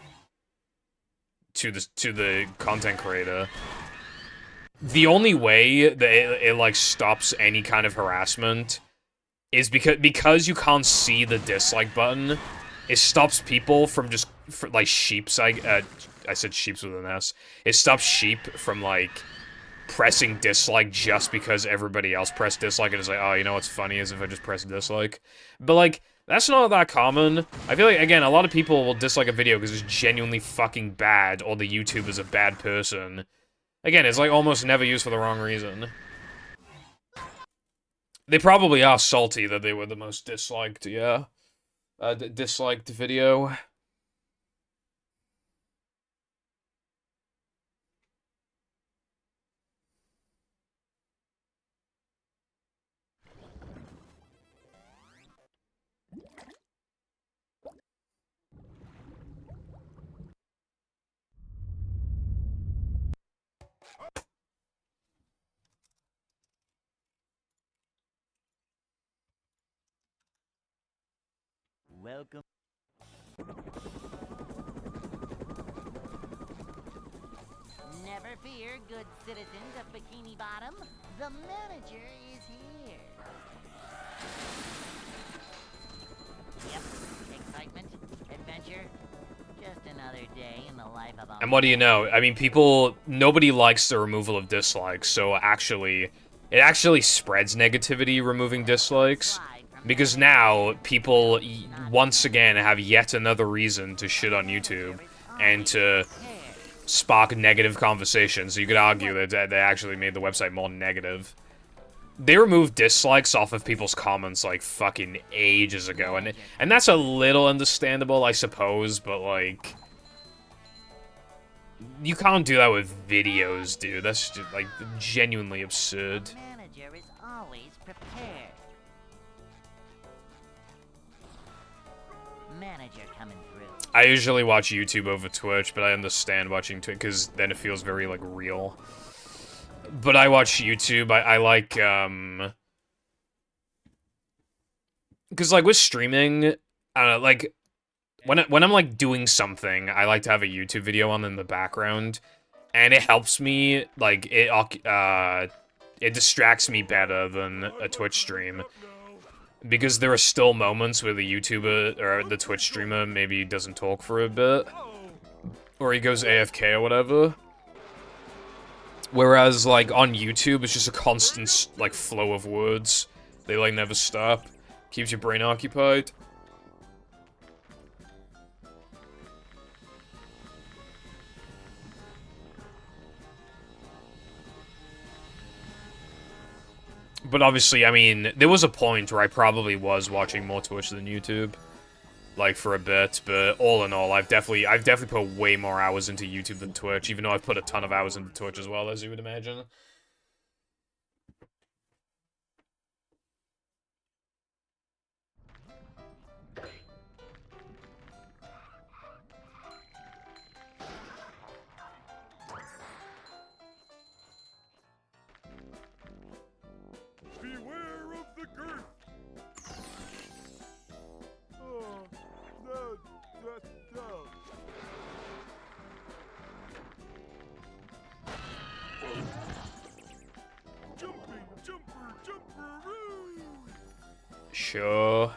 Speaker 1: the content creator. The only way that it like stops any kind of harassment is because you can't see the dislike button. It stops people from just like sheeps. I said sheeps with an S. It stops sheep from like pressing dislike just because everybody else pressed dislike, and it's like, oh, you know what's funny is if I just press dislike. But, like, that's not that common. I feel like, again, a lot of people will dislike a video because it's genuinely fucking bad, or the YouTuber's a bad person. Again, it's, like, almost never used for the wrong reason. They probably are salty that they were the most disliked, yeah. Disliked video.
Speaker 6: Welcome.
Speaker 2: Never fear, good citizens of Bikini Bottom. The manager is here. Yep, excitement, adventure. Just another day in the life of a...
Speaker 1: And what do you know? I mean, nobody likes the removal of dislikes, so actually, it actually spreads negativity removing dislikes. Because now, people, once again, have yet another reason to shit on YouTube, and to spark negative conversations. So you could argue that they actually made the website more negative. they removed dislikes off of people's comments, like, fucking ages ago, and that's a little understandable, I suppose, but, like... You can't do that with videos, dude. That's just, like, genuinely absurd.
Speaker 2: The manager is always prepared. Manager coming through.
Speaker 1: I usually watch YouTube over Twitch, but I understand watching Twitch, because then it feels very, like, real. But I watch YouTube, I like, because, like, with streaming, I don't know, like, when I'm, like, doing something, I like to have a YouTube video on in the background, and it helps me, like, it distracts me better than a Twitch stream. Because there are still moments where the YouTuber, or the Twitch streamer, maybe doesn't talk for a bit. Or he goes AFK or whatever. Whereas, like, on YouTube, it's just a constant, like, flow of words. They, like, never stop. Keeps your brain occupied. But obviously, I mean, there was a point where I probably was watching more Twitch than YouTube. Like, for a bit, but all in all, I've definitely put way more hours into YouTube than Twitch, even though I've put a ton of hours into Twitch as well, as you would imagine.
Speaker 3: Beware of the girth. Oh, that's dumb. Jumping, jumper,
Speaker 1: Sure.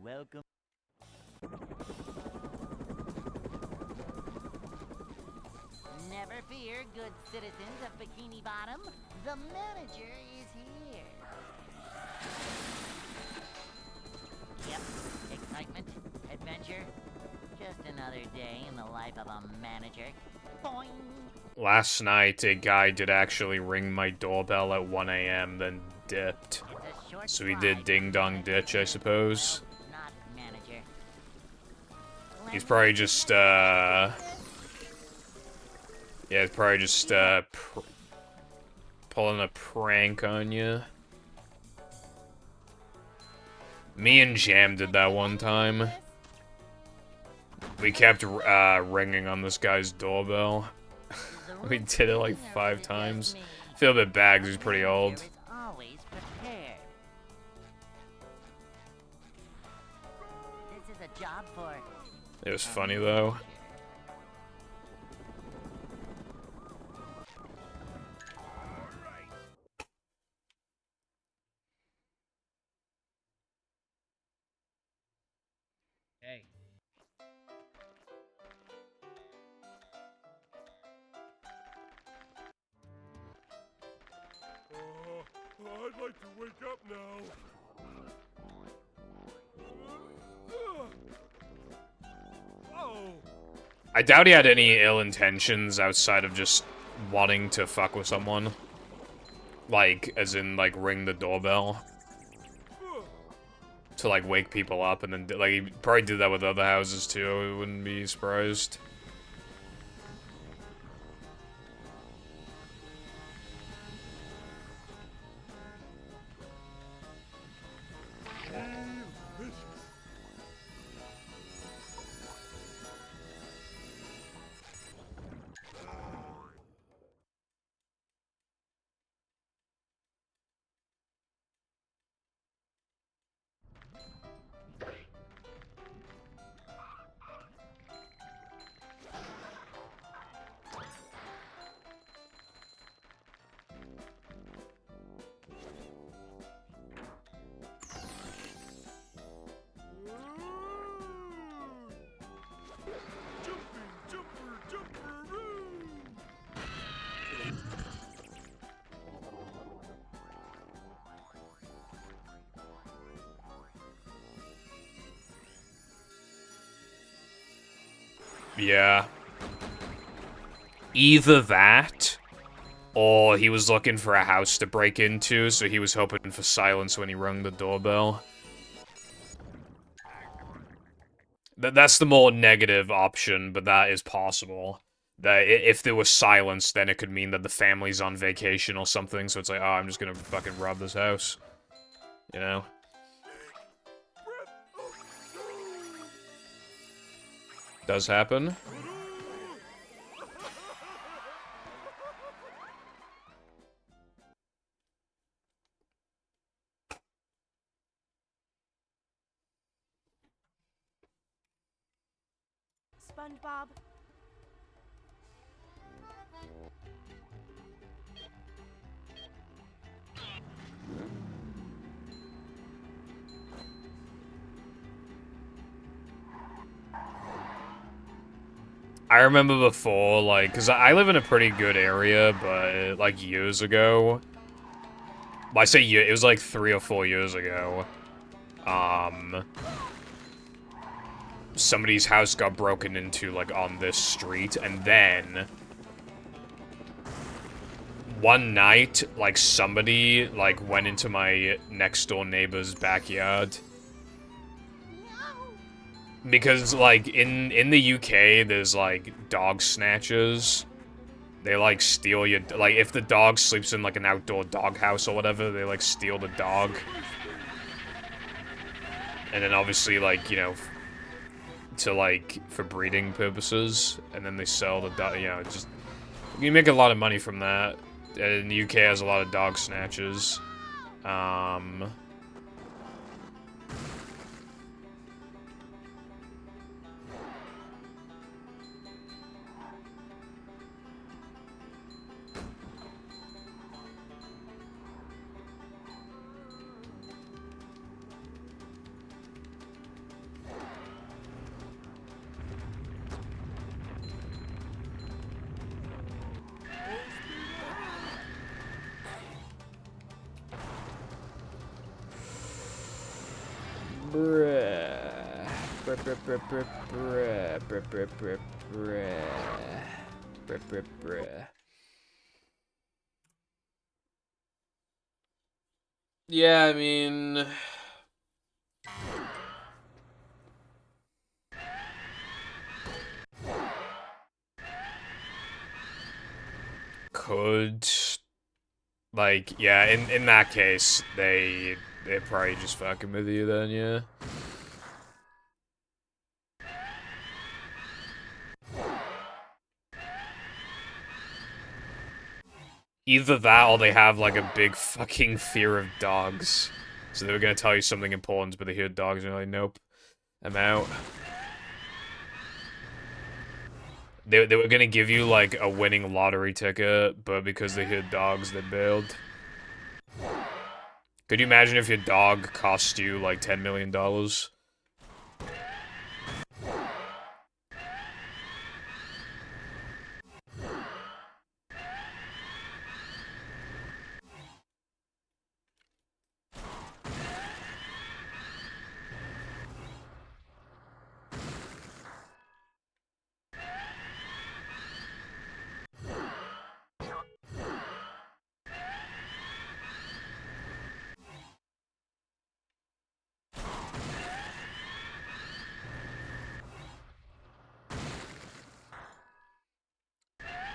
Speaker 6: Welcome.
Speaker 2: Never fear, good citizens of Bikini Bottom. The manager is here. Yep, excitement, adventure. Just another day in the life of a manager. Boing!
Speaker 1: Last night, a guy did actually ring my doorbell at 1 AM, then dipped.
Speaker 2: It's a short
Speaker 1: So he
Speaker 2: slide
Speaker 1: did
Speaker 2: from
Speaker 1: ding dong
Speaker 2: manager
Speaker 1: ditch, I
Speaker 2: to,
Speaker 1: suppose.
Speaker 2: well, not manager.
Speaker 1: He's probably just, yeah, he's probably just, pulling a prank on you. Me and Jam did that one time. We kept, ringing on this guy's doorbell. We did it like 5 times. Feel a bit bad 'cause he's pretty old.
Speaker 2: Is always prepared. This is a job for
Speaker 1: It was funny though.
Speaker 4: Hey.
Speaker 3: I'd like to wake up now. Oh.
Speaker 1: I doubt he had any ill intentions outside of just wanting to fuck with someone. Like, as in, like, ring the doorbell. To, like, wake people up, and then, like, he probably did that with other houses, too. I wouldn't be surprised. Yeah. Either that, or he was looking for a house to break into, so he was hoping for silence when he rung the doorbell. That's the more negative option, but that is possible. That if there was silence, then it could mean that the family's on vacation or something, so it's like, oh, I'm just gonna fucking rob this house. You know? Does happen.
Speaker 5: SpongeBob.
Speaker 1: I remember before, like, because I live in a pretty good area, but, like, years ago... Well, I say year, it was like 3 or 4 years ago. Somebody's house got broken into, like, on this street, and then... One night, like, somebody, like, went into my next-door neighbor's backyard. Because, like, in the UK, there's, like, dog snatchers. They, like, steal your... Like, if the dog sleeps in, like, an outdoor dog house or whatever, they, like, steal the dog. And then, obviously, like, you know, to, like, for breeding purposes. And then they sell the dog, you know, just... You make a lot of money from that. And the UK has a lot of dog snatchers. Yeah, I mean... Could... Like, yeah, in that case, they're probably just fucking with you then, yeah. Either that or they have, like, a big fucking fear of dogs. So they were gonna tell you something important, but they hear dogs and they're like, nope, I'm out. They were gonna give you, like, a winning lottery ticket, but because they hear dogs, they bailed. Could you imagine if your dog cost you, like, $10 million?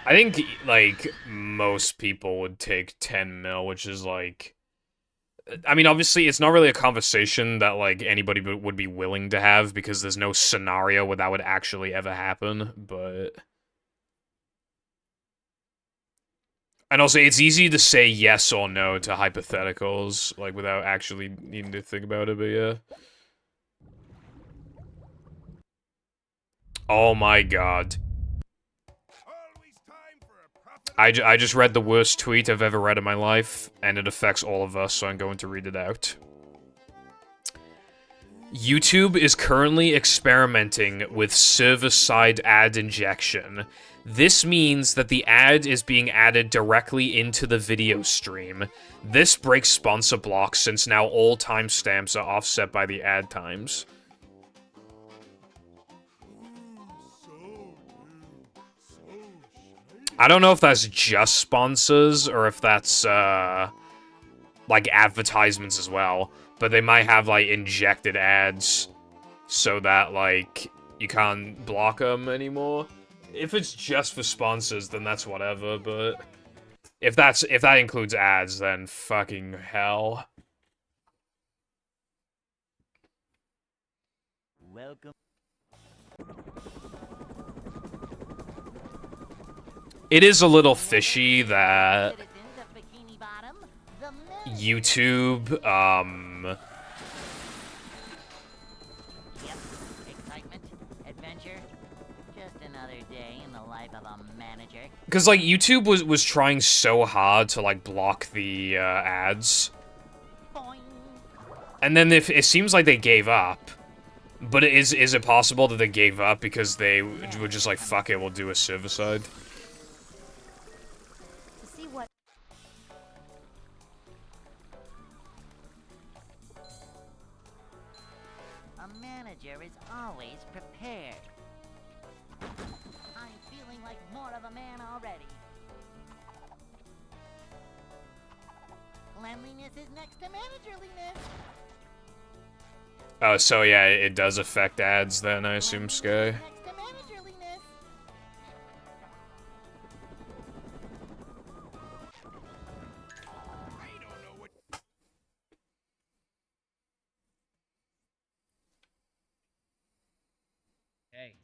Speaker 1: I think, like, most people would take 10 mil, which is, like... I mean, obviously, it's not really a conversation that, like, anybody would be willing to have, because there's no scenario where that would actually ever happen, but... And also, it's easy to say yes or no to hypotheticals, like, without actually needing to think about it, but yeah. Oh my god. I just read the worst tweet I've ever read in my life, and it affects all of us, so I'm going to read it out. YouTube is currently experimenting with server-side ad injection. This means that the ad is being added directly into the video stream. This breaks sponsor blocks since now all timestamps are offset by the ad times. I don't know if that's just sponsors or if that's, like, advertisements as well. But they might have, like, injected ads so that, like, you can't block them anymore. If it's just for sponsors, then that's whatever, but if that includes ads, then fucking hell.
Speaker 6: Welcome.
Speaker 1: It is a little fishy that
Speaker 2: Citizens of Bikini Bottom, the
Speaker 1: YouTube,
Speaker 2: Yep. Excitement, adventure, just another day in the life of a manager.
Speaker 1: because, like, YouTube was trying so hard to, like, block the, ads.
Speaker 2: Boing.
Speaker 1: And then it seems like they gave up. But is it possible that they gave up because they were just like, fuck it, we'll do a server side?
Speaker 5: To see what
Speaker 2: A manager is always prepared. I'm feeling like more of a man already. Cleanliness is next to managerliness.
Speaker 1: Oh, so yeah, it does affect ads then, I assume, Sky.
Speaker 2: Next to managerliness.
Speaker 4: Hey.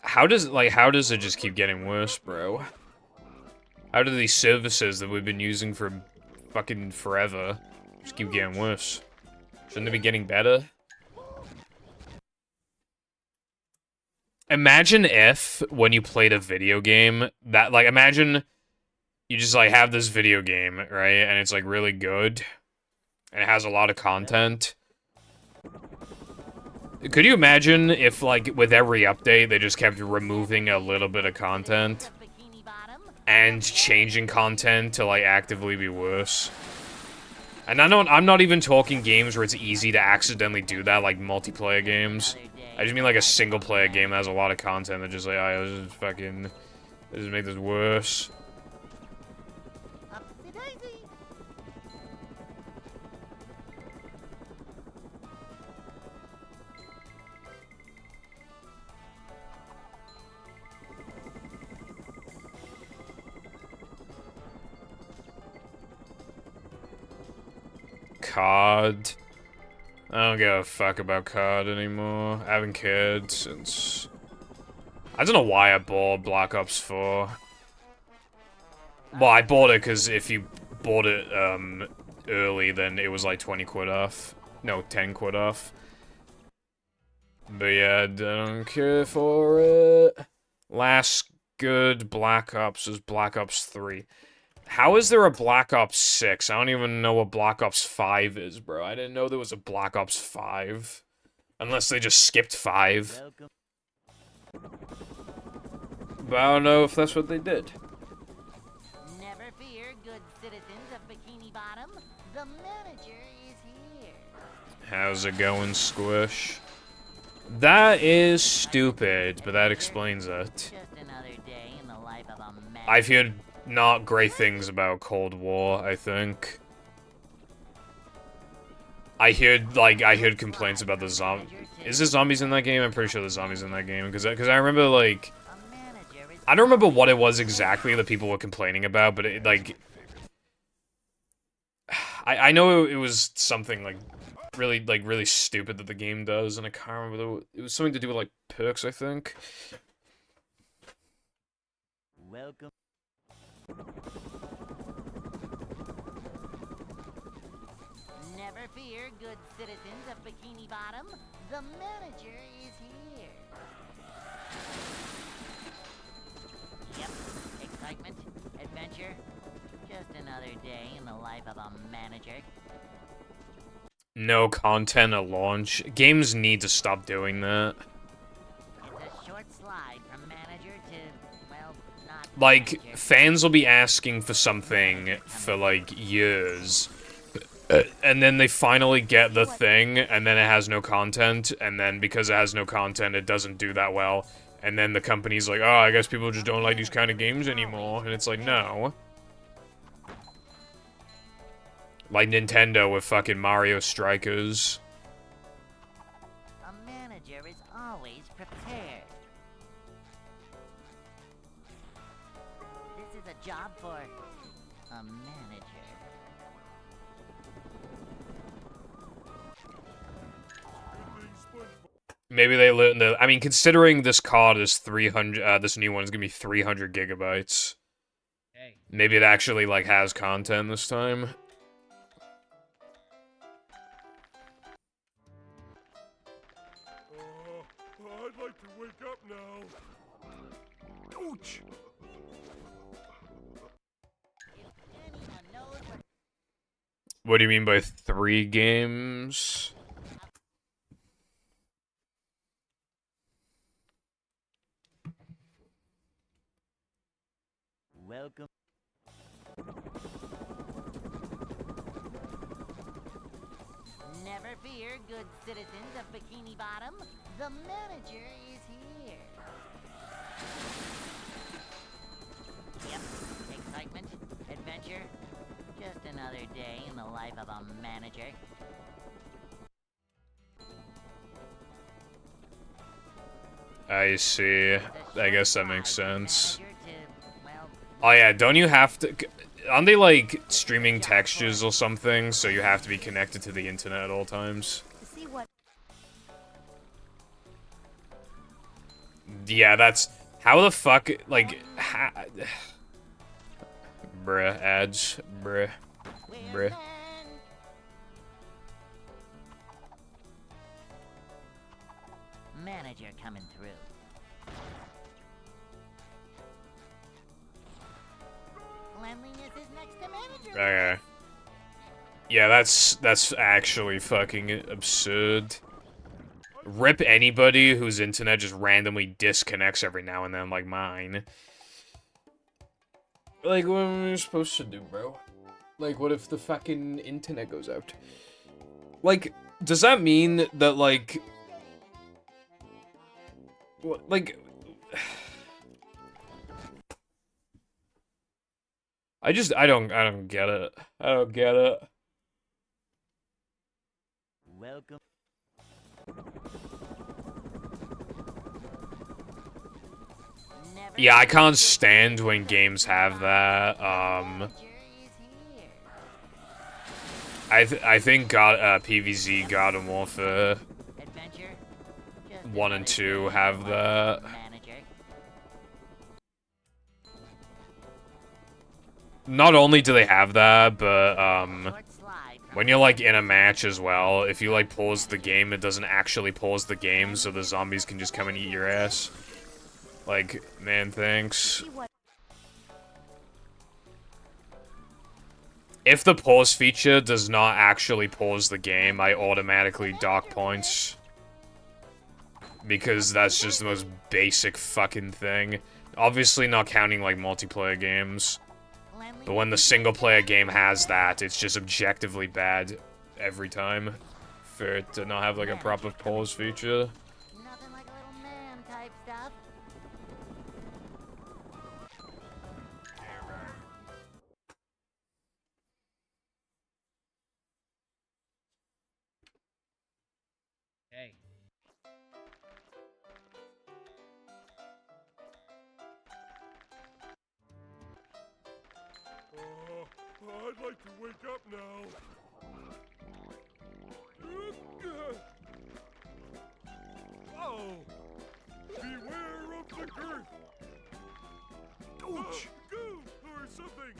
Speaker 1: How does it just keep getting worse, bro? How do these services that we've been using for fucking forever just keep getting worse? Shouldn't they be getting better? Imagine if, when you played a video game, that, like, imagine you just, like, have this video game, right, and it's, like, really good, and it has a lot of content. Could you imagine if, like, with every update, they just kept removing a little bit of content?
Speaker 2: Bikini Bottom.
Speaker 1: And changing content to, like, actively be worse. And I'm not even talking games where it's easy to accidentally do that, like multiplayer games. I just mean like a single-player game that has a lot of content that just like, oh, let's just fucking, let's just make this worse.
Speaker 2: Upsy daisy.
Speaker 1: COD. I don't give a fuck about COD anymore. I haven't cared since... I don't know why I bought Black Ops 4. Well, I bought it because if you bought it, early, then it was like 20 quid off. No, 10 quid off. But yeah, I don't care for it. Last good Black Ops was Black Ops 3. How is there a Black Ops 6? I don't even know what Black Ops 5 is, bro. I didn't know there was a Black Ops 5. Unless they just skipped 5.
Speaker 6: Welcome.
Speaker 1: But I don't know if that's what they did.
Speaker 2: Never fear, good citizens of Bikini Bottom. The manager is here.
Speaker 1: How's it going, Squish? That is stupid, but that explains it.
Speaker 2: Just another day in the life of a man.
Speaker 1: I've heard not great things about Cold War, I think. I heard complaints about the zombie. Is there zombies in that game? I'm pretty sure there's zombies in that game, because I remember, like...
Speaker 2: A manager is
Speaker 1: I don't remember what it was exactly that people were complaining about, but it, like... I know it was something, like, really stupid that the game does, and I can't remember. It was something to do with, like, perks, I think.
Speaker 6: Welcome.
Speaker 2: Never fear, good citizens of Bikini Bottom. The manager is here. Yep. Excitement, adventure, Adventure? Just another day in the life of a manager.
Speaker 1: No content at launch. Games need to stop doing that.
Speaker 2: It's a short slide from manager to, well, not
Speaker 1: Like,
Speaker 2: manager.
Speaker 1: fans will be asking for something for, like, years. And then they finally get the thing, and then it has no content, and then because it has no content, it doesn't do that well. And then the company's like, oh, I guess people just don't like these kind of games anymore. And it's like, no. Like Nintendo with fucking Mario Strikers.
Speaker 2: A manager is always prepared. This is a job for a manager.
Speaker 1: Maybe they learned that. I mean, considering this card is 300, this new one is gonna be 300 gigabytes.
Speaker 4: Hey.
Speaker 1: Maybe it actually, like, has content this time.
Speaker 3: I'd like to wake up now. Ouch!
Speaker 2: Anyone knows what
Speaker 1: What do you mean by 3 games?
Speaker 6: Welcome.
Speaker 2: Never fear, good citizens of Bikini Bottom. The manager is here. Yep, excitement, adventure. Just another day in the life of a manager.
Speaker 1: I see. I guess that makes sense.
Speaker 2: Manager to, well,
Speaker 1: Oh yeah, don't you have to... Aren't they, like, streaming textures or something, so you have to be connected to the internet at all times?
Speaker 5: See what?
Speaker 1: Yeah, that's... How the fuck... Like... Bruh, ads. Bruh.
Speaker 2: we're
Speaker 1: Bruh.
Speaker 2: men. Manager coming through. Cleanliness is next to manager.
Speaker 1: Okay. Yeah, that's actually fucking absurd. Rip anybody whose internet just randomly disconnects every now and then, like mine. Like, what am I supposed to do, bro? Like, what if the fucking internet goes out? Like, does that mean that, like... What, like... I don't get it. I don't get it.
Speaker 6: Welcome.
Speaker 2: Never
Speaker 1: Yeah, I
Speaker 2: fear,
Speaker 1: can't
Speaker 2: good
Speaker 1: stand
Speaker 2: citizens
Speaker 1: when
Speaker 2: of
Speaker 1: games
Speaker 2: Bikini
Speaker 1: have that.
Speaker 2: Bottom. Manager is here.
Speaker 1: I think PvZ God of Warfare
Speaker 2: Adventure. Just
Speaker 1: 1 and
Speaker 2: another
Speaker 1: 2
Speaker 2: day in
Speaker 1: have
Speaker 2: the life of a
Speaker 1: that.
Speaker 2: manager.
Speaker 1: Not only do they have that, but
Speaker 2: Short slide from
Speaker 1: when you're like in a match as well, if you like pause the game, it doesn't actually pause the game, so the zombies can just come and eat your ass. Like, man, thanks.
Speaker 5: See what?
Speaker 1: If the pause feature does not actually pause the game, I automatically dock points. Because that's just the most basic fucking thing. Obviously not counting like multiplayer games. But when the single player game has that, it's just objectively bad every time. For it to not have like a proper pause feature.
Speaker 2: Nothing like a little man type stuff.
Speaker 4: Hey.
Speaker 3: I'd like to wake up now. Oh! Beware of the girth! Ouch! Goo! Or something!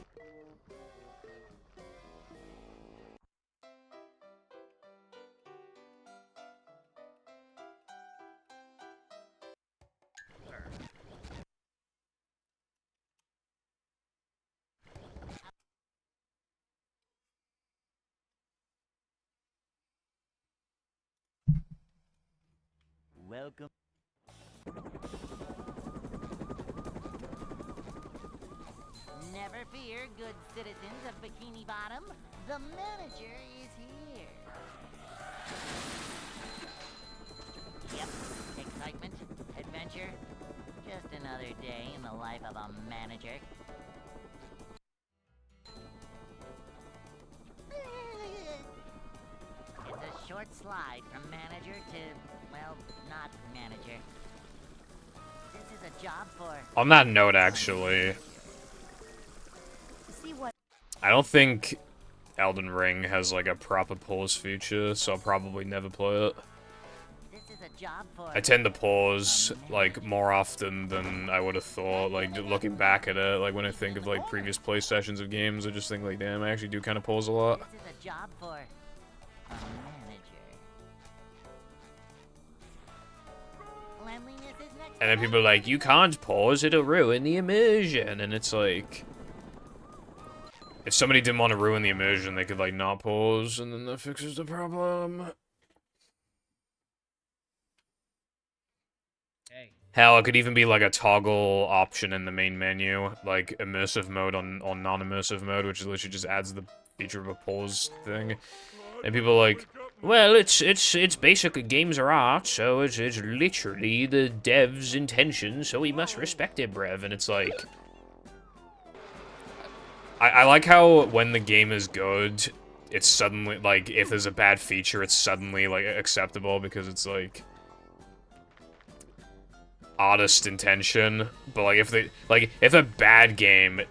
Speaker 6: Welcome.
Speaker 2: Never fear, good citizens of Bikini Bottom. The manager is here. Yep, excitement, adventure. Just another day in the life of a manager. It's a short slide from manager to, well, not manager. This is a job for...
Speaker 1: On that note, actually,
Speaker 5: See what?
Speaker 1: I don't think Elden Ring has like a proper pause feature, so I'll probably never play it.
Speaker 2: This is a job for...
Speaker 1: I tend to pause like more often than I would have thought. Like looking back at it, like when I think of like previous play sessions of games, I just think like, damn, I actually do kind of pause a lot.
Speaker 2: This is a job for a manager. Cleanliness is next.
Speaker 1: And then people are like, you can't pause, it'll ruin the immersion. And it's like, if somebody didn't want to ruin the immersion, they could like not pause, and then that fixes the problem.
Speaker 4: Hey.
Speaker 1: Hell, it could even be like a toggle option in the main menu, like immersive mode on non-immersive mode, which literally just adds the feature of a pause thing. And people are like, well, it's basically games are art, so it's literally the dev's intention, so we must respect it, brev. And it's like, I like how when the game is good, it's suddenly like if there's a bad feature, it's suddenly like acceptable because it's like artist intention. But like if a bad game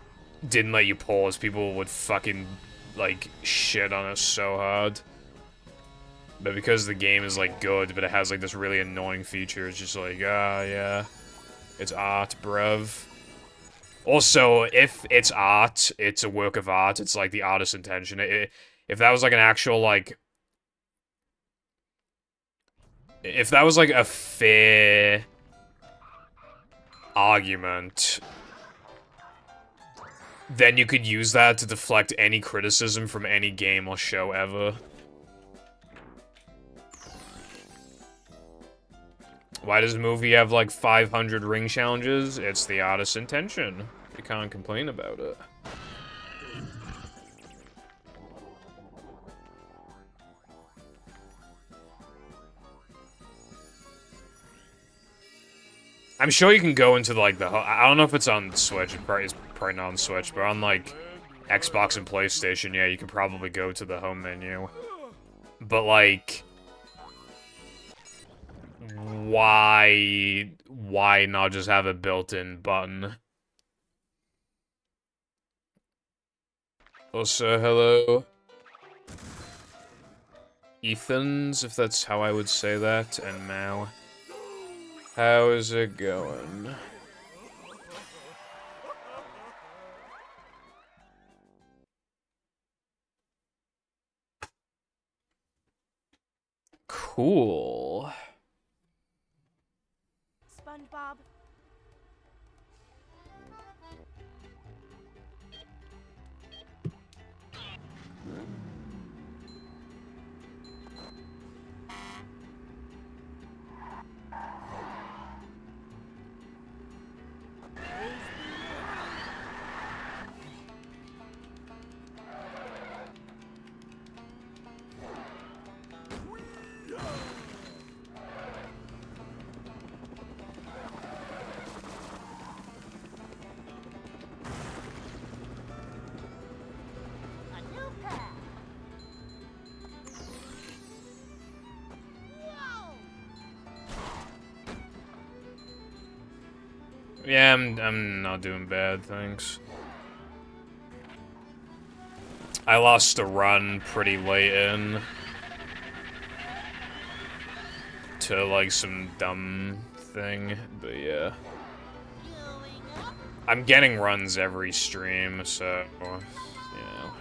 Speaker 1: didn't let you pause, people would fucking like shit on it so hard. But because the game is like good, but it has like this really annoying feature, it's just like, yeah, it's art, bruv. Also, if it's art, it's a work of art, it's like the artist's intention. If that was like an actual like, if that was like a fair argument, then you could use that to deflect any criticism from any game or show ever. Why does the movie have like 500 ring challenges? It's the artist's intention. You can't complain about it. I'm sure you can go into like the... I don't know if it's on Switch. It's probably not on Switch, but on like Xbox and PlayStation, yeah, you can probably go to the home menu. But like... Why not just have a built-in button? Also, hello. Ethans, if that's how I would say that, and Mao. How is it going? Cool.
Speaker 5: SpongeBob.
Speaker 2: A new path. Whoa!
Speaker 1: Yeah, I'm not doing bad, thanks. I lost a run pretty late in. To, like, some dumb thing, but yeah.
Speaker 2: Going up.
Speaker 1: I'm getting runs every stream, so, you know.
Speaker 2: Look out!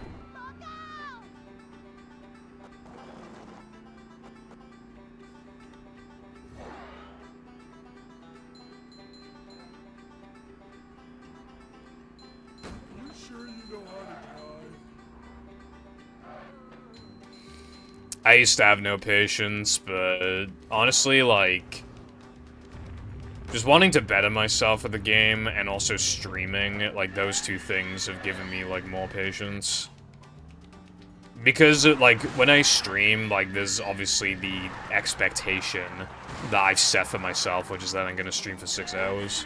Speaker 3: You sure you know how to drive?
Speaker 1: I used to have no patience, but honestly, like, Just wanting to better myself at the game and also streaming, like, those two things have given me, like, more patience. Because, like, when I stream, like, there's obviously the expectation that I've set for myself, which is that I'm gonna stream for 6 hours.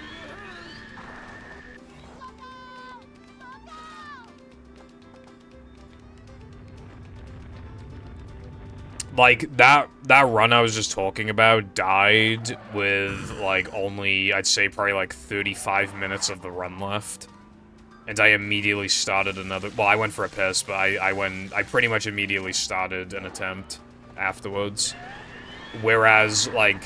Speaker 1: Like, that run I was just talking about died with, like, only, I'd say, probably, like, 35 minutes of the run left. And I immediately started another... Well, I went for a piss, but I pretty much immediately started an attempt afterwards. Whereas, like,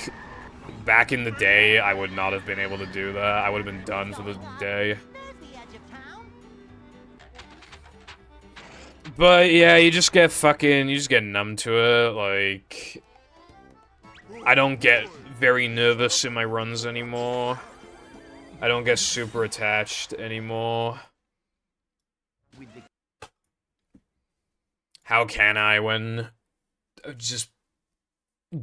Speaker 1: back in the day, I would not have been able to do that. I would have been done for the day.
Speaker 2: There's the edge of town.
Speaker 1: But, yeah, you just get numb to it, like... I don't get very nervous in my runs anymore. I don't get super attached anymore. How can I when I just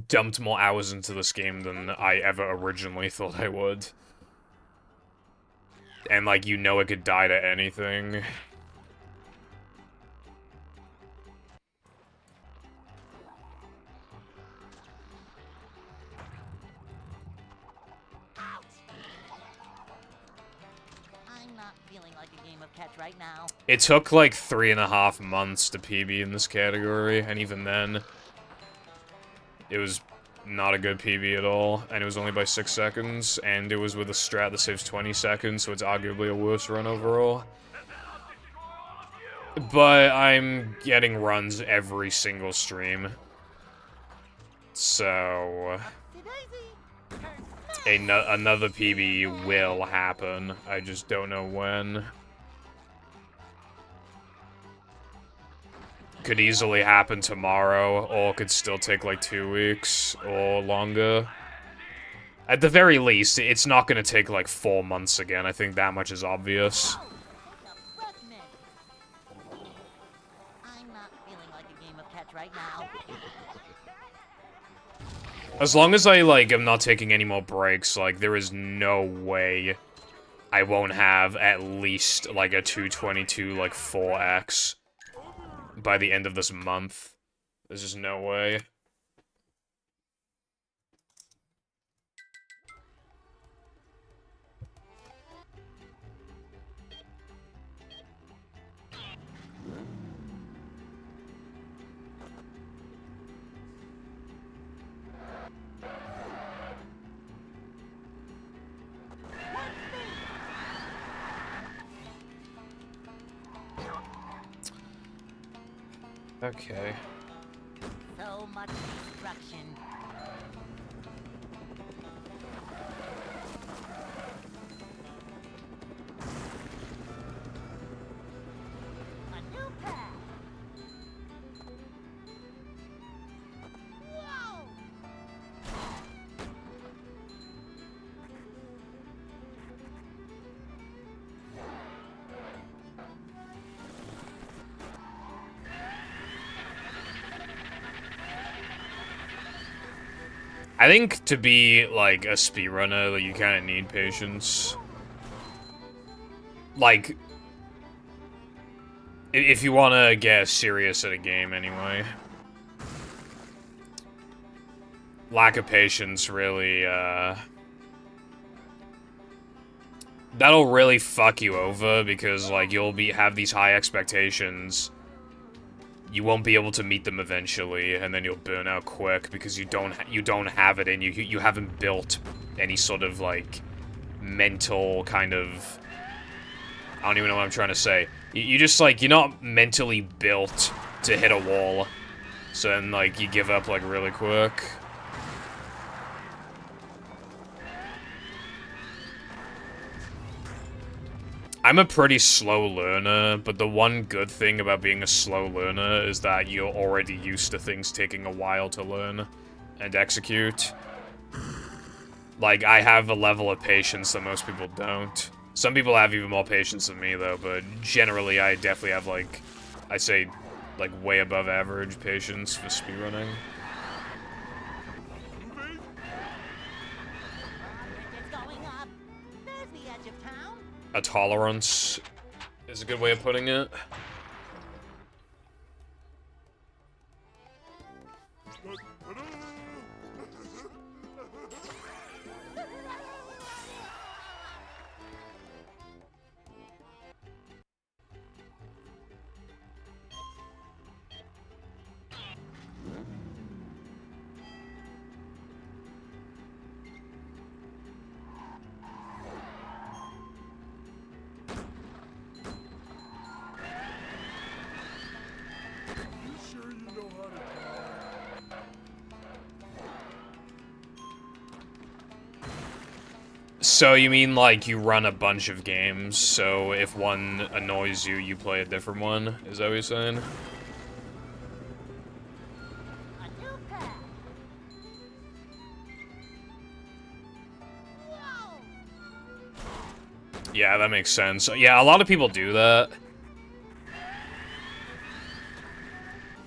Speaker 1: dumped more hours into this game than I ever originally thought I would? And, like, you know it could die to anything.
Speaker 2: I'm not feeling like a game of catch right now.
Speaker 1: It took, like, 3.5 months to PB in this category, and even then, it was not a good PB at all, and it was only by 6 seconds, and it was with a strat that saves 20 seconds, so it's arguably a worse run overall. But I'm getting runs every single stream. So... another PB will happen. I just don't know when. Could easily happen tomorrow, or could still take like 2 weeks, or longer. At the very least, it's not gonna take like 4 months again. I think that much is obvious.
Speaker 2: I'm not feeling like a game of catch right now.
Speaker 1: As long as I, like, am not taking any more breaks, like, there is no way I won't have at least, like, a 222, like, 4x by the end of this month. There's just no way. Okay.
Speaker 2: So much destruction. A new path. Whoa!
Speaker 1: I think to be, like, a speedrunner, like, you kind of need patience. Like, if you want to get serious at a game, anyway. Lack of patience really, that'll really fuck you over, because, like, you'll have these high expectations. You won't be able to meet them eventually, and then you'll burn out quick because you don't have it in you. You haven't built any sort of, like, mental kind of... I don't even know what I'm trying to say. You just, like, you're not mentally built to hit a wall. So then, like, you give up, like, really quick. I'm a pretty slow learner, but the one good thing about being a slow learner is that you're already used to things taking a while to learn and execute. Like, I have a level of patience that most people don't. Some people have even more patience than me, though, but generally I definitely have, like, I say, like, way above average patience for speedrunning.
Speaker 2: It's going edge of town.
Speaker 1: A tolerance is a good way of putting it.
Speaker 3: You sure you know how to drive?
Speaker 1: So you mean like you run a bunch of games, so if one annoys you, you play a different one? Is that what you're saying?
Speaker 2: A new pad. Whoa!
Speaker 1: Yeah, that makes sense. Yeah, a lot of people do that.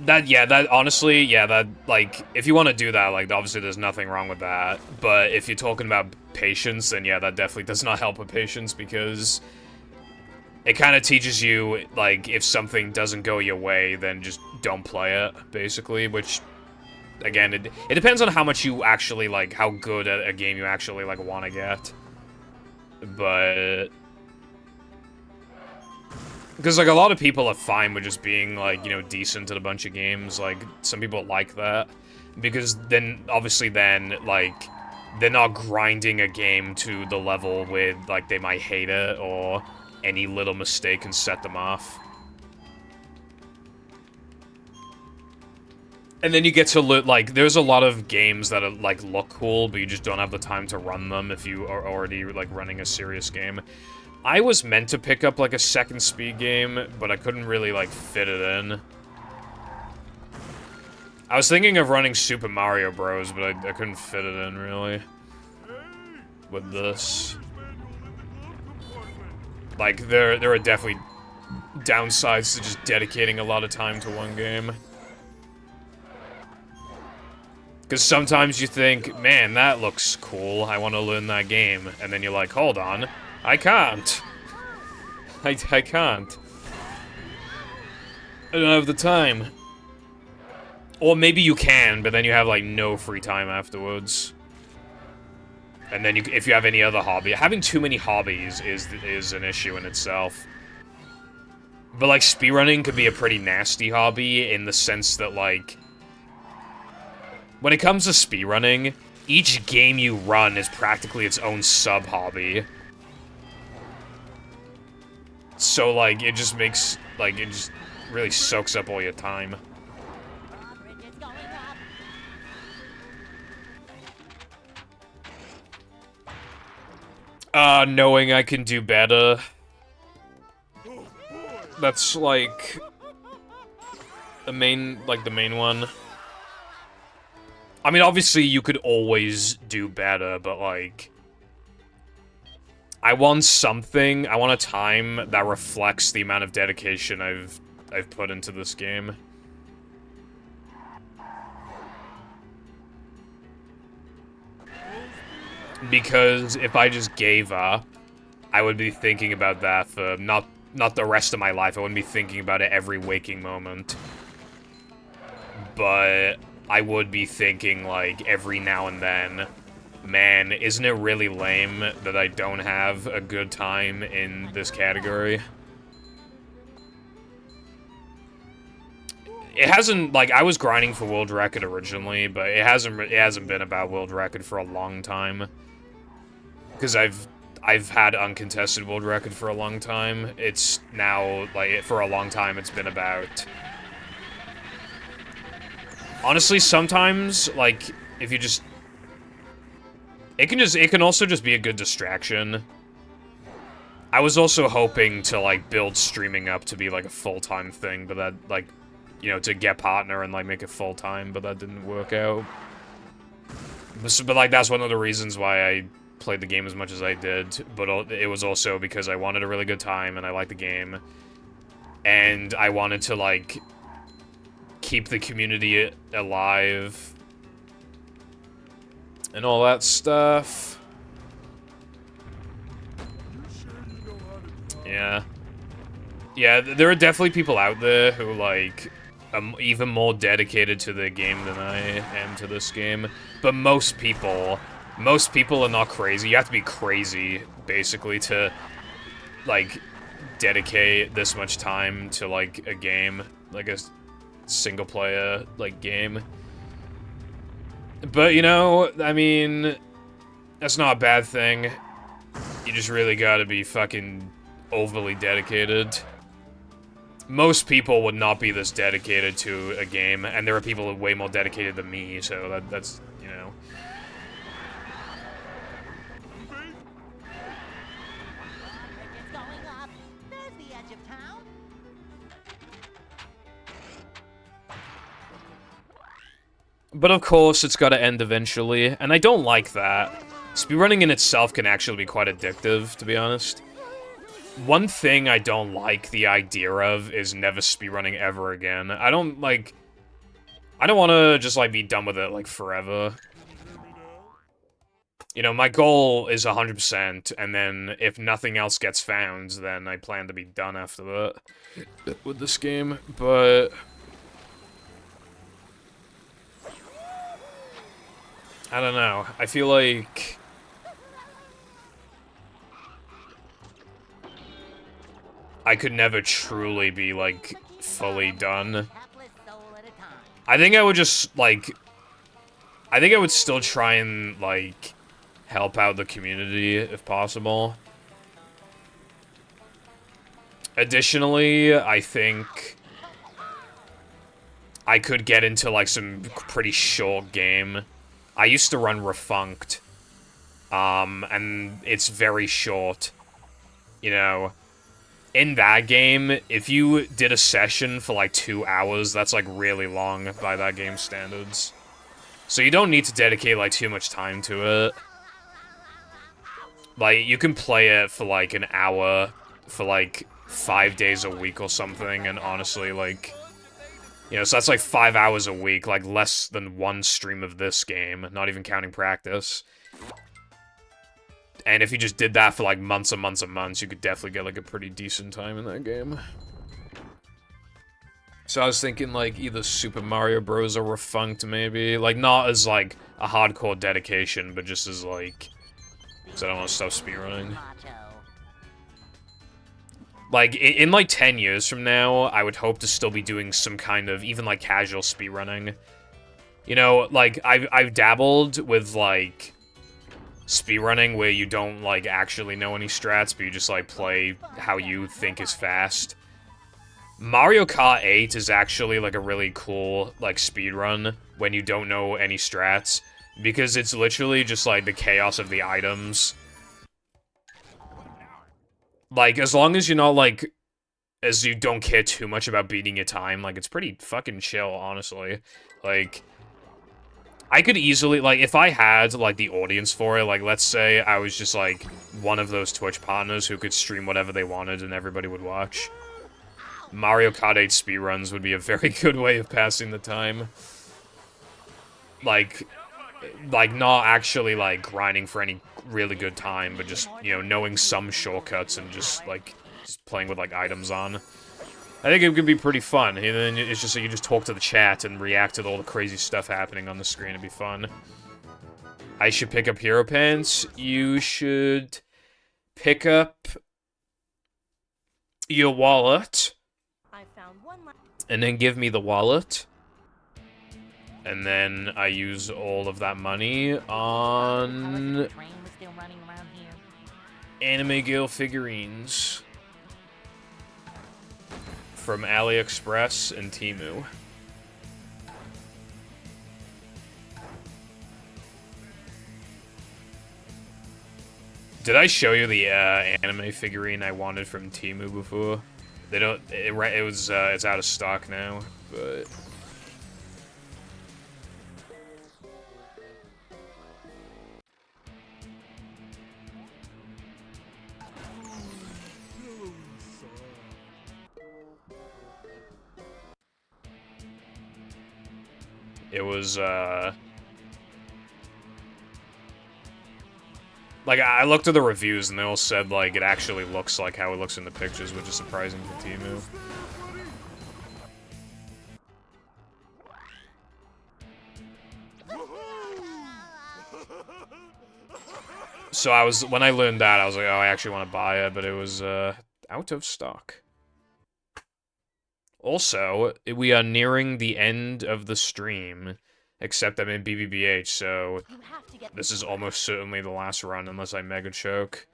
Speaker 1: That honestly, yeah, that, like, if you want to do that, like, obviously there's nothing wrong with that. But if you're talking about patience, then yeah, that definitely does not help with patience, because it kind of teaches you, like, if something doesn't go your way, then just don't play it, basically, which, again, it depends on how much you actually, like, how good at a game you actually, like, want to get. But... because, like, a lot of people are fine with just being, like, you know, decent at a bunch of games. Like, some people like that. Because then, obviously then, like, they're not grinding a game to the level with, like, they might hate it, or any little mistake can set them off. And then you get to look, like, there's a lot of games that, are, like, look cool, but you just don't have the time to run them if you are already, like, running a serious game. I was meant to pick up, like, a second speed game, but I couldn't really, like, fit it in. I was thinking of running Super Mario Bros, but I couldn't fit it in, really. With this. Like, there are definitely downsides to just dedicating a lot of time to one game. Because sometimes you think, man, that looks cool, I want to learn that game. And then you're like, hold on, I can't. I can't. I don't have the time. Or maybe you can, but then you have, like, no free time afterwards. And then if you have any other hobby. Having too many hobbies is an issue in itself. But, like, speedrunning could be a pretty nasty hobby in the sense that, like... when it comes to speedrunning, each game you run is practically its own sub-hobby. So, like, it just makes, like, it just really soaks up all your time.
Speaker 2: Drawbridge is going up.
Speaker 1: Knowing I can do better.
Speaker 3: Oh boy!
Speaker 1: That's, like, the main one. I mean, obviously, you could always do better, but, like... I want something, I want a time that reflects the amount of dedication I've put into this game. Because if I just gave up, I would be thinking about that for not the rest of my life. I wouldn't be thinking about it every waking moment. But I would be thinking, like, every now and then, man, isn't it really lame that I don't have a good time in this category? It hasn't, like, I was grinding for world record originally, but it hasn't been about world record for a long time. Because I've had uncontested world record for a long time. It's now, like, for a long time it's been about... honestly, sometimes, like, if you just... It can also just be a good distraction. I was also hoping to, like, build streaming up to be, like, a full-time thing, but that, like, you know, to get partner and, like, make it full-time, but that didn't work out. But, like, that's one of the reasons why I played the game as much as I did, but it was also because I wanted a really good time, and I liked the game. And I wanted to, like, keep the community alive. And all that stuff. Yeah. Yeah, there are definitely people out there who, like, are even more dedicated to the game than I am to this game. But most people are not crazy. You have to be crazy, basically, to, like, dedicate this much time to, like, a game. Like, a single-player, like, game. But, you know, I mean, that's not a bad thing. You just really gotta be fucking overly dedicated. Most people would not be this dedicated to a game, and there are people way more dedicated than me, so that's, you know.
Speaker 2: It's going up. There's the edge of town.
Speaker 1: But of course, it's gotta end eventually, and I don't like that. Speedrunning in itself can actually be quite addictive, to be honest. One thing I don't like the idea of is never speedrunning ever again. I don't want to just, like, be done with it, like, forever. You know, my goal is 100%, and then if nothing else gets found, then I plan to be done after that with this game, but... I don't know. I feel like... I could never truly be, like, fully done.
Speaker 2: Hapless soul at a time.
Speaker 1: I think I would just, like... I think I would still try and, like, help out the community, if possible. Additionally, I think... I could get into, like, some pretty short game. I used to run Refunked. And it's very short. You know... In that game, if you did a session for, like, 2 hours, that's, like, really long by that game's standards. So you don't need to dedicate, like, too much time to it. Like, you can play it for, like, an hour for, like, 5 days a week or something, and honestly, like... You know, so that's, like, 5 hours a week, like, less than one stream of this game, not even counting practice. And if you just did that for, like, months and months and months, you could definitely get, like, a pretty decent time in that game. So I was thinking, like, either Super Mario Bros. Or Refunked, maybe. Like, not as, like, a hardcore dedication, but just as, like... Because I don't want to stop speedrunning.
Speaker 2: Macho.
Speaker 1: Like, in, like, 10 years from now, I would hope to still be doing some kind of, even, like, casual speedrunning. You know, like, I've dabbled with, like... speedrunning where you don't, like, actually know any strats, but you just, like, play how you think is fast. Mario Kart 8 is actually, like, a really cool, like, speedrun when you don't know any strats, because it's literally just, like, the chaos of the items. Like, as long as you're not, like, as you don't care too much about beating your time, like, it's pretty fucking chill, honestly. Like... I could easily, like, if I had, like, the audience for it, like, let's say I was just, like, one of those Twitch partners who could stream whatever they wanted and everybody would watch. Mario Kart 8 speedruns would be a very good way of passing the time. Like, not actually, like, grinding for any really good time, but just, you know, knowing some shortcuts and just, like, just playing with, like, items on. I think it could be pretty fun, and then it's just so you just talk to the chat and react to all the crazy stuff happening on the screen. It'd be fun. I should pick up hero pants. You should pick up your wallet,
Speaker 5: I found one
Speaker 1: and then give me the wallet. And then I use all of that money on
Speaker 2: The train was still running around here.
Speaker 1: Anime Girl figurines from AliExpress and Temu. Did I show you the anime figurine I wanted from Temu before? They don't. It's out of stock now, but. It was, Like, I looked at the reviews and they all said, like, it actually looks like how it looks in the pictures, which is surprising for Temu. So when I learned that, I was like, oh, I actually want to buy it, but it was, out of stock. Also, we are nearing the end of the stream, except I'm in BBBH, so this is almost certainly the last run unless I mega choke.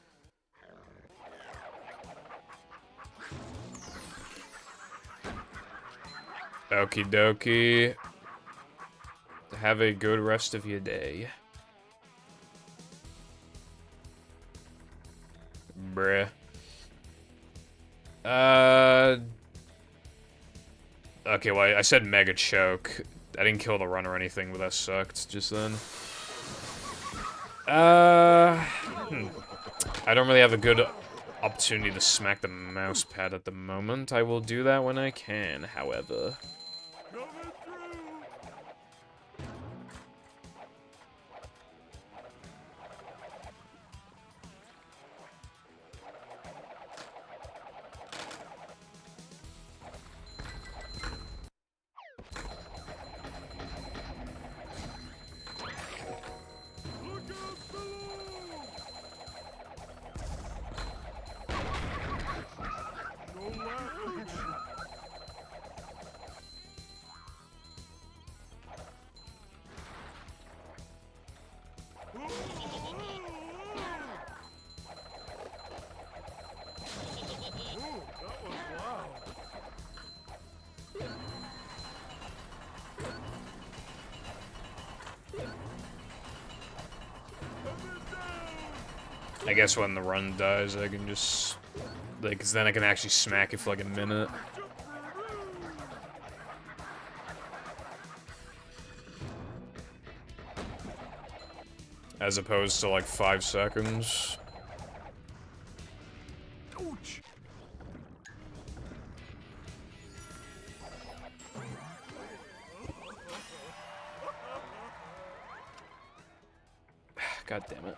Speaker 1: Okie dokie. Have a good rest of your day. Bruh. Okay, well, I said mega choke. I didn't kill the run or anything, but that sucked just then. I don't really have a good opportunity to smack the mouse pad at the moment. I will do that when I can, however. I guess when the run dies, I can just... like, 'cause then I can actually smack it for like a minute. As opposed to like 5 seconds. God damn it.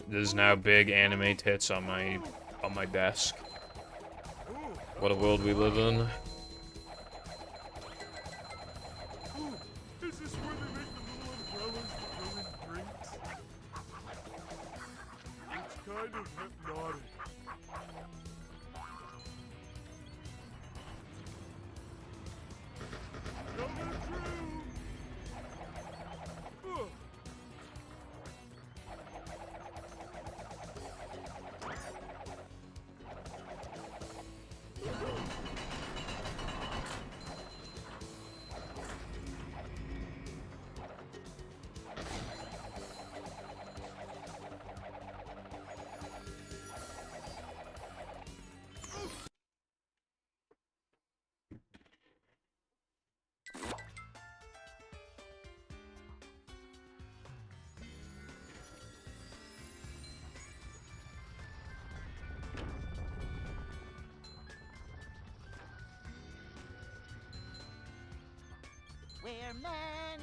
Speaker 1: There's now big anime tits on my desk. What a world we live in.
Speaker 3: Is this where they make the little umbrellas that go in drinks? It's kind of hypnotic. Coming through!
Speaker 2: We're men.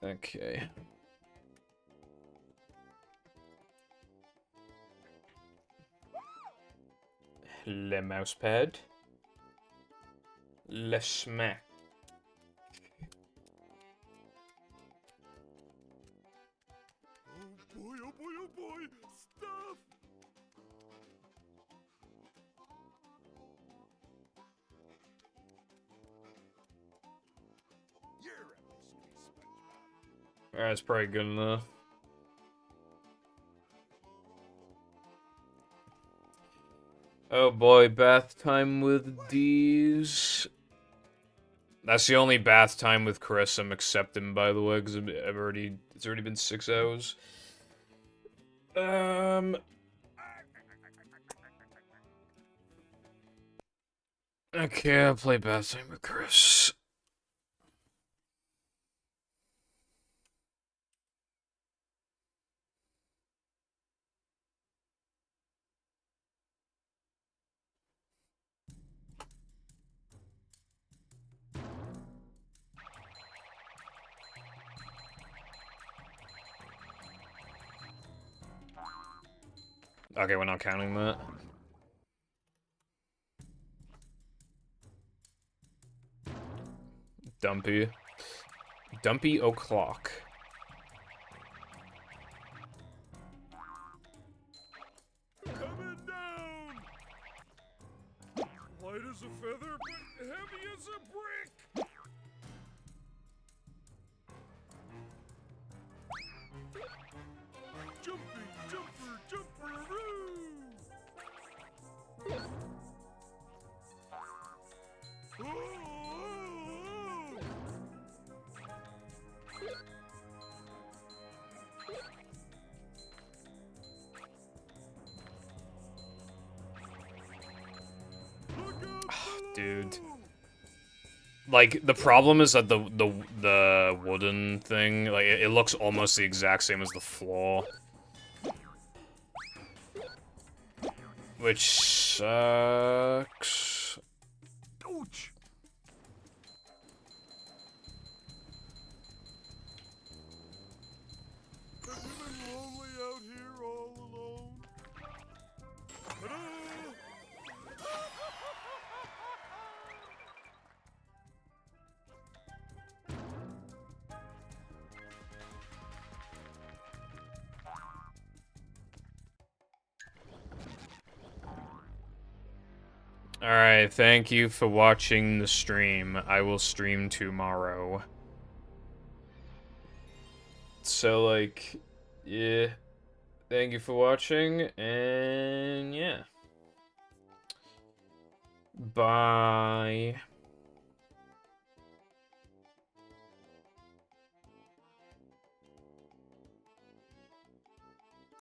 Speaker 1: Okay. Le mousepad. Le smack.
Speaker 3: Oh boy, stuff! You're a mystery, SpongeBob.
Speaker 1: That's probably good enough. Oh boy, bath time with D's. That's the only bath time with Chris I'm accepting, by the way, because it's already been 6 hours. Okay, I'll play bath time with Chris. Okay, we're not counting that. Dumpy. Dumpy o'clock.
Speaker 3: Coming down! Light as a feather, but heavy as a brick! Jumpy, jumper, jumperoo! Oh! Look out
Speaker 1: Dude.
Speaker 3: below!
Speaker 1: Like, the problem is that the wooden thing, like, it looks almost the exact same as the floor. Which sucks.
Speaker 3: Ouch! Have you been lonely out here all alone? Ta-da!
Speaker 1: Alright, thank you for watching the stream. I will stream tomorrow. So, like, yeah. Thank you for watching, and yeah. Bye.